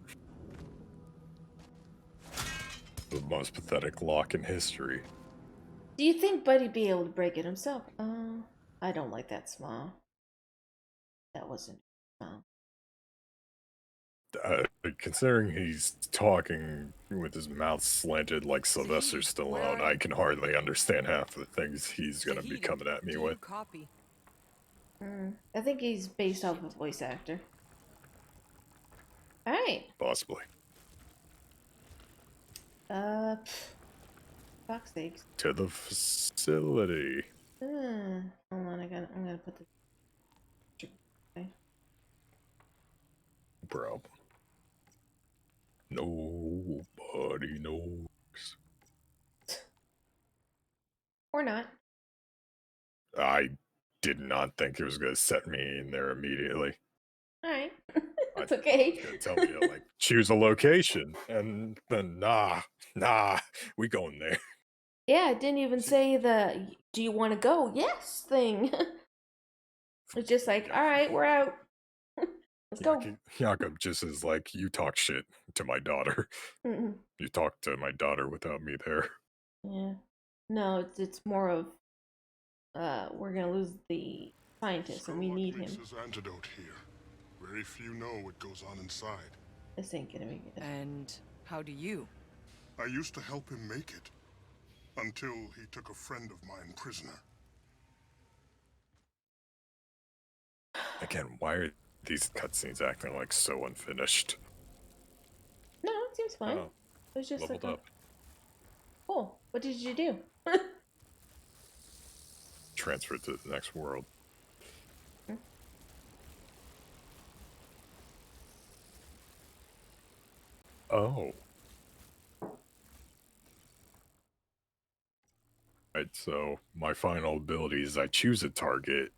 The most pathetic lock in history. Do you think Buddy'd be able to break it himself? I don't like that smile. That wasn't a smile. Considering he's talking with his mouth slanted like Sylvester Stallone, I can hardly understand half the things he's gonna be coming at me with. Copy. I think he's based off a voice actor. Alright. Possibly. Fuck's sakes. To the facility. Hold on, I'm gonna put the... Okay. Problem. Nobody knows. Or not. I did not think it was gonna set me in there immediately. Alright. It's okay. Gonna tell me to like choose a location, and then nah, we going there. Yeah, it didn't even say the "do you want to go?" Yes thing. It's just like, alright, we're out. Let's go. Jakob just is like, you talk shit to my daughter. Mm-mm. You talk to my daughter without me there. Yeah. No, it's more of we're gonna lose the scientist and we need him. Makes his antidote here. Very few know what goes on inside. This ain't gonna be good. And how do you? I used to help him make it. Until he took a friend of mine prisoner. Again, why are these cutscenes acting like so unfinished? No, it seems fine. Oh, It was just leveled like, up. cool. What did you do? Transferred to the next world. Oh. Right, so my final ability is I choose a target,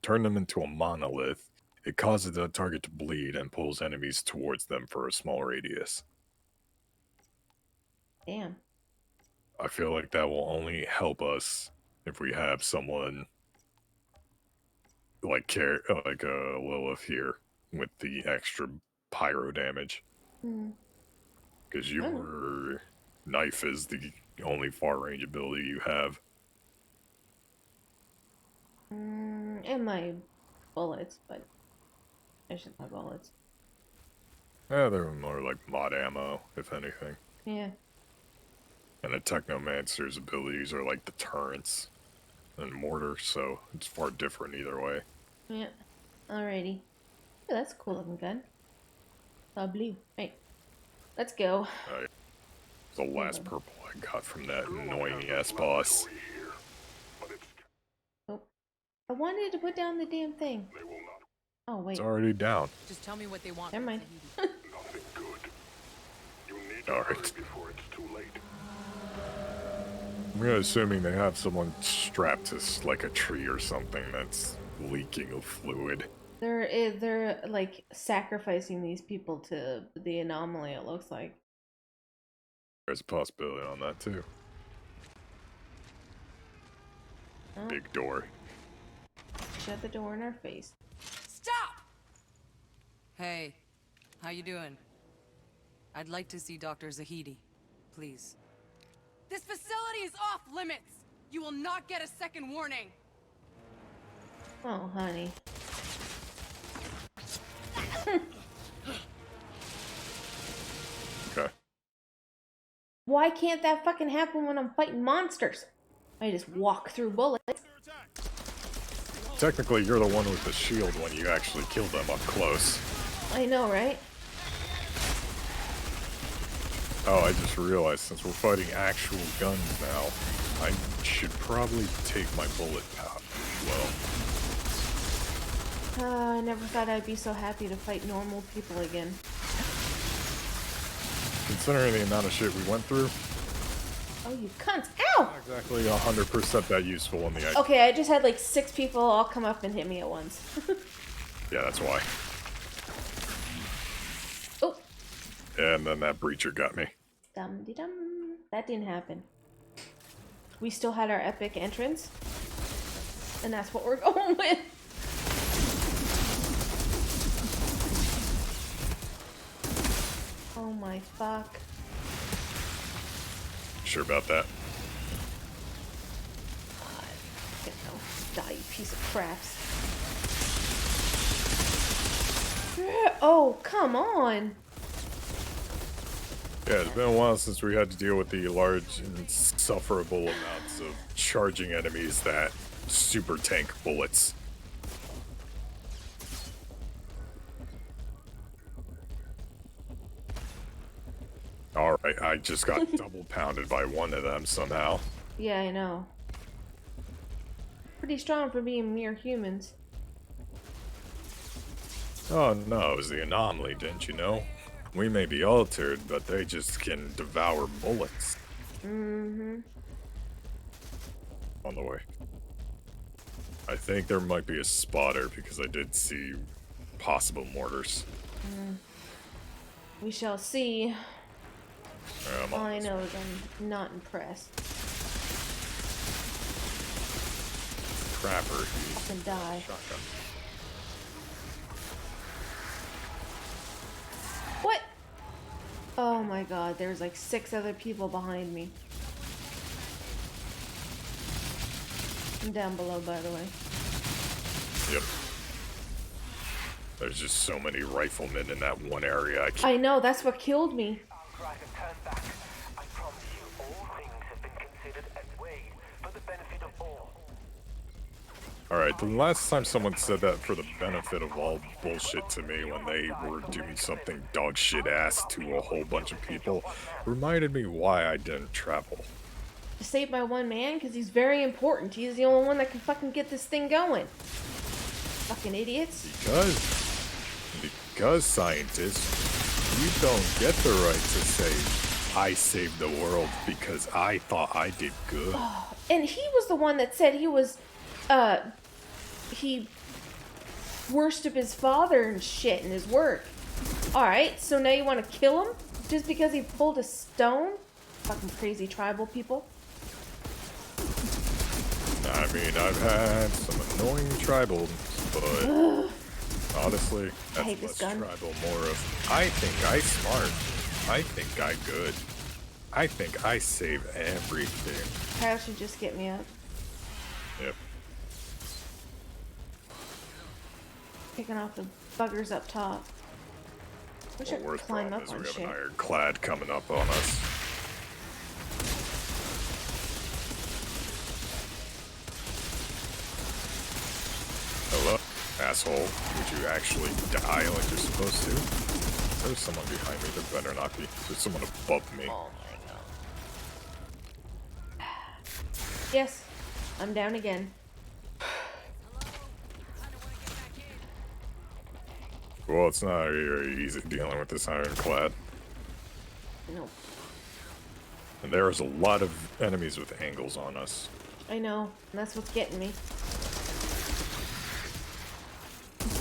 turn them into a monolith. It causes the target to bleed and pulls enemies towards them for a small radius. Damn. I feel like that will only help us if we have someone like Lilith here with the extra pyro damage. Because your knife is the only far range ability you have. And my bullets, but I should my bullets. Yeah, they're more like mod ammo, if anything. Yeah. And the Technomancer's abilities are like deterrence and mortar, so it's far different either way. Yeah. Alrighty. Yeah, that's a cool looking gun. Blue. Right. Let's go. The last purple I got from that annoying ass boss. Oh. I wanted to put down the damn thing. Oh, wait. It's already down. Just tell me what they want. Never mind. Alright. I'm gonna assuming they have someone strapped to like a tree or something that's leaking of fluid. They're like sacrificing these people to the anomaly, it looks like. There's a possibility on that too. Oh. Big door. Shut the door in our face. Hey, how you doing? I'd like to see Dr. Zahidi, please. This facility is off limits! You will not get a second warning! Oh, honey. Okay. Why can't that fucking happen when I'm fighting monsters? I just walk through bullets. Technically, you're the one with the shield when you actually kill them up close. I know, right? Oh, I just realized since we're fighting actual guns now, I should probably take my bullet path as well. I never thought I'd be so happy to fight normal people again. Considering the amount of shit we went through, Oh, you cunts. Ow! not exactly 100% that useful in the Okay, I just had like 6 people all come up and hit me at once. Yeah, that's why. Oh. And then that breacher got me. Dum-de-dum. That didn't happen. We still had our epic entrance. And that's what we're going with. Oh my fuck. Sure about that. You know, die, you piece of craps. Oh, come on. Yeah, it's been a while since we had to deal with the large and insufferable amounts of charging enemies that super tank bullets. Alright, I just got double pounded by one of them somehow. Yeah, I know. Pretty strong for being mere humans. Oh no, it was the anomaly, didn't you know? We may be altered, but they just can devour bullets. Mm-hmm. On the way. I think there might be a spotter because I did see possible mortars. We shall see. I'm All on I this know is I'm not impressed. crapper. I can die. Shotgun. What? Oh my god, there's like 6 other people behind me. I'm down below, by the way. Yep. There's just so many riflemen in that one area. I know, that's what killed me. Alright, the last time someone said that for the benefit of all bullshit to me when they were doing something dog shit ass to a whole bunch of people reminded me why I didn't travel. To save my one man, because he's very important. He's the only one that can fucking get this thing going. Fucking idiots. Because scientists, you don't get the right to say, I saved the world because I thought I did good. Oh, and he was the one that said he was, he worshipped his father and shit in his work. Alright, so now you want to kill him? Just because he pulled a stone? Fucking crazy tribal people. I mean, I've had some annoying tribals, but honestly, that's less tribal, more of, I think I smart, I think I good, I think I save everything. Kyle should just get me up. Yep. Picking off the buggers up top. Wish I Well, could worst climb problem up is on we have shit. an ironclad coming up on us. Hello, asshole. Would you actually die like you're supposed to? There's someone behind me. There better not be. There's someone above me. Oh my god. Yes, I'm down again. Well, it's not very easy dealing with this ironclad. No. And there's a lot of enemies with angles on us. I know, and that's what's getting me.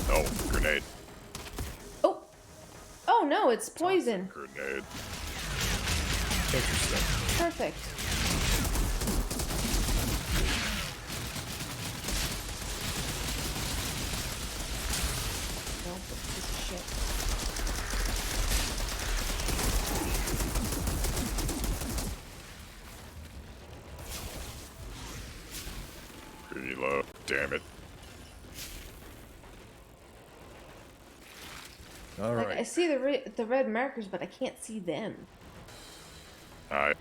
Oh, grenade. Oh! Oh no, it's poison! Grenade. Interesting. Perfect. Nope, piece of shit. Reload. Damn it. Like, I Alright. see the red markers, but I can't see them. Might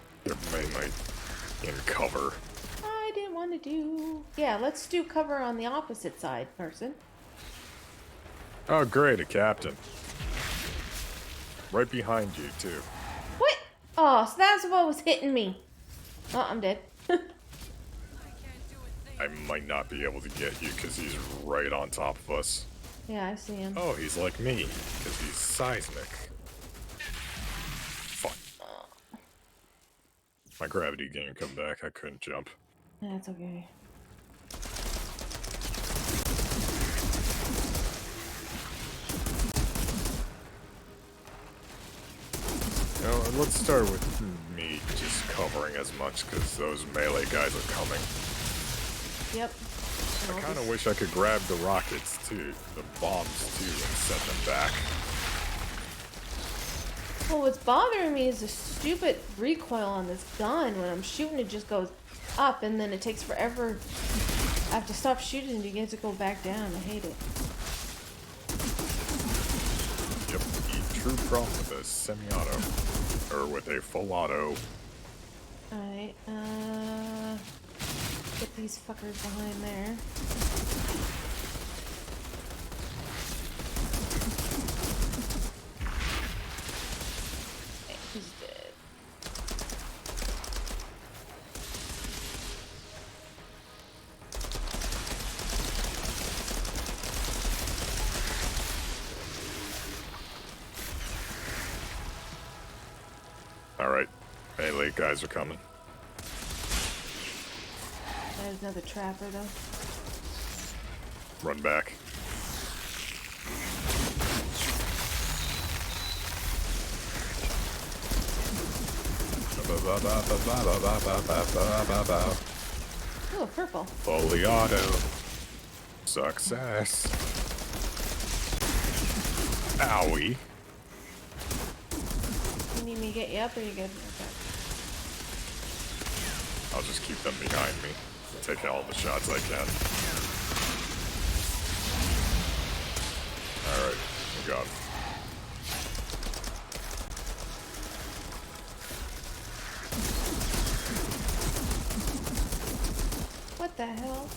in cover. I didn't want to do... Yeah, let's do cover on the opposite side, person. Oh, great, a captain. Right behind you, too. What? Oh, so that's what was hitting me. Oh, I'm dead. I might not be able to get you because he's right on top of us. Yeah, I see him. Oh, he's like me, because he's seismic. Fuck. My gravity didn't come back, I couldn't jump. That's okay. You know, let's start with me just covering as much, because those melee guys are coming. Yep. I kind of wish I could grab the rockets, too. The bombs, too, and send them back. Well, what's bothering me is the stupid recoil on this gun. When I'm shooting, it just goes up, and then it takes forever. I have to stop shooting to get to go back down. I hate it. Yep, the true problem with a semi-auto. Or with a full auto. Alright, get these fuckers behind there. Okay, he's dead. Alright, melee guys are coming. There's another trapper, though. Run back. Ooh, purple. Fully auto. Success. Owie. You need me to get you up, or you good? Okay. I'll just keep them behind me. Take all the shots I can. Alright, we got him. What the hell?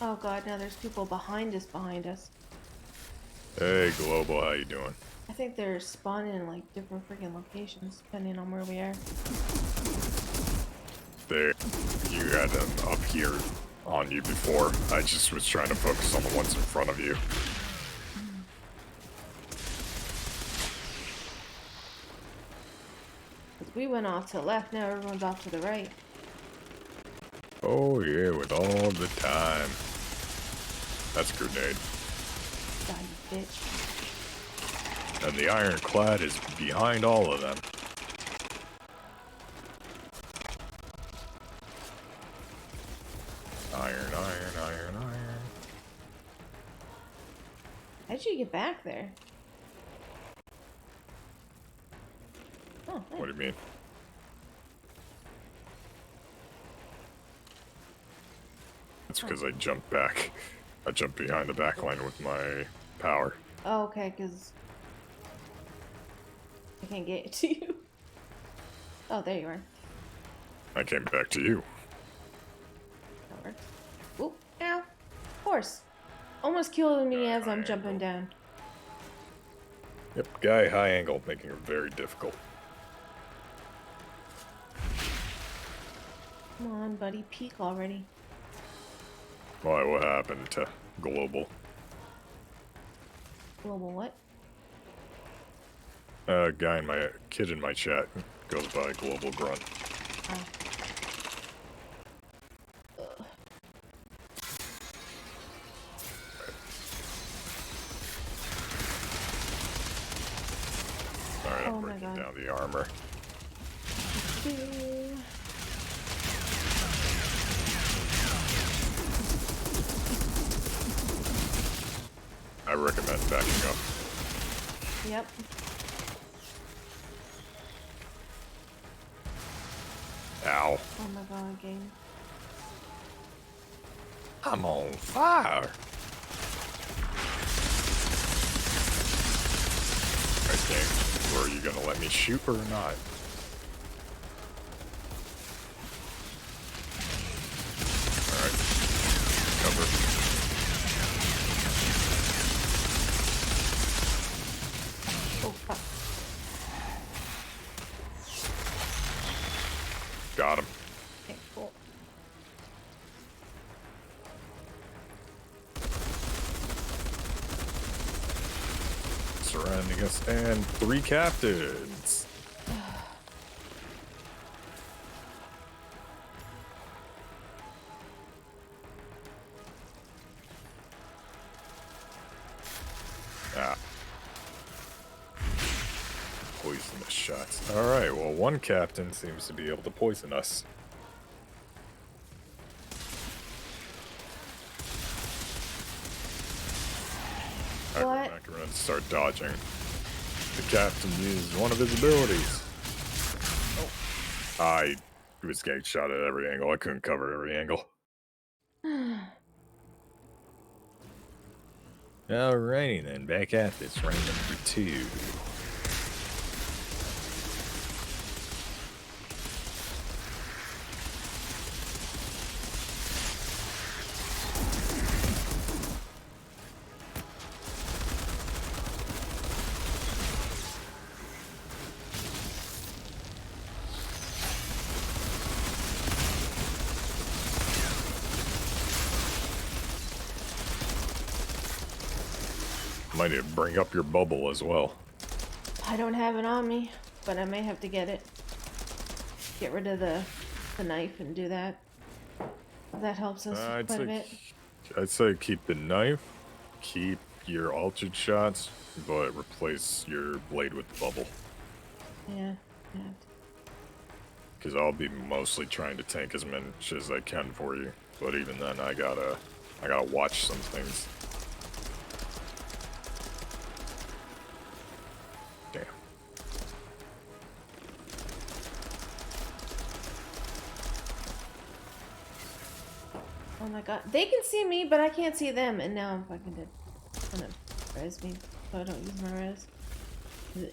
Oh god, now there's people behind us. Hey, Global, how you doing? I think they're spawning in like different freaking locations, depending on where we are. There, you had them up here on you before. I just was trying to focus on the ones in front of you. We went off to the left, now everyone's off to the right. Oh yeah, with all the time. That's a grenade. God, you bitch. And the ironclad is behind all of them. Iron, iron, iron, iron. How'd you get back there? Oh, What do you mean? It's because I jumped back. I jumped behind the back line with my power. Oh, okay, because I can't get to you. Oh, there you are. I came back to you. That works. Oop, ow. Horse. Almost killing me as I'm jumping down. Yep, guy high angle, making it very difficult. Come on, buddy, peek already. Why, what happened to Global? Global what? Kid in my chat goes by Global Grunt. Alright, I'm breaking down the armor. I recommend backing up. Yep. Ow. Oh my god, game. I'm on fire. Okay, are you gonna let me shoot or not? Alright. Cover. Oh, fuck. Got him. Okay, cool. Surrounding us and 3 captains. Ah. Poisonous shots. Alright, well, one captain seems to be able to poison us. What? I'm gonna start dodging. The captain used one of his abilities. Oh. I was getting shot at every angle. I couldn't cover every angle. Alrighty then, back at this, round number 2. Might need to bring up your bubble as well. I don't have it on me, but I may have to get it. Get rid of the knife and do that. That helps us quite a bit. I'd say keep the knife, keep your altered shots, but replace your blade with the bubble. Yeah. Because I'll be mostly trying to tank as much as I can for you. But even then, I gotta watch some things. Damn. Oh my god. They can see me, but I can't see them, and now I'm fucking dead. Gonna res me, so I don't use my res. Ugh.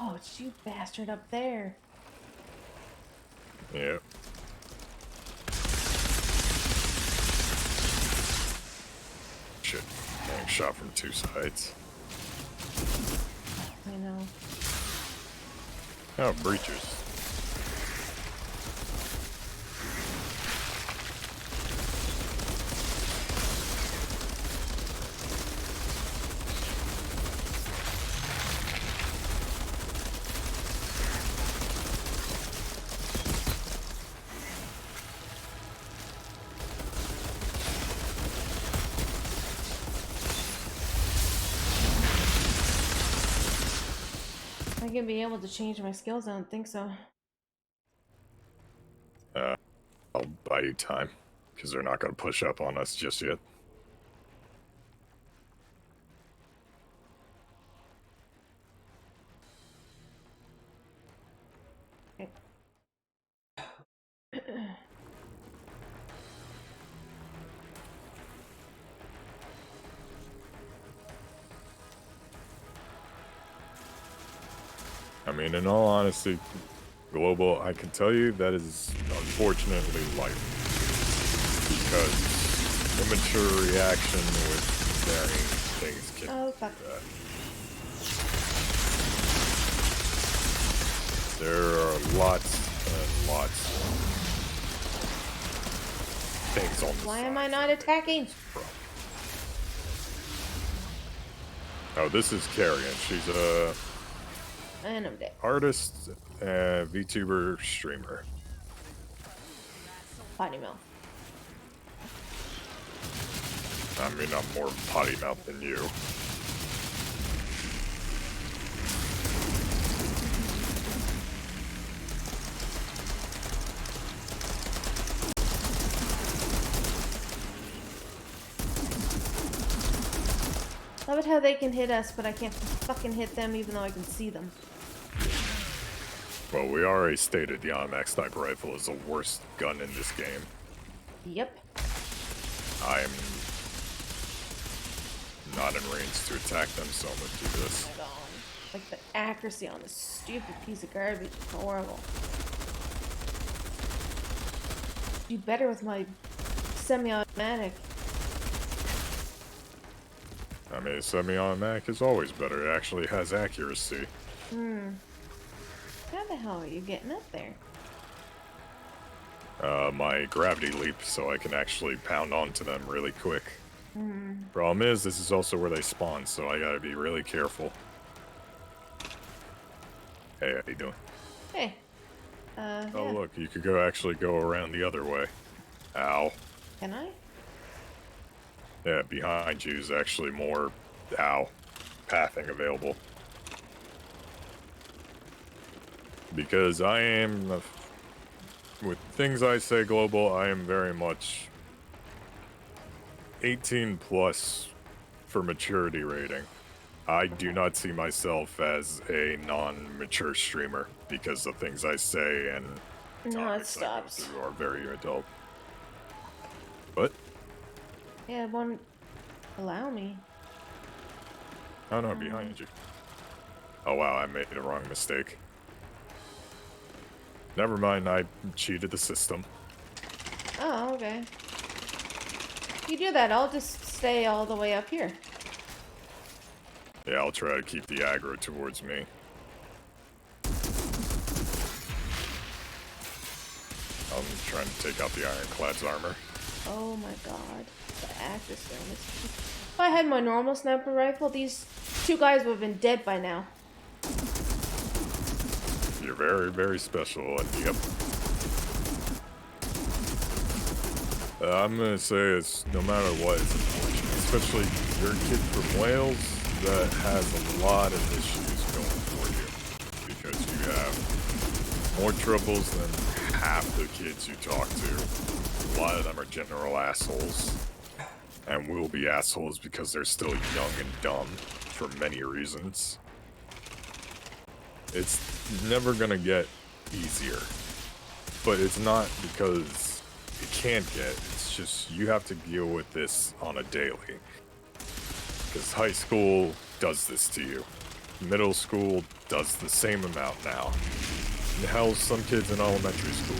Oh, it's you bastard up there. Yep. Shit. Getting shot from 2 sides. I know. Oh, breachers. I can be able to change my skills, I don't think so. I'll buy you time, because they're not going to push up on us just yet. Okay. I mean, in all honesty, Global, I can tell you that is unfortunately life. Because immature reaction with varying things can Oh, fuck. do that. There are lots and lots of things on this. Why am I not attacking? Oh, this is Carrion. She's a And I'm dead. artist, Vtuber, streamer. Potty mouth. I mean, I'm more potty mouth than you. Love it how they can hit us, but I can't fucking hit them even though I can see them. Well, we already stated the automatic sniper rifle is the worst gun in this game. Yep. I'm not in range to attack them, so I'm gonna do this. Oh my god. Like the accuracy on this stupid piece of garbage is horrible. Do better with my semi-automatic. I mean, semi-automatic is always better. It actually has accuracy. How the hell are you getting up there? My gravity leap, so I can actually pound onto them really quick. Problem is, this is also where they spawn, so I gotta be really careful. Hey, how you doing? Hey. Oh, Yeah. look, you could actually go around the other way. Ow. Can I? Yeah, behind you is actually more, pathing available. Because I am, with things I say global, I am very much 18 plus for maturity rating. I do not see myself as a non-mature streamer because the things I say and No, it topics I go stops. through are very adult. What? Yeah, it won't allow me. Oh no, behind you. Oh wow, I made a wrong mistake. Never mind, I cheated the system. Oh, okay. You do that, I'll just stay all the way up here. Yeah, I'll try to keep the aggro towards me. I'm trying to take out the ironclad's armor. Oh my god. The accuracy on this. If I had my normal sniper rifle, these two guys would have been dead by now. You're very, very special, and yep. I'm gonna say it's, no matter what, it's unfortunate. Especially you're a kid from Wales that has a lot of issues going for you. Because you have more troubles than half the kids you talk to. A lot of them are general assholes. And will be assholes because they're still young and dumb for many reasons. It's never gonna get easier. But it's not because it can't get, it's just you have to deal with this on a daily. Because high school does this to you. Middle school does the same amount now. And hell, some kids in elementary school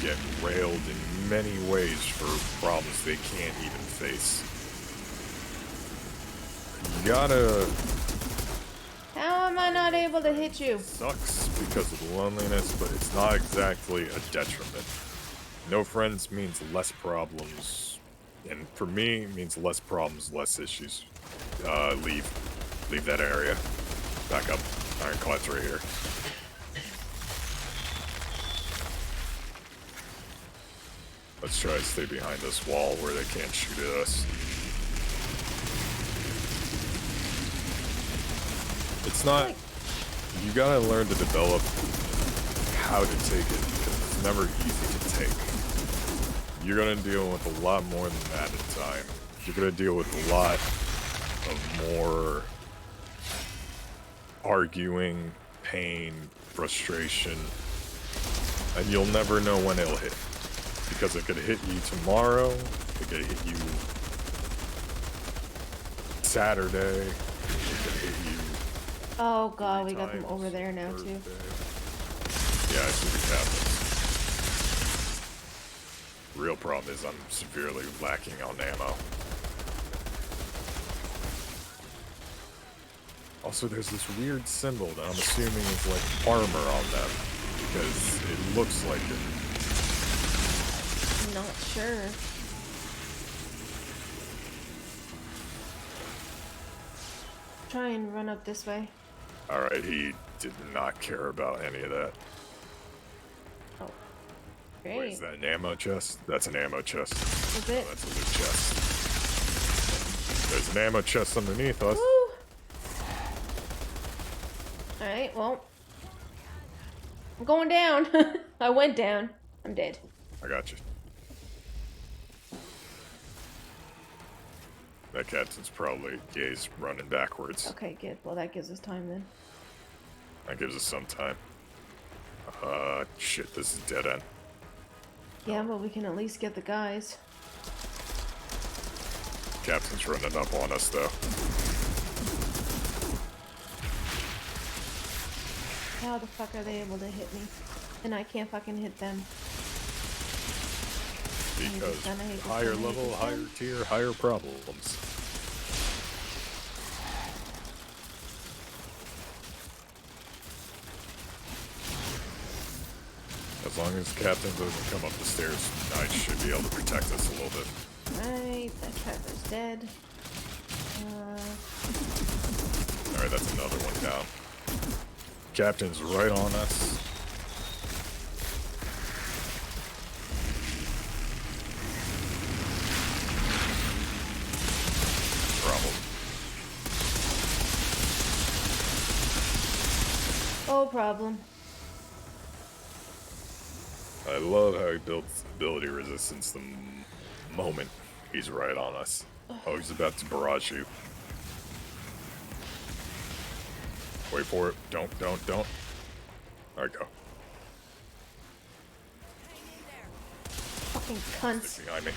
get railed in many ways for problems they can't even face. You gotta... How am I not able to hit you? Sucks because of loneliness, but it's not exactly a detriment. No friends means less problems, and for me, it means less problems, less issues. Leave. Leave that area. Back up. Ironclad's right here. Let's try to stay behind this wall where they can't shoot at us. It's not... You gotta learn to develop how to take it, because it's never easy to take. You're gonna deal with a lot more than that in time. You're gonna deal with a lot of more arguing, pain, frustration, and you'll never know when it'll hit. Because it could hit you tomorrow, it could hit you Saturday, it could hit you... Oh god, we got them over there now too. Yeah, I see the cabinets. Real problem is I'm severely lacking on ammo. Also, there's this weird symbol that I'm assuming is like armor on them, because it looks like it. I'm not sure. Try and run up this way. Alright, he did not care about any of that. Oh. Wait, is that an ammo chest? That's an ammo chest. Is it? Oh, that's a loot chest. There's an ammo chest underneath us. Alright, well. I'm going down. I went down. I'm dead. I got you. That captain's probably gaze running backwards. Okay, good. Well, that gives us time then. That gives us some time. Shit, this is dead end. Yeah, but we can at least get the guys. Captain's running up on us, though. How the fuck are they able to hit me? And I can't fucking hit them. Because higher level, higher tier, higher problems. As long as Captain doesn't come up the stairs, I should be able to protect us a little bit. Alright, that trapper's dead. Alright, that's another one down. Captain's right on us. Problem. Oh, problem. I love how he builds ability resistance the moment he's right on us. Oh, he's about to barrage you. Wait for it. Don't. There we go. Fucking cunts. Behind me.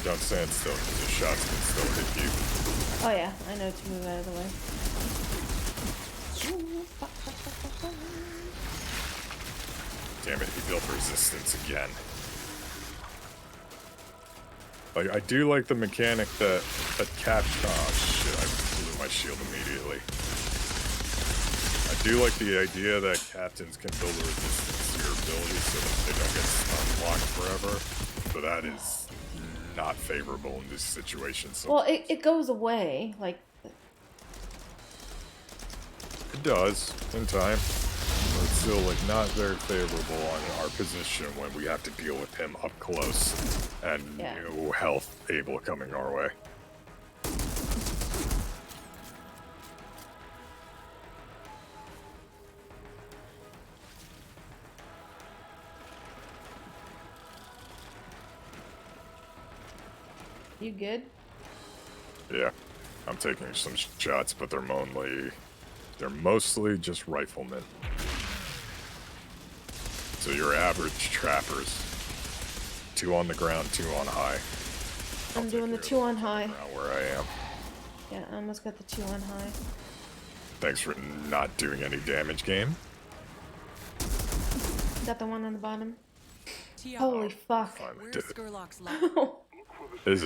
Don't stand still, because the shots can still hit you. Oh yeah, I know to move out of the way. Damn it, he built resistance again. Like, I do like the mechanic that Cap... Oh shit, I blew my shield immediately. I do like the idea that captains can build a resistance to your abilities so that they don't get stun blocked forever. But that is not favorable in this situation. So Well, it goes away, like... it does, in time. But it's still, like, not very favorable on our position when we have to deal with him up close and no health able coming our way. You good? Yeah, I'm taking some shots, but they're mostly just riflemen. So your average trappers. 2 on the ground, 2 on high. I'm doing the 2 on high. Where I am. Yeah, I almost got the 2 on high. Thanks for not doing any damage, game. Got the one on the bottom. Holy fuck. Finally did it. This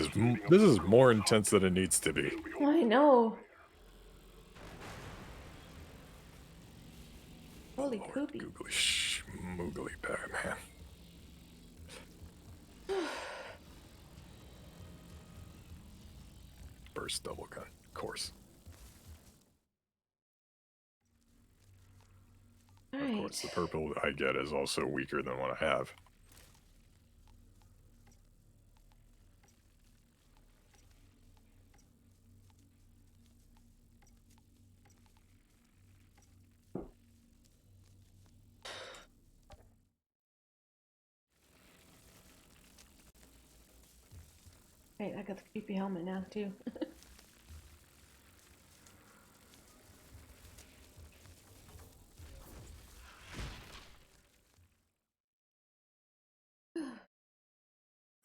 is more intense than it needs to be. I know. Holy poopy. Googly schmoogly Batman. Burst double gun, of course. Of course, the purple I get is also weaker than what I have. Right, I got the creepy helmet now, too.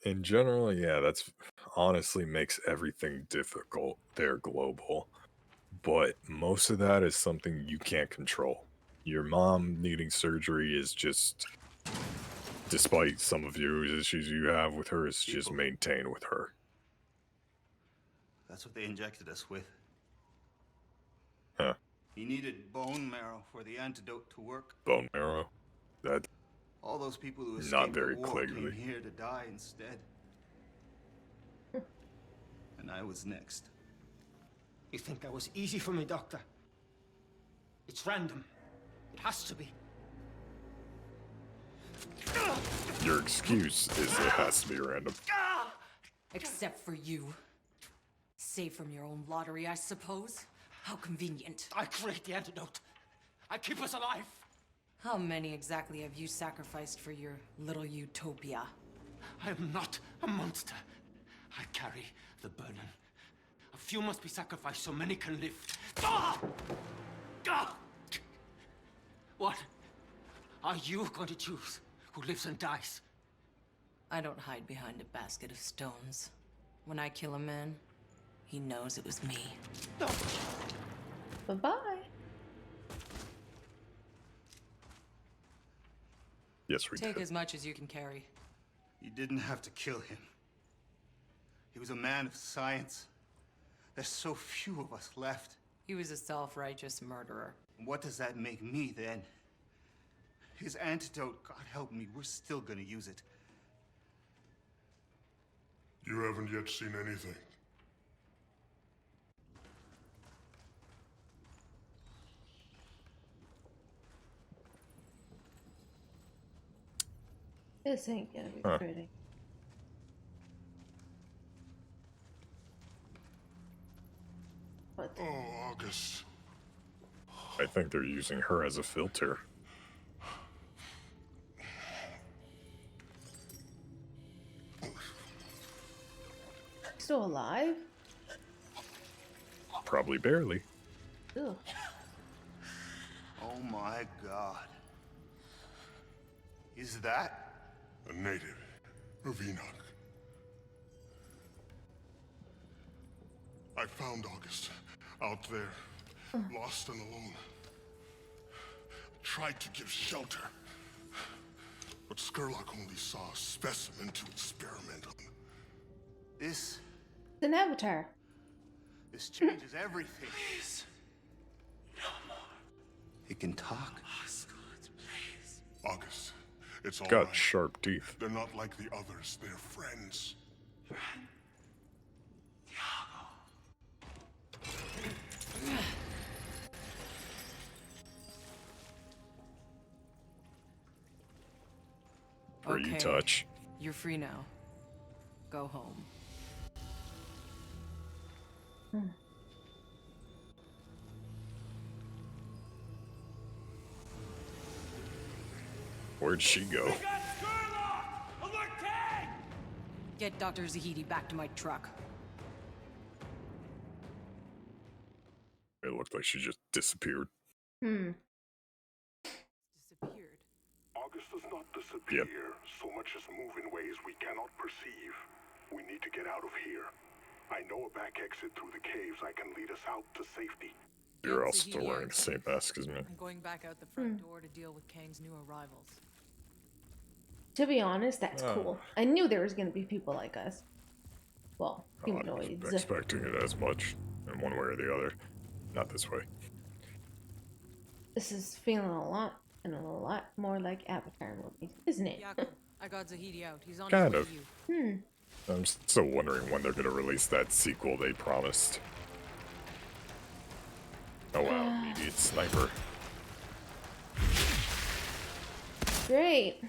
In general, yeah, that's honestly makes everything difficult. They're global. But most of that is something you can't control. Your mom needing surgery is just, despite some of your issues you have with her, it's just maintained with her. That's what they injected us with. Huh. He needed bone marrow for the antidote to work. Bone marrow? That... All those people who Not escaped very the war came clearly. here to die instead. And I was next. You think that was easy for me, Doctor? It's random. It has to be. Your excuse is it has to be random. Except for you. Saved from your own lottery, I suppose. How convenient. I create the antidote. I keep us alive. How many exactly have you sacrificed for your little utopia? I am not a monster. I carry the burden. A few must be sacrificed so many can live. Ah! Ah! What are you going to choose? Who lives and dies? I don't hide behind a basket of stones. When I kill a man, he knows it was me. Bye-bye. Yes, we Take did. as much as you can carry. You didn't have to kill him. He was a man of science. There's so few of us left. He was a self-righteous murderer. What does that make me, then? His antidote, God help me, we're still gonna use it. You haven't yet seen anything. This ain't gonna be pretty. What? Oh, August. I think they're using her as a filter. Still alive? Probably barely. Ugh. Oh my God. Is that? A native of Enoch. I found August out there, lost and alone. Tried to give shelter, but Skurlock only saw a specimen to experiment on. This It's an avatar. This changes everything. Please. No more. It can talk. August, it's all Got right. sharp teeth. They're not like the others. They're friends. Pretty touch. You're free now. Go home. Where'd she go? Get Dr. Zahidi back to my truck. It looked like she just disappeared. Disappeared. August does not disappear, so much as move in ways we cannot perceive. We need to get out of here. I know a back exit through the caves. I can lead us out to safety. You're all still wearing the same mask as me. I'm going back out the front door to deal with Kang's new arrivals. To be honest, that's cool. I knew there was gonna be people like us. Well, humanoids. I was expecting it as much, in one way or the other. Not this way. This is feeling a lot more like Avatar movie, isn't it? Jakob, I got Zahidi out. He's on Kind his of. way to you. I'm still wondering when they're gonna release that sequel they promised. Oh wow, immediate sniper. Great.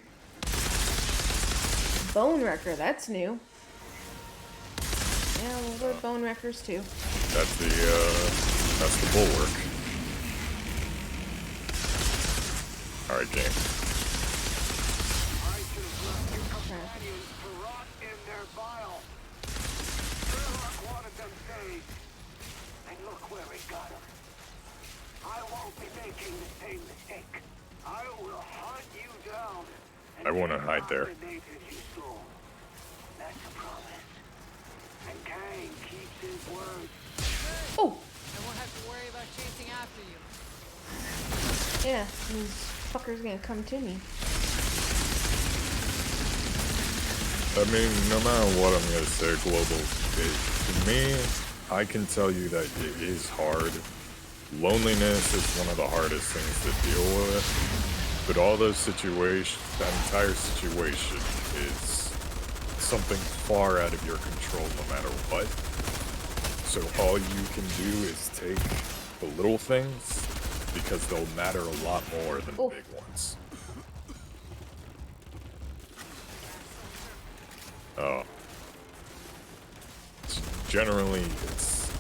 Bone Wrecker, that's new. Yeah, well, we're Bone Wreckers too. That's the bulwark. Alright, game. I should have left your companions to rot in their bile. Sherlock wanted them saved. And look where it got them. I won't be making the same mistake. I will hunt you down. I want to hide there. The natives you stole. That's a promise. And Kang keeps his word. Oh! I won't have to worry about chasing after you. Yeah, these fuckers gonna come to me. I mean, no matter what I'm gonna say, Global, to me, I can tell you that it is hard. Loneliness is one of the hardest things to deal with. But all those situations, that entire situation is something far out of your control no matter what. So all you can do is take the little things, because they'll matter a lot more than the big ones. Oh. Generally, it's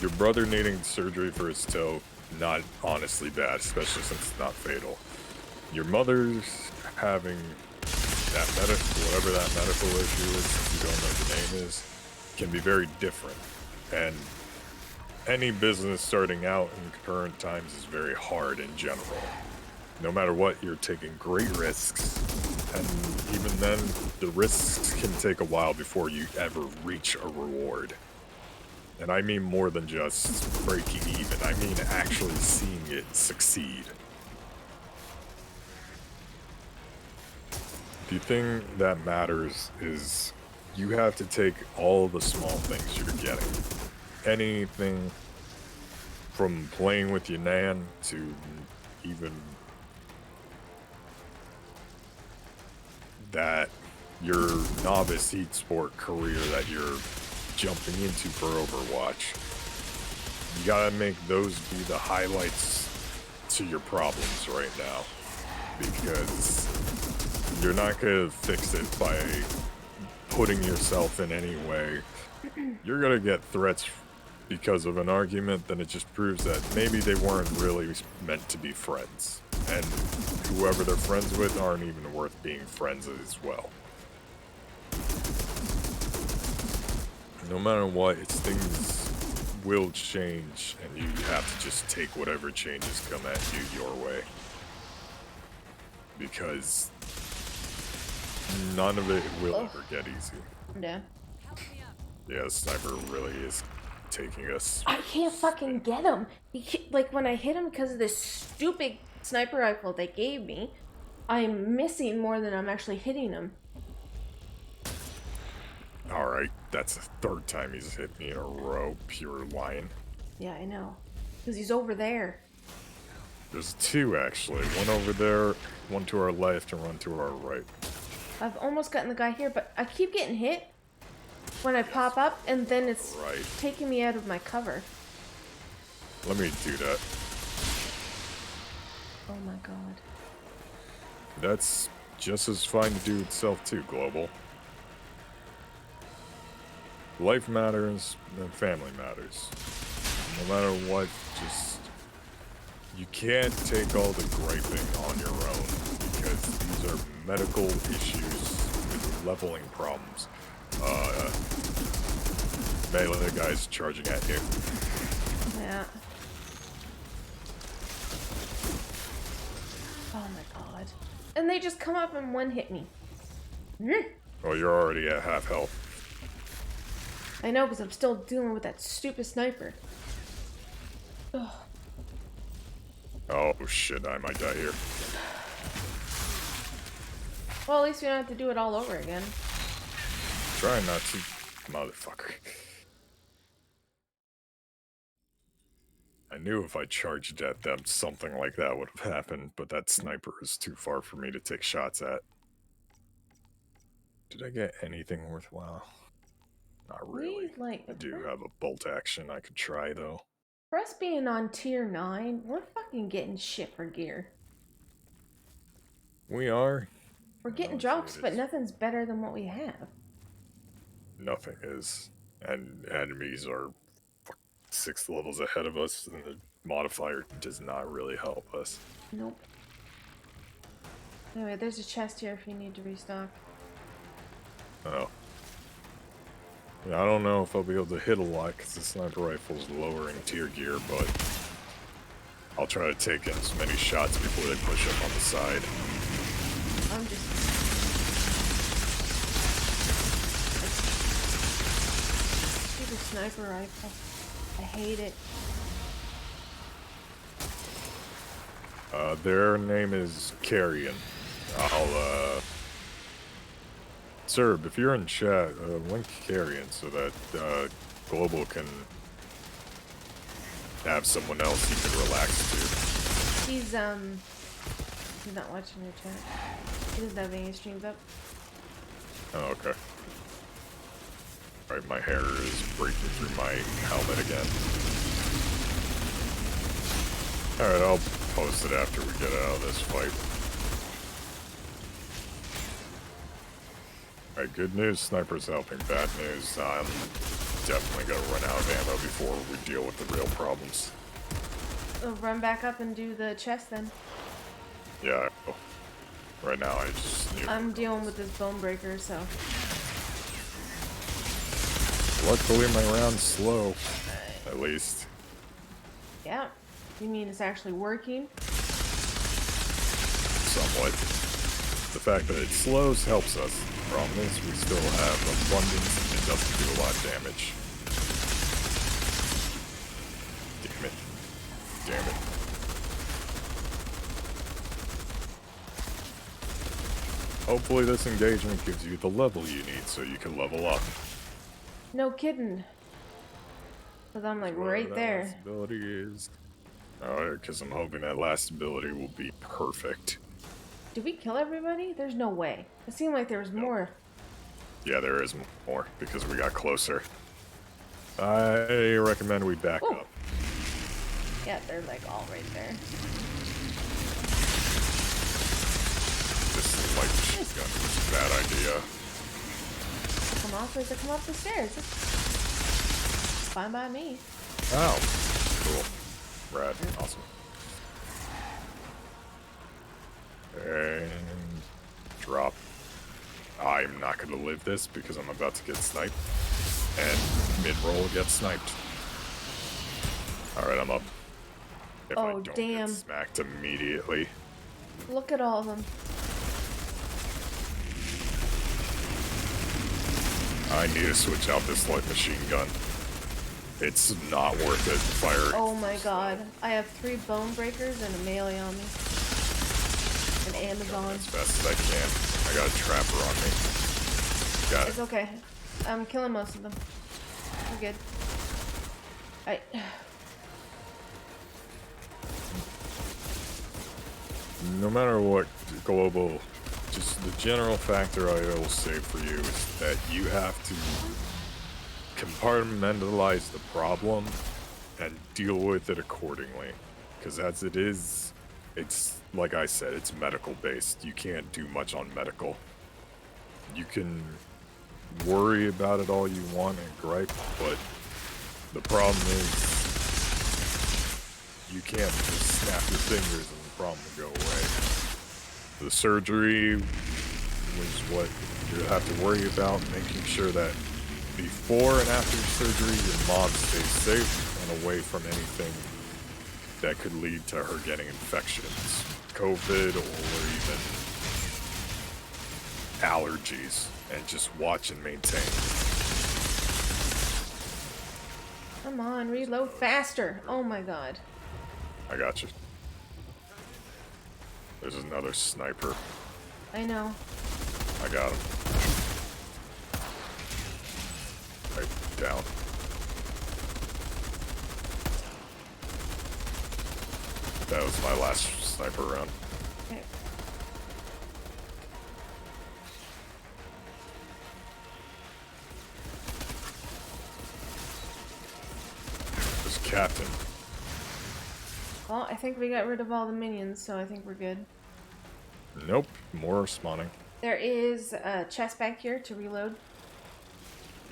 your brother needing surgery for his toe, not honestly bad, especially since it's not fatal. Your mother's having that whatever that medical issue is, if you don't know what the name is, can be very different. And any business starting out in current times is very hard in general. No matter what, you're taking great risks, and even then, the risks can take a while before you ever reach a reward. And I mean more than just breaking even, I mean actually seeing it succeed. The thing that matters is you have to take all the small things you're getting. Anything from playing with your nan to even that your novice heat sport career that you're jumping into for Overwatch. You gotta make those be the highlights to your problems right now, because you're not gonna fix it by putting yourself in any way. You're gonna get threats because of an argument, then it just proves that maybe they weren't really meant to be friends. And whoever they're friends with aren't even worth being friends as well. No matter what, it's things will change, and you have to just take whatever changes come at you your way. Because none of it will ever get easy. Yeah. Yeah, Sniper really is taking us. I can't fucking get him. Like, when I hit him because of this stupid sniper rifle they gave me, I'm missing more than I'm actually hitting him. Alright, that's the third time he's hit me in a row, pure lying. Yeah, I know. Because he's over there. There's two, actually. One over there, one to our left, and one to our right. I've almost gotten the guy here, but I keep getting hit when I pop up, and then it's taking me out of my cover. Let me do that. Oh my god. That's just as fine to do itself too, Global. Life matters, and family matters. No matter what, just... You can't take all the griping on your own, because these are medical issues with leveling problems. Melee guy's charging at you. Yeah. Oh my god. And they just come up and one-hit me. Oh, you're already at half health. I know, because I'm still dealing with that stupid sniper. Ugh. Oh shit, I might die here. Well, at least we don't have to do it all over again. Try not to, motherfucker. I knew if I charged at them, something like that would have happened, but that sniper is too far for me to take shots at. Did I get anything worthwhile? Not really. I do have a bolt action I could try, though. For us being on tier 9, we're fucking getting shit for gear. We are. We're getting drops, but nothing's better than what we have. Nothing is. And enemies are 6 levels ahead of us, and the modifier does not really help us. Nope. Anyway, there's a chest here if you need to restock. Oh. Yeah, I don't know if I'll be able to hit a lot because the sniper rifle's lowering tier gear, but I'll try to take in as many shots before they push up on the side. I'm just... Stupid sniper rifle. I hate it. Their name is Carrion. I'll, Serb, if you're in chat, link Carrion so that, Global can have someone else he can relax to. He's not watching your chat. He doesn't have any streams up. Oh, okay. Alright, my hair is breaking through my helmet again. Alright, I'll post it after we get out of this fight. Alright, good news, sniper's helping. Bad news, I'm definitely gonna run out of ammo before we deal with the real problems. Oh, run back up and do the chest then. Yeah, right now I just need... I'm dealing with this bone breaker, so... Luckily my round's slow, at least. Yeah. You mean it's actually working? Somewhat. The fact that it slows helps us. The problem is we still have abundance and it doesn't do a lot of damage. Damn it. Damn it. Hopefully this engagement gives you the level you need so you can level up. No kidding. Cause I'm like right there. Last ability is... Alright, because I'm hoping that last ability will be perfect. Did we kill everybody? There's no way. It seemed like there was more. Yeah, there is more, because we got closer. I recommend we back up. Yeah, they're like all right there. This light machine gun was a bad idea. Come on, please, come up the stairs. It's fine by me. Oh, cool. Rad, awesome. And drop. I'm not going to live this because I'm about to get sniped. And mid-roll get sniped. Alright, I'm up. If I don't get smacked immediately. Look at all of them. I need to switch out this light machine gun. It's not worth it. Fire. Oh my god. I have 3 bone breakers and a melee on me. An Amazon. As fast as I can. I got a trapper on me. Got it. It's okay. I'm killing most of them. We're good. No matter what, global, just the general factor I will say for you is that you have to compartmentalize the problem and deal with it accordingly. Because as it is, it's, like I said, it's medical based. You can't do much on medical. You can worry about it all you want and gripe, but the problem is you can't just snap your fingers and the problem will go away. The surgery was what you have to worry about, making sure that before and after surgery your mom stays safe and away from anything that could lead to her getting infections, COVID, or even allergies, and just watch and maintain. Come on, reload faster. Oh my god. I got you. There's another sniper. I know. I got him. Right, down. That was my last sniper round. Okay. This captain. Well, I think we got rid of all the minions, so I think we're good. Nope, more spawning. There is a chest back here to reload.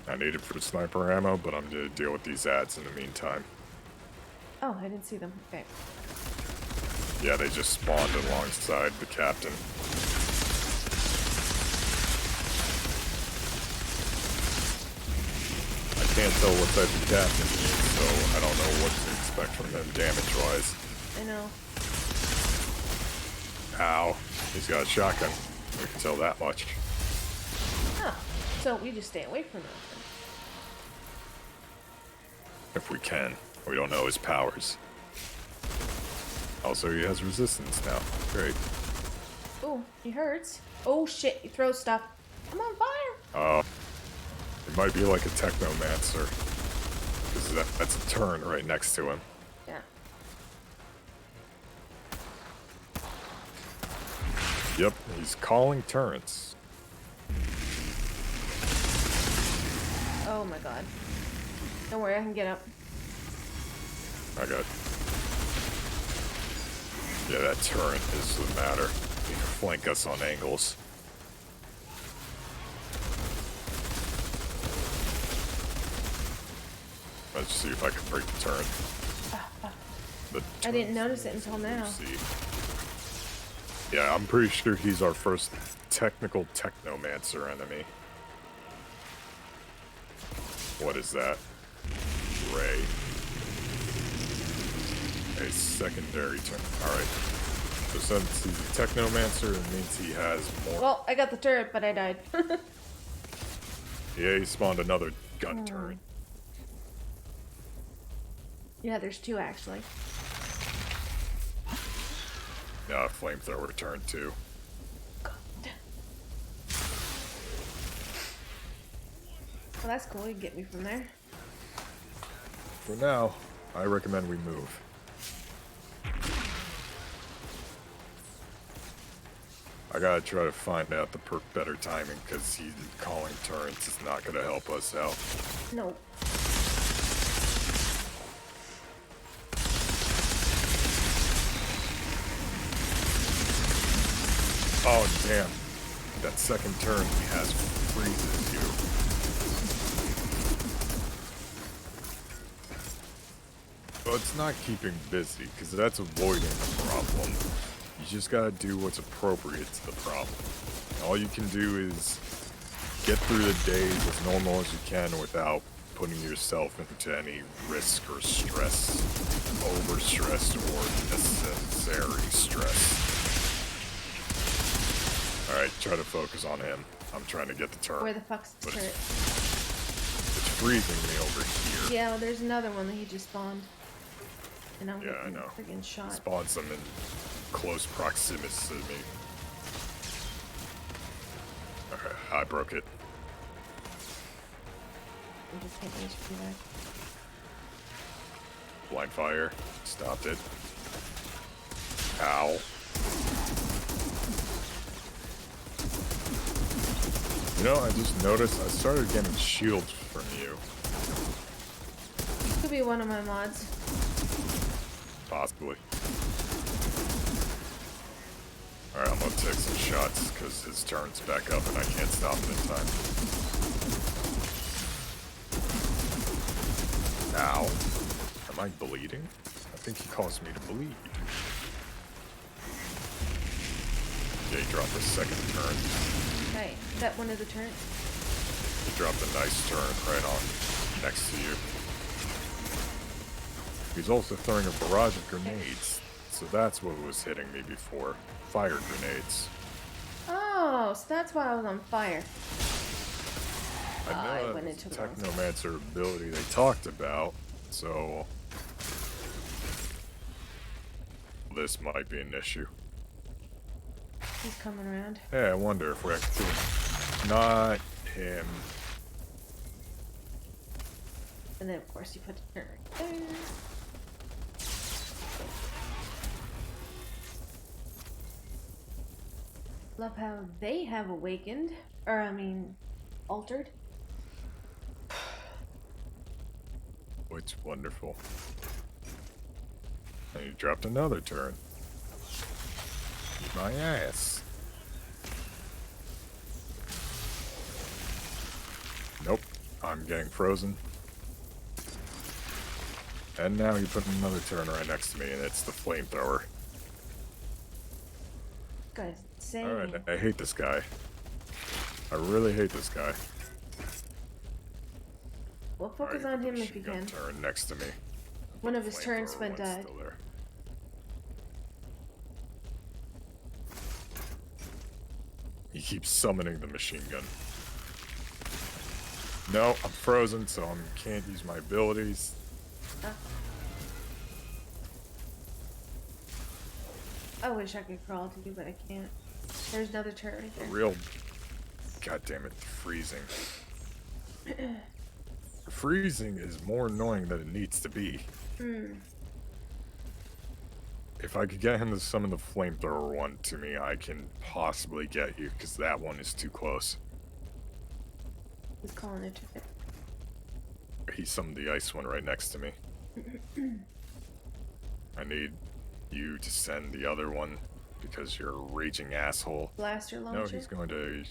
I need it for sniper ammo, but I'm gonna deal with these ads in the meantime. Oh, I didn't see them. Okay. Yeah, they just spawned alongside the captain. I can't tell what type of captain he is, so I don't know what to expect from him damage-wise. I know. Ow. He's got a shotgun. We can tell that much. Oh, so we just stay away from them. If we can. We don't know his powers. Also, he has resistance now. Great. Oh, he hurts. Oh shit, he throws stuff. I'm on fire! Oh. It might be like a technomancer. Because that's a turn right next to him. Yeah. Yep, he's calling turrets. Oh my god. Don't worry, I can get up. I got. Yeah, that turret is the matter. You can flank us on angles. Let's see if I can break the turret. I didn't notice it until now. Yeah, I'm pretty sure he's our first technical technomancer enemy. What is that? Ray. A secondary turn. Alright. So since he's a technomancer, it means he has more. Well, I got the turret, but I died. Yeah, he spawned another gun turret. Yeah, there's two actually. Yeah, flamethrower turn too. Well, that's cool. You can get me from there. For now, I recommend we move. I gotta try to find out the better timing, because he calling turrets is not gonna help us out. No. Oh, damn. That second turn he has freezes you. But it's not keeping busy, because that's avoiding the problem. You just gotta do what's appropriate to the problem. All you can do is get through the days as normal as you can without putting yourself into any risk or stress, overstress or necessary stress. Alright, try to focus on him. I'm trying to get the turret. Where the fuck's the turret? It's freezing me over here. Yeah, well, there's another one that he just spawned. And I'm I know. Friggin' shot. Spawns them in close proximity to me. Okay, I broke it. I'm just hitting HP back. Blind fire. Stopped it. Ow. You know, I just noticed I started getting shields from you. Could be one of my mods. Possibly. Alright, I'm gonna take some shots because his turn's back up and I can't stop it in time. Ow. Am I bleeding? I think he caused me to bleed. Yeah, he dropped a second turn. Hey, that one of the turrets? He dropped a nice turn right on next to you. He's also throwing a barrage of grenades, so that's what was hitting me before. Fire grenades. Oh, so that's why I was on fire. I know that's the Technomancer ability they talked about, so this might be an issue. He's coming around. Hey, I wonder if we actually... Not him. And then, of course, you put the turret right there. Love how they have awakened. Or, I mean, altered. Oh, it's wonderful. And you dropped another turn. My ass. Nope. I'm getting frozen. And now you put another turn right next to me, and it's the flamethrower. Guy's insane. Alright, I hate this guy. I really hate this guy. Well, focus on him if you can. Turn next to me. One of his turns went died. He keeps summoning the machine gun. No, I'm frozen, so I can't use my abilities. I wish I could crawl to you, but I can't. There's another turret right there. Real... God damn it, freezing. Freezing is more annoying than it needs to be. If I could get him to summon the flamethrower one to me, I can possibly get you, because that one is too close. He's calling it turret. he summoned the ice one right next to me. I need you to send the other one because you're a raging asshole. Blaster launcher? No, he's going to...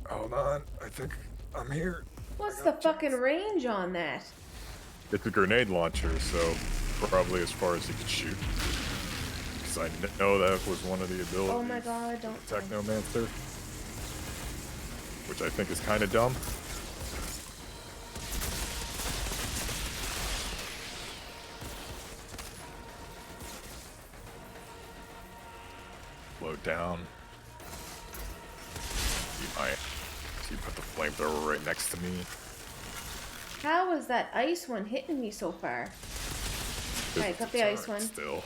Hold on, I think I'm here. What's the fucking range on that? It's a grenade launcher, so probably as far as he could shoot. Because I know that was one of the abilities. Oh my god, don't... Technomancer. Which I think is kind of dumb. Load down. So you put the flamethrower right next to me. How is that ice one hitting me so far? Alright, got the ice one. Still.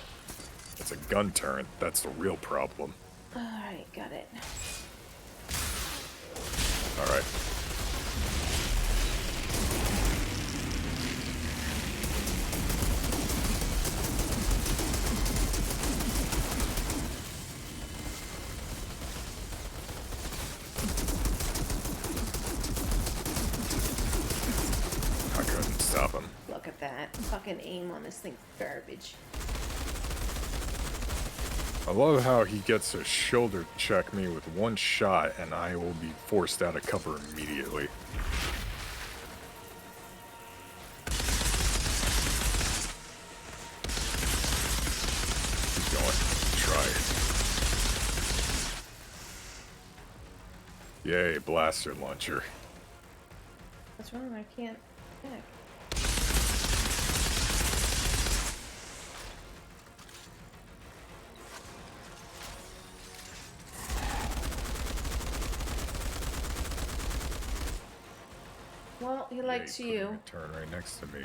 It's a gun turret. That's the real problem. Alright, got it. Alright. I couldn't stop him. Look at that. Fucking aim on this thing's garbage. I love how he gets to shoulder check me with one shot and I will be forced out of cover immediately. Keep going. Try it. Yay, blaster launcher. What's wrong? I can't back. Well, he likes you. Turn right next to me.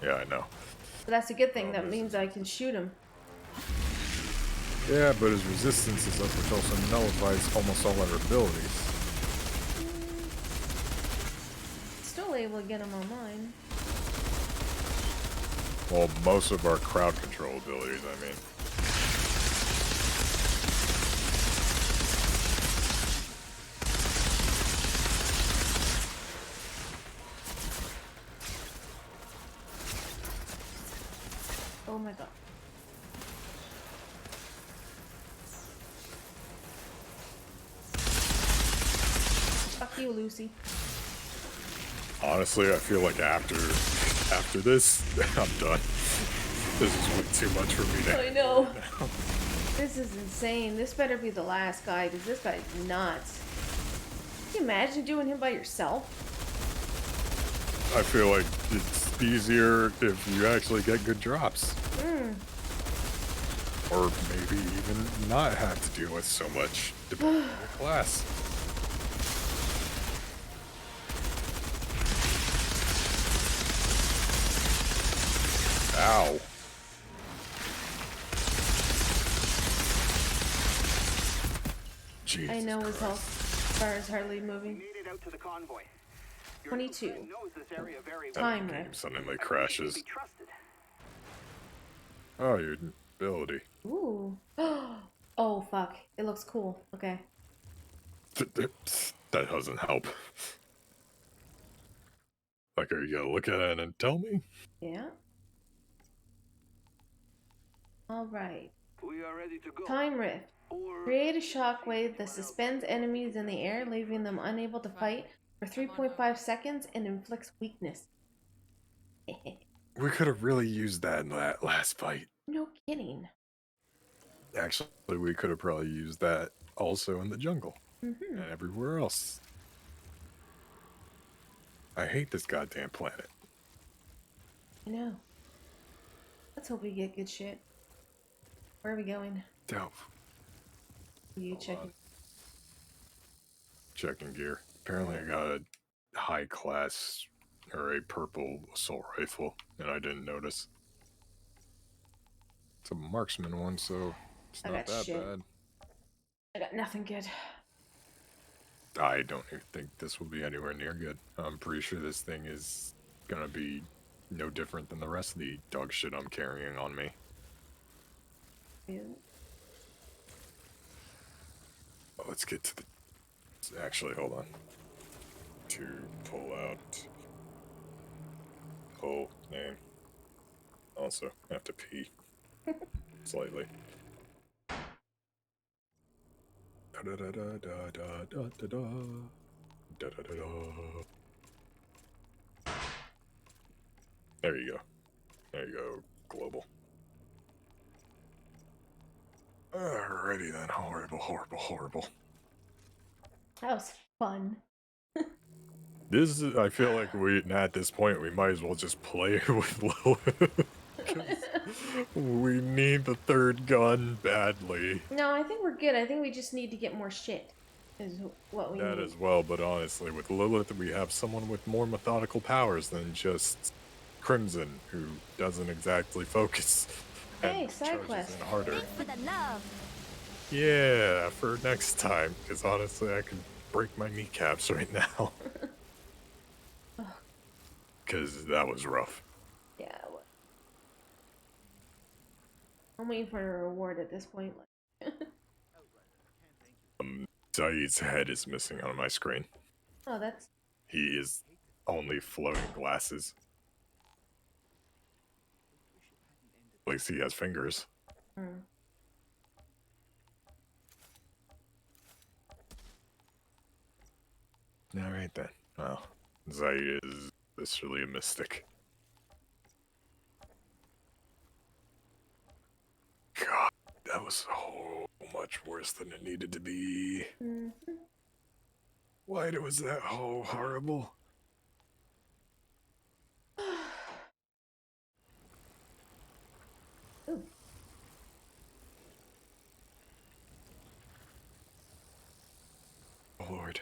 Yeah, I know. But that's a good thing. That means I can shoot him. Yeah, but his resistance is up, which also nullifies almost all our abilities. Still able to get him online. Well, most of our crowd control abilities, I mean. Oh my god. Fuck you, Lucy. Honestly, I feel like after this, I'm done. This is way too much for me to I know. This is insane. This better be the last guy, because this guy's nuts. Can you imagine doing him by yourself? I feel like it's easier if you actually get good drops. Or maybe even not have to deal with so much, depending on your class. Ow. Jesus I know his Christ. health bar is hardly moving. Made it out to the convoy. 22. Knows this area very well. Time Game rip. suddenly crashes. Be trusted. Oh, your ability. Ooh. Oh, fuck. It looks cool. Okay. That doesn't help. Like, are you gonna look at it and tell me? Yeah. Alright. We are ready to go. Time rift. Create a shockwave that suspends enemies in the air, leaving them unable to fight for 3.5 seconds and inflicts weakness. We could have really used that in that last fight. No kidding. Actually, we could have probably used that also in the jungle. And everywhere else. I hate this goddamn planet. I know. Let's hope we get good shit. Where are we going? Dope. You checking? Checking gear. Apparently I got a high class or a purple assault rifle and I didn't notice. It's a marksman one, so it's I not got that shit. bad. I got nothing good. I don't even think this will be anywhere near good. I'm pretty sure this thing is gonna be no different than the rest of the dog shit I'm carrying on me. Yeah. Let's get to the... Actually, hold on. to pull out whole name. Also, have to pee slightly. Da da da da da da da da da da da da. There you go. There you go, global. Alrighty then. Horrible, horrible, horrible. That was fun. This is, I feel like at this point, we might as well just play with Lilith. We need the third gun badly. No, I think we're good. I think we just need to get more shit. Is what we That need. as well, but honestly, with Lilith, we have someone with more methodical powers than just Crimson, who doesn't exactly focus. Hey, and side charges quest. in harder. Thanks for the love. Yeah, for next time, because honestly, I could break my kneecaps right now. Because that was rough. Yeah. I'm waiting for a reward at this point. Saeed's head is missing on my screen. Oh, that's... He is only floating glasses. At least he has fingers. Alright then. Well, Saeed is viscerally a mystic. God, that was so much worse than it needed to be. Why was that so horrible? Ooh. Oh Lord.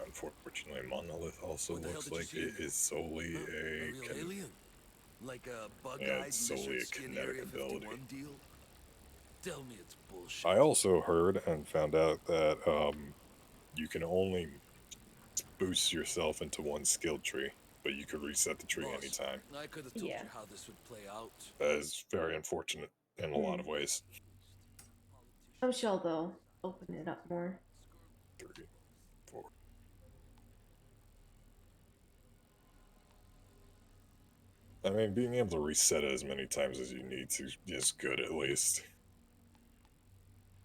Unfortunately, Monolith also looks like it is solely a real alien? Like a bug-eyed yeah, it's solely lizard a skin kinetic Area ability. 51 deal? Tell me it's bullshit. I also heard and found out that you can only boost yourself into one skill tree, but you could reset the tree anytime. I could have told you how this would play out. That is very unfortunate in a lot of ways. I'm sure they'll open it up more. 3, 4. I mean, being able to reset it as many times as you need to is good, at least.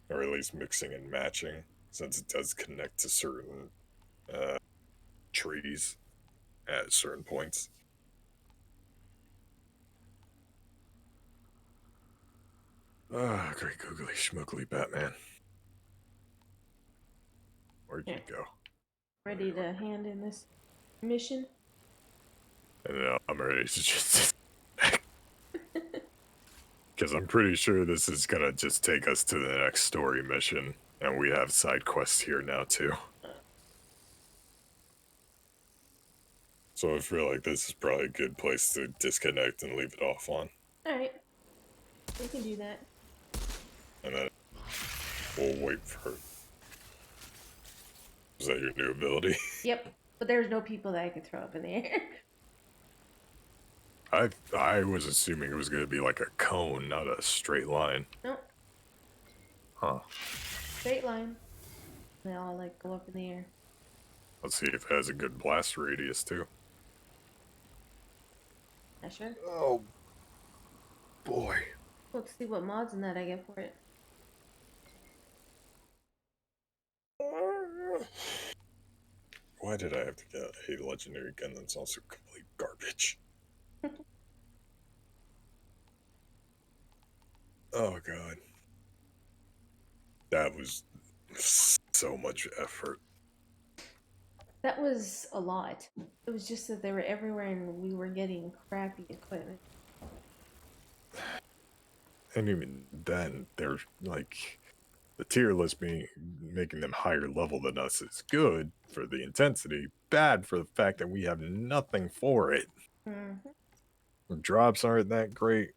Or at least mixing and matching, since it does connect to certain trees at certain points. Ah, great googly schmoogly Batman. Where'd you go? Ready to hand in this mission? And now I'm ready to just... Because I'm pretty sure this is gonna just take us to the next story mission. And we have side quests here now, too. So I feel like this is probably a good place to disconnect and leave it off on. Alright. We can do that. And then we'll wait for her. Is that your new ability? Yep. But there's no people that I could throw up in the air. I was assuming it was going to be like a cone, not a straight line. Nope. Huh. Straight line. They all like go up in the air. Let's see if it has a good blast radius too. Yeah, sure. Oh boy. Let's see what mods and that I get for it. Why did I have to get a legendary gun that's also complete garbage? Oh god. That was so much effort. That was a lot. It was just that they were everywhere and we were getting crappy equipment. And even then, they're like, the tier list making them higher level than us is good for the intensity, bad for the fact that we have nothing for it. The drops aren't that great.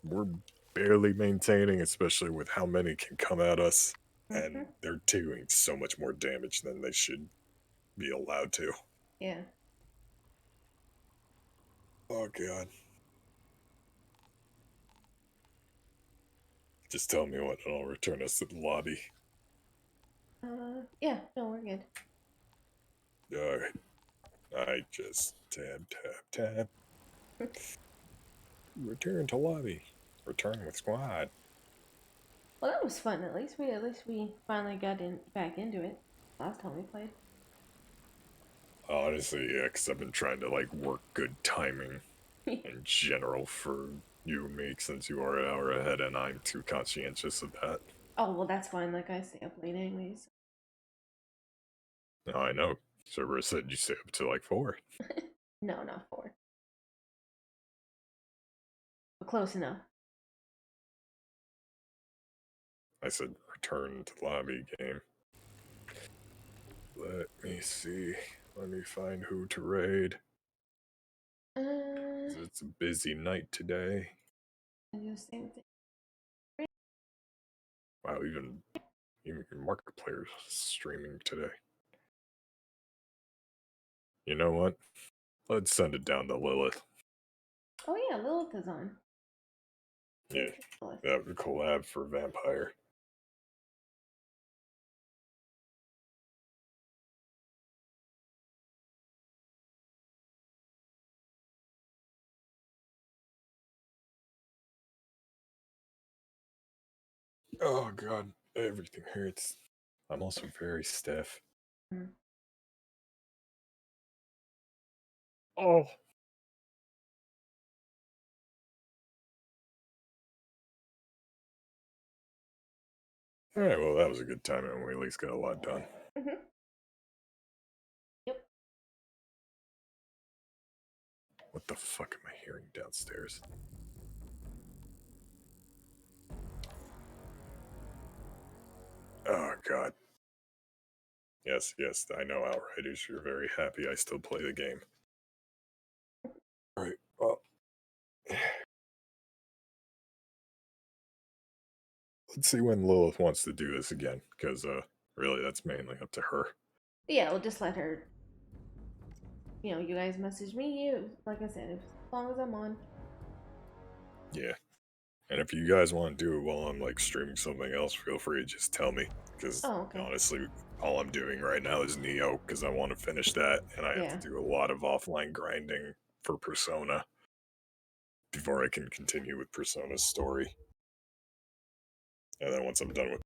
We're barely maintaining, especially with how many can come at us, and they're doing so much more damage than they should be allowed to. Yeah. Oh god. Just tell me what, and I'll return us to the lobby. Yeah, no, we're good. Alright. I just tab. Return to lobby. Return with squad. Well, that was fun. At least we finally got back into it. Last time we played. Honestly, yeah, because I've been trying to, like, work good timing in general for you and me, since you are an hour ahead and I'm too conscientious of that. Oh, well, that's fine. Like, I stay up late anyways. No, I know. Server said you stay up to, like, 4. No, not 4. But close enough. I said return to lobby game. Let me see. Let me find who to raid. It's a busy night today. Wow, even your market players streaming today. You know what? Let's send it down to Lilith. Oh yeah, Lilith is on. Yeah, that would collab for Vampire. Oh god, everything hurts. I'm also very stiff. Oh. Alright, well that was a good time and we at least got a lot done. Yep. What the fuck am I hearing downstairs? Oh god. Yes, I know Outriders, you're very happy I still play the game. Alright, well. Let's see when Lilith wants to do this again, because, really, that's mainly up to her. Yeah, we'll just let her. You know, you guys message me. Like I said, as long as I'm on. Yeah. And if you guys want to do it while I'm, like, streaming something else, feel free to just tell me. Because, honestly, all I'm doing right now is Neo, because I want to finish that, and I have to do a lot of offline grinding for Persona before I can continue with Persona's story. And then once I'm done with